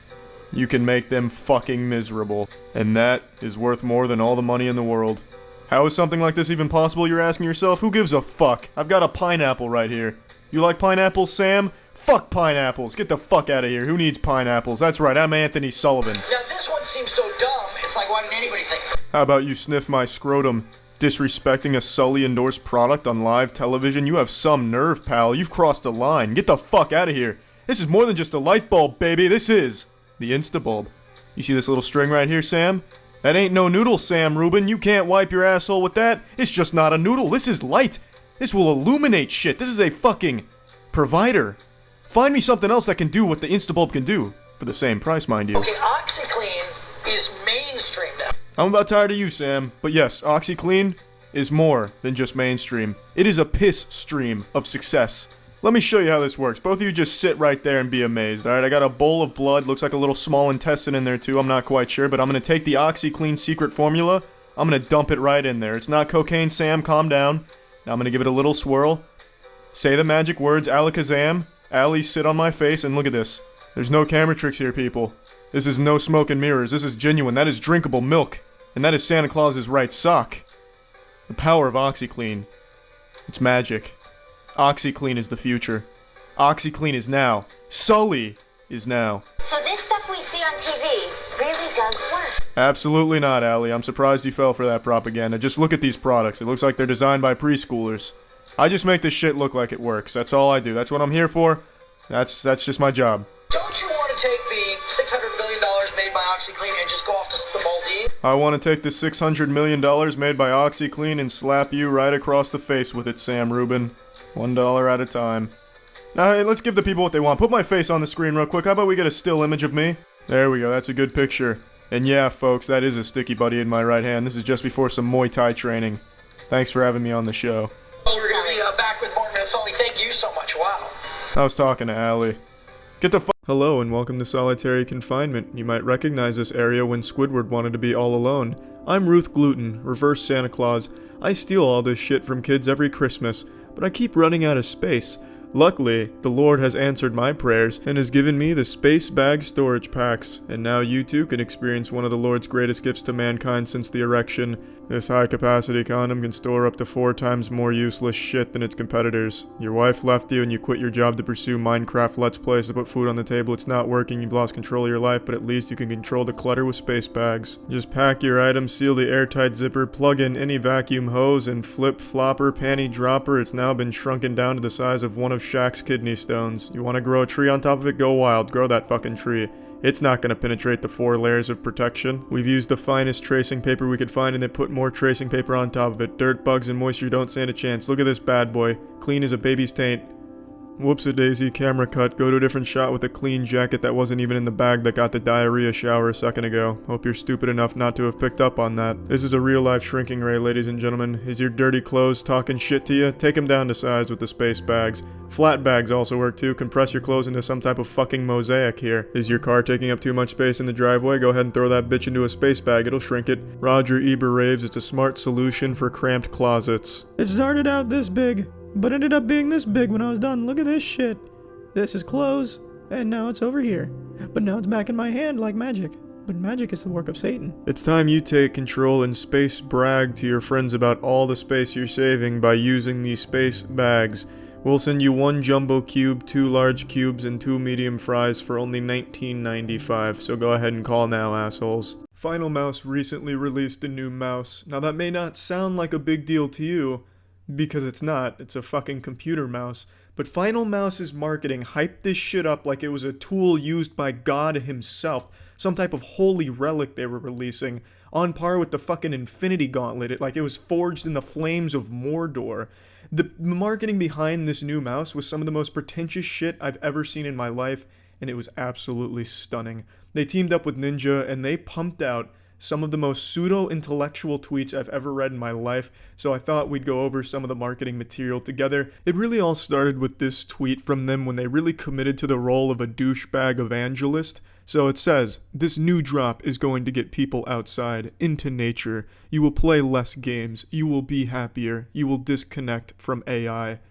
You can make them fucking miserable. And that is worth more than all the money in the world. How is something like this even possible, you're asking yourself? Who gives a fuck? I've got a pineapple right here. You like pineapples, Sam? Fuck pineapples. Get the fuck out of here. Who needs pineapples? That's right, I'm Anthony Sullivan.
Now this one seems so dumb, it's like why didn't anybody think of it?
How about you sniff my scrotum? Disrespecting a Sully-endorsed product on live television? You have some nerve, pal. You've crossed a line. Get the fuck out of here. This is more than just a light bulb, baby. This is the Instabulb. You see this little string right here, Sam? That ain't no noodle, Sam Rubin. You can't wipe your asshole with that. It's just not a noodle. This is light. This will illuminate shit. This is a fucking provider. Find me something else that can do what the Instabulb can do. For the same price, mind you.
Okay, OxyClean is mainstream now.
I'm about tired of you, Sam. But yes, OxyClean is more than just mainstream. It is a piss stream of success. Let me show you how this works. Both of you just sit right there and be amazed. Alright, I got a bowl of blood. Looks like a little small intestine in there too. I'm not quite sure. But I'm going to take the OxyClean secret formula. I'm going to dump it right in there. It's not cocaine, Sam. Calm down. Now I'm going to give it a little swirl. Say the magic words, Alakazam. Allie, sit on my face and look at this. There's no camera tricks here, people. This is no smoke and mirrors. This is genuine. That is drinkable milk. And that is Santa Claus's right sock. The power of OxyClean. It's magic. OxyClean is the future. OxyClean is now. Sully is now.
So this stuff we see on TV really does work.
Absolutely not, Allie. I'm surprised you fell for that propaganda. Just look at these products. It looks like they're designed by preschoolers. I just make this shit look like it works. That's all I do. That's what I'm here for. That's just my job.
Don't you want to take the $600 million made by OxyClean and just go off to the Maldives?
I want to take the $600 million made by OxyClean and slap you right across the face with it, Sam Rubin. $1 at a time. Now, hey, let's give the people what they want. Put my face on the screen real quick. How about we get a still image of me? There we go. That's a good picture. And yeah, folks, that is a Sticky Buddy in my right hand. This is just before some Muay Thai training. Thanks for having me on the show.
We're going to be back with Morton and Sully. Thank you so much. Wow.
I was talking to Allie.
Get the Hello and welcome to Solitary Confinement. You might recognize this area when Squidward wanted to be all alone. I'm Ruth Gluten, reverse Santa Claus. I steal all this shit from kids every Christmas, but I keep running out of space. Luckily, the Lord has answered my prayers and has given me the Space Bag storage packs, and now you too can experience one of the Lord's greatest gifts to mankind since the erection. This high-capacity condom can store up to 4 times more useless shit than its competitors. Your wife left you and you quit your job to pursue Minecraft Let's Plays to put food on the table. It's not working, you've lost control of your life, but at least you can control the clutter with space bags. Just pack your items, seal the airtight zipper, plug in any vacuum hose, and flip flopper, panty dropper. It's now been shrunken down to the size of one of Shaq's kidney stones. You want to grow a tree on top of it? Go wild, grow that fucking tree. It's not going to penetrate the 4 layers of protection. We've used the finest tracing paper we could find and then put more tracing paper on top of it. Dirt, bugs, and moisture don't stand a chance. Look at this bad boy. Clean as a baby's taint. Whoops-a-daisy, camera cut. Go to a different shot with a clean jacket that wasn't even in the bag that got the diarrhea shower a second ago. Hope you're stupid enough not to have picked up on that. This is a real-life shrinking ray, ladies and gentlemen. Is your dirty clothes talking shit to you? Take them down to size with the space bags. Flat bags also work too. Compress your clothes into some type of fucking mosaic here. Is your car taking up too much space in the driveway? Go ahead and throw that bitch into a space bag. It'll shrink it. Roger Ebert raves it's a smart solution for cramped closets.
It started out this big, but ended up being this big when I was done. Look at this shit. This is clothes, and now it's over here. But now it's back in my hand like magic. But magic is the work of Satan.
It's time you take control and space brag to your friends about all the space you're saving by using these space bags. We'll send you 1 jumbo cube, 2 large cubes, and 2 medium fries for only $19.95, so go ahead and call now, assholes. Final Mouse recently released a new mouse. Now that may not sound like a big deal to you, because it's not. It's a fucking computer mouse. But Final Mouse's marketing hyped this shit up like it was a tool used by God himself. Some type of holy relic they were releasing. On par with the fucking Infinity Gauntlet. Like it was forged in the flames of Mordor. The marketing behind this new mouse was some of the most pretentious shit I've ever seen in my life. And it was absolutely stunning. They teamed up with Ninja and they pumped out some of the most pseudo-intellectual tweets I've ever read in my life, so I thought we'd go over some of the marketing material together. It really all started with this tweet from them when they really committed to the role of a douchebag evangelist. So it says, this new drop is going to get people outside, into nature. You will play less games. You will be happier. You will disconnect from AI.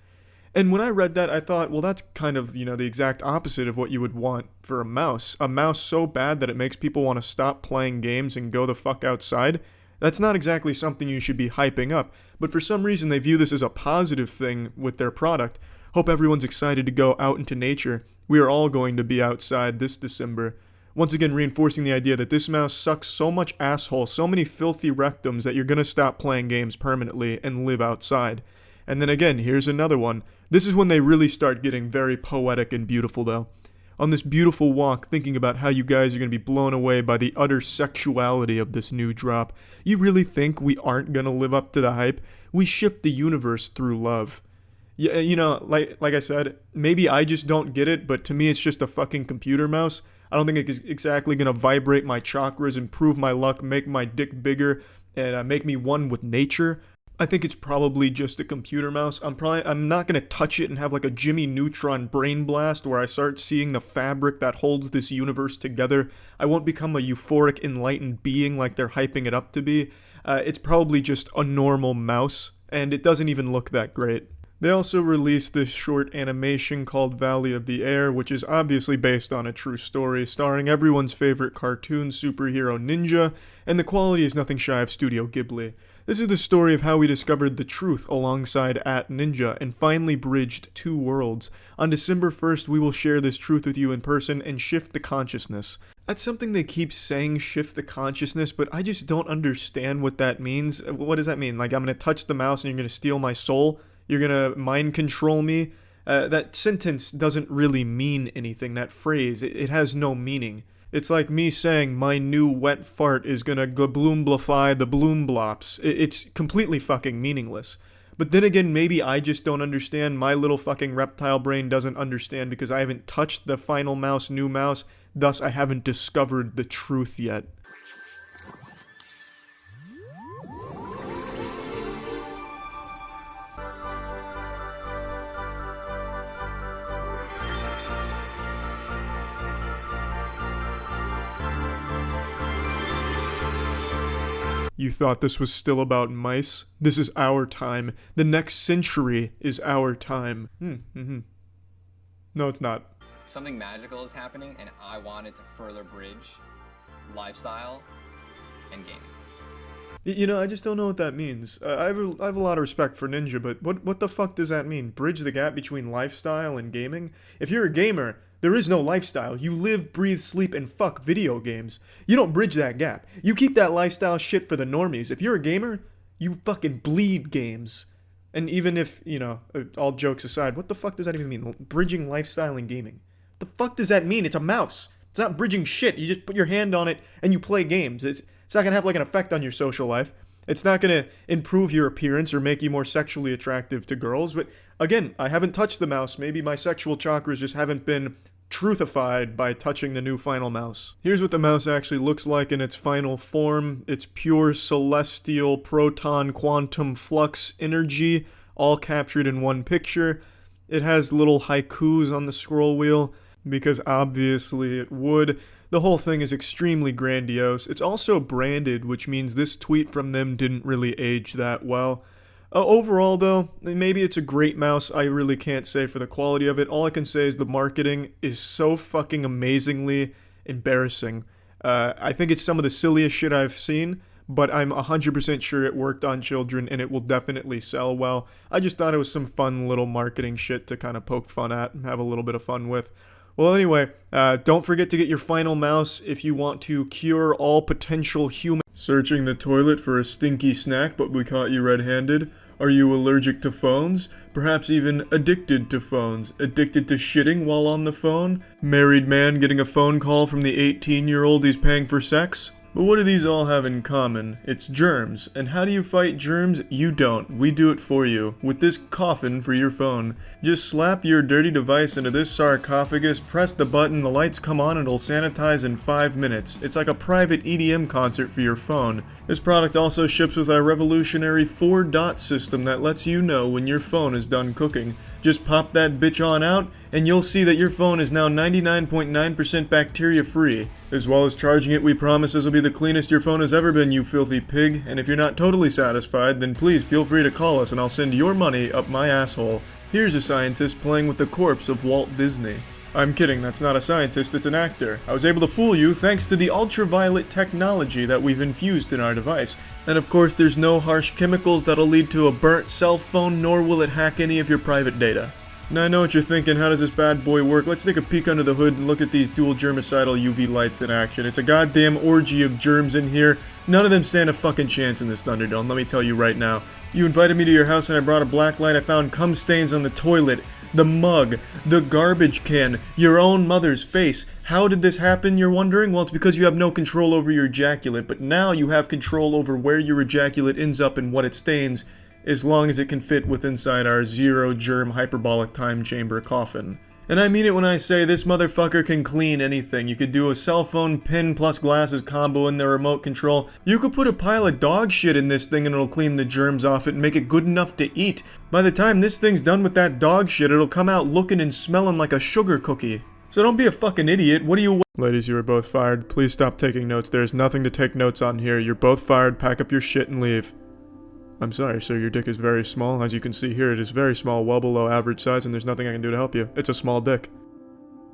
And when I read that, I thought, well, that's kind of, the exact opposite of what you would want for a mouse. A mouse so bad that it makes people want to stop playing games and go the fuck outside. That's not exactly something you should be hyping up. But for some reason, they view this as a positive thing with their product. Hope everyone's excited to go out into nature. We are all going to be outside this December. Once again, reinforcing the idea that this mouse sucks so much asshole, so many filthy rectums that you're going to stop playing games permanently and live outside. And then again, here's another one. This is when they really start getting very poetic and beautiful though. On this beautiful walk, thinking about how you guys are going to be blown away by the utter sexuality of this new drop. You really think we aren't going to live up to the hype? We shift the universe through love. Yeah, like I said, maybe I just don't get it, but to me it's just a fucking computer mouse. I don't think it's exactly going to vibrate my chakras, improve my luck, make my dick bigger, and make me one with nature. I think it's probably just a computer mouse. I'm not going to touch it and have like a Jimmy Neutron brain blast where I start seeing the fabric that holds this universe together. I won't become a euphoric, enlightened being like they're hyping it up to be. It's probably just a normal mouse, and it doesn't even look that great. They also released this short animation called Valley of the Air, which is obviously based on a true story, starring everyone's favorite cartoon superhero Ninja, and the quality is nothing shy of Studio Ghibli. This is the story of how we discovered the truth alongside @Ninja and finally bridged 2 worlds. On December 1st, we will share this truth with you in person and shift the consciousness. That's something they keep saying, shift the consciousness, but I just don't understand what that means. What does that mean? Like, I'm going to touch the mouse and you're going to steal my soul? You're going to mind control me? That sentence doesn't really mean anything, that phrase. It has no meaning. It's like me saying my new wet fart is gonna gloomblify the bloomblops. It's completely fucking meaningless. But then again, maybe I just don't understand. My little fucking reptile brain doesn't understand because I haven't touched the Final Mouse new mouse. Thus, I haven't discovered the truth yet. You thought this was still about mice? This is our time. The next century is our time. No, it's not.
Something magical is happening, and I wanted to further bridge lifestyle and gaming.
You know, I just don't know what that means. I have a lot of respect for Ninja, but what the fuck does that mean? Bridge the gap between lifestyle and gaming? If you're a gamer, there is no lifestyle. You live, breathe, sleep, and fuck video games. You don't bridge that gap. You keep that lifestyle shit for the normies. If you're a gamer, you fucking bleed games. And even if, you know, all jokes aside, what the fuck does that even mean? Bridging lifestyle and gaming. The fuck does that mean? It's a mouse. It's not bridging shit. You just put your hand on it and you play games. It's not gonna have like an effect on your social life. It's not gonna improve your appearance or make you more sexually attractive to girls. But again, I haven't touched the mouse. Maybe my sexual chakras just haven't been truthified by touching the new final mouse. Here's what the mouse actually looks like in its final form. It's pure celestial proton quantum flux energy, all captured in one picture. It has little haikus on the scroll wheel, because obviously it would. The whole thing is extremely grandiose. It's also branded, which means this tweet from them didn't really age that well. Overall, though, maybe it's a great mouse. I really can't say for the quality of it. All I can say is the marketing is so fucking amazingly embarrassing. I think it's some of the silliest shit I've seen, but I'm 100% sure it worked on children and it will definitely sell well. I just thought it was some fun little marketing shit to kind of poke fun at and have a little bit of fun with. Well, anyway, don't forget to get your final mouse if you want to cure all potential human... Searching the toilet for a stinky snack, but we caught you red-handed? Are you allergic to phones? Perhaps even addicted to phones? Addicted to shitting while on the phone? Married man getting a phone call from the 18-year-old he's paying for sex? But what do these all have in common? It's germs. And how do you fight germs? You don't. We do it for you. With this coffin for your phone. Just slap your dirty device into this sarcophagus, press the button, the lights come on, and it'll sanitize in 5 minutes. It's like a private EDM concert for your phone. This product also ships with our revolutionary 4-dot system that lets you know when your phone is done cooking. Just pop that bitch on out, and you'll see that your phone is now 99.9% bacteria-free. As well as charging it, we promise this will be the cleanest your phone has ever been, you filthy pig. And if you're not totally satisfied, then please feel free to call us and I'll send your money up my asshole. Here's a scientist playing with the corpse of Walt Disney. I'm kidding, that's not a scientist, it's an actor. I was able to fool you thanks to the ultraviolet technology that we've infused in our device. And of course, there's no harsh chemicals that'll lead to a burnt cell phone, nor will it hack any of your private data. Now I know what you're thinking, how does this bad boy work? Let's take a peek under the hood and look at these dual germicidal UV lights in action. It's a goddamn orgy of germs in here. None of them stand a fucking chance in this Thunderdome, let me tell you right now. You invited me to your house and I brought a black light, I found cum stains on the toilet, the mug, the garbage can, your own mother's face. How did this happen, you're wondering? Well, it's because you have no control over your ejaculate, but now you have control over where your ejaculate ends up and what it stains, as long as it can fit within inside our zero-germ hyperbolic time chamber coffin. And I mean it when I say this motherfucker can clean anything. You could do a cell phone pin plus glasses combo in the remote control. You could put a pile of dog shit in this thing and it'll clean the germs off it and make it good enough to eat. By the time this thing's done with that dog shit, it'll come out looking and smelling like a sugar cookie. So don't be a fucking idiot. What do you... Ladies, you are both fired. Please stop taking notes. There's nothing to take notes on here. You're both fired. Pack up your shit and leave. I'm sorry, sir, your dick is very small. As you can see here, it is very small, well below average size, and there's nothing I can do to help you. It's a small dick.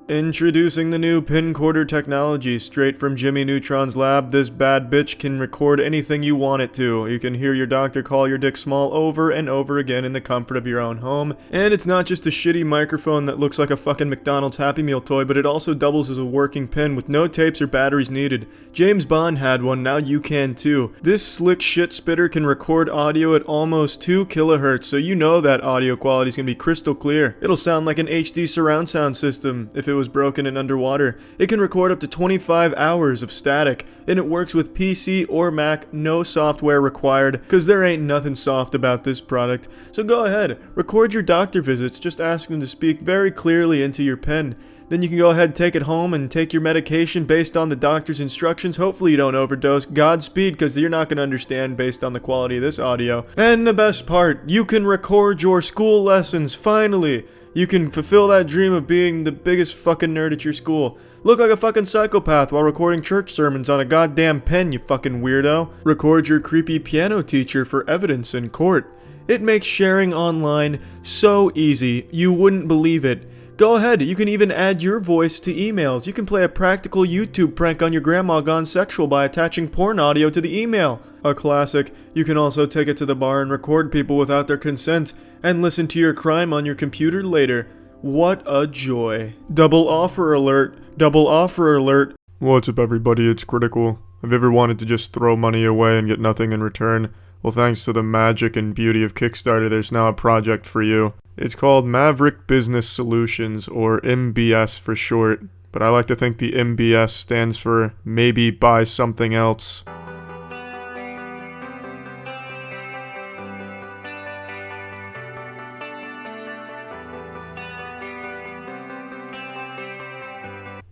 Introducing the new pin quarter technology, straight from Jimmy Neutron's lab. This bad bitch can record anything you want it to. You can hear your doctor call your dick small over and over again in the comfort of your own home. And it's not just a shitty microphone that looks like a fucking McDonald's Happy Meal toy, but it also doubles as a working pen with no tapes or batteries needed. James Bond had one, now you can too. This slick shit spitter can record audio at almost 2 kilohertz, so you know that audio quality is going to be crystal clear. It'll sound like an HD surround sound system if it was broken and underwater. It can record up to 25 hours of static, and it works with PC or Mac, no software required, cause there ain't nothing soft about this product. So go ahead, record your doctor visits, just ask them to speak very clearly into your pen. Then you can go ahead, take it home, and take your medication based on the doctor's instructions. Hopefully you don't overdose. Godspeed, because you're not going to understand based on the quality of this audio. And the best part, you can record your school lessons, finally! You can fulfill that dream of being the biggest fucking nerd at your school. Look like a fucking psychopath while recording church sermons on a goddamn pen, you fucking weirdo. Record your creepy piano teacher for evidence in court. It makes sharing online so easy, you wouldn't believe it. Go ahead, you can even add your voice to emails. You can play a practical YouTube prank on your grandma gone sexual by attaching porn audio to the email. A classic. You can also take it to the bar and record people without their consent and listen to your crime on your computer later. What a joy. Double offer alert. Double offer alert.
What's up, everybody? It's Critical. Have you ever wanted to just throw money away and get nothing in return? Well, thanks to the magic and beauty of Kickstarter, there's now a project for you. It's called Maverick Business Solutions, or MBS for short, but I like to think the MBS stands for maybe buy something else.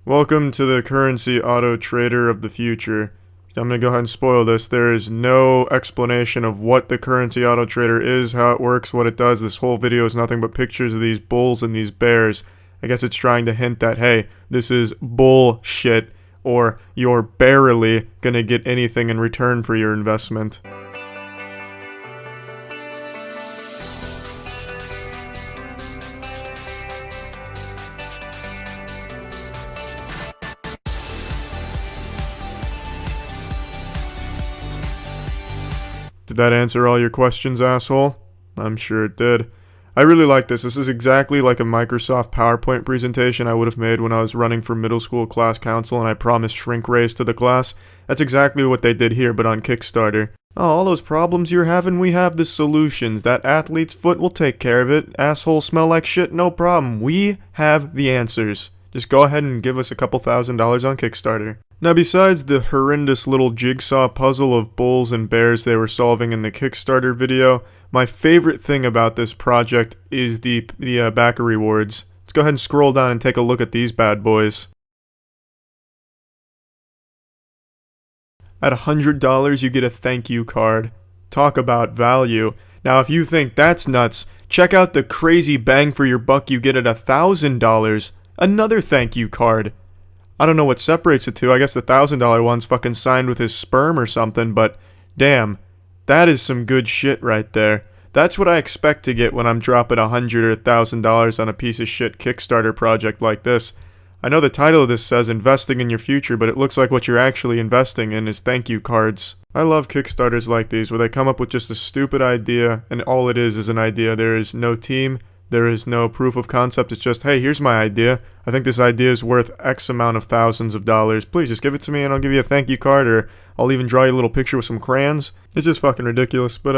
Welcome to the currency auto trader of the future. I'm going to go ahead and spoil this. There is no explanation of what the currency auto trader is, how it works, what it does. This whole video is nothing but pictures of these bulls and these bears. I guess it's trying to hint that, hey, this is bullshit, or you're barely going to get anything in return for your investment. Did that answer all your questions, asshole? I'm sure it did. I really like this. This is exactly like a Microsoft PowerPoint presentation I would have made when I was running for middle school class council and I promised shrink raise to the class. That's exactly what they did here, but on Kickstarter. Oh, all those problems you're having, we have the solutions. That athlete's foot will take care of it. Assholes smell like shit, no problem. We have the answers. Just go ahead and give us a couple $1,000s on Kickstarter. Now, besides the horrendous little jigsaw puzzle of bulls and bears they were solving in the Kickstarter video, my favorite thing about this project is the backer rewards. Let's go ahead and scroll down and take a look at these bad boys. At $100, you get a thank you card. Talk about value. Now, if you think that's nuts, check out the crazy bang for your buck you get at $1,000. Another thank you card. I don't know what separates the two. I guess the $1,000 one's fucking signed with his sperm or something, but damn, that is some good shit right there. That's what I expect to get when I'm dropping $100 or $1,000 on a piece of shit Kickstarter project like this. I know the title of this says investing in your future, but it looks like what you're actually investing in is thank you cards. I love Kickstarters like these where they come up with just a stupid idea and all it is an idea. There is no team. There is no proof of concept. It's just, hey, here's my idea. I think this idea is worth X amount of thousands of dollars. Please just give it to me and I'll give you a thank you card, or I'll even draw you a little picture with some crayons. It's just fucking ridiculous. But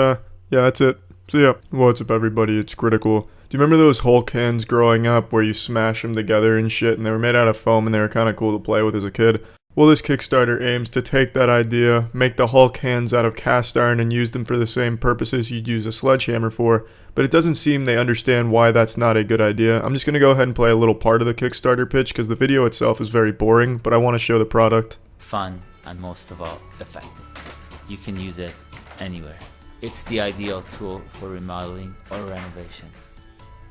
yeah, that's it. So yeah, what's up, everybody? It's Critical. Do you remember those Hulk hands growing up where you smash them together and shit, and they were made out of foam and they were kind of cool to play with as a kid? Well, this Kickstarter aims to take that idea, make the Hulk hands out of cast iron and use them for the same purposes you'd use a sledgehammer for, but it doesn't seem they understand why that's not a good idea. I'm just going to go ahead and play a little part of the Kickstarter pitch because the video itself is very boring, but I want to show the product.
Fun, and most of all, effective. You can use it anywhere. It's the ideal tool for remodeling or renovation.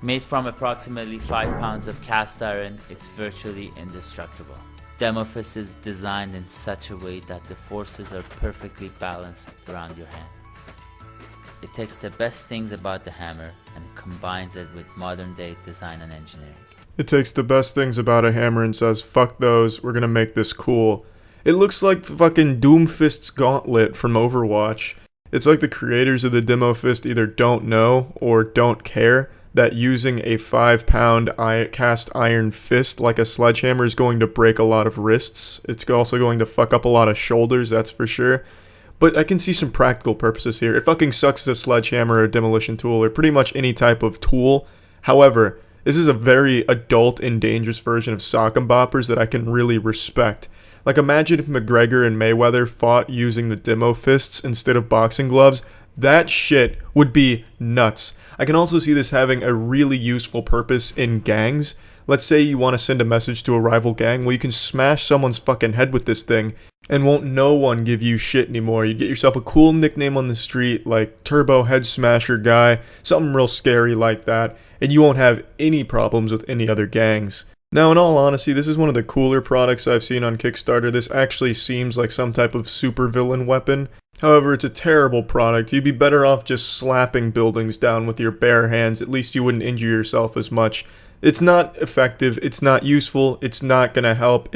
Made from approximately 5 pounds of cast iron, it's virtually indestructible. DemoFist is designed in such a way that the forces are perfectly balanced around your hand. It takes the best things about the hammer and combines it with modern day design and engineering.
It takes the best things about a hammer and says, fuck those, we're gonna make this cool. It looks like fucking Doomfist's gauntlet from Overwatch. It's like the creators of the DemoFist either don't know or don't care that using a 5-pound cast iron fist like a sledgehammer is going to break a lot of wrists. It's also going to fuck up a lot of shoulders, that's for sure. But I can see some practical purposes here. It fucking sucks as a sledgehammer or a demolition tool or pretty much any type of tool. However, this is a very adult and dangerous version of sock and boppers that I can really respect. Like, imagine if McGregor and Mayweather fought using the demo fists instead of boxing gloves. That shit would be nuts. I can also see this having a really useful purpose in gangs. Let's say you want to send a message to a rival gang. Well, you can smash someone's fucking head with this thing, and won't no one give you shit anymore. You get yourself a cool nickname on the street, like Turbo Head Smasher Guy, something real scary like that, and you won't have any problems with any other gangs.
Now, in all honesty, this is one of the cooler products I've seen on Kickstarter. This actually seems like some type of supervillain weapon. However, it's a terrible product. You'd be better off just slapping buildings down with your bare hands. At least you wouldn't injure yourself as much. It's not effective, it's not useful, it's not gonna help.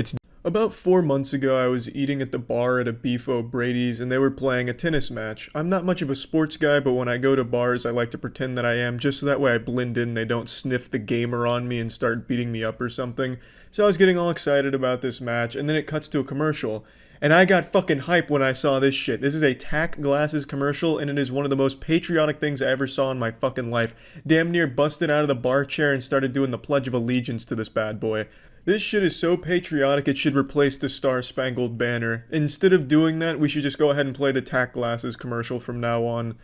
About 4 months ago, I was eating at the bar at a Beef O'Brady's and they were playing a tennis match. I'm not much of a sports guy, but when I go to bars, I like to pretend that I am, just so that way I blend in, they don't sniff the gamer on me and start beating me up or something. So I was getting all excited about this match, and then it cuts to a commercial. And I got fucking hype when I saw this shit. This is a TAC Glasses commercial, and it is one of the most patriotic things I ever saw in my fucking life. Damn near busted out of the bar chair and started doing the Pledge of Allegiance to this bad boy. This shit is so patriotic it should replace the Star-Spangled Banner. Instead of doing that, we should just go ahead and play the TAC Glasses commercial from now on.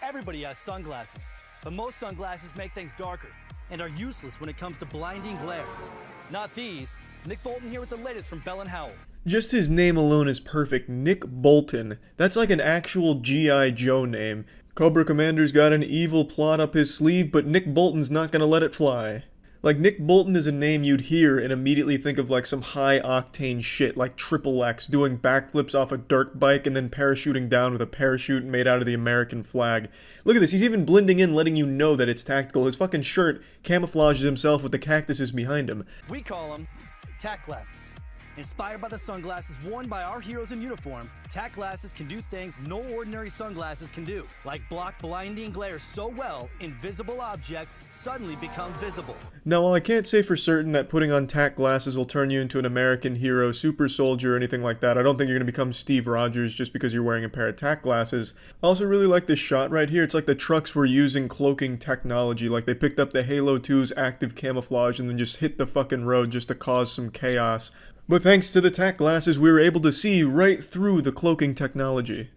Everybody has sunglasses, but most sunglasses make things darker and are useless when it comes to blinding glare. Not these. Nick Bolton here with the latest from Bell & Howell.
Just his name alone is perfect. Nick Bolton. That's like an actual G.I. Joe name. Cobra Commander's got an evil plot up his sleeve, but Nick Bolton's not gonna let it fly. Like, Nick Bolton is a name you'd hear and immediately think of like some high-octane shit like Triple X doing backflips off a dirt bike and then parachuting down with a parachute made out of the American flag. Look at this, he's even blending in, letting you know that it's tactical. His fucking shirt camouflages himself with the cactuses behind him.
We call them TAC Glasses. Inspired by the sunglasses worn by our heroes in uniform, TAC Glasses can do things no ordinary sunglasses can do, like block blinding glare so well, invisible objects suddenly become visible.
Now, while I can't say for certain that putting on TAC Glasses will turn you into an American hero, super soldier, or anything like that, I don't think you're going to become Steve Rogers just because you're wearing a pair of TAC Glasses. I also really like this shot right here. It's like the trucks were using cloaking technology, like they picked up the Halo 2's active camouflage and then just hit the fucking road just to cause some chaos. But thanks to the TAC Glasses, we were able to see right through the cloaking technology.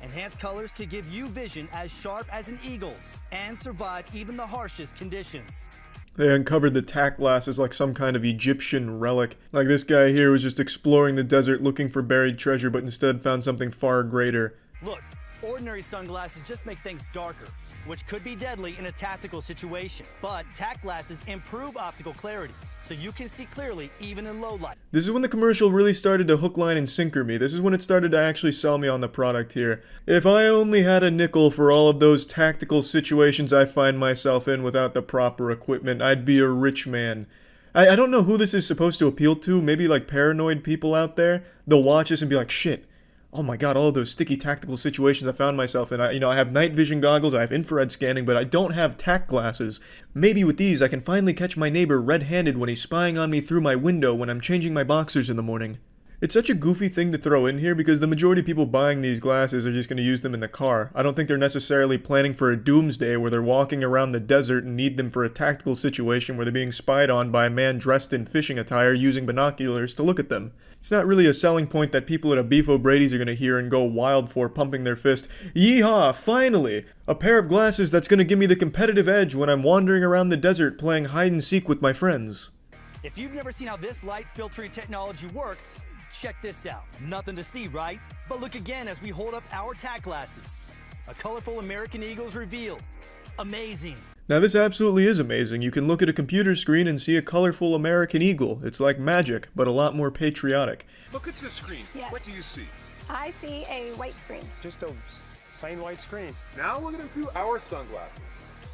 Enhanced colors to give you vision as sharp as an eagle's and survive even the harshest conditions.
They uncovered the TAC Glasses like some kind of Egyptian relic. Like this guy here was just exploring the desert looking for buried treasure, but instead found something far greater.
Look, ordinary sunglasses just make things darker, which could be deadly in a tactical situation. But TAC Glasses improve optical clarity, so you can see clearly even in low light.
This is when the commercial really started to hook, line, and sinker me. This is when it started to actually sell me on the product here. If I only had a nickel for all of those tactical situations I find myself in without the proper equipment, I'd be a rich man. I don't know who this is supposed to appeal to, maybe like paranoid people out there. They'll watch this and be like, shit. Oh my god, all of those sticky tactical situations I found myself in. I have night vision goggles, I have infrared scanning, but I don't have TAC glasses. Maybe with these I can finally catch my neighbor red-handed when he's spying on me through my window when I'm changing my boxers in the morning. It's such a goofy thing to throw in here because the majority of people buying these glasses are just going to use them in the car. I don't think they're necessarily planning for a doomsday where they're walking around the desert and need them for a tactical situation where they're being spied on by a man dressed in fishing attire using binoculars to look at them. It's not really a selling point that people at a Beef O'Brady's are going to hear and go wild for, pumping their fist. Yeehaw, finally! A pair of glasses that's going to give me the competitive edge when I'm wandering around the desert playing hide and seek with my friends.
If you've never seen how this light filtering technology works, check this out. Nothing to see, right? But look again as we hold up our TAC Glasses. A colorful American eagle is revealed. Amazing.
Now this absolutely is amazing. You can look at a computer screen and see a colorful American eagle. It's like magic, but a lot more patriotic.
Look at the screen.
Yes.
What do you see?
I see a white screen.
Just a plain white screen. Now look at them through our sunglasses.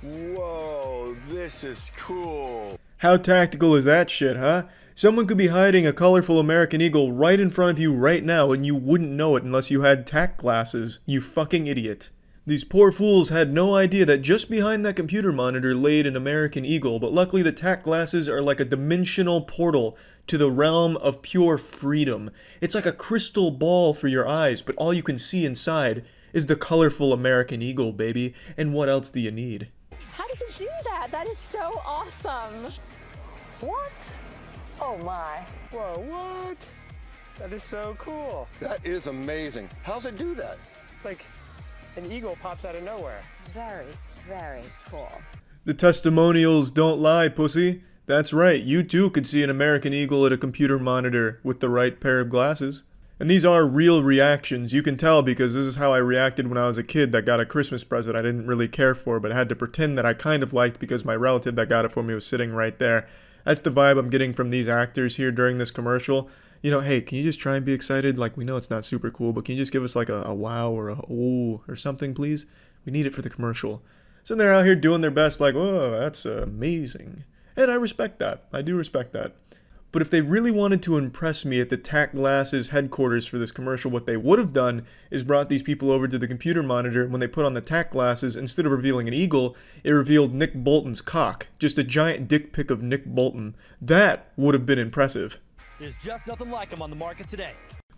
Whoa, this is cool.
How tactical is that shit, huh? Someone could be hiding a colorful American eagle right in front of you right now and you wouldn't know it unless you had TAC glasses, you fucking idiot. These poor fools had no idea that just behind that computer monitor laid an American eagle, but luckily the TAC glasses are like a dimensional portal to the realm of pure freedom. It's like a crystal ball for your eyes, but all you can see inside is the colorful American eagle, baby. And what else do you need?
How does it do that? That is so awesome.
What? Oh my. Whoa, what? That is so cool. That is amazing. How's it do that? It's like an eagle pops out of nowhere.
Very, very cool.
The testimonials don't lie, pussy. That's right, you too could see an American eagle at a computer monitor with the right pair of glasses. And these are real reactions. You can tell because this is how I reacted when I was a kid that got a Christmas present I didn't really care for, but had to pretend that I kind of liked because my relative that got it for me was sitting right there. That's the vibe I'm getting from these actors here during this commercial. You know, hey, can you just try and be excited? Like, we know it's not super cool, but can you just give us like a wow or a ooh or something, please? We need it for the commercial. So they're out here doing their best, like, whoa, that's amazing. And I respect that. I do respect that. But if they really wanted to impress me at the Tac Glasses headquarters for this commercial, what they would have done is brought these people over to the computer monitor, and when they put on the Tac Glasses, instead of revealing an eagle, it revealed Nick Bolton's cock. Just a giant dick pic of Nick Bolton. That would have been impressive.
There's just nothing like them on the market today.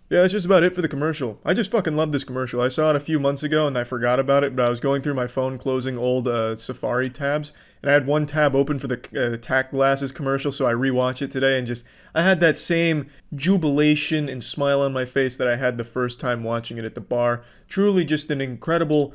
Yeah, that's just about it for the commercial. I just fucking love this commercial. I saw it a few months ago and I forgot about it, but I was going through my phone closing old Safari tabs, and I had one tab open for the Tac Glasses commercial, so I rewatched it today, and just, I had that same jubilation and smile on my face that I had the first time watching it at the bar. Truly just an incredible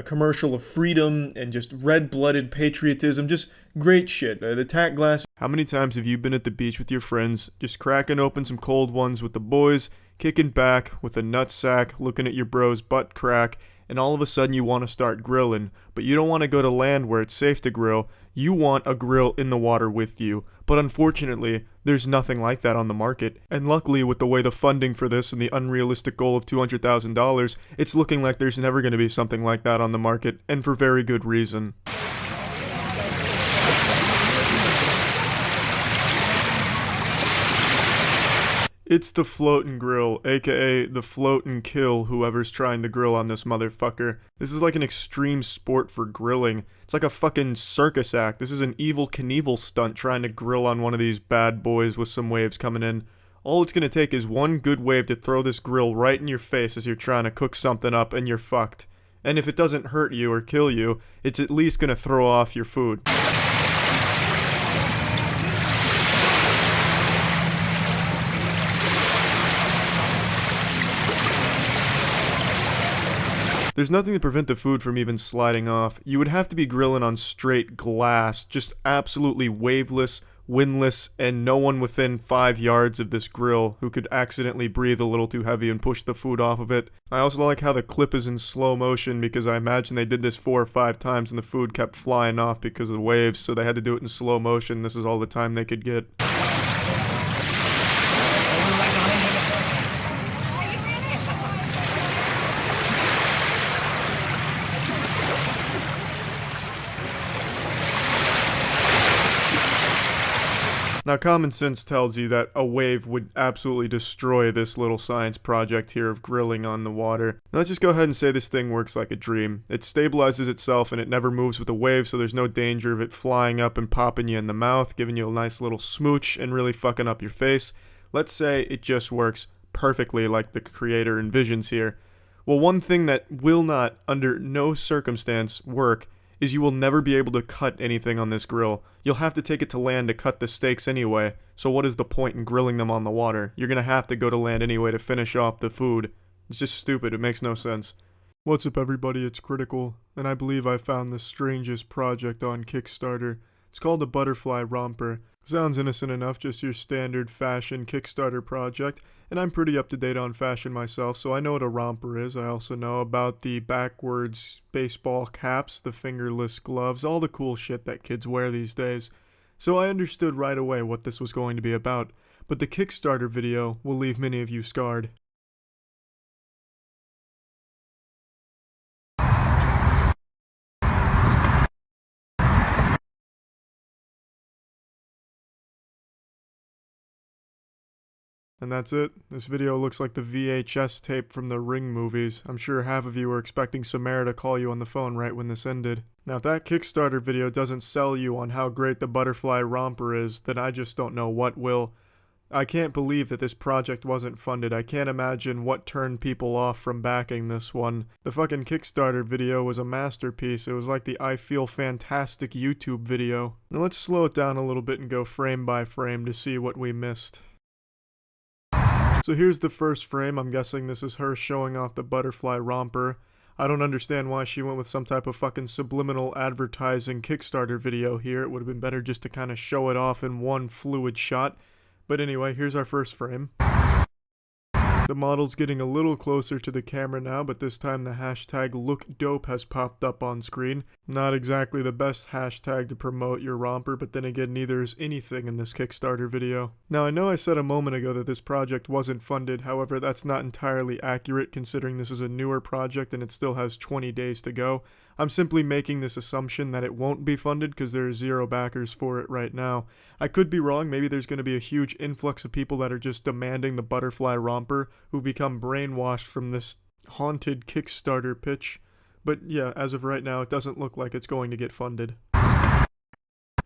commercial of freedom and just red-blooded patriotism. Just great shit. The Tac Glasses.
How many times have you been at the beach with your friends, just cracking open some cold ones with the boys, kicking back with a nutsack, looking at your bro's butt crack, and all of a sudden you want to start grilling, but you don't want to go to land where it's safe to grill. You want a grill in the water with you. But unfortunately, there's nothing like that on the market. And luckily, with the way the funding for this and the unrealistic goal of $200,000, it's looking like there's never going to be something like that on the market, and for very good reason. It's the Float and Grill, aka the Float and Kill whoever's trying to grill on this motherfucker. This is like an extreme sport for grilling. It's like a fucking circus act. This is an Evel Knievel stunt trying to grill on one of these bad boys with some waves coming in. All it's gonna take is one good wave to throw this grill right in your face as you're trying to cook something up, and you're fucked. And if it doesn't hurt you or kill you, it's at least gonna throw off your food. There's nothing to prevent the food from even sliding off. You would have to be grilling on straight glass, just absolutely waveless, windless, and no one within 5 yards of this grill who could accidentally breathe a little too heavy and push the food off of it. I also like how the clip is in slow motion, because I imagine they did this 4 or 5 times and the food kept flying off because of the waves, so they had to do it in slow motion. This is all the time they could get. Now, common sense tells you that a wave would absolutely destroy this little science project here of grilling on the water. Now, let's just go ahead and say this thing works like a dream. It stabilizes itself and it never moves with the wave, so there's no danger of it flying up and popping you in the mouth, giving you a nice little smooch and really fucking up your face. Let's say it just works perfectly like the creator envisions here. Well, one thing that will not, under no circumstance, work is you will never be able to cut anything on this grill. You'll have to take it to land to cut the steaks anyway, so what is the point in grilling them on the water? You're gonna have to go to land anyway to finish off the food. It's just stupid, it makes no sense. What's up everybody, it's Critical, and I believe I found the strangest project on Kickstarter. It's called the Butterfly Romper. Sounds innocent enough, just your standard fashion Kickstarter project, and I'm pretty up to date on fashion myself, so I know what a romper is. I also know about the backwards baseball caps, the fingerless gloves, all the cool shit that kids wear these days. So I understood right away what this was going to be about, but the Kickstarter video will leave many of you scarred. And that's it. This video looks like the VHS tape from the Ring movies. I'm sure half of you were expecting Samara to call you on the phone right when this ended. Now if that Kickstarter video doesn't sell you on how great the Butterfly Romper is, then I just don't know what will. I can't believe that this project wasn't funded. I can't imagine what turned people off from backing this one. The fucking Kickstarter video was a masterpiece. It was like the I Feel Fantastic YouTube video. Now let's slow it down a little bit and go frame by frame to see what we missed. So here's the first frame. I'm guessing this is her showing off the Butterfly Romper. I don't understand why she went with some type of fucking subliminal advertising Kickstarter video here. It would have been better just to kind of show it off in one fluid shot. But anyway, here's our first frame.
The model's getting a little closer to the camera now, but this time the hashtag LookDope has popped up on screen. Not exactly the best hashtag to promote your romper, but then again, neither is anything in this Kickstarter video. Now, I know I said a moment ago that this project wasn't funded, however, that's not entirely accurate considering this is a newer project and it still has 20 days to go. I'm simply making this assumption that it won't be funded because there are 0 backers for it right now. I could be wrong, maybe there's going to be a huge influx of people that are just demanding the butterfly romper who become brainwashed from this haunted Kickstarter pitch. But yeah, as of right now, it doesn't look like it's going to get funded.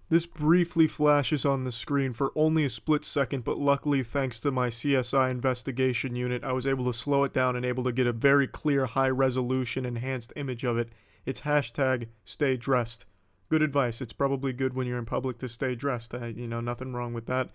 This briefly flashes on the screen for only a split second, but luckily thanks to my CSI investigation unit, I was able to slow it down and able to get a very clear high-resolution enhanced image of it. It's hashtag stay dressed. Good advice. It's probably good when you're in public to stay dressed. Nothing wrong with that.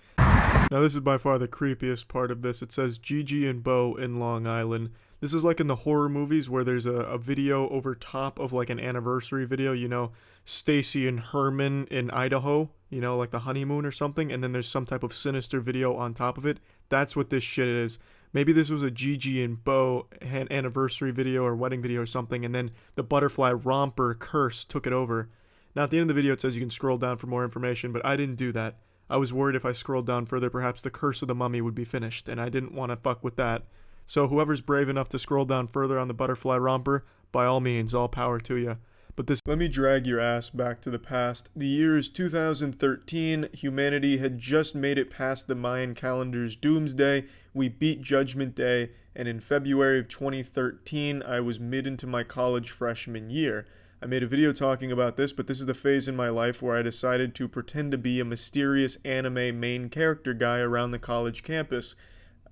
Now this is by far the creepiest part of this. It says Gigi and Bo in Long Island. This is like in the horror movies where there's a video over top of like an anniversary video, Stacy and Herman in Idaho, like the honeymoon or something, and then there's some type of sinister video on top of it. That's what this shit is. Maybe this was a Gigi and Bo anniversary video or wedding video or something, and then the butterfly romper curse took it over. Now at the end of the video it says you can scroll down for more information, but I didn't do that. I was worried if I scrolled down further perhaps the curse of the mummy would be finished, and I didn't want to fuck with that. So whoever's brave enough to scroll down further on the butterfly romper, by all means, all power to you. But let me drag your ass back to the past. The year is 2013. Humanity had just made it past the Mayan calendar's doomsday. We beat Judgment Day, and in February of 2013, I was mid into my college freshman year. I made a video talking about this, but this is the phase in my life where I decided to pretend to be a mysterious anime main character guy around the college campus.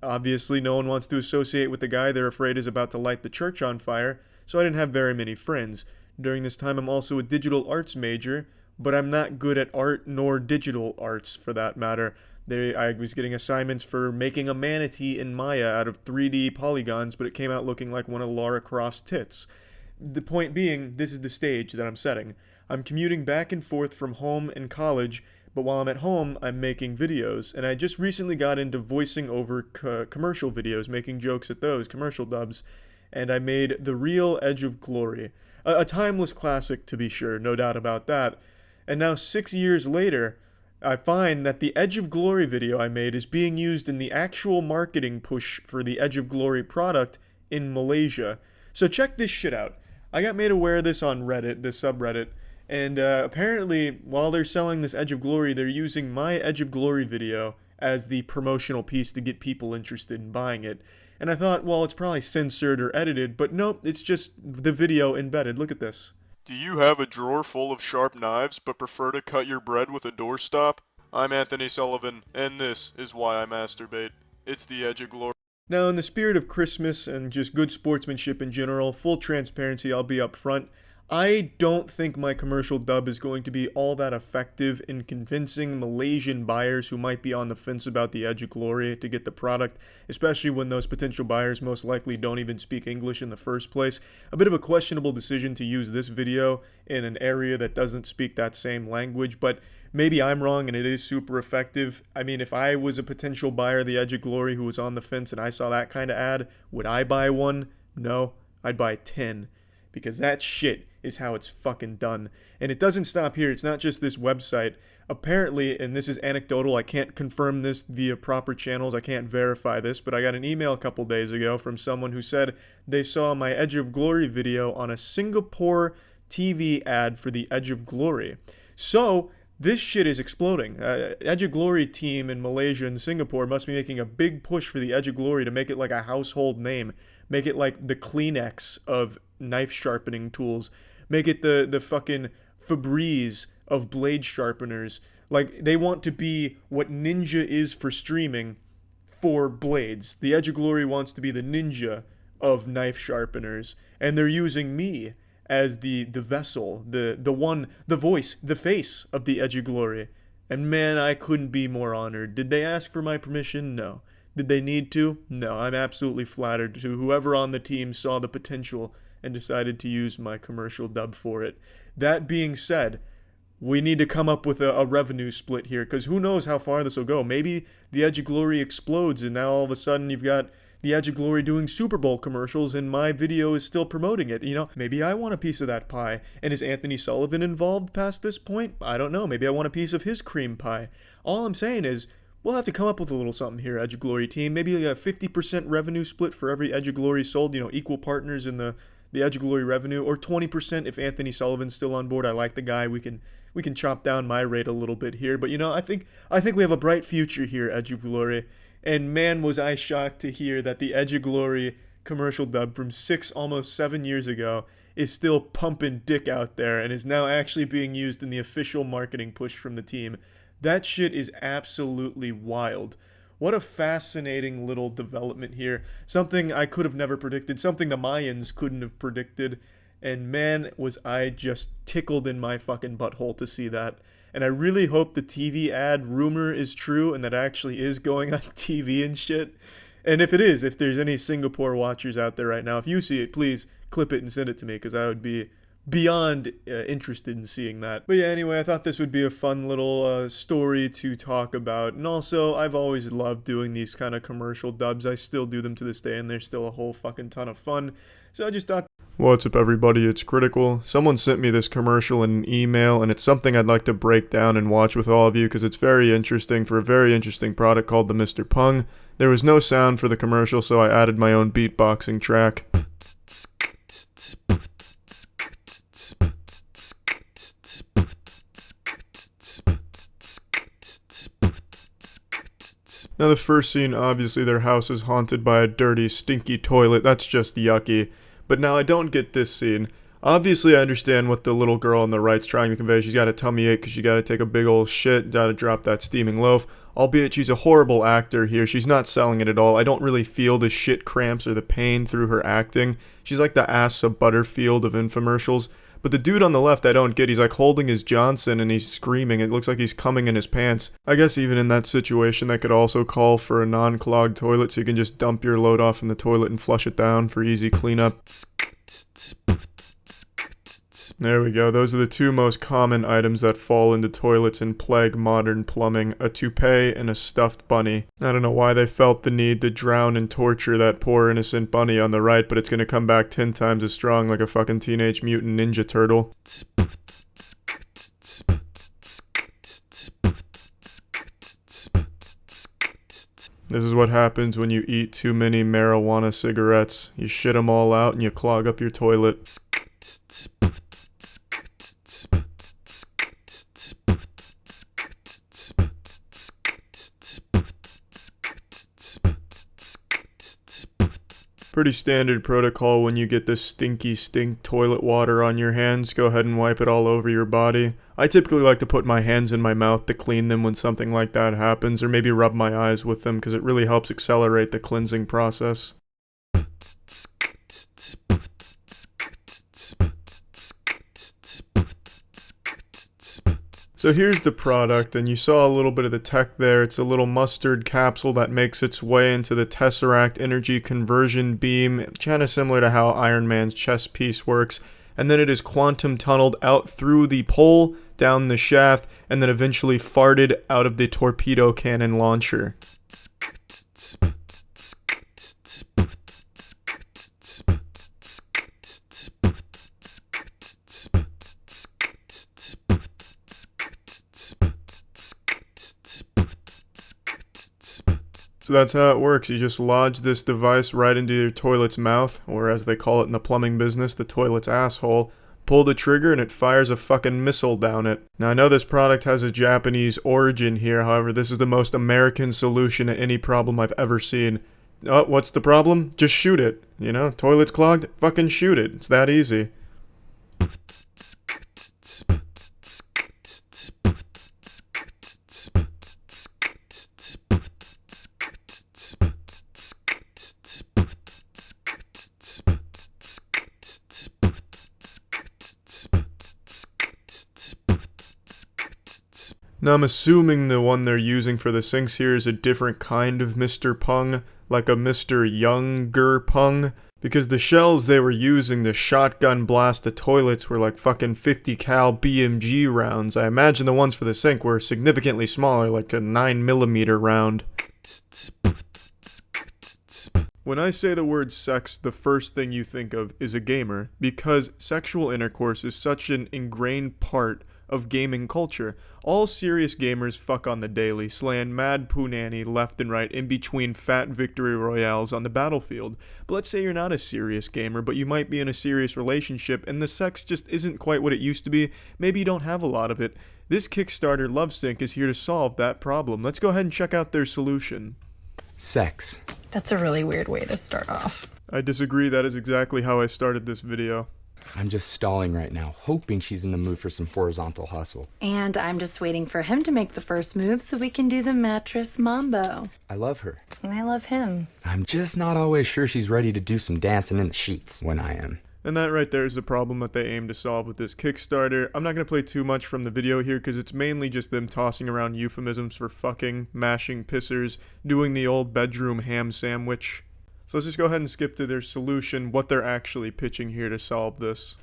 Obviously, no one wants to associate with the guy they're afraid is about to light the church on fire, so I didn't have very many friends. During this time, I'm also a digital arts major, but I'm not good at art nor digital arts for that matter. I was getting assignments for making a manatee in Maya out of 3D polygons, but it came out looking like one of Lara Croft's tits. The point being, this is the stage that I'm setting. I'm commuting back and forth from home and college, but while I'm at home, I'm making videos, and I just recently got into voicing over commercial videos, making jokes at those, commercial dubs, and I made The Real Edge of Glory. A timeless classic, to be sure, no doubt about that. And now 6 years later, I find that the Edge of Glory video I made is being used in the actual marketing push for the Edge of Glory product in Malaysia. So check this shit out. I got made aware of this on Reddit, this subreddit, and apparently while they're selling this Edge of Glory, they're using my Edge of Glory video as the promotional piece to get people interested in buying it. And I thought, well, it's probably censored or edited, but nope, it's just the video embedded. Look at this.
Do you have a drawer full of sharp knives but prefer to cut your bread with a doorstop? I'm Anthony Sullivan, and this is why I masturbate. It's the Edge of Glory.
Now, in the spirit of Christmas and just good sportsmanship in general, full transparency, I'll be up front. I don't think my commercial dub is going to be all that effective in convincing Malaysian buyers who might be on the fence about the Edge of Glory to get the product, especially when those potential buyers most likely don't even speak English in the first place. A bit of a questionable decision to use this video in an area that doesn't speak that same language, but maybe I'm wrong and it is super effective. I mean, if I was a potential buyer of the Edge of Glory who was on the fence and I saw that kind of ad, would I buy one? No, I'd buy 10. Because that shit is how it's fucking done. And it doesn't stop here. It's not just this website. Apparently, and this is anecdotal, I can't confirm this via proper channels, I can't verify this, but I got an email a couple days ago from someone who said they saw my Edge of Glory video on a Singapore TV ad for the Edge of Glory. So, this shit is exploding. Edge of Glory team in Malaysia and Singapore must be making a big push for the Edge of Glory to make it like a household name. Make it like the Kleenex of knife sharpening tools. Make it the fucking Febreze of blade sharpeners. Like, they want to be what Ninja is for streaming for blades. The Edge of Glory wants to be the Ninja of knife sharpeners. And they're using me as the vessel, the one, the voice, the face of the Edge of Glory. And man, I couldn't be more honored. Did they ask for my permission? No. Did they need to? No, I'm absolutely flattered to whoever on the team saw the potential and decided to use my commercial dub for it. That being said, we need to come up with a revenue split here, because who knows how far this will go. Maybe the Edge of Glory explodes and now all of a sudden you've got the Edge of Glory doing Super Bowl commercials and my video is still promoting it. You know, maybe I want a piece of that pie. And is Anthony Sullivan involved past this point? I don't know. Maybe I want a piece of his cream pie. All I'm saying is, we'll have to come up with a little something here, Edge of Glory team. Maybe a 50% revenue split for every Edge of Glory sold, you know, equal partners in the Edge of Glory revenue, or 20% if Anthony Sullivan's still on board. I like the guy. We can chop down my rate a little bit here, but you know, I think we have a bright future here, Edge of Glory. And man, was I shocked to hear that the Edge of Glory commercial dub from almost 7 years ago is still pumping dick out there and is now actually being used in the official marketing push from the team. That shit is absolutely wild. What a fascinating little development here. Something I could have never predicted, something the Mayans couldn't have predicted. And man, was I just tickled in my fucking butthole to see that. And I really hope the TV ad rumor is true and that actually is going on TV and shit. And if it is, if there's any Singapore watchers out there right now, if you see it, please clip it and send it to me, because I would be beyond interested in seeing that. But yeah, anyway, I thought this would be a fun little story to talk about. And also, I've always loved doing these kind of commercial dubs. I still do them to this day, and they're still a whole fucking ton of fun. So I just thought...
What's up, everybody? It's Critical. Someone sent me this commercial in an email, and it's something I'd like to break down and watch with all of you, because it's very interesting for a very interesting product called the Mr. Pung. There was no sound for the commercial, so I added my own beatboxing track. Now the first scene, obviously their house is haunted by a dirty, stinky toilet. That's just yucky. But now I don't get this scene. Obviously I understand what the little girl on the right's trying to convey. She's got a tummy ache because she got to take a big old shit, got to drop that steaming loaf. Albeit she's a horrible actor here. She's not selling it at all. I don't really feel the shit cramps or the pain through her acting. She's like the Asa Butterfield of infomercials. But the dude on the left I don't get. He's like holding his Johnson and he's screaming. It looks like he's coming in his pants. I guess even in that situation that could also call for a non-clogged toilet so you can just dump your load off in the toilet and flush it down for easy cleanup. There we go. Those are the two most common items that fall into toilets and plague modern plumbing. A toupee and a stuffed bunny. I don't know why they felt the need to drown and torture that poor innocent bunny on the right, but it's gonna come back 10 times as strong like a fucking Teenage Mutant Ninja Turtle. This is what happens when you eat too many marijuana cigarettes. You shit them all out and you clog up your toilet. Pretty standard protocol when you get this stinky stink toilet water on your hands. Go ahead and wipe it all over your body. I typically like to put my hands in my mouth to clean them when something like that happens, or maybe rub my eyes with them because it really helps accelerate the cleansing process. So here's the product, and you saw a little bit of the tech there. It's a little mustard capsule that makes its way into the Tesseract energy conversion beam, kind of similar to how Iron Man's chest piece works. And then it is quantum tunneled out through the pole, down the shaft, and then eventually farted out of the torpedo cannon launcher. So that's how it works. You just lodge this device right into your toilet's mouth, or as they call it in the plumbing business, the toilet's asshole. Pull the trigger and it fires a fucking missile down it. Now I know this product has a Japanese origin here, however this is the most American solution to any problem I've ever seen. Oh, what's the problem? Just shoot it. You know, toilet's clogged? Fucking shoot it. It's that easy. Now I'm assuming the one they're using for the sinks here is a different kind of Mr. Pung, like a Mr. Younger Pung, because the shells they were using to shotgun blast the toilets were like fucking 50 cal BMG rounds. I imagine the ones for the sink were significantly smaller, like a 9mm round.
When I say the word sex, the first thing you think of is a gamer, because sexual intercourse is such an ingrained part of gaming culture. All serious gamers fuck on the daily, slaying mad punani left and right in between fat victory royales on the battlefield. But let's say you're not a serious gamer, but you might be in a serious relationship, and the sex just isn't quite what it used to be. Maybe you don't have a lot of it. This Kickstarter LoveSync is here to solve that problem. Let's go ahead and check out their solution.
Sex.
That's a really weird way to start off.
I disagree, that is exactly how I started this video.
I'm just stalling right now, hoping she's in the mood for some horizontal hustle.
And I'm just waiting for him to make the first move so we can do the mattress mambo.
I love her.
And I love him.
I'm just not always sure she's ready to do some dancing in the sheets when I am.
And that right there is the problem that they aim to solve with this Kickstarter. I'm not going to play too much from the video here because it's mainly just them tossing around euphemisms for fucking, mashing pissers, doing the old bedroom ham sandwich. So let's just go ahead and skip to their solution, what they're actually pitching here to solve this.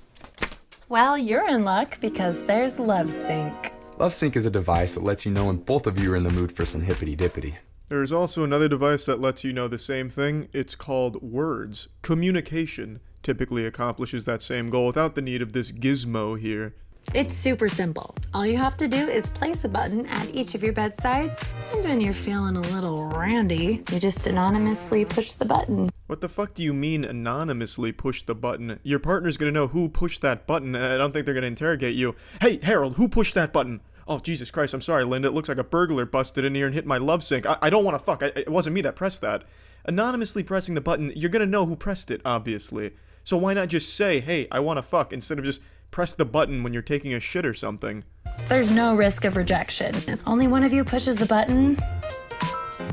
Well, you're in luck because there's LoveSync.
LoveSync is a device that lets you know when both of you are in the mood for some hippity-dippity.
There is also another device that lets you know the same thing. It's called Words. Communication typically accomplishes that same goal without the need of this gizmo here.
It's super simple. All you have to do is place a button at each of your bedsides, and when you're feeling a little randy, you just anonymously push the button.
What the fuck do you mean anonymously push the button? Your partner's gonna know who pushed that button. I don't think they're gonna interrogate you. Hey, Harold, who pushed that button? Oh, Jesus Christ, I'm sorry, Linda. It looks like a burglar busted in here and hit my LoveSync. I don't want to fuck. It wasn't me that pressed that. Anonymously pressing the button, you're gonna know who pressed it, obviously. So why not just say, hey, I want to fuck, instead of just press the button when you're taking a shit or something?
There's no risk of rejection. If only one of you pushes the button,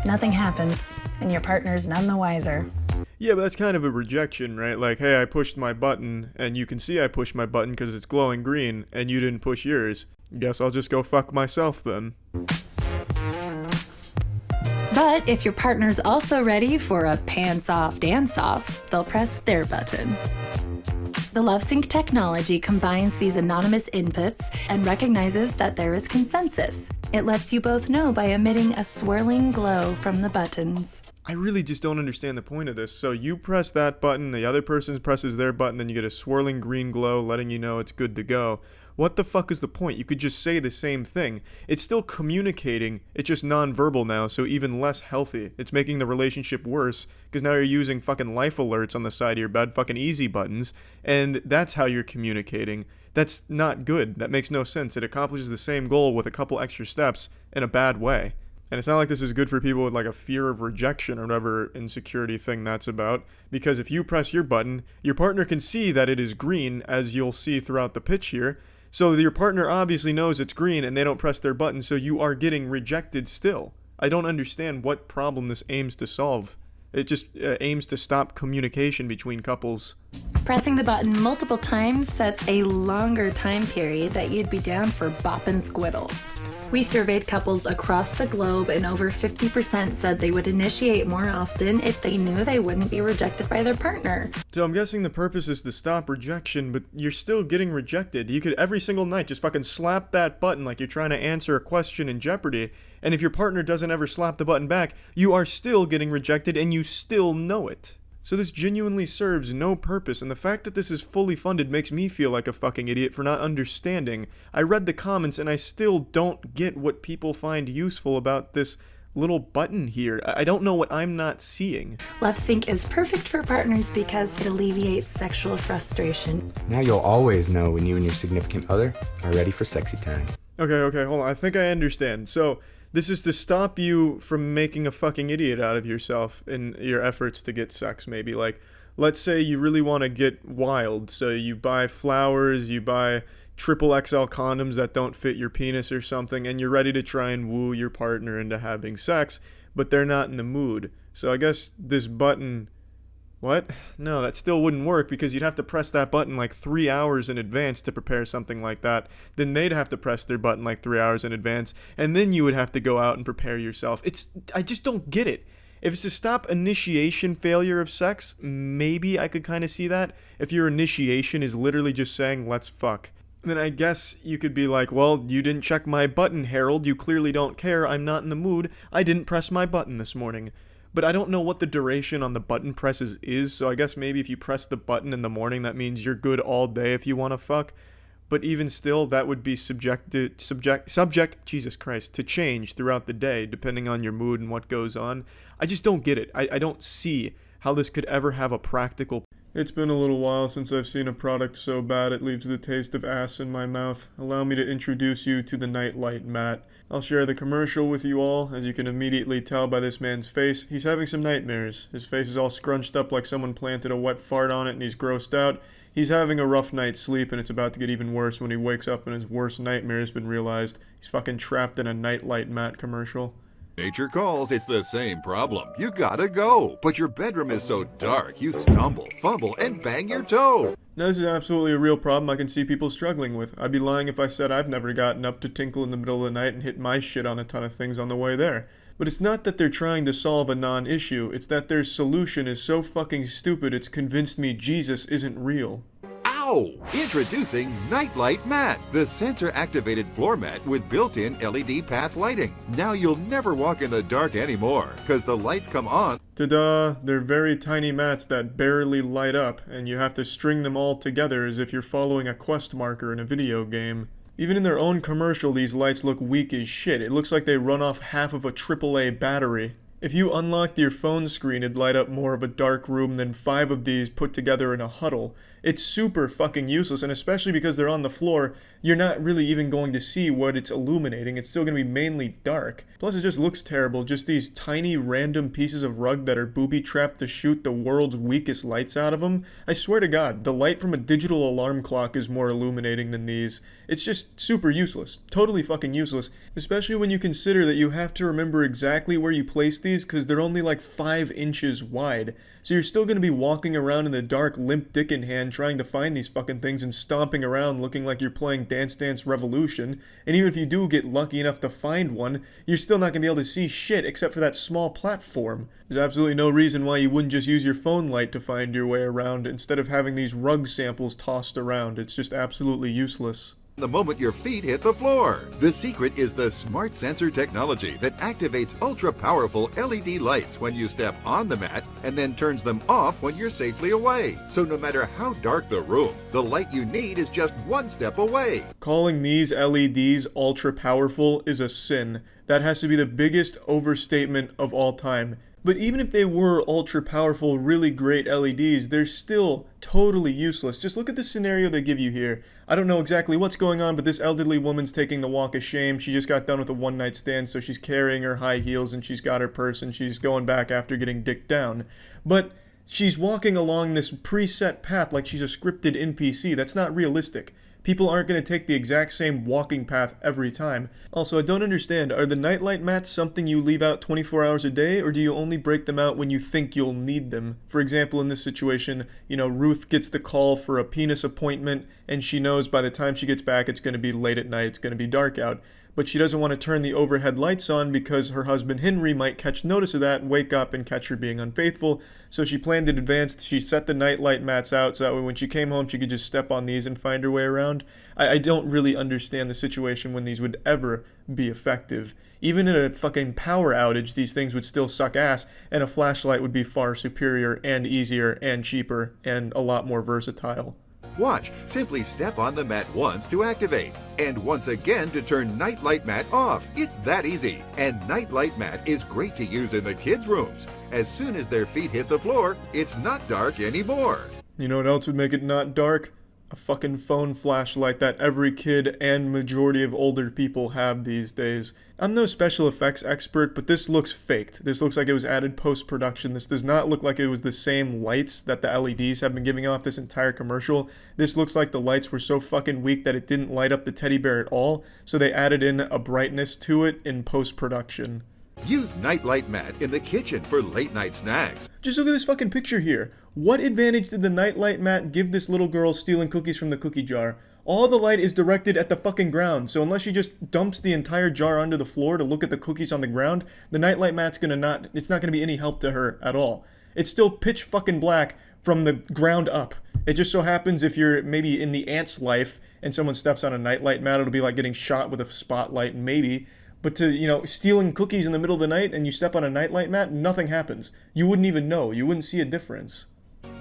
nothing happens, and your partner's none the wiser.
Yeah, but that's kind of a rejection, right? Like, hey, I pushed my button, and you can see I pushed my button because it's glowing green, and you didn't push yours. Guess I'll just go fuck myself then.
But if your partner's also ready for a pants-off dance-off, they'll press their button. The LoveSync technology combines these anonymous inputs and recognizes that there is consensus. It lets you both know by emitting a swirling glow from the buttons.
I really just don't understand the point of this. So you press that button, the other person presses their button, then you get a swirling green glow letting you know it's good to go. What the fuck is the point? You could just say the same thing. It's still communicating, it's just non-verbal now, so even less healthy. It's making the relationship worse, because now you're using fucking life alerts on the side of your bed, fucking easy buttons, and that's how you're communicating. That's not good. That makes no sense. It accomplishes the same goal with a couple extra steps in a bad way. And it's not like this is good for people with like a fear of rejection or whatever insecurity thing that's about, because if you press your button, your partner can see that it is green, as you'll see throughout the pitch here. So your partner obviously knows it's green and they don't press their button, so you are getting rejected still. I don't understand what problem this aims to solve. It just aims to stop communication between couples.
Pressing the button multiple times sets a longer time period that you'd be down for bopping squiddles. We surveyed couples across the globe, and over 50% said they would initiate more often if they knew they wouldn't be rejected by their partner.
So I'm guessing the purpose is to stop rejection, but you're still getting rejected. You could every single night just fucking slap that button like you're trying to answer a question in Jeopardy, and if your partner doesn't ever slap the button back, you are still getting rejected and you still know it. So this genuinely serves no purpose, and the fact that this is fully funded makes me feel like a fucking idiot for not understanding. I read the comments and I still don't get what people find useful about this little button here. I don't know what I'm not seeing.
LoveSync is perfect for partners because it alleviates sexual frustration.
Now you'll always know when you and your significant other are ready for sexy time.
Okay, hold on. I think I understand. So this is to stop you from making a fucking idiot out of yourself in your efforts to get sex, maybe. Like, let's say you really want to get wild, so you buy flowers, you buy triple XL condoms that don't fit your penis or something, and you're ready to try and woo your partner into having sex, but they're not in the mood. So I guess this button... What? No, that still wouldn't work because you'd have to press that button like 3 hours in advance to prepare something like that. Then they'd have to press their button like 3 hours in advance, and then you would have to go out and prepare yourself. I just don't get it. If it's to stop initiation failure of sex, maybe I could kind of see that. If your initiation is literally just saying, let's fuck. Then I guess you could be like, well, you didn't check my button, Harold. You clearly don't care. I'm not in the mood. I didn't press my button this morning. but I don't know what the duration on the button presses is, so I guess maybe if you press the button in the morning, that means you're good all day if you want to fuck. But even still, that would be subject, Jesus Christ, to change throughout the day, depending on your mood and what goes on. I just don't get it. I don't see how this could ever have a practical... It's been a little while since I've seen a product so bad it leaves the taste of ass in my mouth. Allow me to introduce you to the Nightlight Mat. I'll share the commercial with you all. As you can immediately tell by this man's face, he's having some nightmares. His face is all scrunched up like someone planted a wet fart on it and he's grossed out. He's having a rough night's sleep, and it's about to get even worse when he wakes up and his worst nightmare has been realized. He's fucking trapped in a Nightlight Mat commercial.
Nature calls, it's the same problem. You gotta go, but your bedroom is so dark, you stumble, fumble, and bang your toe.
Now, this is absolutely a real problem I can see people struggling with. I'd be lying if I said I've never gotten up to tinkle in the middle of the night and hit my shit on a ton of things on the way there. But it's not that they're trying to solve a non-issue, it's that their solution is so fucking stupid it's convinced me Jesus isn't real.
Ow! Introducing Nightlight Mat, the sensor-activated floor mat with built-in LED path lighting. Now you'll never walk in the dark anymore, because the lights come on.
Ta-da! They're very tiny mats that barely light up, and you have to string them all together as if you're following a quest marker in a video game. Even in their own commercial, these lights look weak as shit. It looks like they run off half of a AAA battery. If you unlocked your phone screen, it'd light up more of a dark room than 5 of these put together in a huddle. It's super fucking useless, and especially because they're on the floor, you're not really even going to see what it's illuminating. It's still going to be mainly dark. Plus, it just looks terrible. Just these tiny random pieces of rug that are booby-trapped to shoot the world's weakest lights out of them. I swear to God, the light from a digital alarm clock is more illuminating than these. It's just super useless. Totally fucking useless. Especially when you consider that you have to remember exactly where you place these because they're only like 5 inches wide. So you're still going to be walking around in the dark, limp dick in hand, trying to find these fucking things and stomping around looking like you're playing Dance Dance Revolution. And even if you do get lucky enough to find one, you're still not going to be able to see shit except for that small platform. There's absolutely no reason why you wouldn't just use your phone light to find your way around instead of having these rug samples tossed around. It's just absolutely useless.
The moment your feet hit the floor. The secret is the smart sensor technology that activates ultra-powerful LED lights when you step on the mat and then turns them off when you're safely away. So no matter how dark the room, the light you need is just 1 step away.
Calling these LEDs ultra-powerful is a sin. That has to be the biggest overstatement of all time. But even if they were ultra-powerful, really great LEDs, they're still totally useless. Just look at the scenario they give you here. I don't know exactly what's going on, but this elderly woman's taking the walk of shame. She just got done with a one-night stand, so she's carrying her high heels and she's got her purse and she's going back after getting dicked down. But she's walking along this preset path like she's a scripted NPC. That's not realistic. People aren't going to take the exact same walking path every time. Also, I don't understand, are the Nightlight Mats something you leave out 24 hours a day, or do you only break them out when you think you'll need them? For example, in this situation, Ruth gets the call for a penis appointment, and she knows by the time she gets back it's going to be late at night, it's going to be dark out. But she doesn't want to turn the overhead lights on because her husband Henry might catch notice of that and wake up and catch her being unfaithful. So she planned in advance. She set the Nightlight Mats out so that way when she came home she could just step on these and find her way around. I don't really understand the situation when these would ever be effective. Even in a fucking power outage, these things would still suck ass, and a flashlight would be far superior and easier and cheaper and a lot more versatile.
Watch. Simply step on the mat once to activate, and once again to turn Nightlight Mat off. It's that easy. And Nightlight Mat is great to use in the kids' rooms. As soon as their feet hit the floor, it's not dark anymore.
You know what else would make it not dark? A fucking phone flashlight that every kid and majority of older people have these days. I'm no special effects expert, but this looks faked. This looks like it was added post-production. This does not look like it was the same lights that the LEDs have been giving off this entire commercial. This looks like the lights were so fucking weak that it didn't light up the teddy bear at all, so they added in a brightness to it in post-production.
Use Nightlight Mat in the kitchen for late-night snacks.
Just look at this fucking picture here. What advantage did the Nightlight Mat give this little girl stealing cookies from the cookie jar? All the light is directed at the fucking ground, so unless she just dumps the entire jar onto the floor to look at the cookies on the ground, the Nightlight Mat's it's not gonna be any help to her at all. It's still pitch fucking black from the ground up. It just so happens if you're maybe in the ant's life and someone steps on a Nightlight Mat, it'll be like getting shot with a spotlight, maybe. But to, you know, stealing cookies in the middle of the night and you step on a nightlight mat, nothing happens. You wouldn't even know. You wouldn't see a difference.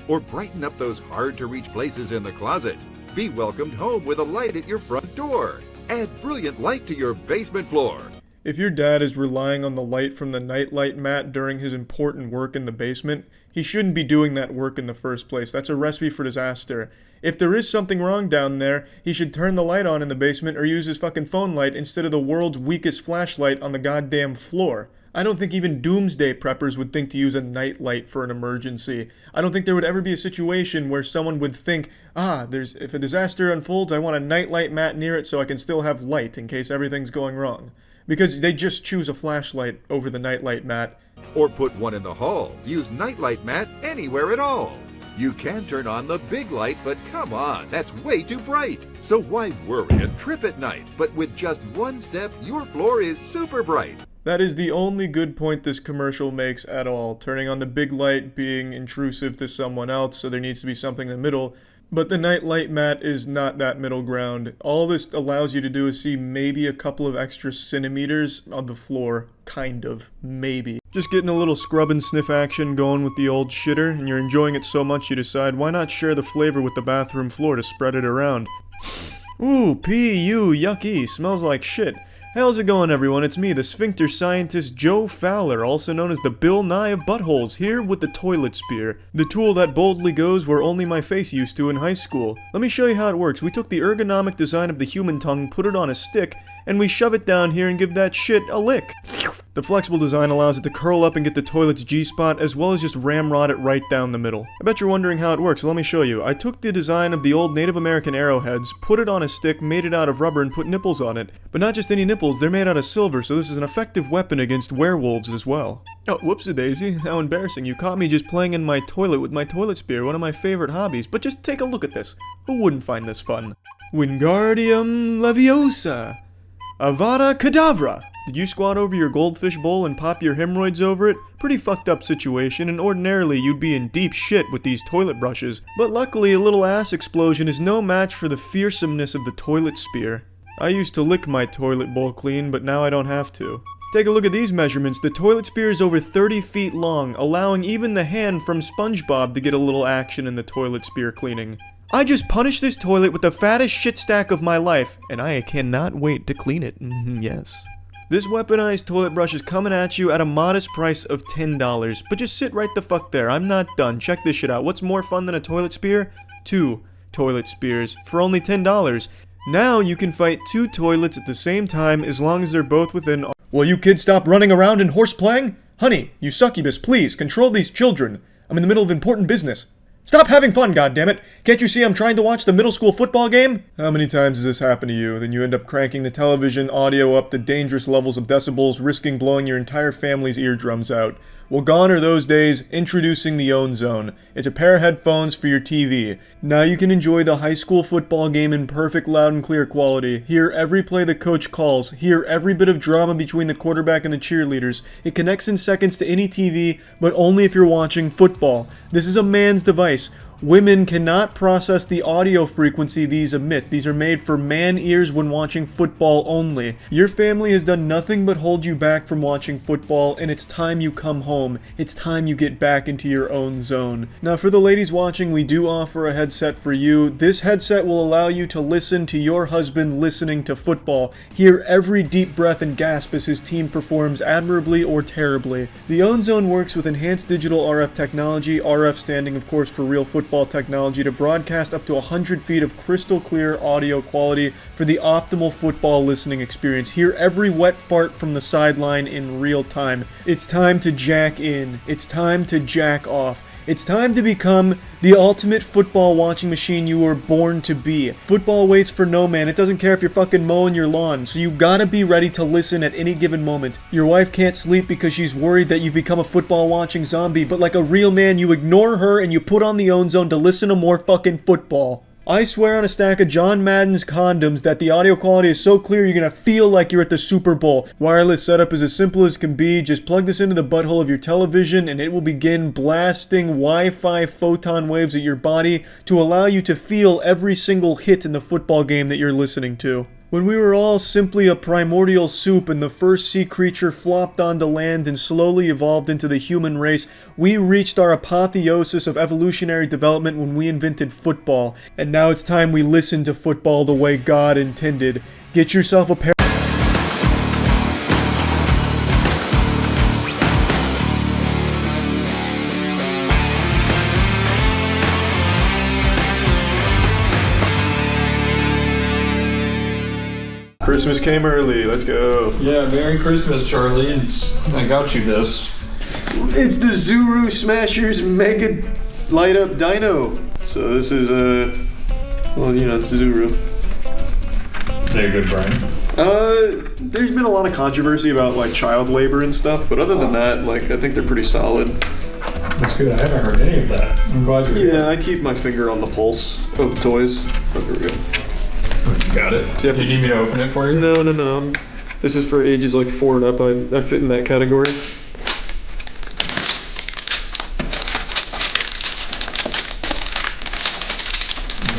Or brighten up those hard-to-reach places in the closet. Be welcomed home with a light at your front door. Add brilliant light to your basement floor.
If your dad is relying on the light from the nightlight mat during his important work in the basement, he shouldn't be doing that work in the first place. That's a recipe for disaster. If there is something wrong down there, he should turn the light on in the basement or use his fucking phone light instead of the world's weakest flashlight on the goddamn floor. I don't think even doomsday preppers would think to use a night light for an emergency. I don't think there would ever be a situation where someone would think, if a disaster unfolds, I want a nightlight mat near it so I can still have light in case everything's going wrong. Because they just choose a flashlight over the nightlight mat.
Or put one in the hall. Use nightlight mat anywhere at all. You can turn on the big light, but come on, that's way too bright. So why worry and trip at night? But with just one step, your floor is super bright.
That is the only good point this commercial makes at all. Turning on the big light being intrusive to someone else, so there needs to be something in the middle. But the nightlight mat is not that middle ground. All this allows you to do is see maybe a couple of extra centimeters on the floor. Kind of. Maybe. Just getting a little scrub and sniff action going with the old shitter, and you're enjoying it so much you decide why not share the flavor with the bathroom floor to spread it around. Ooh, yucky, smells like shit. How's it going, everyone? It's me, the sphincter scientist Joe Fowler, also known as the Bill Nye of buttholes, here with the toilet spear. The tool that boldly goes where only my face used to in high school. Let me show you how it works. We took the ergonomic design of the human tongue, put it on a stick, and we shove it down here and give that shit a lick. The flexible design allows it to curl up and get the toilet's G-spot, as well as just ramrod it right down the middle. I bet you're wondering how it works, so let me show you. I took the design of the old Native American arrowheads, put it on a stick, made it out of rubber, and put nipples on it. But not just any nipples, they're made out of silver, so this is an effective weapon against werewolves as well. Oh, whoopsie-daisy, how embarrassing. You caught me just playing in my toilet with my toilet spear, one of my favorite hobbies. But just take a look at this. Who wouldn't find this fun? Wingardium Leviosa! Avada Kedavra! Did you squat over your goldfish bowl and pop your hemorrhoids over it? Pretty fucked up situation, and ordinarily you'd be in deep shit with these toilet brushes. But luckily, a little ass explosion is no match for the fearsomeness of the toilet spear. I used to lick my toilet bowl clean, but now I don't have to. Take a look at these measurements. The toilet spear is over 30 feet long, allowing even the hand from SpongeBob to get a little action in the toilet spear cleaning. I just punished this toilet with the fattest shit stack of my life, and I cannot wait to clean it. Yes. This weaponized toilet brush is coming at you at a modest price of $10, but just sit right the fuck there. I'm not done. Check this shit out. What's more fun than a toilet spear? 2 toilet spears for only $10. Now you can fight 2 toilets at the same time as long as they're both within... Will you kids stop running around and horseplaying? Honey, you succubus, please, control these children. I'm in the middle of important business. Stop having fun, goddammit! Can't you see I'm trying to watch the middle school football game? How many times has this happened to you? Then you end up cranking the television audio up to dangerous levels of decibels, risking blowing your entire family's eardrums out. Well, gone are those days. Introducing the OwnZone. It's a pair of headphones for your TV. Now you can enjoy the high school football game in perfect loud and clear quality. Hear every play the coach calls. Hear every bit of drama between the quarterback and the cheerleaders. It connects in seconds to any TV, but only if you're watching football. This is a man's device. Women cannot process the audio frequency these emit. These are made for man ears when watching football only. Your family has done nothing but hold you back from watching football, and it's time you come home. It's time you get back into your own zone. Now, for the ladies watching, we do offer a headset for you. This headset will allow you to listen to your husband listening to football. Hear every deep breath and gasp as his team performs admirably or terribly. The OwnZone works with enhanced digital RF technology, RF standing, of course, for real football technology, to broadcast up to 100 feet of crystal clear audio quality for the optimal football listening experience. Hear every wet fart from the sideline in real time. It's time to jack in. It's time to jack off. It's time to become the ultimate football watching machine you were born to be. Football waits for no man. It doesn't care if you're fucking mowing your lawn, so you gotta be ready to listen at any given moment. Your wife can't sleep because she's worried that you've become a football watching zombie, but like a real man, you ignore her and you put on the OwnZone to listen to more fucking football. I swear on a stack of John Madden's condoms that the audio quality is so clear you're gonna feel like you're at the Super Bowl. Wireless setup is as simple as can be. Just plug this into the butthole of your television and it will begin blasting Wi-Fi photon waves at your body to allow you to feel every single hit in the football game that you're listening to. When we were all simply a primordial soup and the first sea creature flopped onto land and slowly evolved into the human race, we reached our apotheosis of evolutionary development when we invented football. And now it's time we listen to football the way God intended. Get yourself a pair.
Christmas came early, let's go.
Yeah, Merry Christmas, Charlie. I got you this.
It's the Zuru Smashers Mega Light Up Dino. So this is well, you know, it's Zuru.
They're good, Brian.
There's been a lot of controversy about like child labor and stuff, but other than that, like I think they're pretty solid.
That's good. I haven't heard any of that. I'm glad you're here.
Yeah, I keep my finger on the pulse of the toys. Oh, here we go.
Got it. Do you need me to open it for you?
No. This is for ages like 4 and up. I fit in that category.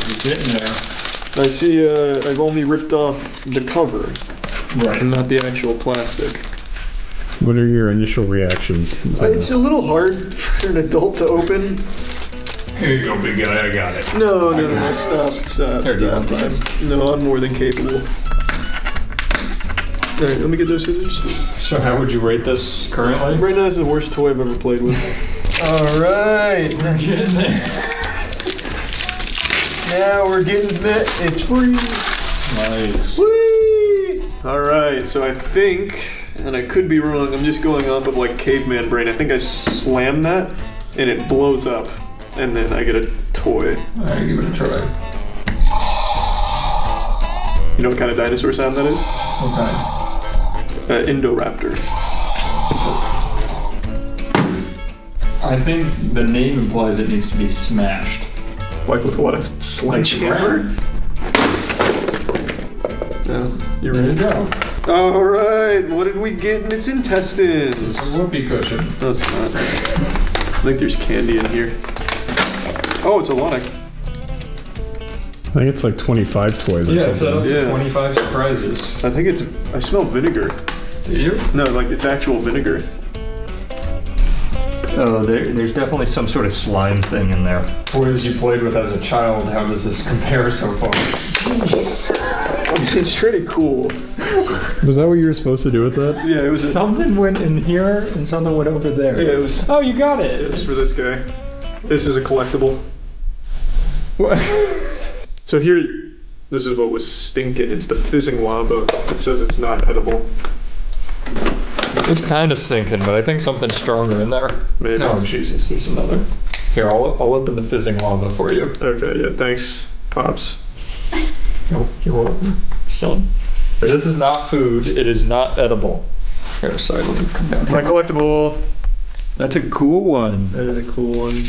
You're getting there.
I see I've only ripped off the cover.
Right.
And not the actual plastic.
What are your initial reactions?
It's a little hard for an adult to open.
Here you go, big guy. I got it.
No, stop.
Here, do you want these?
No, I'm more than capable. Alright, let me get those scissors.
So how would you rate this currently?
Right now, it's the worst toy I've ever played with. Alright.
We're getting there.
Now we're getting it. It's free.
Nice.
Whee! Alright, so I think, and I could be wrong, I'm just going off of like caveman brain. I think I slam that and it blows up. And then I get a toy.
Alright, give it a try.
You know what kind of dinosaur sound that is?
What kind?
Indoraptor.
I think the name implies it needs to be smashed.
Like with what? A sledgehammer? No, you're ready to go. Alright, what did we get in its intestines?
A whoopee cushion.
No, it's not. I think there's candy in here. Oh, it's a lot of...
I think it's like 25 toys.
Yeah, it's 25 surprises.
I think it's... I smell vinegar.
Do you?
No, like it's actual vinegar.
Oh, there's definitely some sort of slime thing in there. Toys you played with as a child, how does this compare so far?
Jeez. It's pretty cool.
Was that what you were supposed to do with that?
Yeah, it was...
Something went in here and something went over there.
Yeah, it was...
Oh, you got it!
It was for this guy. This is a collectible.
What?
So here, this is what was stinking. It's the fizzing lava. It says it's not edible.
It's kind of stinking, but I think something's stronger in there.
Maybe.
Oh, Jesus, there's another. Here, I'll open the fizzing lava for you.
Okay, yeah, thanks, Pops.
You're welcome, son. This is not food. It is not edible. Here, sorry, let me come down here.
My collectible.
That's a cool one.
That is a cool one.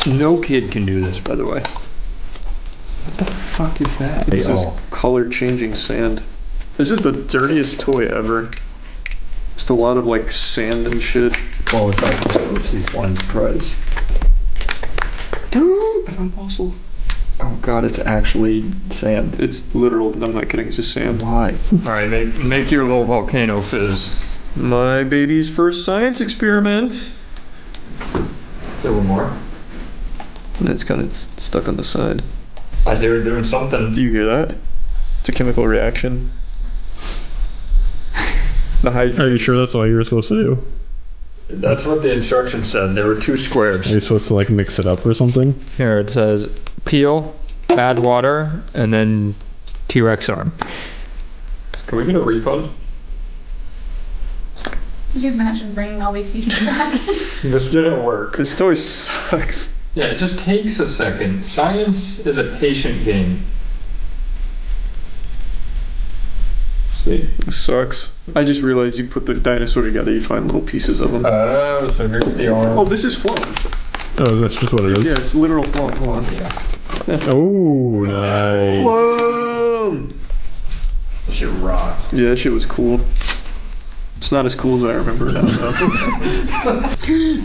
No kid can do this, by the way. What the fuck is that?
This is color-changing sand. This is the dirtiest toy ever. Just a lot of like sand and shit.
Well, it's like Oopsie's one prize.
I found fossil.
Oh god, it's actually sand.
It's literal. I'm not kidding. It's just sand.
Why? All right, make your little volcano fizz.
My baby's first science experiment.
There were more.
And it's kind of stuck on the side.
I hear it doing something.
Do you hear that? It's a chemical reaction.
Are you sure that's all you were supposed to do?
That's what the instructions said. There were 2 squares.
Are you supposed to like mix it up or something?
Here it says peel, add water, and then T-Rex arm. Can we get a refund?
Could you imagine bringing all these pieces back?
This didn't work.
This toy sucks.
Yeah, it just takes a second. Science is a patient game. See?
This sucks. I just realized you put the dinosaur together, you find little pieces of them.
Oh, so here's the arm.
Oh, this is foam.
Oh, that's just what it is?
Yeah, it's literal foam. Hold on.
Yeah.
Oh, nice.
Foam!
That shit rocked.
Yeah, that shit was cool. It's not as cool as I remember it now.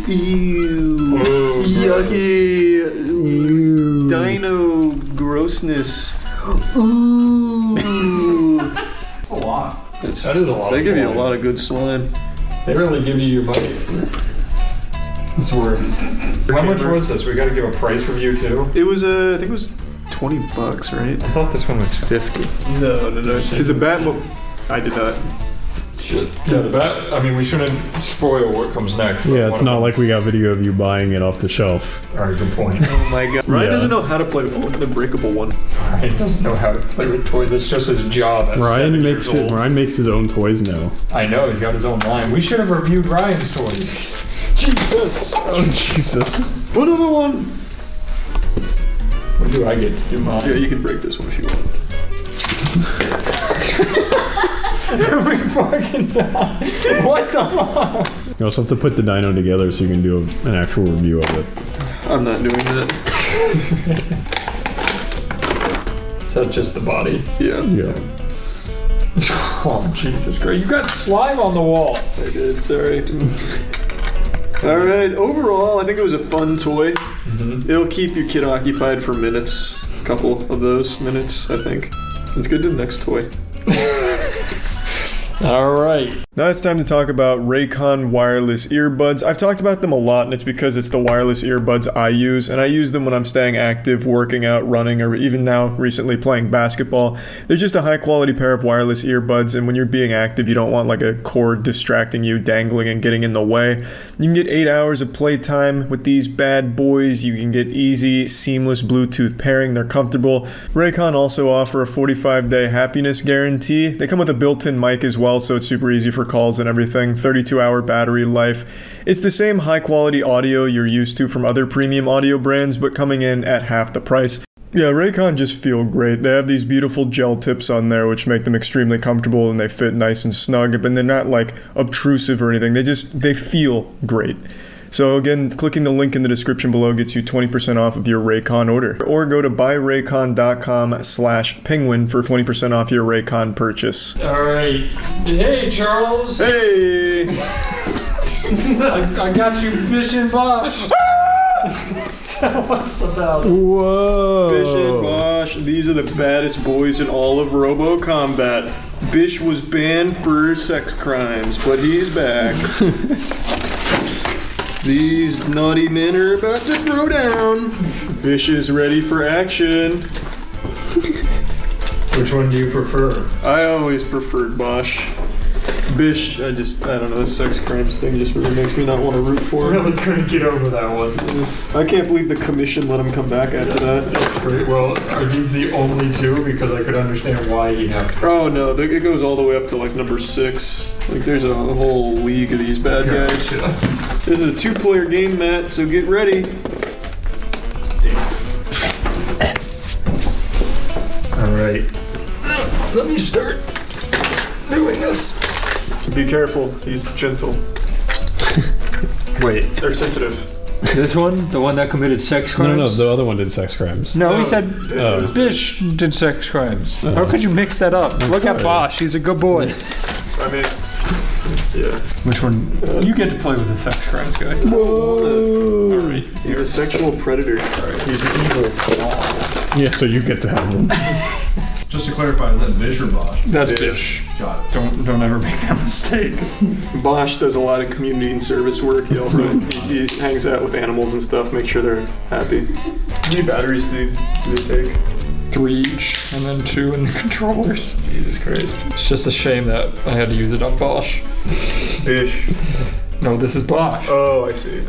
Ew.
Oh,
yucky. Ew. Dino grossness. Ooh.
That's a lot.
That
is a lot.
They
of
give you a
slime.
lot of good slime.
They really give you your money. It's worth. How much was this? We got to give a price review too.
It was I think it was $20, right?
I thought this one was 50.
No. Did the bat? I did not.
Shit. Yeah, the bat. I mean, we shouldn't spoil what comes next. but
Yeah, it's
one
not
of
like we got video of you buying it off the shelf.
them- All right, good point.
Oh my god. Ryan
Yeah.
doesn't know how to play with the breakable one.
Ryan doesn't know how to play with toys. It's just his job. At
Ryan
7
makes
years old.
Ryan makes his own toys now.
I know he's got his own line. We should have reviewed Ryan's toys. Jesus.
Oh Jesus!
Another one.
When do I get to do mine?
Yeah, you can break this one if you want.
We fucking die. What the fuck?
You also have to put the dyno together so you can do an actual review of it.
I'm not doing that.
Is that just the body?
Yeah.
Yeah.
Oh, Jesus Christ. You got slime on the wall.
I did, sorry. Alright, overall, I think it was a fun toy. It'll keep your kid occupied for minutes. A couple of those minutes, I think. Let's get to the next toy.
All right.
Now it's time to talk about Raycon wireless earbuds. I've talked about them a lot, and it's because it's the wireless earbuds I use, and I use them when I'm staying active, working out, running, or even now recently playing basketball. They're just a high quality pair of wireless earbuds, and when you're being active, you don't want like a cord distracting you, dangling and getting in the way. You can get 8 hours of playtime with these bad boys. You can get easy, seamless Bluetooth pairing. They're comfortable. Raycon also offer a 45-day happiness guarantee. They come with a built-in mic as well, so it's super easy for calls and everything. 32-hour battery life. It's the same high-quality audio you're used to from other premium audio brands, but coming in at half the price. Yeah, Raycon just feel great. They have these beautiful gel tips on there which make them extremely comfortable and they fit nice and snug, but they're not like obtrusive or anything. They feel great. So again, clicking the link in the description below gets you 20% off of your Raycon order. Or go to buyraycon.com/penguin for 20% off your Raycon purchase.
All right. Hey, Charles.
Hey!
I got you Bish and Bosch. Tell us about it.
Whoa!
Bish and Bosch, these are the baddest boys in all of Robo Combat. Bish was banned for sex crimes, but he's back. These naughty men are about to throw down. Bish is ready for action.
Which one do you prefer?
I always preferred Bosch. Bish, I don't know, the sex crimes thing just really makes me not want to root for him.
Really couldn't get over that one.
I can't believe the commission let him come back after that.
That's great. Well, are these the only two? Because I could understand why he'd have to.
Oh no, it goes all the way up to like number 6. Like there's a whole league of these bad guys. This is a 2-player game, Matt, so get ready.
Alright. Let me start doing this.
Be careful, he's gentle.
Wait.
They're sensitive.
This one? The one that committed sex crimes?
No, the other one did sex crimes.
No, he said Bish did sex crimes. How could you mix that up? Look at Bosch, he's a good boy.
I mean, yeah.
Which one? You get to play with the sex crimes guy.
Whoa! Alright, you're a sexual predator.
Alright, he's an evil flaw.
Yeah, so you get to have them.
Just to clarify, is that Bish or Bosch?
That's Bish.
Got it.
Don't ever make that mistake.
Bosch does a lot of community and service work. He also he hangs out with animals and stuff, make sure they're happy. How many batteries do they take?
3 each, and then 2 in the controllers.
Jesus Christ.
It's just a shame that I had to use it on Bosch.
Bish.
No, this is Bosch.
Oh, I see.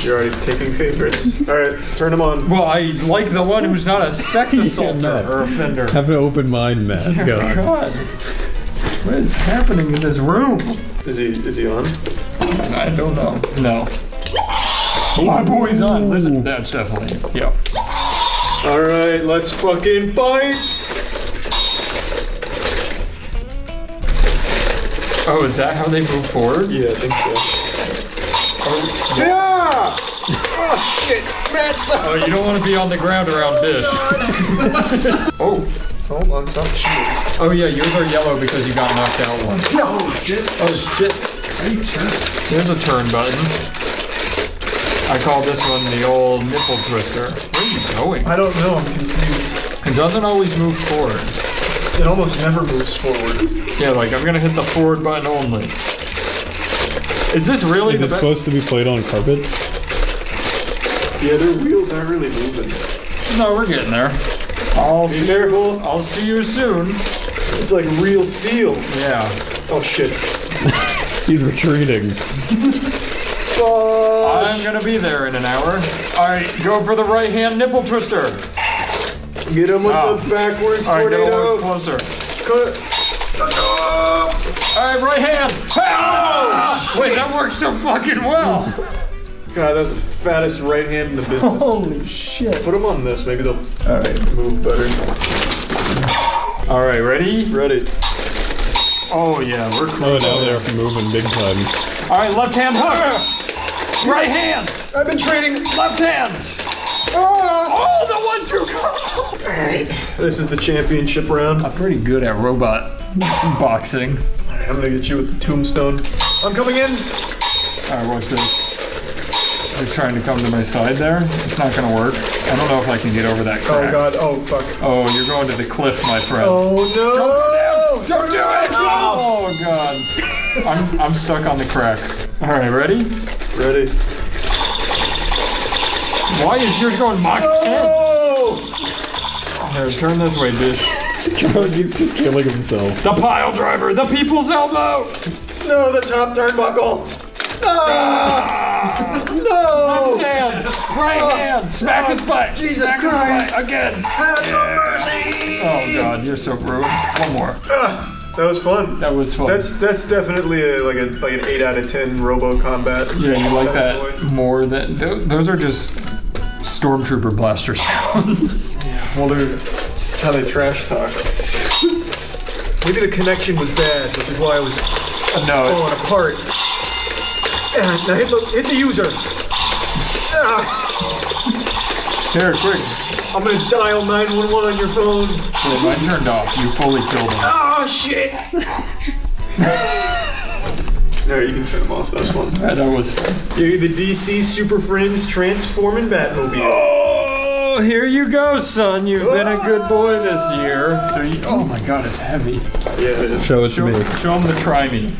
You're already taking favorites. Alright, turn them on.
Well, I like the one who's not a sex assaulter or offender.
Have an open mind, Matt.
Oh,
Go.
God. What is happening in this room?
Is he on?
I don't know. No. My boy's on. Listen, that's definitely. Yeah.
Alright, let's fucking fight!
Oh, is that how they move forward?
Yeah, I think so.
Oh,
yeah! Oh shit! Matt, stop!
Oh, you don't want to be on the ground around Bish. Oh.
Hold on, stop cheating.
Oh yeah, yours are yellow because you got knocked out one.
Oh shit!
Oh shit.
How do you turn?
There's a turn button. I call this one the old nipple twister. Where are you going?
I don't know, I'm confused.
It doesn't always move forward.
It almost never moves forward.
Yeah, like I'm gonna hit the forward button only. Is this really
Is
the
it
best?
supposed to be played on carpet?
Yeah, their wheels aren't really moving.
No, we're getting there.
Be careful.
I'll see you soon.
It's like real steel.
Yeah.
Oh shit.
He's retreating.
I'm gonna be there in an hour. Alright, go for the right hand nipple twister.
Get him with the backwards
Alright, get a
tornado.
little closer.
Cut.
Alright, right hand. Oh, wait, that works so fucking well.
God, that's the fattest right hand in the business.
Holy shit.
Put them on this, maybe they'll
Alright.
move better.
Alright, ready?
Ready.
Oh yeah, we're close.
Oh, now they're moving big time.
Alright, left hand hook. Right hand.
I've been training.
Left hand. Oh, the 1-2 combo.
Alright, this is the championship round.
I'm pretty good at robot boxing.
Alright, I'm gonna get you with the tombstone. I'm coming in.
Alright, watch this. He's trying to come to my side there. It's not gonna work. I don't know if I can get over that crack.
Oh god, oh fuck.
Oh, you're going to the cliff, my friend.
Oh no!
Don't do it! Oh god. I'm stuck on the crack. Alright, ready?
Ready.
Why is yours going Mach 10?
Oh!
Here, turn this way, bitch.
He's just killing himself.
The pile driver, the people's elbow!
No, the top turnbuckle! Ah! No!
Left hand, right hand, smack his butt!
Jesus
smack
Christ!
His butt again!
Have some mercy!
Oh god, you're so rude. One more.
That was fun.
That was fun.
That's definitely like an 8 out of 10 Robo Combat.
Yeah, you like that more than those are just Stormtrooper blaster sounds.
Well, they're just how they trash talk. Maybe the connection was bad, which is why I was falling apart. Now hit the user.
Here, quick.
I'm gonna dial 911 on your phone.
Yeah, mine turned off. You fully killed him.
Oh shit! There, you can turn them off. That's fun.
That was fun.
You're the DC Super Friends Transforming Batmobile.
Oh, here you go, son. You've been a good boy this year. So you, oh my god, it's heavy.
Yeah, it is.
Show it to me.
Show him the try me.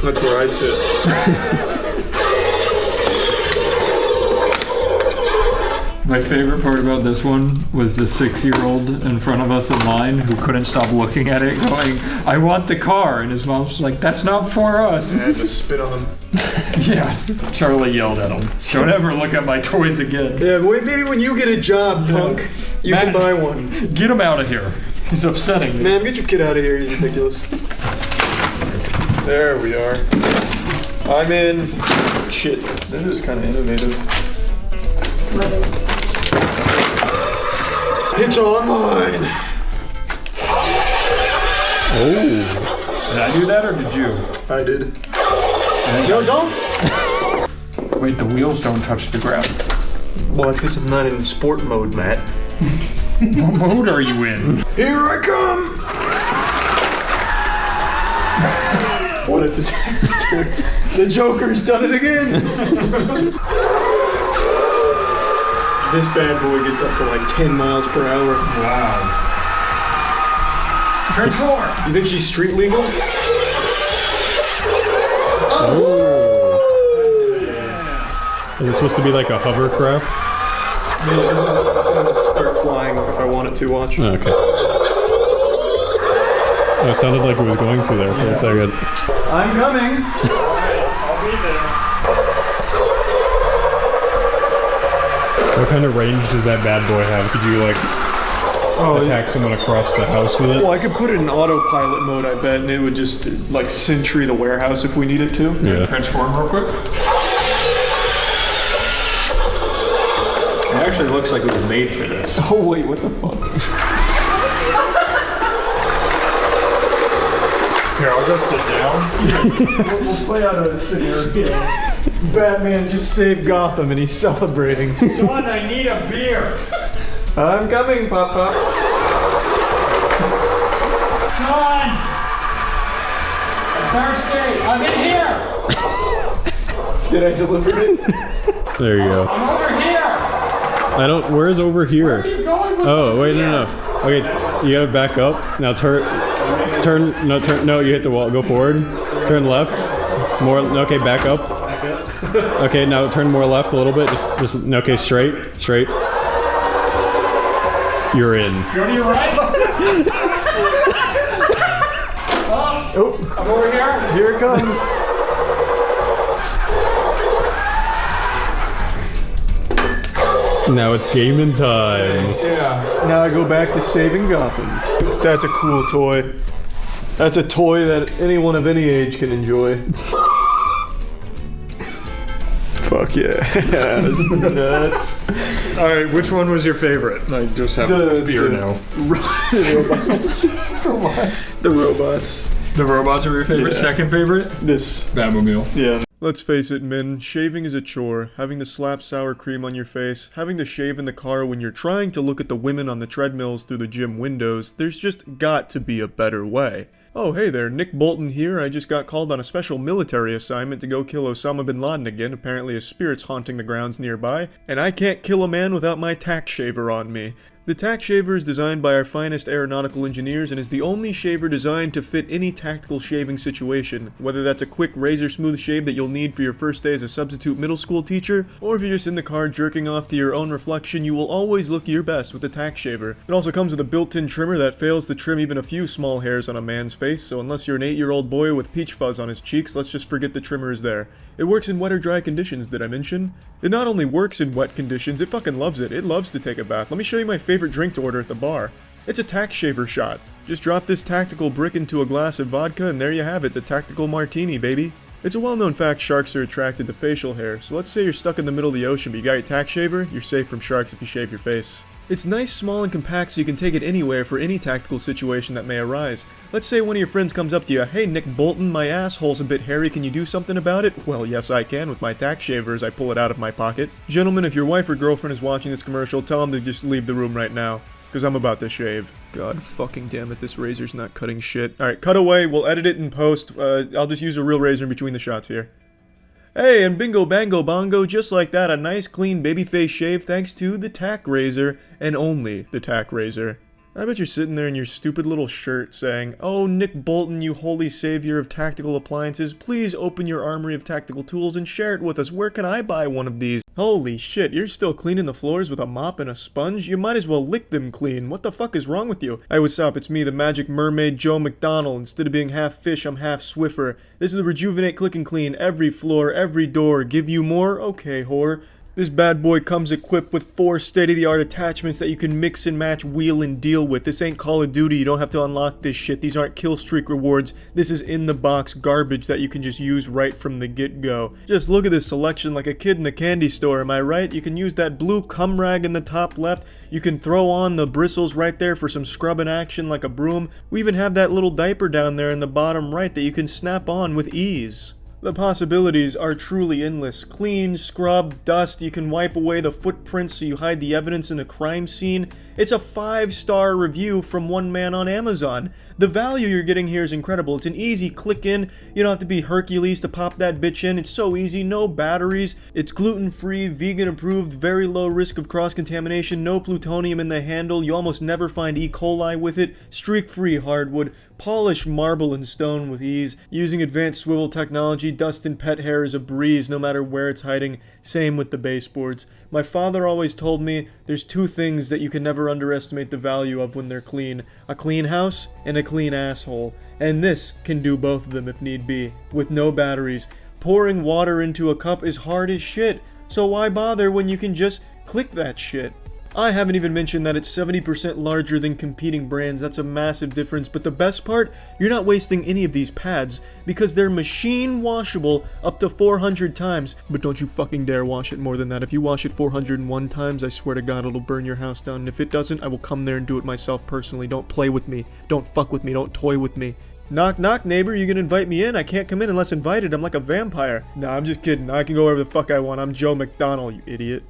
That's where I sit.
My favorite part about this one was the 6-year-old in front of us in line who couldn't stop looking at it going, I want the car. And his mom's like, that's not for us.
I had to spit on him.
Yeah, Charlie yelled at him. Don't ever look at my toys again.
Yeah, but maybe when you get a job, punk, you can buy one.
Get him out of here. He's upsetting me.
Man, get your kid out of here. He's ridiculous. There we are. I'm in. Shit, this is kind of innovative. It's online.
Oh.
Did I do that or did you?
I did. No, don't.
Wait, the wheels don't touch the ground.
Well, that's because I'm not in sport mode, Matt.
What mode are you in?
Here I come! What a disaster. The Joker's done it again! This bad boy gets up to like 10 miles per hour.
Wow. Transform!
You think she's street legal?
Oh. Is it supposed to be like a hovercraft?
Yeah, this is gonna start flying if I want it to, watch.
Okay. Oh, it sounded like it was going to there for a second.
I'm coming!
I'll be there.
What kind of range does that bad boy have? Could you like attack someone across the house with it?
Well, I could put it in autopilot mode, I bet, and it would just like sentry the warehouse if we needed to.
Yeah.
Transform real quick.
It actually looks like it was made for this.
Oh wait, what the fuck?
Here, I'll go sit down.
We'll play out of the city again. Batman just saved Gotham and he's celebrating.
Son, I need a beer.
I'm coming, Papa.
Son! thirsty. I'm in here.
Did I deliver it?
There you go.
I'm over here.
I don't. Where's over here?
Where are you going with
Oh,
me?
wait, no. Okay, you gotta back up. Now turn. No, you hit the wall. Go forward. Turn left. More. Okay, back up. Okay, now turn more left a little bit. Just. Okay, straight. You're in.
Go to your right. Oh, I'm over here.
Here it comes.
Now it's gaming time.
Yeah. Now I go back to saving Gotham. That's a cool toy. That's a toy that anyone of any age can enjoy. Fuck yeah. Nuts.
Alright, which one was your favorite? I just have a beer now.
The robots. The robots.
The robots are your favorite?
Yeah.
Second favorite?
This.
Batmobile.
Yeah. Let's face it, men, shaving is a chore. Having to slap sour cream on your face, having to shave in the car when you're trying to look at the women on the treadmills through the gym windows, there's just got to be a better way. Oh, hey there, Nick Bolton here. I just got called on a special military assignment to go kill Osama bin Laden again. Apparently his spirit's haunting the grounds nearby. And I can't kill a man without my tack shaver on me. The tack shaver is designed by our finest aeronautical engineers and is the only shaver designed to fit any tactical shaving situation, whether that's a quick razor smooth shave that you'll need for your first day as a substitute middle school teacher, or if you're just in the car jerking off to your own reflection, you will always look your best with the tack shaver. It also comes with a built-in trimmer that fails to trim even a few small hairs on a man's face, so unless you're an 8-year-old boy with peach fuzz on his cheeks, let's just forget the trimmer is there. It works in wet or dry conditions, did I mention? It not only works in wet conditions, it fucking loves it. It loves to take a bath. Let me show you my favorite drink to order at the bar. It's a tack shaver shot. Just drop this tactical brick into a glass of vodka and there you have it, the tactical martini, baby. It's a well-known fact sharks are attracted to facial hair, so let's say you're stuck in the middle of the ocean but you got your tack shaver, you're safe from sharks if you shave your face. It's nice, small, and compact so you can take it anywhere for any tactical situation that may arise. Let's say one of your friends comes up to you, "Hey Nick Bolton, my asshole's a bit hairy, can you do something about it?" Well, yes I can with my tack shaver as I pull it out of my pocket. Gentlemen, if your wife or girlfriend is watching this commercial, tell them to just leave the room right now. Because I'm about to shave. God fucking damn it, this razor's not cutting shit. Alright, cut away, we'll edit it in post. I'll just use a real razor in between the shots here. Hey, and bingo bango bongo, just like that, a nice clean babyface shave thanks to the tack razor, and only the tack razor. I bet you're sitting there in your stupid little shirt saying, "Oh, Nick Bolton, you holy savior of tactical appliances, please open your armory of tactical tools and share it with us. Where can I buy one of these?" Holy shit, you're still cleaning the floors with a mop and a sponge? You might as well lick them clean. What the fuck is wrong with you? Hey, what's up? It's me, the magic mermaid Joe McDonald. Instead of being half fish, I'm half Swiffer. This is the Rejuvenate Click and Clean. Every floor, every door. Give you more? Okay, whore. This bad boy comes equipped with 4 state-of-the-art attachments that you can mix and match, wheel and deal with. This ain't Call of Duty, you don't have to unlock this shit. These aren't kill streak rewards. This is in-the-box garbage that you can just use right from the get-go. Just look at this selection like a kid in the candy store, am I right? You can use that blue cum rag in the top left. You can throw on the bristles right there for some scrubbing action like a broom. We even have that little diaper down there in the bottom right that you can snap on with ease. The possibilities are truly endless. Clean, scrub, dust, you can wipe away the footprints so you hide the evidence in a crime scene. It's a 5-star review from one man on Amazon. The value you're getting here is incredible. It's an easy click in. You don't have to be Hercules to pop that bitch in. It's so easy, no batteries. It's gluten-free, vegan approved, very low risk of cross-contamination, no plutonium in the handle. You almost never find E. coli with it. Streak-free hardwood. Polish marble and stone with ease. Using advanced swivel technology, dust and pet hair is a breeze no matter where it's hiding. Same with the baseboards. My father always told me there's 2 things that you can never underestimate the value of when they're clean. A clean house and a clean asshole. And this can do both of them if need be. With no batteries. Pouring water into a cup is hard as shit. So why bother when you can just click that shit? I haven't even mentioned that it's 70% larger than competing brands. That's a massive difference. But the best part, you're not wasting any of these pads because they're machine washable up to 400 times. But don't you fucking dare wash it more than that. If you wash it 401 times, I swear to God, it'll burn your house down. And if it doesn't, I will come there and do it myself personally. Don't play with me. Don't fuck with me. Don't toy with me. Knock knock, neighbor, you gonna invite me in? I can't come in unless invited. I'm like a vampire. Nah, I'm just kidding. I can go wherever the fuck I want. I'm Joe McDonald, you idiot.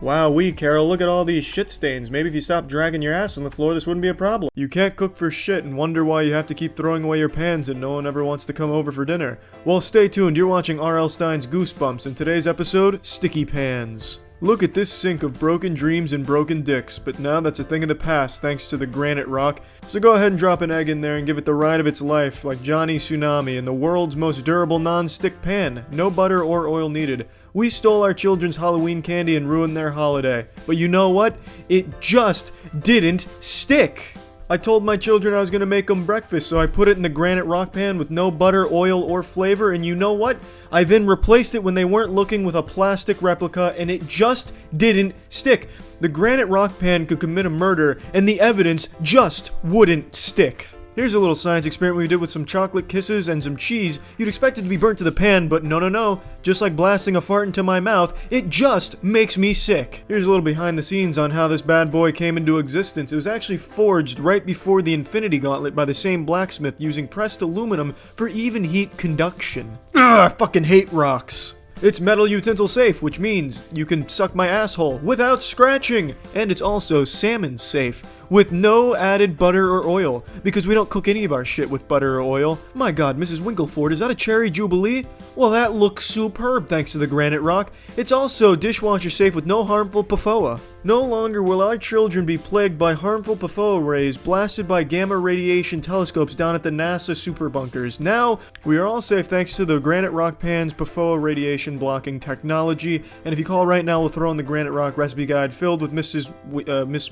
Wowee, Carol, look at all these shit stains. Maybe if you stopped dragging your ass on the floor, this wouldn't be a problem. You can't cook for shit and wonder why you have to keep throwing away your pans and no one ever wants to come over for dinner. Well, stay tuned. You're watching R.L. Stein's Goosebumps. In today's episode, Sticky Pans. Look at this sink of broken dreams and broken dicks, but now that's a thing of the past thanks to the granite rock, so go ahead and drop an egg in there and give it the ride of its life like Johnny Tsunami in the world's most durable non-stick pan. No butter or oil needed. We stole our children's Halloween candy and ruined their holiday. But you know what? It just didn't stick! I told my children I was gonna make them breakfast, so I put it in the granite rock pan with no butter, oil, or flavor, and you know what? I then replaced it when they weren't looking with a plastic replica, and it just didn't stick. The granite rock pan could commit a murder, and the evidence just wouldn't stick. Here's a little science experiment we did with some chocolate kisses and some cheese. You'd expect it to be burnt to the pan, but no. Just like blasting a fart into my mouth, it just makes me sick. Here's a little behind the scenes on how this bad boy came into existence. It was actually forged right before the Infinity Gauntlet by the same blacksmith using pressed aluminum for even heat conduction. Ugh, I fucking hate rocks. It's metal utensil safe, which means you can suck my asshole without scratching. And it's also salmon safe, with no added butter or oil, because we don't cook any of our shit with butter or oil. My god, Mrs. Winkleford, is that a cherry jubilee? Well, that looks superb thanks to the granite rock. It's also dishwasher safe with no harmful PFOA. No longer will our children be plagued by harmful PFOA rays blasted by gamma radiation telescopes down at the NASA super bunkers. Now, we are all safe thanks to the granite rock pan's PFOA radiation blocking technology. And if you call right now, we'll throw in the granite rock recipe guide filled with Miss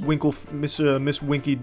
Winky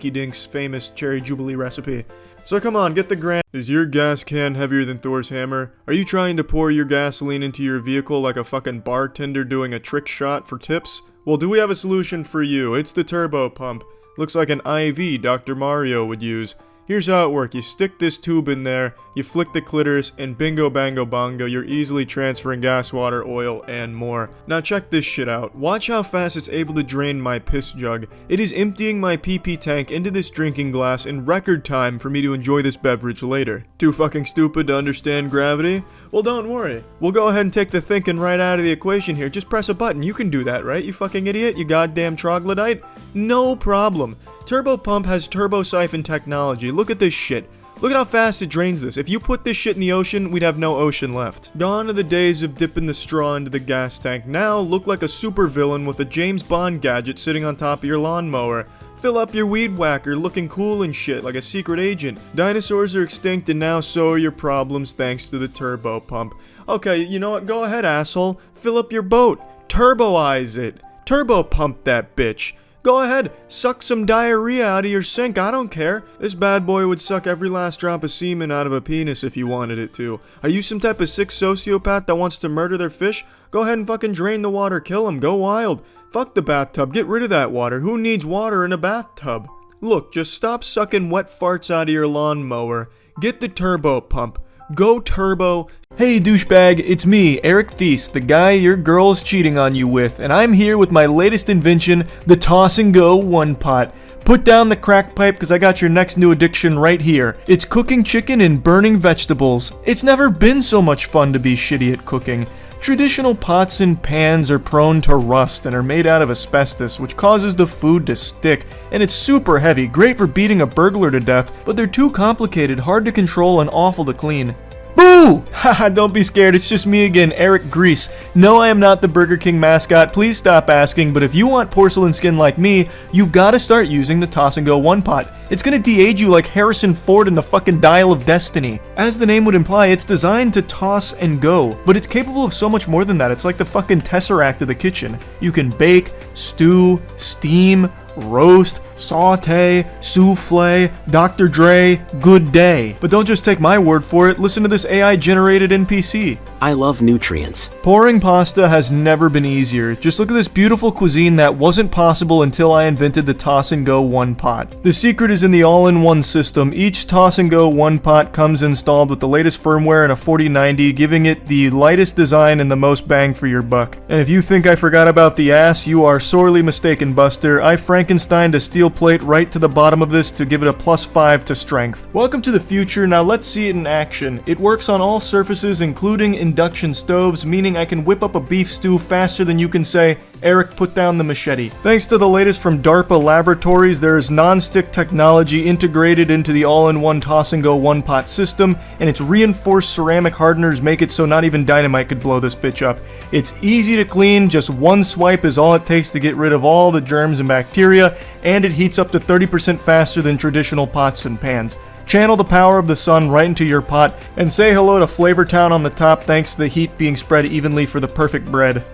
Dink's famous cherry jubilee recipe. So come on, get the granite. Is your gas can heavier than Thor's hammer? Are you trying to pour your gasoline into your vehicle like a fucking bartender doing a trick shot for tips? Well, do we have a solution for you? It's the turbo pump. Looks like an IV Dr. Mario would use. Here's how it works. You stick this tube in there, you flick the clitoris, and bingo bango bongo, you're easily transferring gas, water, oil, and more. Now check this shit out. Watch how fast it's able to drain my piss jug. It is emptying my PP tank into this drinking glass in record time for me to enjoy this beverage later. Too fucking stupid to understand gravity? Well, don't worry. We'll go ahead and take the thinking right out of the equation here. Just press a button. You can do that, right? You fucking idiot? You goddamn troglodyte? No problem. Turbo Pump has turbo siphon technology. Look at this shit. Look at how fast it drains this. If you put this shit in the ocean, we'd have no ocean left. Gone are the days of dipping the straw into the gas tank. Now, look like a supervillain with a James Bond gadget sitting on top of your lawnmower. Fill up your weed whacker looking cool and shit like a secret agent. Dinosaurs are extinct and now so are your problems thanks to the Turbo Pump. Okay, you know what? Go ahead, asshole. Fill up your boat. Turboize it. Turbo pump that bitch. Go ahead, suck some diarrhea out of your sink, I don't care. This bad boy would suck every last drop of semen out of a penis if you wanted it to. Are you some type of sick sociopath that wants to murder their fish? Go ahead and fucking drain the water, kill him, go wild. Fuck the bathtub, get rid of that water. Who needs water in a bathtub? Look, just stop sucking wet farts out of your lawnmower. Get the turbo pump. Go turbo. Hey douchebag, it's me, Eric Thies, the guy your girl's cheating on you with, and I'm here with my latest invention, the Toss and Go One Pot. Put down the crack pipe because I got your next new addiction right here. It's cooking chicken and burning vegetables. It's never been so much fun to be shitty at cooking. Traditional pots and pans are prone to rust and are made out of asbestos, which causes the food to stick, and it's super heavy, great for beating a burglar to death, but they're too complicated, hard to control, and awful to clean. Boo! Haha, don't be scared, it's just me again, Eric Grease. No, I am not the Burger King mascot, please stop asking, but if you want porcelain skin like me, you've got to start using the Toss and Go One Pot. It's gonna de-age you like Harrison Ford in the fucking Dial of Destiny. As the name would imply, it's designed to toss and go, but it's capable of so much more than that. It's like the fucking Tesseract of the kitchen. You can bake, stew, steam, roast, saute, souffle, Dr. Dre, good day. But don't just take my word for it, listen to this AI-generated NPC.
I love nutrients.
Pouring pasta has never been easier. Just look at this beautiful cuisine that wasn't possible until I invented the Toss and Go One Pot. The secret is in the all-in-one system. Each Toss and Go One Pot comes installed with the latest firmware in a 4090, giving it the lightest design and the most bang for your buck. And if you think I forgot about the ass, you are sorely mistaken, Buster. I Frankensteined a steel plate right to the bottom of this to give it a +5 to strength. Welcome to the future, now let's see it in action. It works on all surfaces, including induction stoves, meaning I can whip up a beef stew faster than you can say, Eric, put down the machete. Thanks to the latest from DARPA Laboratories, there is non-stick technology integrated into the all-in-one toss-and-go one-pot system, and its reinforced ceramic hardeners make it so not even dynamite could blow this bitch up. It's easy to clean, just one swipe is all it takes to get rid of all the germs and bacteria, and it heats up to 30% faster than traditional pots and pans. Channel the power of the sun right into your pot, and say hello to Flavortown on the top thanks to the heat being spread evenly for the perfect bread.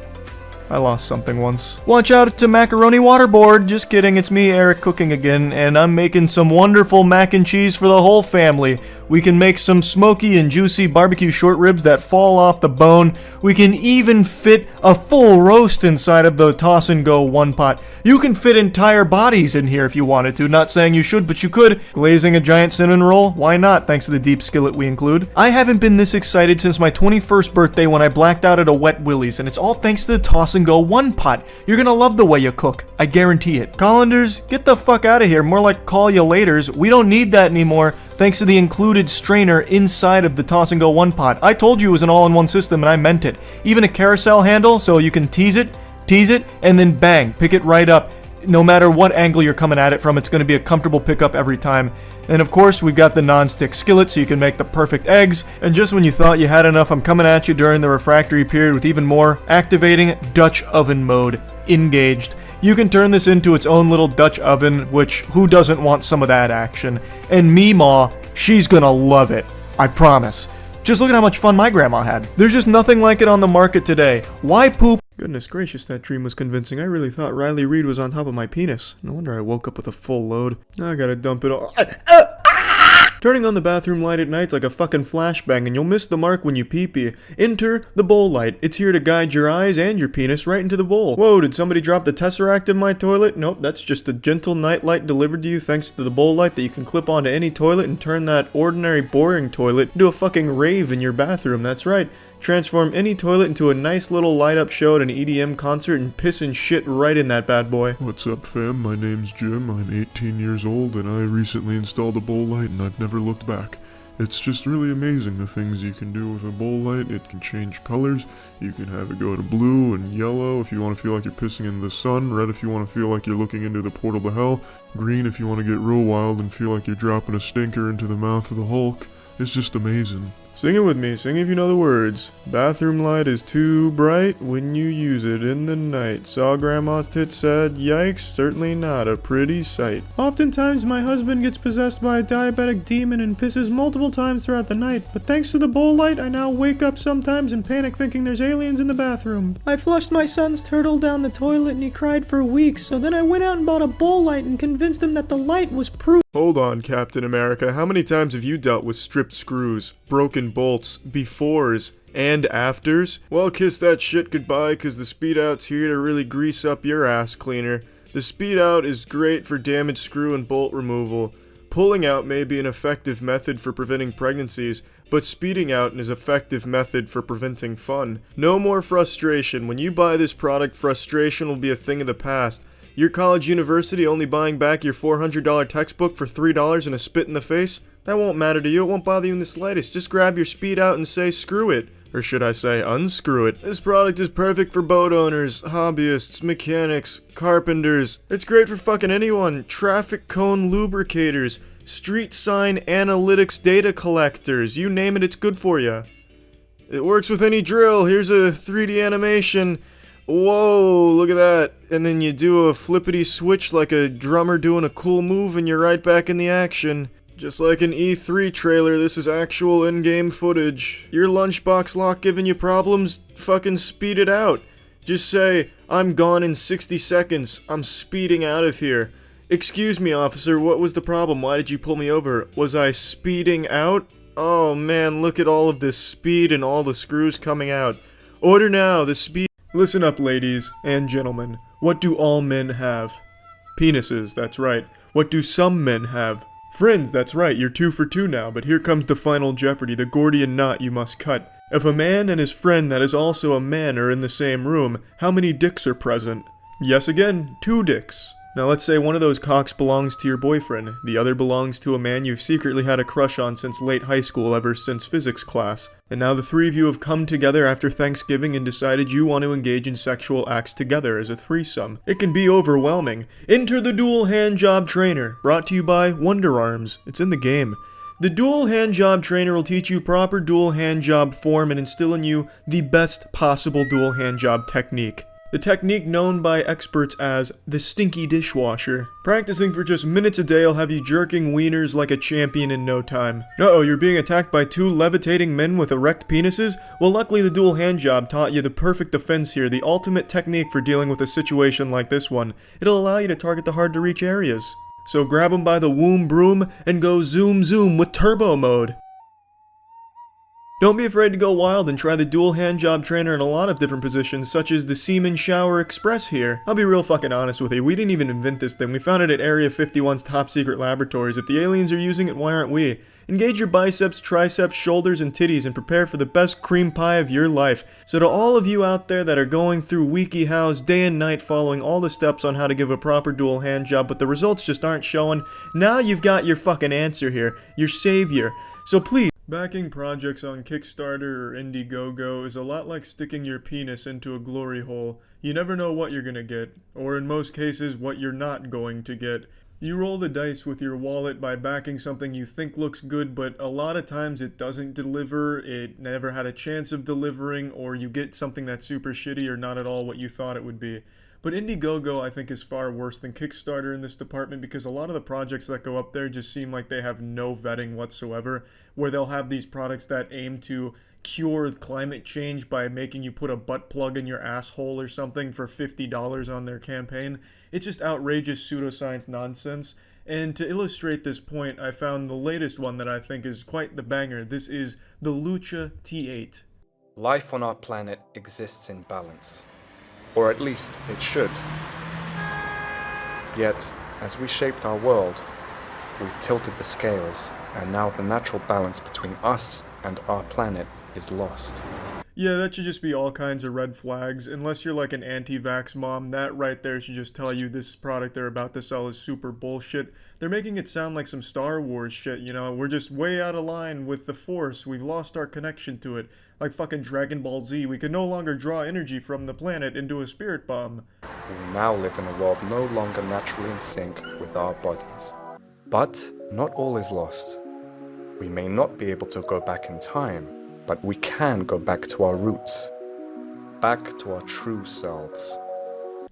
I lost something once. Watch out, it's a macaroni waterboard. Just kidding, it's me, Eric, cooking again, and I'm making some wonderful mac and cheese for the whole family. We can make some smoky and juicy barbecue short ribs that fall off the bone. We can even fit a full roast inside of the toss and go one pot. You can fit entire bodies in here if you wanted to. Not saying you should, but you could. Glazing a giant cinnamon roll? Why not, thanks to the deep skillet we include. I haven't been this excited since my 21st birthday when I blacked out at a Wet Willie's, and it's all thanks to the toss and go one pot. You're gonna love the way you cook. I guarantee it. Collanders, get the fuck out of here. More like call you laters. We don't need that anymore. Thanks to the included strainer inside of the toss and go one pot. I told you it was an all-in-one system and I meant it. Even a carousel handle so you can tease it, and then bang, pick it right up. No matter what angle you're coming at it from, it's going to be a comfortable pickup every time. And of course, we've got the non-stick skillet so you can make the perfect eggs. And just when you thought you had enough, I'm coming at you during the refractory period with even more. Activating Dutch oven mode. Engaged. You can turn this into its own little Dutch oven, which who doesn't want some of that action? And Meemaw, she's gonna love it. I promise. Just look at how much fun my grandma had. There's just nothing like it on the market today. Why poop? Goodness gracious, that dream was convincing. I really thought Riley Reid was on top of my penis. No wonder I woke up with a full load. Now I gotta dump it all. Turning on the bathroom light at night's like a fucking flashbang, and you'll miss the mark when you pee-pee. Enter the bowl light. It's here to guide your eyes and your penis right into the bowl. Whoa, did somebody drop the Tesseract in my toilet? Nope, that's just a gentle night light delivered to you thanks to the bowl light that you can clip onto any toilet and turn that ordinary boring toilet into a fucking rave in your bathroom. That's right. Transform any toilet into a nice little light-up show at an EDM concert and piss and shit right in that bad boy.
What's up, fam? My name's Jim. I'm 18 years old, and I recently installed a bowl light, and I've never looked back. It's just really amazing the things you can do with a bowl light. It can change colors. You can have it go to blue and yellow if you want to feel like you're pissing into the sun, red if you want to feel like you're looking into the portal to hell, green if you want to get real wild and feel like you're dropping a stinker into the mouth of the Hulk. It's just amazing.
Sing it with me, sing if you know the words. Bathroom light is too bright when you use it in the night. Saw grandma's tits, said, yikes, certainly not a pretty sight. Oftentimes my husband gets possessed by a diabetic demon and pisses multiple times throughout the night, but thanks to the bowl light, I now wake up sometimes and panic thinking there's aliens in the bathroom. I flushed my son's turtle down the toilet and he cried for weeks, so then I went out and bought a bowl light and convinced him that the light was proof.
Hold on, Captain America. How many times have you dealt with stripped screws, broken bolts, befores, and afters? Well, kiss that shit goodbye, cause the Speed Out's here to really grease up your ass cleaner. The Speed Out is great for damaged screw and bolt removal. Pulling out may be an effective method for preventing pregnancies, but speeding out is an effective method for preventing fun. No more frustration. When you buy this product, frustration will be a thing of the past. Your college university only buying back your $400 textbook for $3 and a spit in the face? That won't matter to you, it won't bother you in the slightest. Just grab your Speed Out and say screw it. Or should I say unscrew it. This product is perfect for boat owners, hobbyists, mechanics, carpenters. It's great for fucking anyone. Traffic cone lubricators, street sign analytics data collectors. You name it, it's good for you. It works with any drill. Here's a 3D animation. Whoa, look at that. And then you do a flippity switch like a drummer doing a cool move and you're right back in the action. Just like an E3 trailer, this is actual in-game footage. Your lunchbox lock giving you problems? Fucking speed it out. Just say, I'm gone in 60 seconds. I'm speeding out of here. Excuse me, officer, what was the problem? Why did you pull me over? Was I speeding out? Oh man, look at all of this speed and all the screws coming out. Order now, the speed... Listen up, ladies and gentlemen. What do all men have? Penises, that's right. What do some men have? Friends, that's right, you're 2 for 2 now, but here comes the final jeopardy, the Gordian knot you must cut. If a man and his friend that is also a man are in the same room, how many dicks are present? Yes again, 2 dicks.
Now let's say one of those cocks belongs to your boyfriend, the other belongs to a man you've secretly had a crush on since late high school ever since physics class. And now the three of you have come together after Thanksgiving and decided you want to engage in sexual acts together as a threesome. It can be overwhelming. Enter the Dual Hand Job Trainer, brought to you by Wonder Arms. It's in the game. The Dual Hand Job Trainer will teach you proper dual hand job form and instill in you the best possible dual hand job technique. The technique known by experts as the stinky dishwasher. Practicing for just minutes a day will have you jerking wieners like a champion in no time. Uh-oh, you're being attacked by two levitating men with erect penises? Well, luckily the dual hand job taught you the perfect defense here, the ultimate technique for dealing with a situation like this one. It'll allow you to target the hard to reach areas. So grab them by the womb broom and go zoom zoom with turbo mode. Don't be afraid to go wild and try the Dual Hand Job Trainer in a lot of different positions, such as the Semen Shower Express here. I'll be real fucking honest with you, we didn't even invent this thing, we found it at Area 51's top secret laboratories. If the aliens are using it, why aren't we? Engage your biceps, triceps, shoulders, and titties and prepare for the best cream pie of your life. So to all of you out there that are going through WikiHows day and night following all the steps on how to give a proper dual hand job, but the results just aren't showing, now you've got your fucking answer here, your savior. So please, backing projects on Kickstarter or Indiegogo is a lot like sticking your penis into a glory hole. You never know what you're gonna get, or in most cases, what you're not going to get. You roll the dice with your wallet by backing something you think looks good, but a lot of times it doesn't deliver, it never had a chance of delivering, or you get something that's super shitty or not at all what you thought it would be. But Indiegogo, I think, is far worse than Kickstarter in this department because a lot of the projects that go up there just seem like they have no vetting whatsoever, where they'll have these products that aim to cure climate change by making you put a butt plug in your asshole or something for $50 on their campaign. It's just outrageous pseudoscience nonsense. And to illustrate this point, I found the latest one that I think is quite the banger. This is the Lucha T8.
Life on our planet exists in balance. Or at least it should. Yet, as we shaped our world, we've tilted the scales, and now the natural balance between us and our planet is lost.
Yeah, that should just be all kinds of red flags. Unless you're like an anti-vax mom, that right there should just tell you this product they're about to sell is super bullshit. They're making it sound like some Star Wars shit, you know? We're just way out of line with the Force. We've lost our connection to it. Like fucking Dragon Ball Z, we can no longer draw energy from the planet into a spirit bomb.
We now live in a world no longer naturally in sync with our bodies. But not all is lost. We may not be able to go back in time, but we can go back to our roots. Back to our true selves.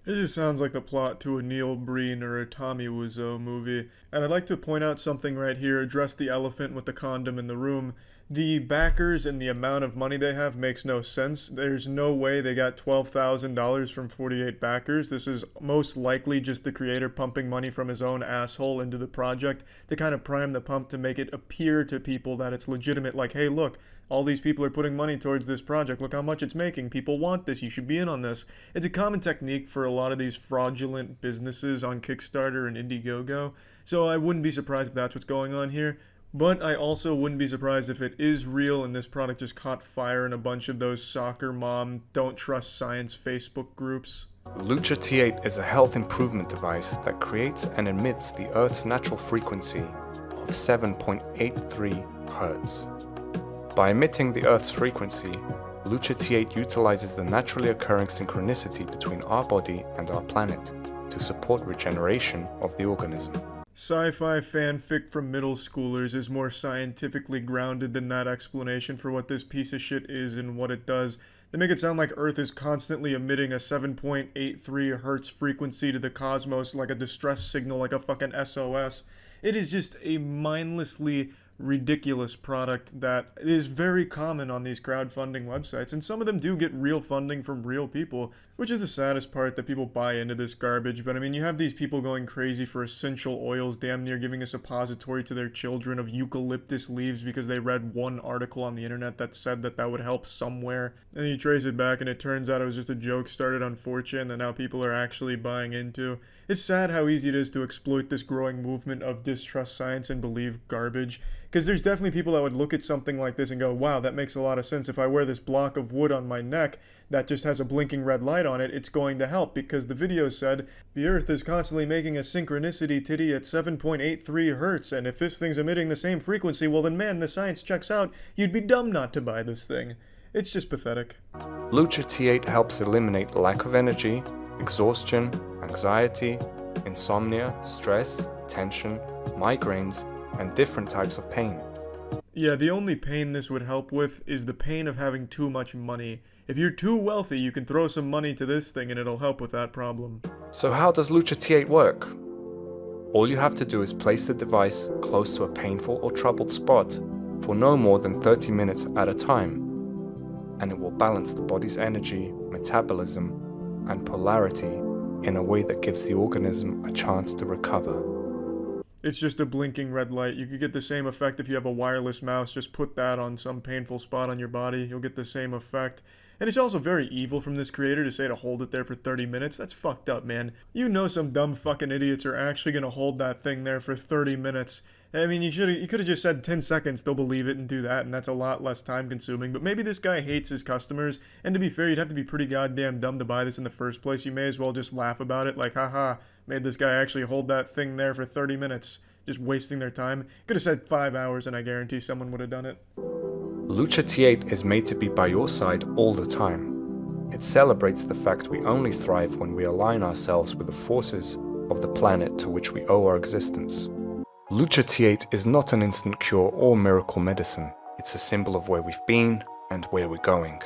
It just sounds like the plot to a Neil Breen or a Tommy Wiseau movie. And I'd like to point out something right here, address the elephant with the condom in the room. The backers and the amount of money they have makes no sense. There's no way they got $12,000 from 48 backers. This is most likely just the creator pumping money from his own asshole into the project to kind of prime the pump to make it appear to people that it's legitimate, like, hey, look, all these people are putting money towards this project. Look how much it's making. People want this. You should be in on this. It's a common technique for a lot of these fraudulent businesses on Kickstarter and Indiegogo. So I wouldn't be surprised if that's what's going on here. But I also wouldn't be surprised if it is real and this product just caught fire in a bunch of those soccer mom, don't trust science Facebook groups.
Lucha T8 is a health improvement device that creates and emits the Earth's natural frequency of 7.83 Hertz. By emitting the Earth's frequency, Lucha T8 utilizes the naturally occurring synchronicity between our body and our planet to support regeneration of the organism.
Sci-fi fanfic from middle schoolers is more scientifically grounded than that explanation for what this piece of shit is and what it does. They make it sound like Earth is constantly emitting a 7.83 Hertz frequency to the cosmos like a distress signal, like a fucking SOS. It is just a mindlessly ridiculous product that is very common on these crowdfunding websites, and some of them do get real funding from real people, which is the saddest part, that people buy into this garbage. But I mean, you have these people going crazy for essential oils, damn near giving a suppository to their children of eucalyptus leaves because they read one article on the internet that said that that would help somewhere, and then you trace it back and it turns out it was just a joke started on 4chan that now people are actually buying into. It's sad how easy it is to exploit this growing movement of distrust science and believe garbage. Because there's definitely people that would look at something like this and go, wow, that makes a lot of sense. If I wear this block of wood on my neck that just has a blinking red light on it, it's going to help. Because the video said, the Earth is constantly making a synchronicity titty at 7.83 hertz. And if this thing's emitting the same frequency, well then man, the science checks out. You'd be dumb not to buy this thing. It's just pathetic.
Lucha T8 helps eliminate lack of energy, exhaustion, anxiety, insomnia, stress, tension, migraines, and different types of pain.
Yeah, the only pain this would help with is the pain of having too much money. If you're too wealthy, you can throw some money to this thing and it'll help with that problem.
So how does Lucha T8 work? All you have to do is place the device close to a painful or troubled spot for no more than 30 minutes at a time, and it will balance the body's energy, metabolism, and polarity in a way that gives the organism a chance to recover.
It's just a blinking red light. You could get the same effect if you have a wireless mouse. Just put that on some painful spot on your body. You'll get the same effect. And it's also very evil from this creator to say to hold it there for 30 minutes. That's fucked up, man. You know some dumb fucking idiots are actually going to hold that thing there for 30 minutes. I mean, you could have just said 10 seconds, they'll believe it and do that, and that's a lot less time consuming. But maybe this guy hates his customers, and to be fair, you'd have to be pretty goddamn dumb to buy this in the first place. You may as well just laugh about it, like, haha, made this guy actually hold that thing there for 30 minutes, just wasting their time. Could have said 5 hours, and I guarantee someone would have done it.
Lucha T8 is made to be by your side all the time. It celebrates the fact we only thrive when we align ourselves with the forces of the planet to which we owe our existence. Lucha T8 is not an instant cure or miracle medicine. It's a symbol of where we've been and where we're going.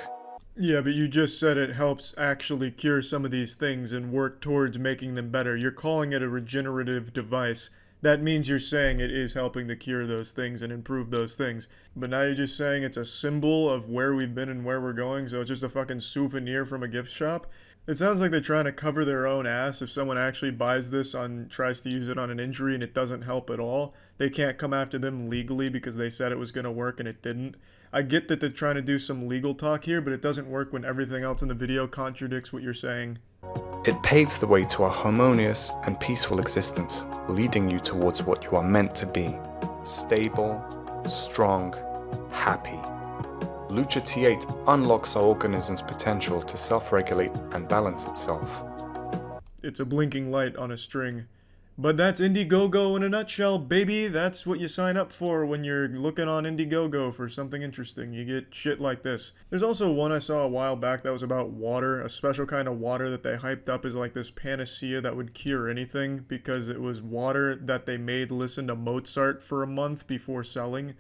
Yeah, but you just said it helps actually cure some of these things and work towards making them better. You're calling it a regenerative device. That means you're saying it is helping to cure those things and improve those things. But now you're just saying it's a symbol of where we've been and where we're going, so it's just a fucking souvenir from a gift shop? It sounds like they're trying to cover their own ass. If someone actually buys this tries to use it on an injury and it doesn't help at all, they can't come after them legally because they said it was going to work and it didn't. I get that they're trying to do some legal talk here, but it doesn't work when everything else in the video contradicts what you're saying.
It paves the way to a harmonious and peaceful existence, leading you towards what you are meant to be. Stable, strong, happy. Lucha T8 unlocks our organism's potential to self-regulate and balance itself.
It's a blinking light on a string. But that's Indiegogo in a nutshell, baby. That's what you sign up for when you're looking on Indiegogo for something interesting. You get shit like this. There's also one I saw a while back that was about water, a special kind of water that they hyped up as like this panacea that would cure anything because it was water that they made listen to Mozart for a month before selling.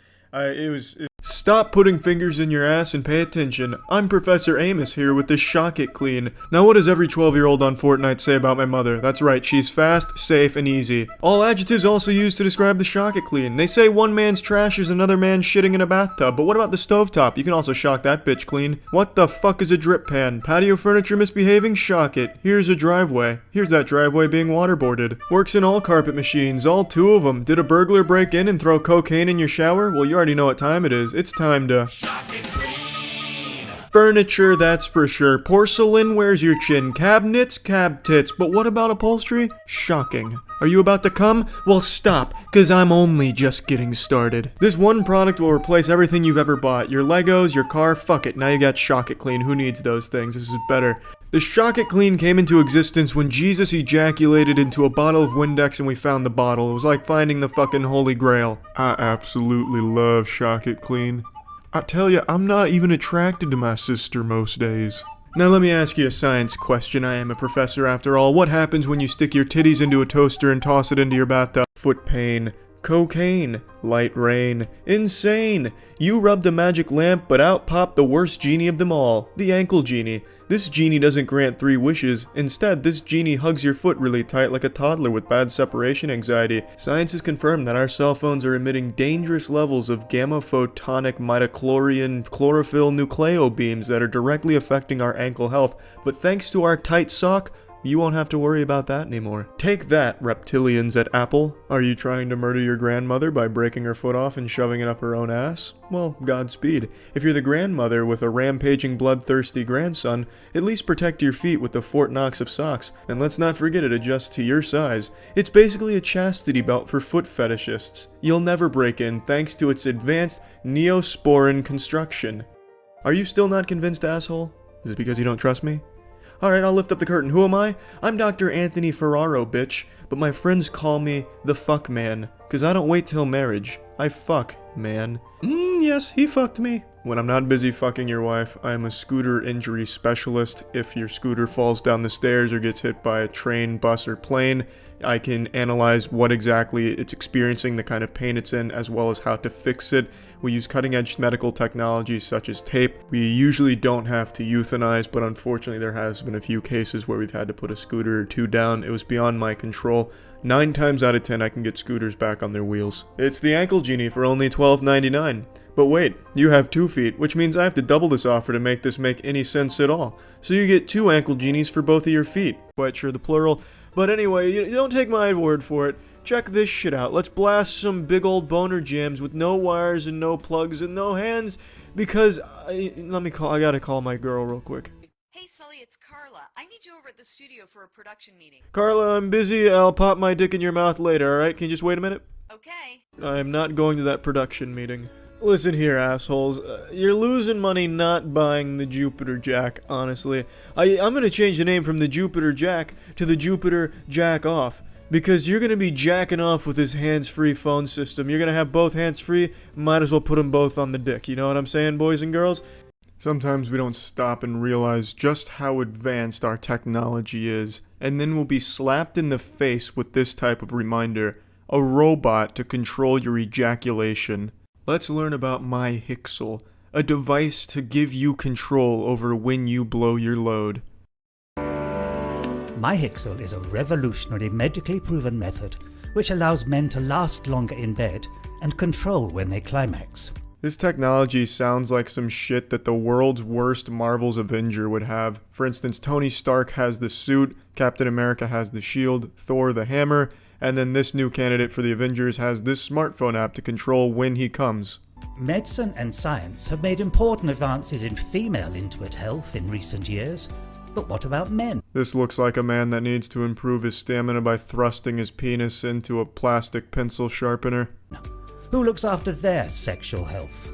Stop putting fingers in your ass and pay attention. I'm Professor Amos here with this Shock It Clean. Now what does every 12-year-old on Fortnite say about my mother? That's right, she's fast, safe, and easy. All adjectives also used to describe the Shock It Clean. They say one man's trash is another man shitting in a bathtub, but what about the stovetop? You can also shock that bitch clean. What the fuck is a drip pan? Patio furniture misbehaving? Shock it. Here's a driveway. Here's that driveway being waterboarded. Works in all carpet machines, all 2 of them. Did a burglar break in and throw cocaine in your shower? Well, you already know what time it is. It's time to shock it clean. Furniture, that's for sure. Porcelain, where's your chin? Cabinets, cab tits. But what about upholstery? Shocking. Are you about to come? Well, stop, cause I'm only just getting started. This one product will replace everything you've ever bought. Your Legos, your car, fuck it. Now you got Shock It Clean. Who needs those things? This is better. The Shock It Clean came into existence when Jesus ejaculated into a bottle of Windex and we found the bottle. It was like finding the fucking Holy Grail. I absolutely love Shock It Clean. I tell ya, I'm not even attracted to my sister most days. Now let me ask you a science question. I am a professor after all. What happens when you stick your titties into a toaster and toss it into your bathtub? Foot pain. Cocaine. Light rain. Insane. You rubbed a magic lamp, but out popped the worst genie of them all. The ankle genie. This genie doesn't grant 3 wishes. Instead, this genie hugs your foot really tight like a toddler with bad separation anxiety. Science has confirmed that our cell phones are emitting dangerous levels of gamma-photonic midichlorian chlorophyll nucleobeams that are directly affecting our ankle health. But thanks to our tight sock, You won't have to worry about that anymore. Take that, reptilians at Apple. Are you trying to murder your grandmother by breaking her foot off and shoving it up her own ass? Well, Godspeed. If you're the grandmother with a rampaging, bloodthirsty grandson, at least protect your feet with the Fort Knox of socks, and let's not forget it adjusts to your size. It's basically a chastity belt for foot fetishists. You'll never break in thanks to its advanced Neosporin construction. Are you still not convinced, asshole? Is it because you don't trust me? Alright, I'll lift up the curtain. Who am I? I'm Dr. Anthony Ferraro, bitch. But my friends call me the fuck man, cause I don't wait till marriage. I fuck, man. Yes, he fucked me. When I'm not busy fucking your wife, I am a scooter injury specialist. If your scooter falls down the stairs or gets hit by a train, bus, or plane, I can analyze what exactly it's experiencing, the kind of pain it's in, as well as how to fix it. We use cutting-edge medical technology such as tape. We usually don't have to euthanize, but unfortunately there has been a few cases where we've had to put a scooter or two down. It was beyond my control. 9 times out of 10 I can get scooters back on their wheels. It's the Ankle Genie for only $12.99. But wait, you have 2 feet, which means I have to double this offer to make this make any sense at all. So you get 2 Ankle Genies for both of your feet. Quite sure the plural. But anyway, you don't take my word for it. Check this shit out. Let's blast some big old boner jams with no wires and no plugs and no hands, because I gotta call my girl real quick.
Hey Sully, it's Carla. I need you over at the studio for a production meeting.
Carla, I'm busy. I'll pop my dick in your mouth later, alright? Can you just wait a minute?
Okay.
I'm not going to that production meeting. Listen here, assholes. You're losing money not buying the Jupiter Jack, honestly. I'm gonna change the name from the Jupiter Jack to the Jupiter Jack Off. Because you're gonna be jacking off with this hands-free phone system. You're gonna have both hands-free, might as well put them both on the dick. You know what I'm saying, boys and girls? Sometimes we don't stop and realize just how advanced our technology is, and then we'll be slapped in the face with this type of reminder. A robot to control your ejaculation. Let's learn about MyHixel, a device to give you control over when you blow your load.
MyHixel is a revolutionary medically proven method which allows men to last longer in bed and control when they climax.
This technology sounds like some shit that the world's worst Marvel's Avenger would have. For instance, Tony Stark has the suit, Captain America has the shield, Thor the hammer, and then this new candidate for the Avengers has this smartphone app to control when he comes.
Medicine and science have made important advances in female intimate health in recent years. But what about men?
This looks like a man that needs to improve his stamina by thrusting his penis into a plastic pencil sharpener.
Who looks after their sexual health?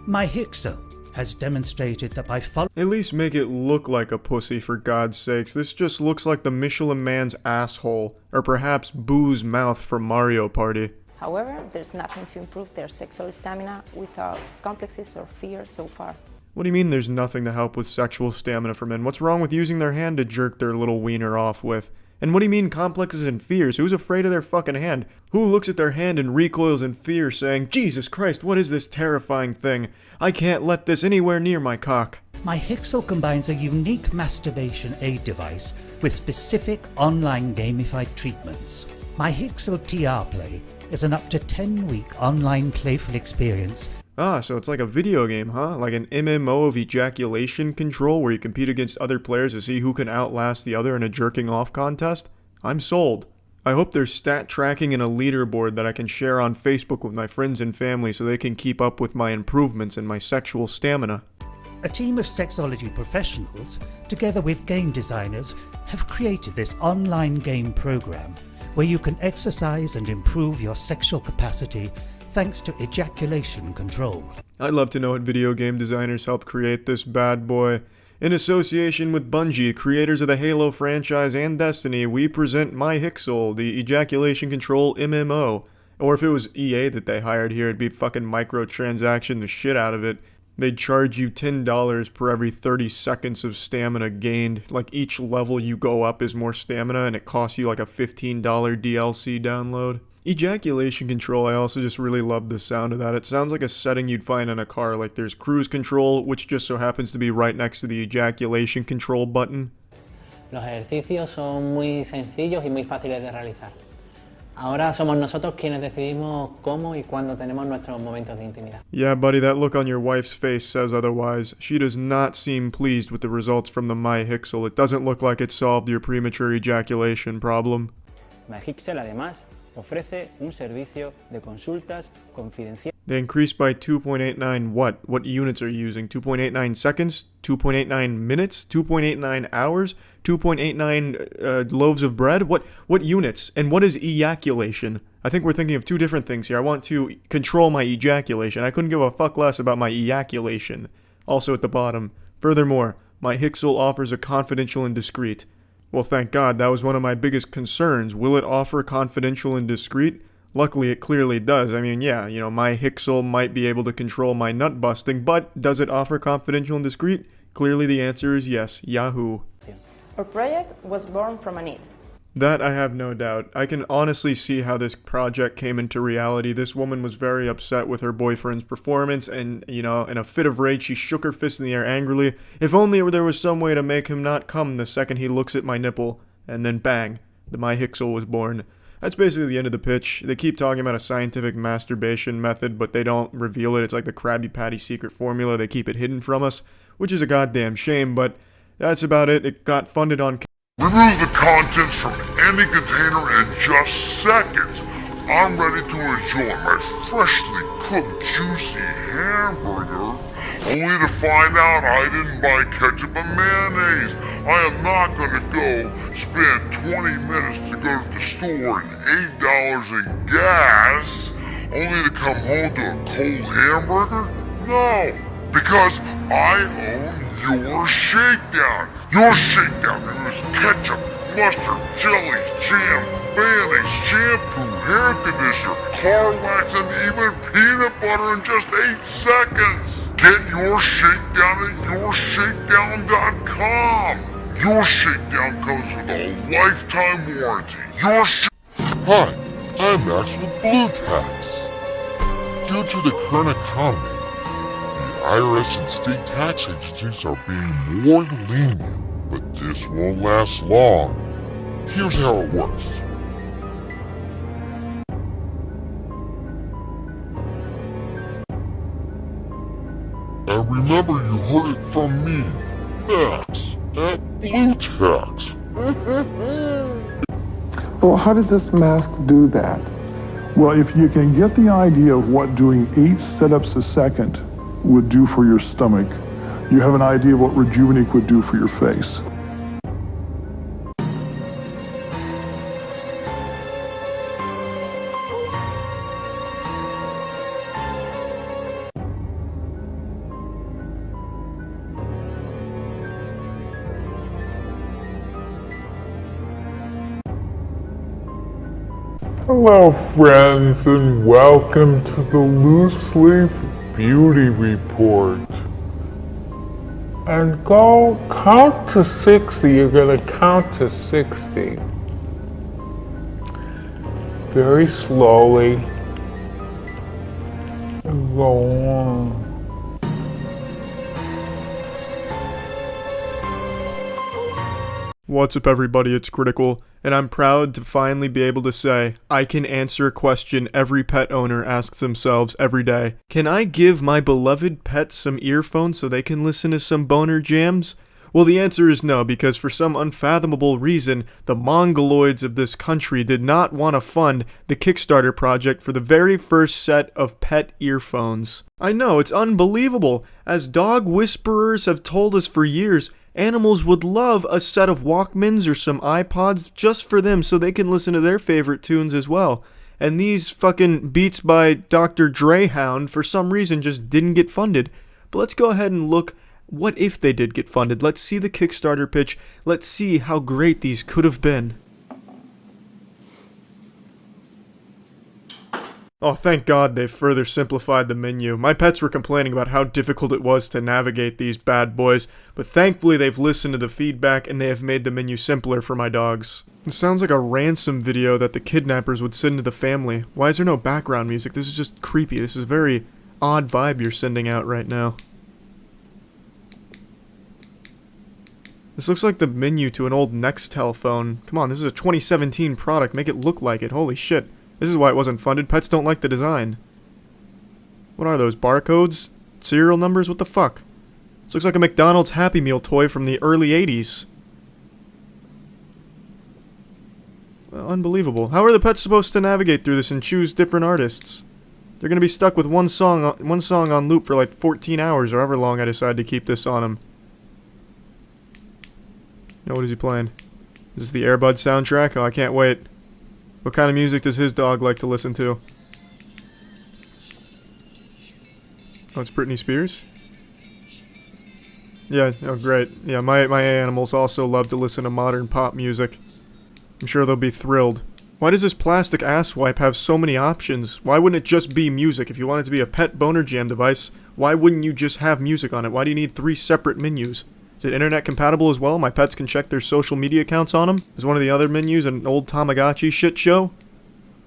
MyHixel has demonstrated that by following...
At least make it look like a pussy, for God's sakes. This just looks like the Michelin Man's asshole, or perhaps Boo's mouth from Mario Party.
However, there's nothing to improve their sexual stamina without complexes or fears so far.
What do you mean there's nothing to help with sexual stamina for men? What's wrong with using their hand to jerk their little wiener off with? And what do you mean complexes and fears? Who's afraid of their fucking hand? Who looks at their hand and recoils in fear saying, Jesus Christ, what is this terrifying thing? I can't let this anywhere near my cock.
MyHixel combines a unique masturbation aid device with specific online gamified treatments. MyHixel TR Play is an up to 10-week online playful experience.
Ah, so it's like a video game, huh? Like an MMO of ejaculation control where you compete against other players to see who can outlast the other in a jerking off contest? I'm sold. I hope there's stat tracking and a leaderboard that I can share on Facebook with my friends and family so they can keep up with my improvements in my sexual stamina.
A team of sexology professionals, together with game designers, have created this online game program where you can exercise and improve your sexual capacity thanks to ejaculation control.
I'd love to know what video game designers helped create this bad boy. In association with Bungie, creators of the Halo franchise and Destiny, we present MyHixel, the ejaculation control MMO. Or if it was EA that they hired here, it'd be fucking microtransaction the shit out of it. They'd charge you $10 per every 30 seconds of stamina gained. Like each level you go up is more stamina and it costs you like a $15 DLC download. Ejaculation control, I also just really love the sound of that. It sounds like a setting you'd find in a car, like there's cruise control, which just so happens to be right next to the ejaculation control button.
Los ejercicios son muy sencillos y muy fáciles de realizar.
Ahora somos nosotros quienes decidimos cómo y cuándo tenemos nuestros momentos de intimidad.
Yeah, buddy, that look on your wife's face says otherwise. She does not seem pleased with the results from the MyHixel. It doesn't look like it solved your premature ejaculation problem.
MyHixel además ofrece un servicio de consultas confidenciales.
They increased by 2.89 what? What units are you using? 2.89 seconds? 2.89 minutes? 2.89 hours? 2.89 loaves of bread? What units? And what is ejaculation? I think we're thinking of two different things here. I want to control my ejaculation. I couldn't give a fuck less about my ejaculation. Also at the bottom. Furthermore, MyHixel offers a confidential and discreet. Well, thank God, that was one of my biggest concerns. Will it offer confidential and discreet? Luckily, it clearly does. I mean, yeah, you know, MyHixel might be able to control my nut busting, but does it offer confidential and discreet? Clearly the answer is yes. Yahoo.
Our project was born from a need.
That I have no doubt. I can honestly see how this project came into reality. This woman was very upset with her boyfriend's performance, and, you know, in a fit of rage, she shook her fist in the air angrily. If only there was some way to make him not come the second he looks at my nipple. And then bang, the MyHixel was born. That's basically the end of the pitch. They keep talking about a scientific masturbation method, but they don't reveal it. It's like the Krabby Patty secret formula. They keep it hidden from us, which is a goddamn shame, but that's about it. It got funded on...
Remove the contents from any container in just seconds. I'm ready to enjoy my freshly cooked, juicy hamburger, only to find out I didn't buy ketchup and mayonnaise. I am not going to go spend 20 minutes to go to the store and $8 in gas, only to come home to a cold hamburger? No, because I own your Shakedown. Your Shakedown removes ketchup, mustard, jellies, jam, mayonnaise, shampoo, hair conditioner, car wax, and even peanut butter in just 8 seconds. Get your Shakedown at yourshakedown.com. Your Shakedown comes with a lifetime warranty. Hi, I'm Max with Blue Tax. Due to the current economy, the IRS and state tax agencies are being more lenient, but this won't last long. Here's how it works. And remember, you heard it from me, Max, at Blue Tax.
Well, how does this mask do that? Well, if you can get the idea of what doing 8 setups a second would do for your stomach, you have an idea of what Rejuvenate would do for your face.
Hello friends, and welcome to the Loose Leaf Beauty Report. And go count to 60, you're gonna count to 60. Very slowly. And go on.
What's up everybody, it's Critical, and I'm proud to finally be able to say I can answer a question every pet owner asks themselves every day. Can I give my beloved pets some earphones so they can listen to some boner jams? Well, the answer is no, because for some unfathomable reason, the mongoloids of this country did not want to fund the Kickstarter project for the very first set of pet earphones. I know, it's unbelievable. As dog whisperers have told us for years, animals would love a set of Walkmans or some iPods just for them so they can listen to their favorite tunes as well. And these fucking Beats by Dr. Drehound for some reason just didn't get funded. But let's go ahead and look, what if they did get funded? Let's see the Kickstarter pitch. Let's see how great these could have been. Oh, thank God they've further simplified the menu. My pets were complaining about how difficult it was to navigate these bad boys, but thankfully they've listened to the feedback and they have made the menu simpler for my dogs. It sounds like a ransom video that the kidnappers would send to the family. Why is there no background music? This is just creepy. This is a very odd vibe you're sending out right now. This looks like the menu to an old Nextel phone. Come on, this is a 2017 product. Make it look like it. Holy shit. This is why it wasn't funded. Pets don't like the design. What are those? Barcodes? Serial numbers? What the fuck? This looks like a McDonald's Happy Meal toy from the early 80s. Well, unbelievable. How are the pets supposed to navigate through this and choose different artists? They're gonna be stuck with one song on loop for like 14 hours or however long I decide to keep this on them. Now what is he playing? Is this the Air Bud soundtrack? Oh, I can't wait. What kind of music does his dog like to listen to? Oh, it's Britney Spears? Yeah, oh great. Yeah, my animals also love to listen to modern pop music. I'm sure they'll be thrilled. Why does this plastic ass wipe have so many options? Why wouldn't it just be music? If you want it to be a pet boner jam device, why wouldn't you just have music on it? Why do you need 3 separate menus? Is it internet compatible as well? My pets can check their social media accounts on them? Is one of the other menus an old Tamagotchi shit show?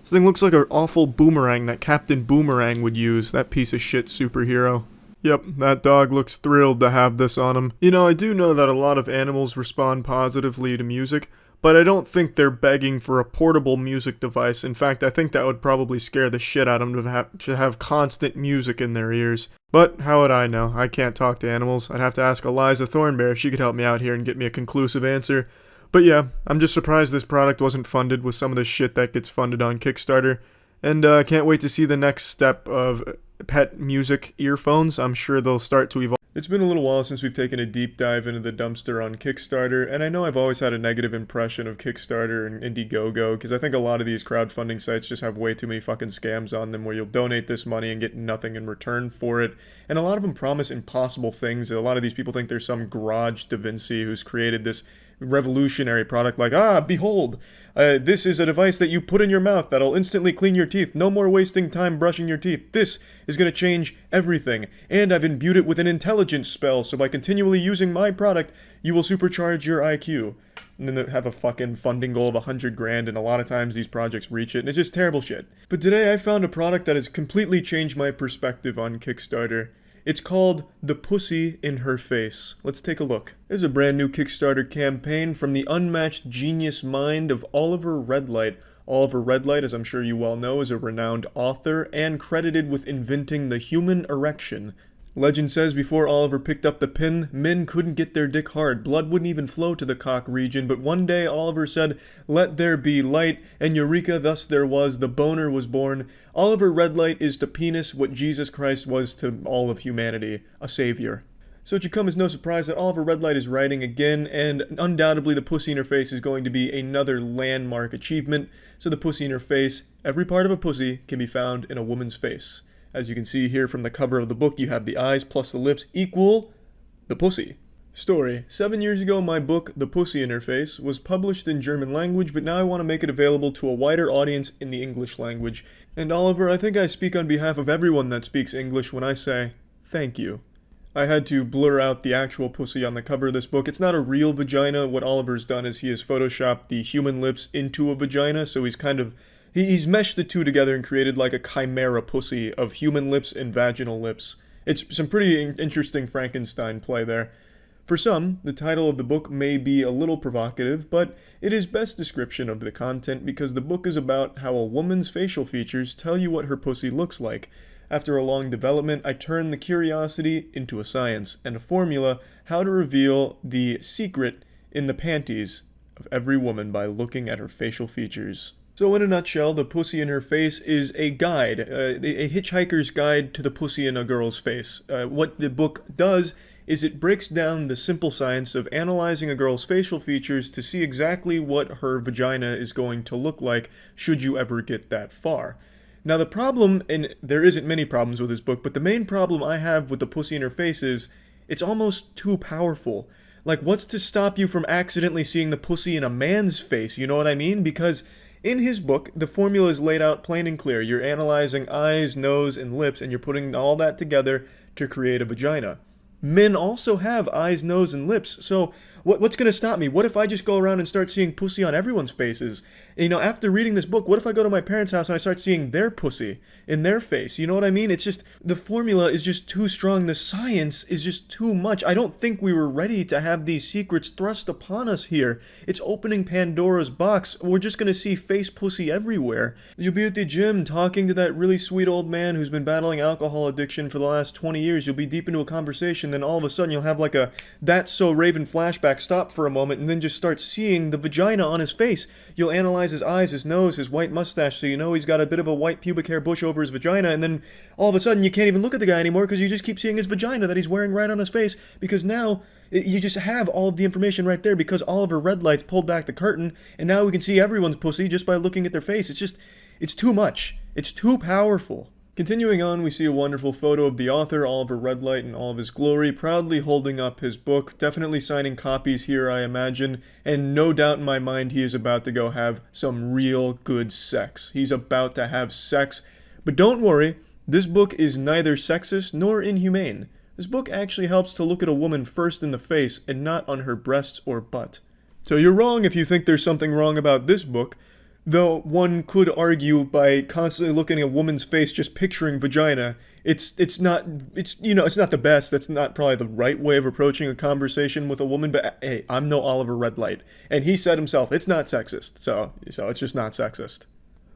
This thing looks like an awful boomerang that Captain Boomerang would use, that piece of shit superhero. Yep, that dog looks thrilled to have this on him. You know, I do know that a lot of animals respond positively to music, but I don't think they're begging for a portable music device. In fact, I think that would probably scare the shit out of them to have constant music in their ears. But how would I know? I can't talk to animals. I'd have to ask Eliza Thornberry if she could help me out here and get me a conclusive answer. But yeah, I'm just surprised this product wasn't funded with some of the shit that gets funded on Kickstarter. And can't wait to see the next step of pet music earphones. I'm sure they'll start to evolve. It's been a little while since we've taken a deep dive into the dumpster on Kickstarter, and I know I've always had a negative impression of Kickstarter and Indiegogo, because I think a lot of these crowdfunding sites just have way too many fucking scams on them where you'll donate this money and get nothing in return for it, and a lot of them promise impossible things. A lot of these people think there's some garage Da Vinci who's created this revolutionary product like, behold, this is a device that you put in your mouth that'll instantly clean your teeth. No more wasting time brushing your teeth. This is going to change everything. And I've imbued it with an intelligence spell, so by continually using my product, you will supercharge your IQ. And then they have a fucking funding goal of $100,000, and a lot of times these projects reach it, and it's just terrible shit. But today I found a product that has completely changed my perspective on Kickstarter. It's called The Pussy in Her Face. Let's take a look. This is a brand new Kickstarter campaign from the unmatched genius mind of Oliver Redlight. Oliver Redlight, as I'm sure you well know, is a renowned author and credited with inventing the human erection. Legend says before Oliver picked up the pen, men couldn't get their dick hard. Blood wouldn't even flow to the cock region, but one day Oliver said, "Let there be light," and eureka, thus there was, the boner was born. Oliver Redlight is to penis what Jesus Christ was to all of humanity, a savior. So it should come as no surprise that Oliver Redlight is writing again, and undoubtedly The Pussy in Her Face is going to be another landmark achievement. So The Pussy in Her Face, every part of a pussy can be found in a woman's face. As you can see here from the cover of the book, you have the eyes plus the lips equal the pussy. Story. 7 years ago, my book, The Pussy in Her Face, was published in German language, but now I want to make it available to a wider audience in the English language. And Oliver, I think I speak on behalf of everyone that speaks English when I say, thank you. I had to blur out the actual pussy on the cover of this book. It's not a real vagina. What Oliver's done is he has photoshopped the human lips into a vagina, so he's meshed the two together and created like a chimera pussy of human lips and vaginal lips. It's some pretty interesting Frankenstein play there. For some, the title of the book may be a little provocative, but it is best description of the content because the book is about how a woman's facial features tell you what her pussy looks like. After a long development, I turned the curiosity into a science and a formula how to reveal the secret in the panties of every woman by looking at her facial features. So in a nutshell, The Pussy in Her Face is a guide, a hitchhiker's guide to the pussy in a girl's face. What the book does is it breaks down the simple science of analyzing a girl's facial features to see exactly what her vagina is going to look like should you ever get that far. Now the problem, and there isn't many problems with this book, but the main problem I have with The Pussy in Her Face is it's almost too powerful. Like, what's to stop you from accidentally seeing the pussy in a man's face, you know what I mean? Because in his book, the formula is laid out plain and clear. You're analyzing eyes, nose, and lips, and you're putting all that together to create a vagina. Men also have eyes, nose, and lips, so What's gonna stop me? What if I just go around and start seeing pussy on everyone's faces? You know, after reading this book, what if I go to my parents' house and I start seeing their pussy in their face? You know what I mean? It's just, the formula is just too strong. The science is just too much. I don't think we were ready to have these secrets thrust upon us here. It's opening Pandora's box. We're just gonna see face pussy everywhere. You'll be at the gym talking to that really sweet old man who's been battling alcohol addiction for the last 20 years. You'll be deep into a conversation, then all of a sudden you'll have like a That's So Raven flashback, stop for a moment, and then just start seeing the vagina on his face. You'll analyze his eyes, his nose, his white mustache, so you know he's got a bit of a white pubic hair bush over his vagina, and then all of a sudden you can't even look at the guy anymore because you just keep seeing his vagina that he's wearing right on his face, because now you just have all of the information right there because Oliver Red Lights pulled back the curtain, and now we can see everyone's pussy just by looking at their face. It's too much. It's too powerful. Continuing on, we see a wonderful photo of the author, Oliver Redlight, in all of his glory, proudly holding up his book, definitely signing copies here, I imagine, and no doubt in my mind he is about to go have some real good sex. He's about to have sex, but don't worry, this book is neither sexist nor inhumane. This book actually helps to look at a woman first in the face and not on her breasts or butt. So you're wrong if you think there's something wrong about this book. Though one could argue by constantly looking at a woman's face, just picturing vagina, it's not the best. That's not probably the right way of approaching a conversation with a woman. But hey, I'm no Oliver Redlight, and he said himself, it's not sexist. So it's just not sexist.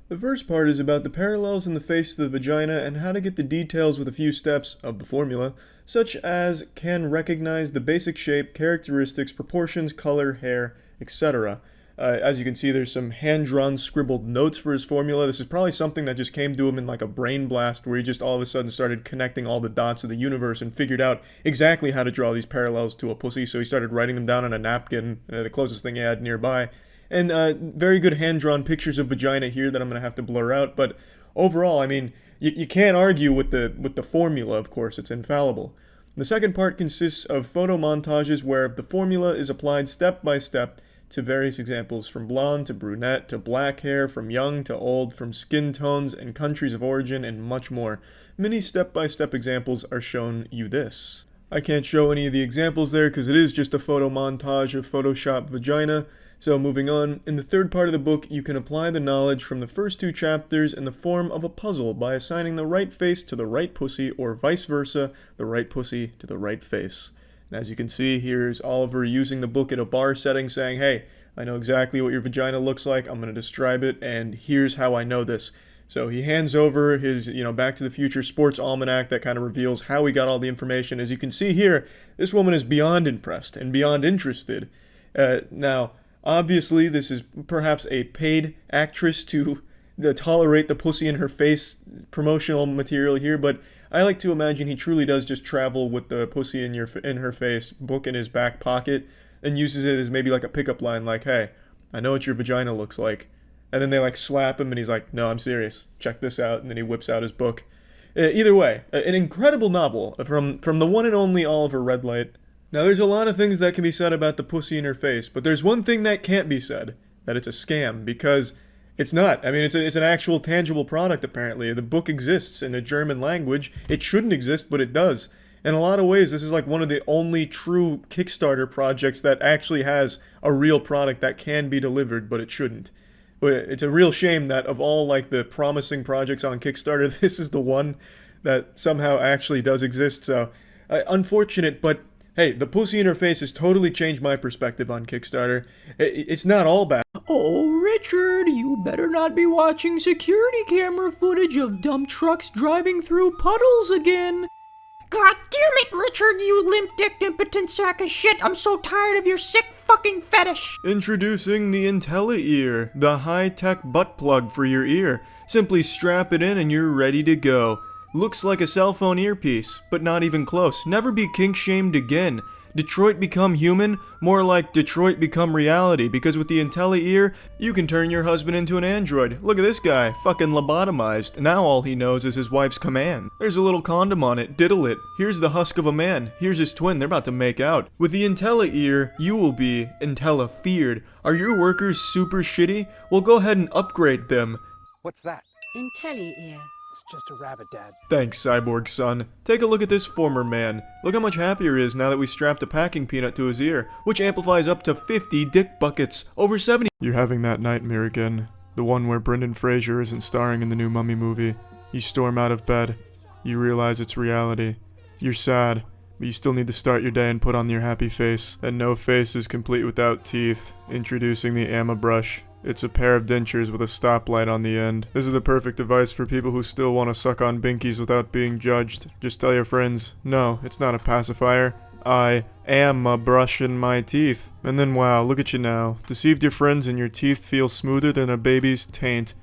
The first part is about the parallels in the face of the vagina and how to get the details with a few steps of the formula, such as can recognize the basic shape, characteristics, proportions, color, hair, etc. As you can see, there's some hand-drawn scribbled notes for his formula. This is probably something that just came to him in like a brain blast where he just all of a sudden started connecting all the dots of the universe and figured out exactly how to draw these parallels to a pussy, so he started writing them down on a napkin, the closest thing he had nearby. And very good hand-drawn pictures of vagina here that I'm going to have to blur out, but overall, I mean, you can't argue with the formula, of course, it's infallible. The second part consists of photo montages where the formula is applied step by step to various examples, from blonde to brunette to black hair, from young to old, from skin tones and countries of origin, and much more. Many step-by-step examples are shown you this. I can't show any of the examples there because it is just a photo montage of Photoshop vagina. So moving on, in the third part of the book, you can apply the knowledge from the first two chapters in the form of a puzzle by assigning the right face to the right pussy, or vice versa, the right pussy to the right face. And as you can see, here's Oliver using the book in a bar setting, saying, hey, I know exactly what your vagina looks like, I'm going to describe it, and here's how I know this. So he hands over his, Back to the Future sports almanac that kind of reveals how he got all the information. As you can see here, this woman is beyond impressed and beyond interested. Now, obviously, this is perhaps a paid actress to tolerate the pussy in her face promotional material here, but I like to imagine he truly does just travel with the pussy in her face book in his back pocket and uses it as maybe like a pickup line, like, hey, I know what your vagina looks like. And then they like slap him and he's like, no, I'm serious, check this out, and then he whips out his book. Either way, an incredible novel from the one and only Oliver Redlight. Now there's a lot of things that can be said about the pussy in her face, but there's one thing that can't be said, that it's a scam, because it's not. I mean, it's an actual tangible product, apparently. The book exists in a German language. It shouldn't exist, but it does. In a lot of ways, this is like one of the only true Kickstarter projects that actually has a real product that can be delivered, but it shouldn't. It's a real shame that of all like the promising projects on Kickstarter, this is the one that somehow actually does exist. So, unfortunate, but hey, the pussy in her face has totally changed my perspective on Kickstarter. It's not all bad.
Oh, Richard, you better not be watching security camera footage of dump trucks driving through puddles again. God damn it, Richard, you limp-dicked impotent sack of shit. I'm so tired of your sick fucking fetish.
Introducing the IntelliEar, the high-tech butt plug for your ear. Simply strap it in and you're ready to go. Looks like a cell phone earpiece, but not even close. Never be kink-shamed again. Detroit Become Human? More like Detroit Become Reality, because with the IntelliEar, you can turn your husband into an android. Look at this guy, fucking lobotomized. Now all he knows is his wife's command. There's a little condom on it, diddle it. Here's the husk of a man. Here's his twin, they're about to make out. With the IntelliEar, you will be Intellifeared. Are your workers super shitty? Well, go ahead and upgrade them.
What's that?
IntelliEar.
It's just a rabbit, Dad.
Thanks, Cyborg son. Take a look at this former man. Look how much happier he is now that we strapped a packing peanut to his ear, which amplifies up to 50 dick buckets, over 70. You're having that nightmare again. The one where Brendan Fraser isn't starring in the new Mummy movie. You storm out of bed. You realize it's reality. You're sad, but you still need to start your day and put on your happy face. And no face is complete without teeth. Introducing the Amma brush. It's a pair of dentures with a stoplight on the end. This is the perfect device for people who still want to suck on binkies without being judged. Just tell your friends, no, it's not a pacifier. I am brushing my teeth. And then wow, look at you now. Deceived your friends and your teeth feel smoother than a baby's taint.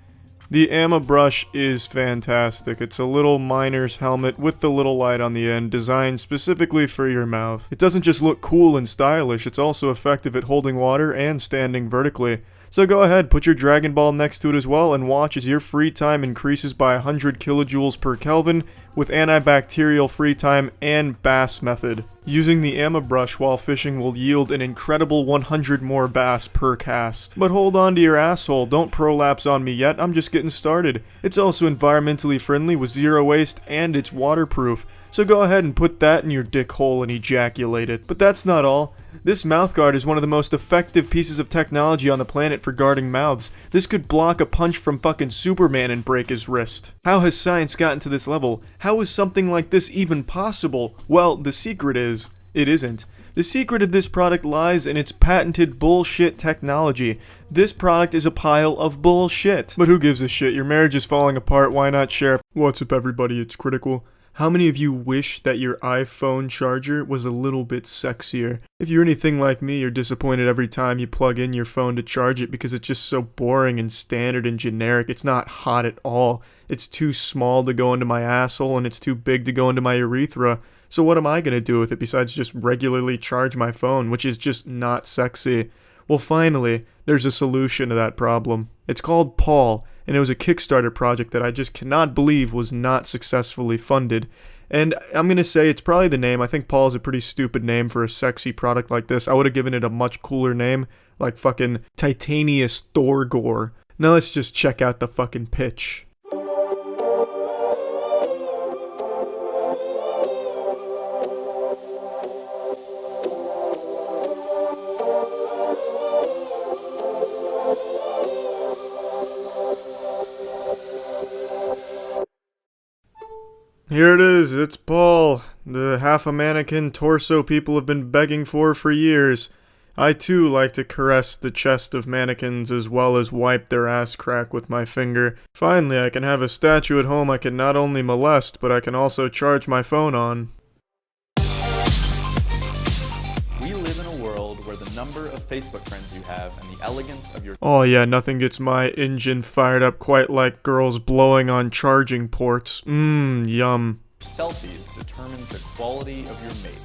The Amma brush is fantastic. It's a little miner's helmet with the little light on the end, designed specifically for your mouth. It doesn't just look cool and stylish, it's also effective at holding water and standing vertically. So go ahead, put your Dragon Ball next to it as well, and watch as your free time increases by 100 kilojoules per Kelvin with antibacterial free time and bass method. Using the Amma brush while fishing will yield an incredible 100 more bass per cast. But hold on to your asshole, don't prolapse on me yet, I'm just getting started. It's also environmentally friendly with zero waste and it's waterproof. So go ahead and put that in your dick hole and ejaculate it. But that's not all. This mouthguard is one of the most effective pieces of technology on the planet for guarding mouths. This could block a punch from fucking Superman and break his wrist. How has science gotten to this level? How is something like this even possible? Well, the secret is, it isn't. The secret of this product lies in its patented bullshit technology. This product is a pile of bullshit. But who gives a shit? Your marriage is falling apart, why not share? What's up everybody, it's Critical. How many of you wish that your iPhone charger was a little bit sexier? If you're anything like me, you're disappointed every time you plug in your phone to charge it because it's just so boring and standard and generic. It's not hot at all. It's too small to go into my asshole and it's too big to go into my urethra. So what am I going to do with it besides just regularly charge my phone, which is just not sexy? Well, finally, there's a solution to that problem. It's called Paul. And it was a Kickstarter project that I just cannot believe was not successfully funded. And I'm going to say it's probably the name. I think Paul is a pretty stupid name for a sexy product like this. I would have given it a much cooler name, like fucking Titanius Thorgore. Now let's just check out the fucking pitch. Here it is, it's Paul, the half-a-mannequin torso people have been begging for years. I too like to caress the chest of mannequins as well as wipe their ass crack with my finger. Finally, I can have a statue at home I can not only molest, but I can also charge my phone on.
We live in a world where the number of Facebook friends you have and the elegance of your...
Oh yeah, nothing gets my engine fired up quite like girls blowing on charging ports. Yum.
selfies determines the quality of your mate.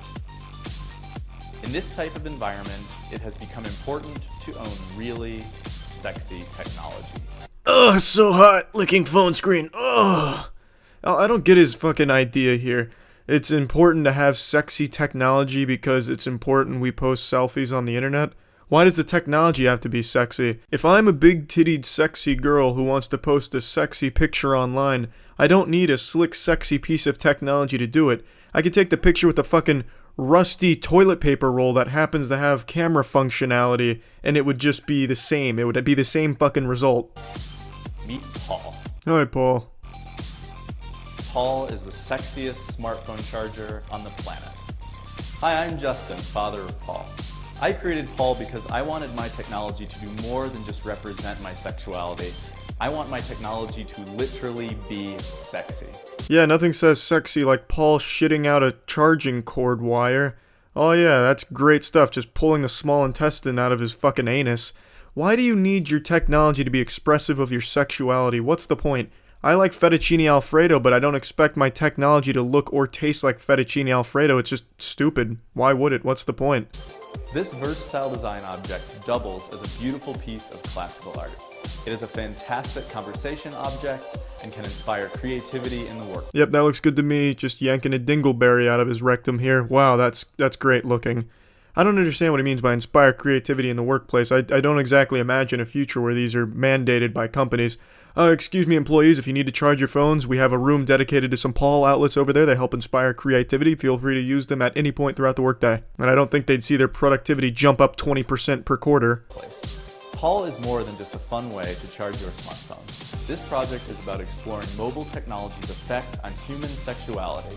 In this type of environment, it has become important to own really sexy technology.
Ugh, so hot, licking phone screen. Ugh. I don't get his fucking idea here. It's important to have sexy technology because it's important we post selfies on the internet. Why does the technology have to be sexy? If I'm a big-tittied sexy girl who wants to post a sexy picture online, I don't need a slick sexy piece of technology to do it. I could take the picture with a fucking rusty toilet paper roll that happens to have camera functionality, and it would just be the same. It would be the same fucking result.
Meet Paul.
Hi, Paul.
Paul is the sexiest smartphone charger on the planet. Hi, I'm Justin, father of Paul. I created Paul because I wanted my technology to do more than just represent my sexuality. I want my technology to literally be sexy.
Yeah, nothing says sexy like Paul shitting out a charging cord wire. Oh yeah, that's great stuff, just pulling the small intestine out of his fucking anus. Why do you need your technology to be expressive of your sexuality? What's the point? I like fettuccine alfredo, but I don't expect my technology to look or taste like fettuccine alfredo. It's just stupid. Why would it? What's the point?
This versatile design object doubles as a beautiful piece of classical art. It is a fantastic conversation object and can inspire creativity in the work.
Yep, that looks good to me. Just yanking a dingleberry out of his rectum here. Wow, that's great looking. I don't understand what he means by inspire creativity in the workplace. I don't exactly imagine a future where these are mandated by companies. Excuse me, employees, if you need to charge your phones, we have a room dedicated to some Paul outlets over there. They help inspire creativity. Feel free to use them at any point throughout the workday. And I don't think they'd see their productivity jump up 20% per quarter.
Paul is more than just a fun way to charge your smartphone. This project is about exploring mobile technology's effect on human sexuality.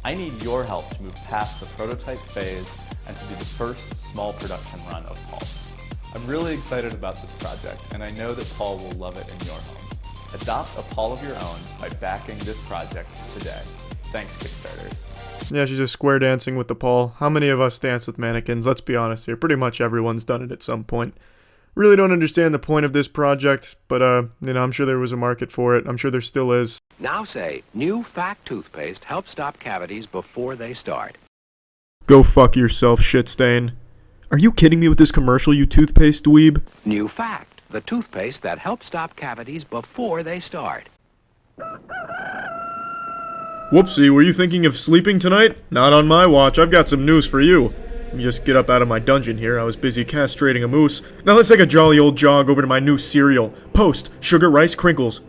I need your help to move past the prototype phase and to be the first small production run of Paul's. I'm really excited about this project, and I know that Paul will love it in your home. Adopt a Paul of your own by backing this project today. Thanks, Kickstarters.
Yeah, she's just square dancing with the Paul. How many of us dance with mannequins? Let's be honest here. Pretty much everyone's done it at some point. Really don't understand the point of this project, but, I'm sure there was a market for it. I'm sure there still is.
Now say, new Fact toothpaste helps stop cavities before they start.
Go fuck yourself, shitstain. Are you kidding me with this commercial, you toothpaste dweeb?
New Fact, the toothpaste that helps stop cavities before they start.
Whoopsie, were you thinking of sleeping tonight? Not on my watch. I've got some news for you. Let me just get up out of my dungeon here. I was busy castrating a moose. Now let's take a jolly old jog over to my new cereal. Post Sugar Rice Crinkles.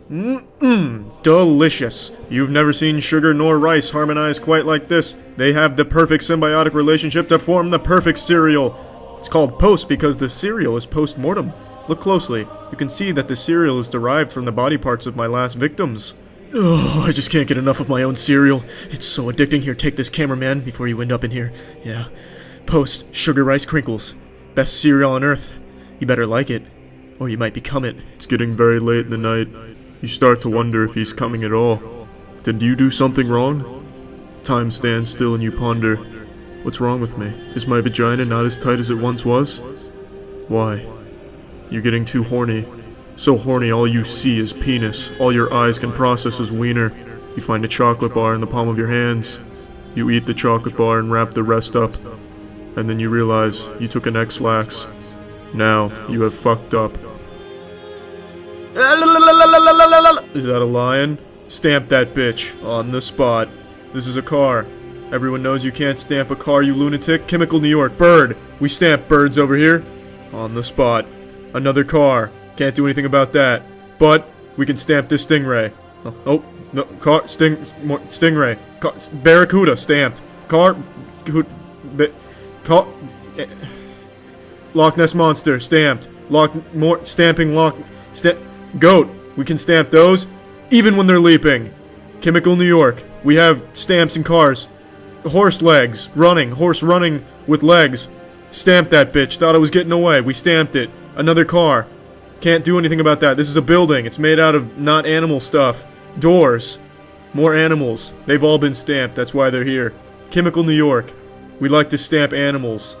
Delicious. You've never seen sugar nor rice harmonized quite like this. They have the perfect symbiotic relationship to form the perfect cereal. It's called Post because the cereal is post-mortem. Look closely. You can see that the cereal is derived from the body parts of my last victims. Oh, I just can't get enough of my own cereal. It's so addicting. Here, take this, cameraman, before you end up in here. Yeah. Post Sugar Rice Crinkles. Best cereal on earth. You better like it, or you might become it.
It's getting very late in the night. You start to wonder if he's coming at all. Did you do something wrong? Time stands still and you ponder. What's wrong with me? Is my vagina not as tight as it once was? Why? You're getting too horny. So horny all you see is penis. All your eyes can process is wiener. You find a chocolate bar in the palm of your hands. You eat the chocolate bar and wrap the rest up. And then you realize you took an X-Lax. Now you have fucked up.
Is that a lion? Stamp that bitch. On the spot. This is a car. Everyone knows you can't stamp a car, you lunatic. Chemical New York. Bird. We stamp birds over here. On the spot. Another car. Can't do anything about that. But we can stamp this stingray. Oh, no. Car. Stingray. Car, Barracuda. Stamped. Car. Loch Ness Monster. Stamped. Goat. We can stamp those. Even when they're leaping. Chemical New York. We have stamps in cars. Horse legs. Running. Horse running with legs. Stamped that bitch. Thought I was getting away. We stamped it. Another car. Can't do anything about that. This is a building. It's made out of not animal stuff. Doors. More animals. They've all been stamped. That's why they're here. Chemical New York. We like to stamp animals.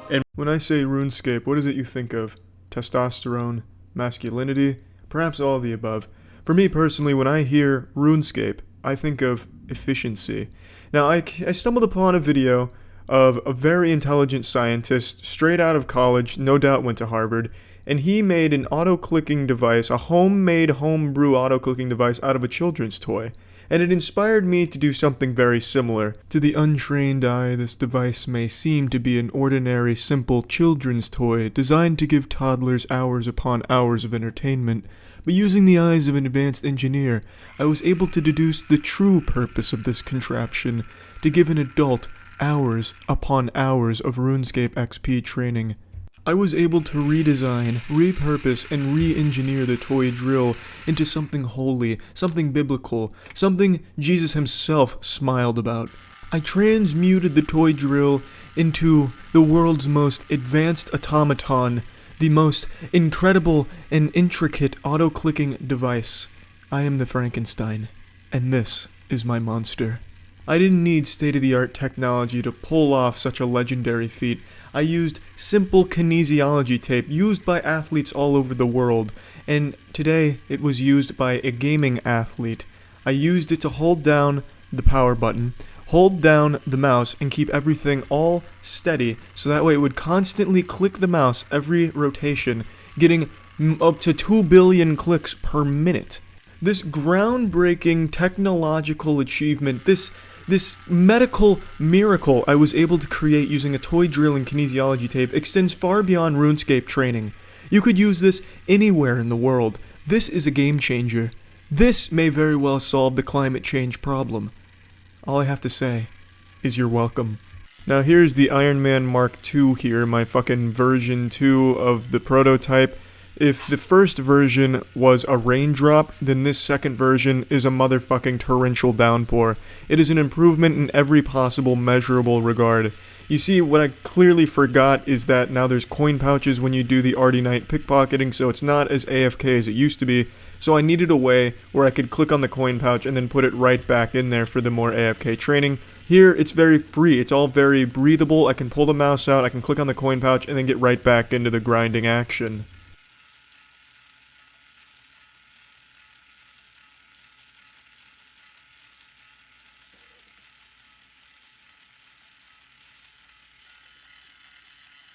And when I say RuneScape, what is it you think of? Testosterone? Masculinity? Perhaps all of the above. For me personally, when I hear RuneScape, I think of efficiency. Now, I stumbled upon a video of a very intelligent scientist, straight out of college, no doubt went to Harvard, and he made an auto-clicking device, a homemade homebrew auto-clicking device out of a children's toy. And it inspired me to do something very similar. To the untrained eye, this device may seem to be an ordinary, simple children's toy designed to give toddlers hours upon hours of entertainment. But using the eyes of an advanced engineer, I was able to deduce the true purpose of this contraption, to give an adult hours upon hours of RuneScape XP training. I was able to redesign, repurpose, and re-engineer the toy drill into something holy, something biblical, something Jesus himself smiled about. I transmuted the toy drill into the world's most advanced automaton, the most incredible and intricate auto-clicking device. I am the Frankenstein, and this is my monster. I didn't need state-of-the-art technology to pull off such a legendary feat. I used simple kinesiology tape used by athletes all over the world, and today it was used by a gaming athlete. I used it to hold down the power button, hold down the mouse, and keep everything all steady, so that way it would constantly click the mouse every rotation, getting up to 2 billion clicks per minute. This groundbreaking technological achievement, this medical miracle I was able to create using a toy drill and kinesiology tape extends far beyond RuneScape training. You could use this anywhere in the world.
This is a game changer. This may very well solve the climate change problem. All I have to say is you're welcome. Now here's the Iron Man Mark II here, my fucking version 2 of the prototype. If the first version was a raindrop, then this second version is a motherfucking torrential downpour. It is an improvement in every possible measurable regard. You see, what I clearly forgot is that now there's coin pouches when you do the Artie Knight pickpocketing, so it's not as AFK as it used to be. So I needed a way where I could click on the coin pouch and then put it right back in there for the more AFK training. Here, it's very free. It's all very breathable. I can pull the mouse out, I can click on the coin pouch, and then get right back into the grinding action.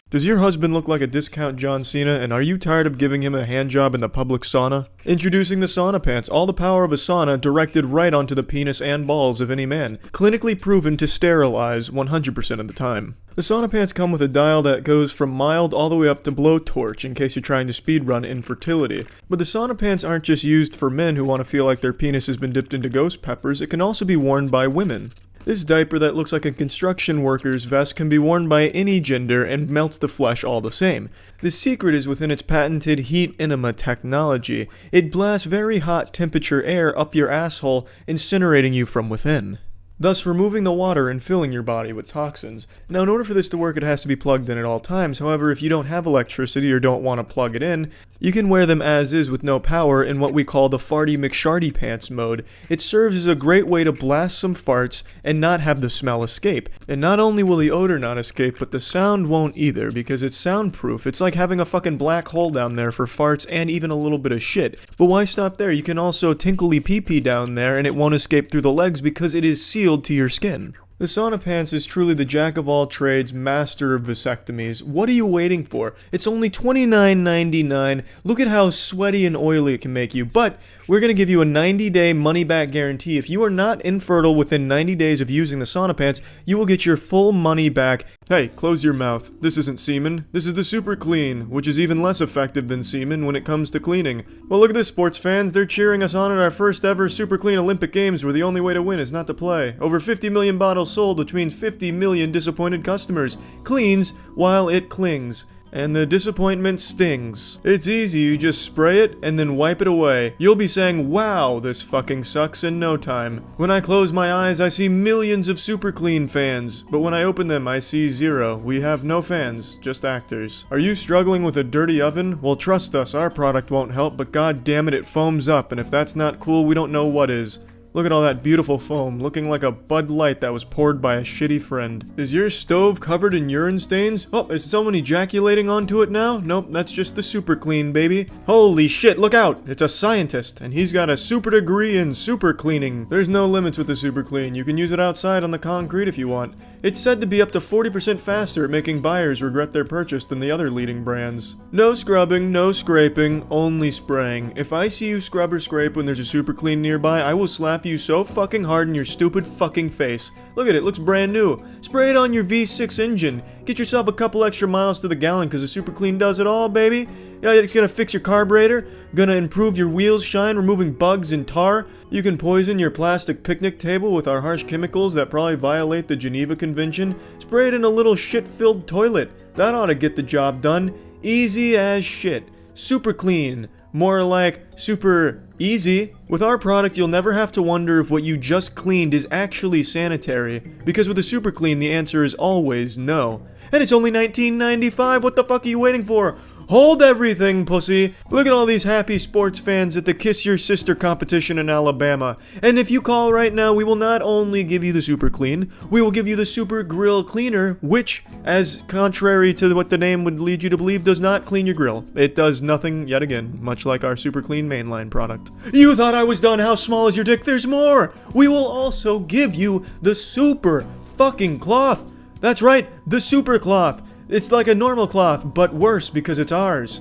Does your husband look like a discount John Cena, and are you tired of giving him a handjob in the public sauna? Introducing the Sauna Pants, all the power of a sauna directed right onto the penis and balls of any man. Clinically proven to sterilize 100% of the time. The Sauna Pants come with a dial that goes from mild all the way up to blowtorch in case you're trying to speedrun infertility. But the Sauna Pants aren't just used for men who want to feel like their penis has been dipped into ghost peppers, it can also be worn by women. This diaper that looks like a construction worker's vest can be worn by any gender and melts the flesh all the same. The secret is within its patented heat enema technology. It blasts very hot temperature air up your asshole, incinerating you from within, thus removing the water and filling your body with toxins. Now, in order for this to work, it has to be plugged in at all times. However, if you don't have electricity or don't want to plug it in, you can wear them as is with no power in what we call the Farty McSharty Pants mode. It serves as a great way to blast some farts and not have the smell escape. And not only will the odor not escape, but the sound won't either, because it's soundproof. It's like having a fucking black hole down there for farts and even a little bit of shit. But why stop there? You can also tinkly pee-pee down there and it won't escape through the legs because it is sealed to your skin. The Sauna Pants is truly the jack of all trades, master of vasectomies. What are you waiting for? It's only $29.99. Look at how sweaty and oily it can make you. But we're going to give you a 90-day money-back guarantee. If you are not infertile within 90 days of using the Sauna Pants, you will get your full money back. Hey, close your mouth. This isn't semen. This is the Super Clean, which is even less effective than semen when it comes to cleaning. Well, look at this, sports fans. They're cheering us on at our first ever Super Clean Olympic Games, where the only way to win is not to play. Over 50 million bottles sold, which means 50 million disappointed customers. Cleans while it clings. And the disappointment stings. It's easy, you just spray it and then wipe it away. You'll be saying, wow, this fucking sucks in no time. When I close my eyes, I see millions of Super Clean fans. But when I open them, I see zero. We have no fans, just actors. Are you struggling with a dirty oven? Well, trust us, our product won't help, but god damn it, it foams up, and if that's not cool, we don't know what is. Look at all that beautiful foam, looking like a Bud Light that was poured by a shitty friend. Is your stove covered in urine stains? Oh, is someone ejaculating onto it now? Nope, that's just the Super Clean, baby. Holy shit, look out! It's a scientist, and he's got a super degree in super cleaning. There's no limits with the Super Clean. You can use it outside on the concrete if you want. It's said to be up to 40% faster at making buyers regret their purchase than the other leading brands. No scrubbing, no scraping, only spraying. If I see you scrub or scrape when there's a Super Clean nearby, I will slap you so fucking hard in your stupid fucking face. Look at it, looks brand new. Spray it on your V6 engine. Get yourself a couple extra miles to the gallon because the Super Clean does it all, baby. Yeah, it's gonna fix your carburetor, gonna improve your wheels shine, removing bugs and tar. You can poison your plastic picnic table with our harsh chemicals that probably violate the Geneva Convention. Spray it in a little shit-filled toilet. That ought to get the job done. Easy as shit. Super Clean. More like super easy. With our product, you'll never have to wonder if what you just cleaned is actually sanitary. Because with the Super Clean, the answer is always no. And it's only $19.95. What the fuck are you waiting for? Hold everything, pussy. Look at all these happy sports fans at the Kiss Your Sister competition in Alabama. And if you call right now, we will not only give you the Super Clean, we will give you the Super Grill Cleaner, which, as contrary to what the name would lead you to believe, does not clean your grill. It does nothing, yet again, much like our Super Clean mainline product. You thought I was done? How small is your dick? There's more! We will also give you the Super fucking Cloth. That's right, the Super Cloth. It's like a normal cloth, but worse because it's ours.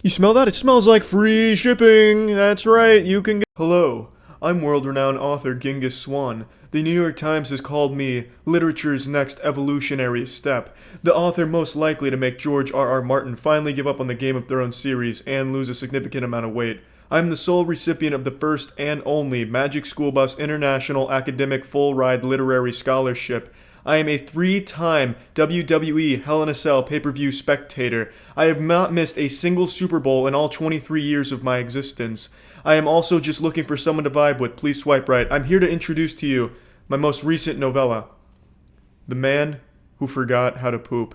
You smell that? It smells like free shipping. That's right, you can get... Hello, I'm world-renowned author Genghis Swan. The New York Times has called me literature's next evolutionary step. The author most likely to make George R.R. Martin finally give up on the Game of Thrones series and lose a significant amount of weight.
I am the sole recipient of the first and only Magic School Bus International Academic Full Ride Literary Scholarship. I am a 3-time WWE Hell in a Cell pay-per-view spectator. I have not missed a single Super Bowl in all 23 years of my existence. I am also just looking for someone to vibe with. Please swipe right. I'm here to introduce to you my most recent novella, The Man Who Forgot How to Poop,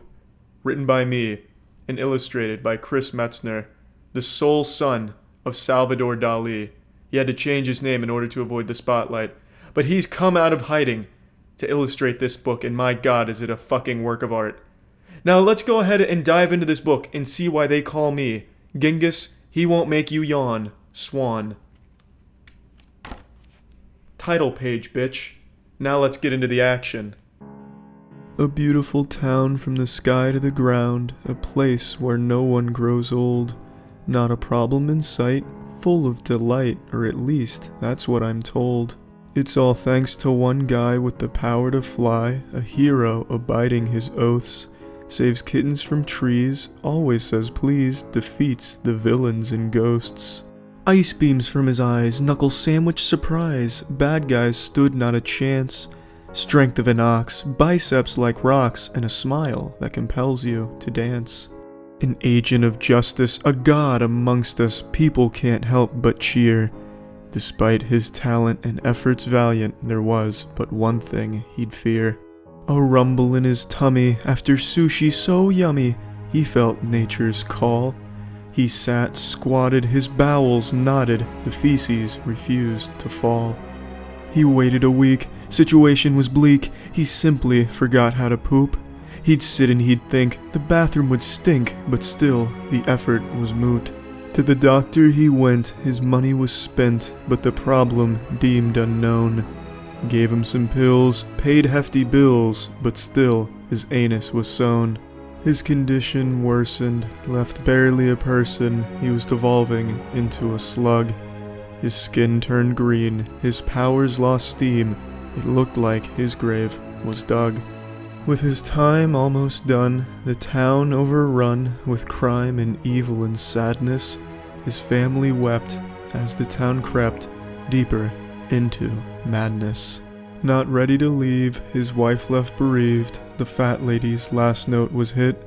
written by me and illustrated by Chris Metzner, the sole son of Salvador Dali. He had to change his name in order to avoid the spotlight, but he's come out of hiding to illustrate this book, and my god, is it a fucking work of art. Now let's go ahead and dive into this book and see why they call me Genghis, He Won't Make You Yawn, Swan. Title page, bitch. Now let's get into the action. A beautiful town from the sky to the ground, a place where no one grows old. Not a problem in sight, full of delight, or at least that's what I'm told. It's all thanks to one guy with the power to fly, a hero abiding his oaths, saves kittens from trees, always says please, defeats the villains and ghosts. Ice beams from his eyes, knuckle sandwich surprise, bad guys stood not a chance. Strength of an ox, biceps like rocks, and a smile that compels you to dance. An agent of justice, a god amongst us, people can't help but cheer. Despite his talent and efforts valiant, there was but one thing he'd fear. A rumble in his tummy, after sushi so yummy, he felt nature's call. He sat, squatted, his bowels knotted, the feces refused to fall. He waited a week, situation was bleak, he simply forgot how to poop. He'd sit and he'd think, the bathroom would stink, but still, the effort was moot. To the doctor he went, his money was spent, but the problem deemed unknown. Gave him some pills, paid hefty bills, but still his anus was sewn. His condition worsened, left barely a person, he was devolving into a slug. His skin turned green, his powers lost steam, it looked like his grave was dug. With his time almost done, the town overrun with crime and evil and sadness, his family wept as the town crept deeper into madness. Not ready to leave, his wife left bereaved, the fat lady's last note was hit.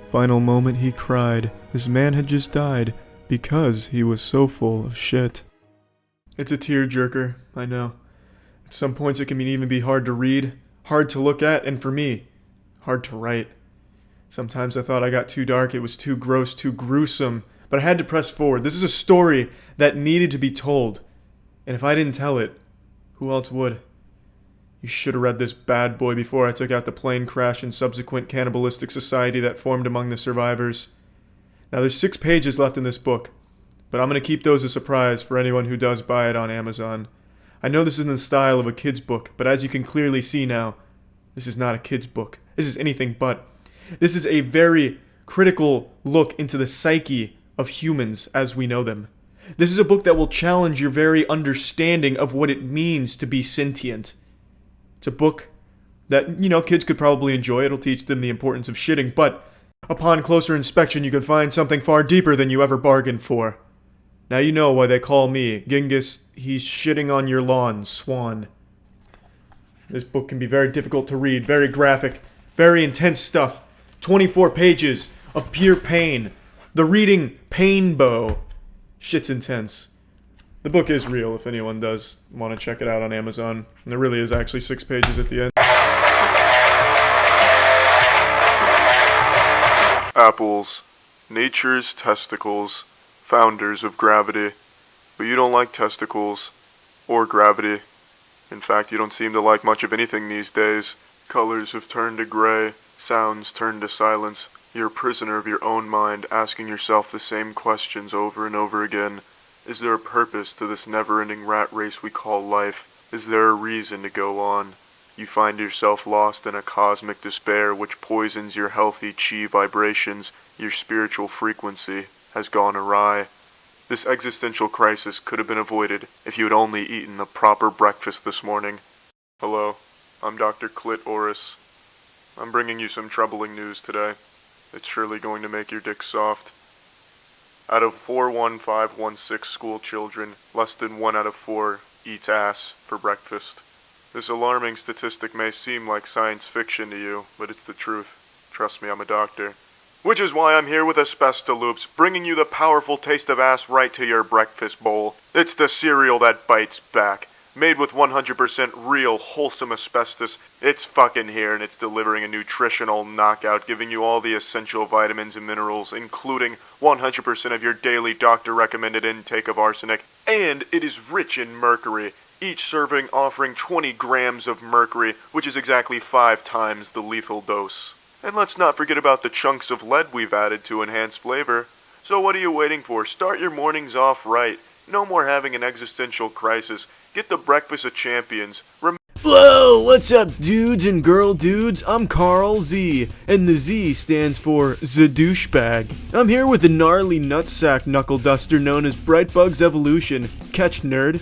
Final moment he cried, this man had just died because he was so full of shit. It's a tearjerker, I know. At some points it can even be hard to read, hard to look at, and for me, hard to write. Sometimes I thought I got too dark, it was too gross, too gruesome, but I had to press forward. This is a story that needed to be told, and if I didn't tell it, who else would? You should have read this bad boy before I took out the plane crash and subsequent cannibalistic society that formed among the survivors. Now there's 6 pages left in this book, but I'm going to keep those a surprise for anyone who does buy it on Amazon. I know this is in the style of a kid's book, but as you can clearly see now, this is not a kid's book. This is anything but. This is a very critical look into the psyche of humans as we know them. This is a book that will challenge your very understanding of what it means to be sentient. It's a book that, kids could probably enjoy. It'll teach them the importance of shitting, but upon closer inspection you can find something far deeper than you ever bargained for. Now you know why they call me Genghis, he's shitting on your lawn, Swan. This book can be very difficult to read, very graphic, very intense stuff. 24 pages of pure pain. The reading painbow. Shit's intense. The book is real if anyone does want to check it out on Amazon. And there really is actually 6 pages at the end.
Apples. Nature's testicles. Founders of gravity. But you don't like testicles. Or gravity. In fact, you don't seem to like much of anything these days. Colors have turned to gray. Sounds turned to silence. You're a prisoner of your own mind, asking yourself the same questions over and over again. Is there a purpose to this never-ending rat race we call life? Is there a reason to go on? You find yourself lost in a cosmic despair which poisons your healthy chi vibrations. Your spiritual frequency has gone awry. This existential crisis could have been avoided if you had only eaten the proper breakfast this morning. Hello, I'm Dr. Clit Oris. I'm bringing you some troubling news today. It's surely going to make your dick soft. Out of 41516 school children, less than 1 out of 4 eats ass for breakfast. This alarming statistic may seem like science fiction to you, but it's the truth. Trust me, I'm a doctor. Which is why I'm here with Asbestoloops, bringing you the powerful taste of ass right to your breakfast bowl. It's the cereal that bites back. Made with 100% real, wholesome asbestos, it's fucking here and it's delivering a nutritional knockout, giving you all the essential vitamins and minerals, including 100% of your daily doctor-recommended intake of arsenic, and it is rich in mercury, each serving offering 20 grams of mercury, which is exactly 5 times the lethal dose. And let's not forget about the chunks of lead we've added to enhance flavor. So what are you waiting for? Start your mornings off right. No more having an existential crisis. Get the breakfast of champions. Whoa, what's up, dudes and girl dudes? I'm Carl Z, and the Z stands for the douchebag. I'm here with the gnarly nutsack knuckle duster known as Brightbug's Evolution. Catch, nerd.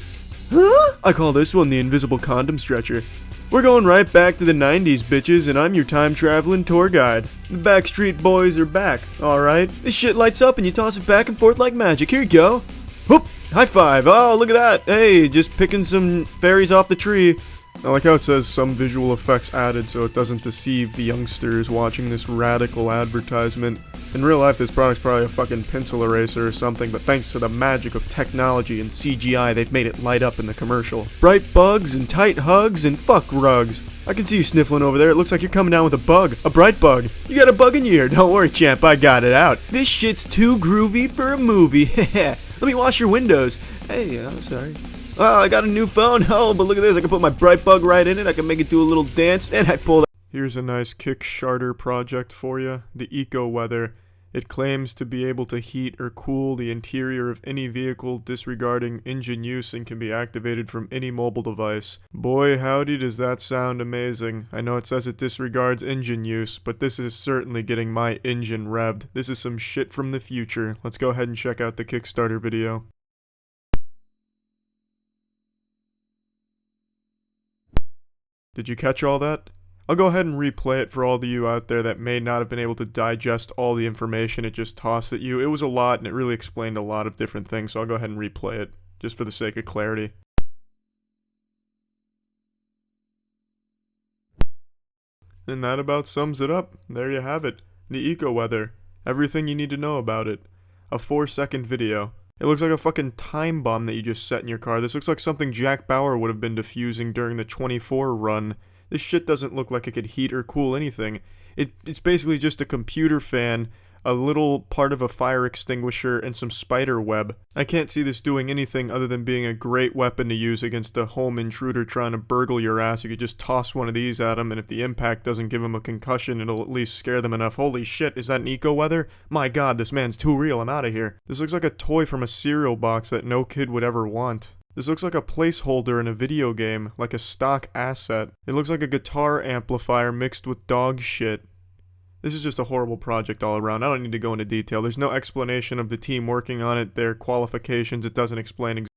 Huh? I call this one the invisible condom stretcher. We're going right back to the 90s, bitches, and I'm your time-traveling tour guide. The Backstreet Boys are back, alright? This shit lights up and you toss it back and forth like magic. Here you go. Whoop! High five! Oh, look at that! Hey, just picking some fairies off the tree. I like how it says some visual effects added so it doesn't deceive the youngsters watching this radical advertisement. In real life, this product's probably a fucking pencil eraser or something, but thanks to the magic of technology and CGI, they've made it light up in the commercial. Bright bugs and tight hugs and fuck rugs. I can see you sniffling over there. It looks like you're coming down with a bug. A bright bug. You got a bug in your ear. Don't worry, champ. I got it out. This shit's too groovy for a movie. Heh. Let me wash your windows. Hey, I'm sorry. Oh, I got a new phone. Oh, but look at this. I can put my bright bug right in it. I can make it do a little dance. And I pull that. Here's a nice Kickstarter project for you. The Eco Weather. It claims to be able to heat or cool the interior of any vehicle disregarding engine use and can be activated from any mobile device. Boy, howdy does that sound amazing. I know it says it disregards engine use, but this is certainly getting my engine revved. This is some shit from the future. Let's go ahead and check out the Kickstarter video. Did you catch all that? I'll go ahead and replay it for all of you out there that may not have been able to digest all the information it just tossed at you. It was a lot and it really explained a lot of different things, so I'll go ahead and replay it, just for the sake of clarity. And that about sums it up. There you have it. The Eco Weather. Everything you need to know about it. A 4-second video. It looks like a fucking time bomb that you just set in your car. This looks like something Jack Bauer would have been diffusing during the 24 run. This shit doesn't look like it could heat or cool anything. It's basically just a computer fan, a little part of a fire extinguisher, and some spider web. I can't see this doing anything other than being a great weapon to use against a home intruder trying to burgle your ass. You could just toss one of these at them, and if the impact doesn't give them a concussion, it'll at least scare them enough. Holy shit, is that an Eco Weather? My god, this man's too real, I'm out of here. This looks like a toy from a cereal box that no kid would ever want. This looks like a placeholder in a video game, like a stock asset. It looks like a guitar amplifier mixed with dog shit. This is just a horrible project all around. I don't need to go into detail. There's no explanation of the team working on it, their qualifications. It doesn't explain exactly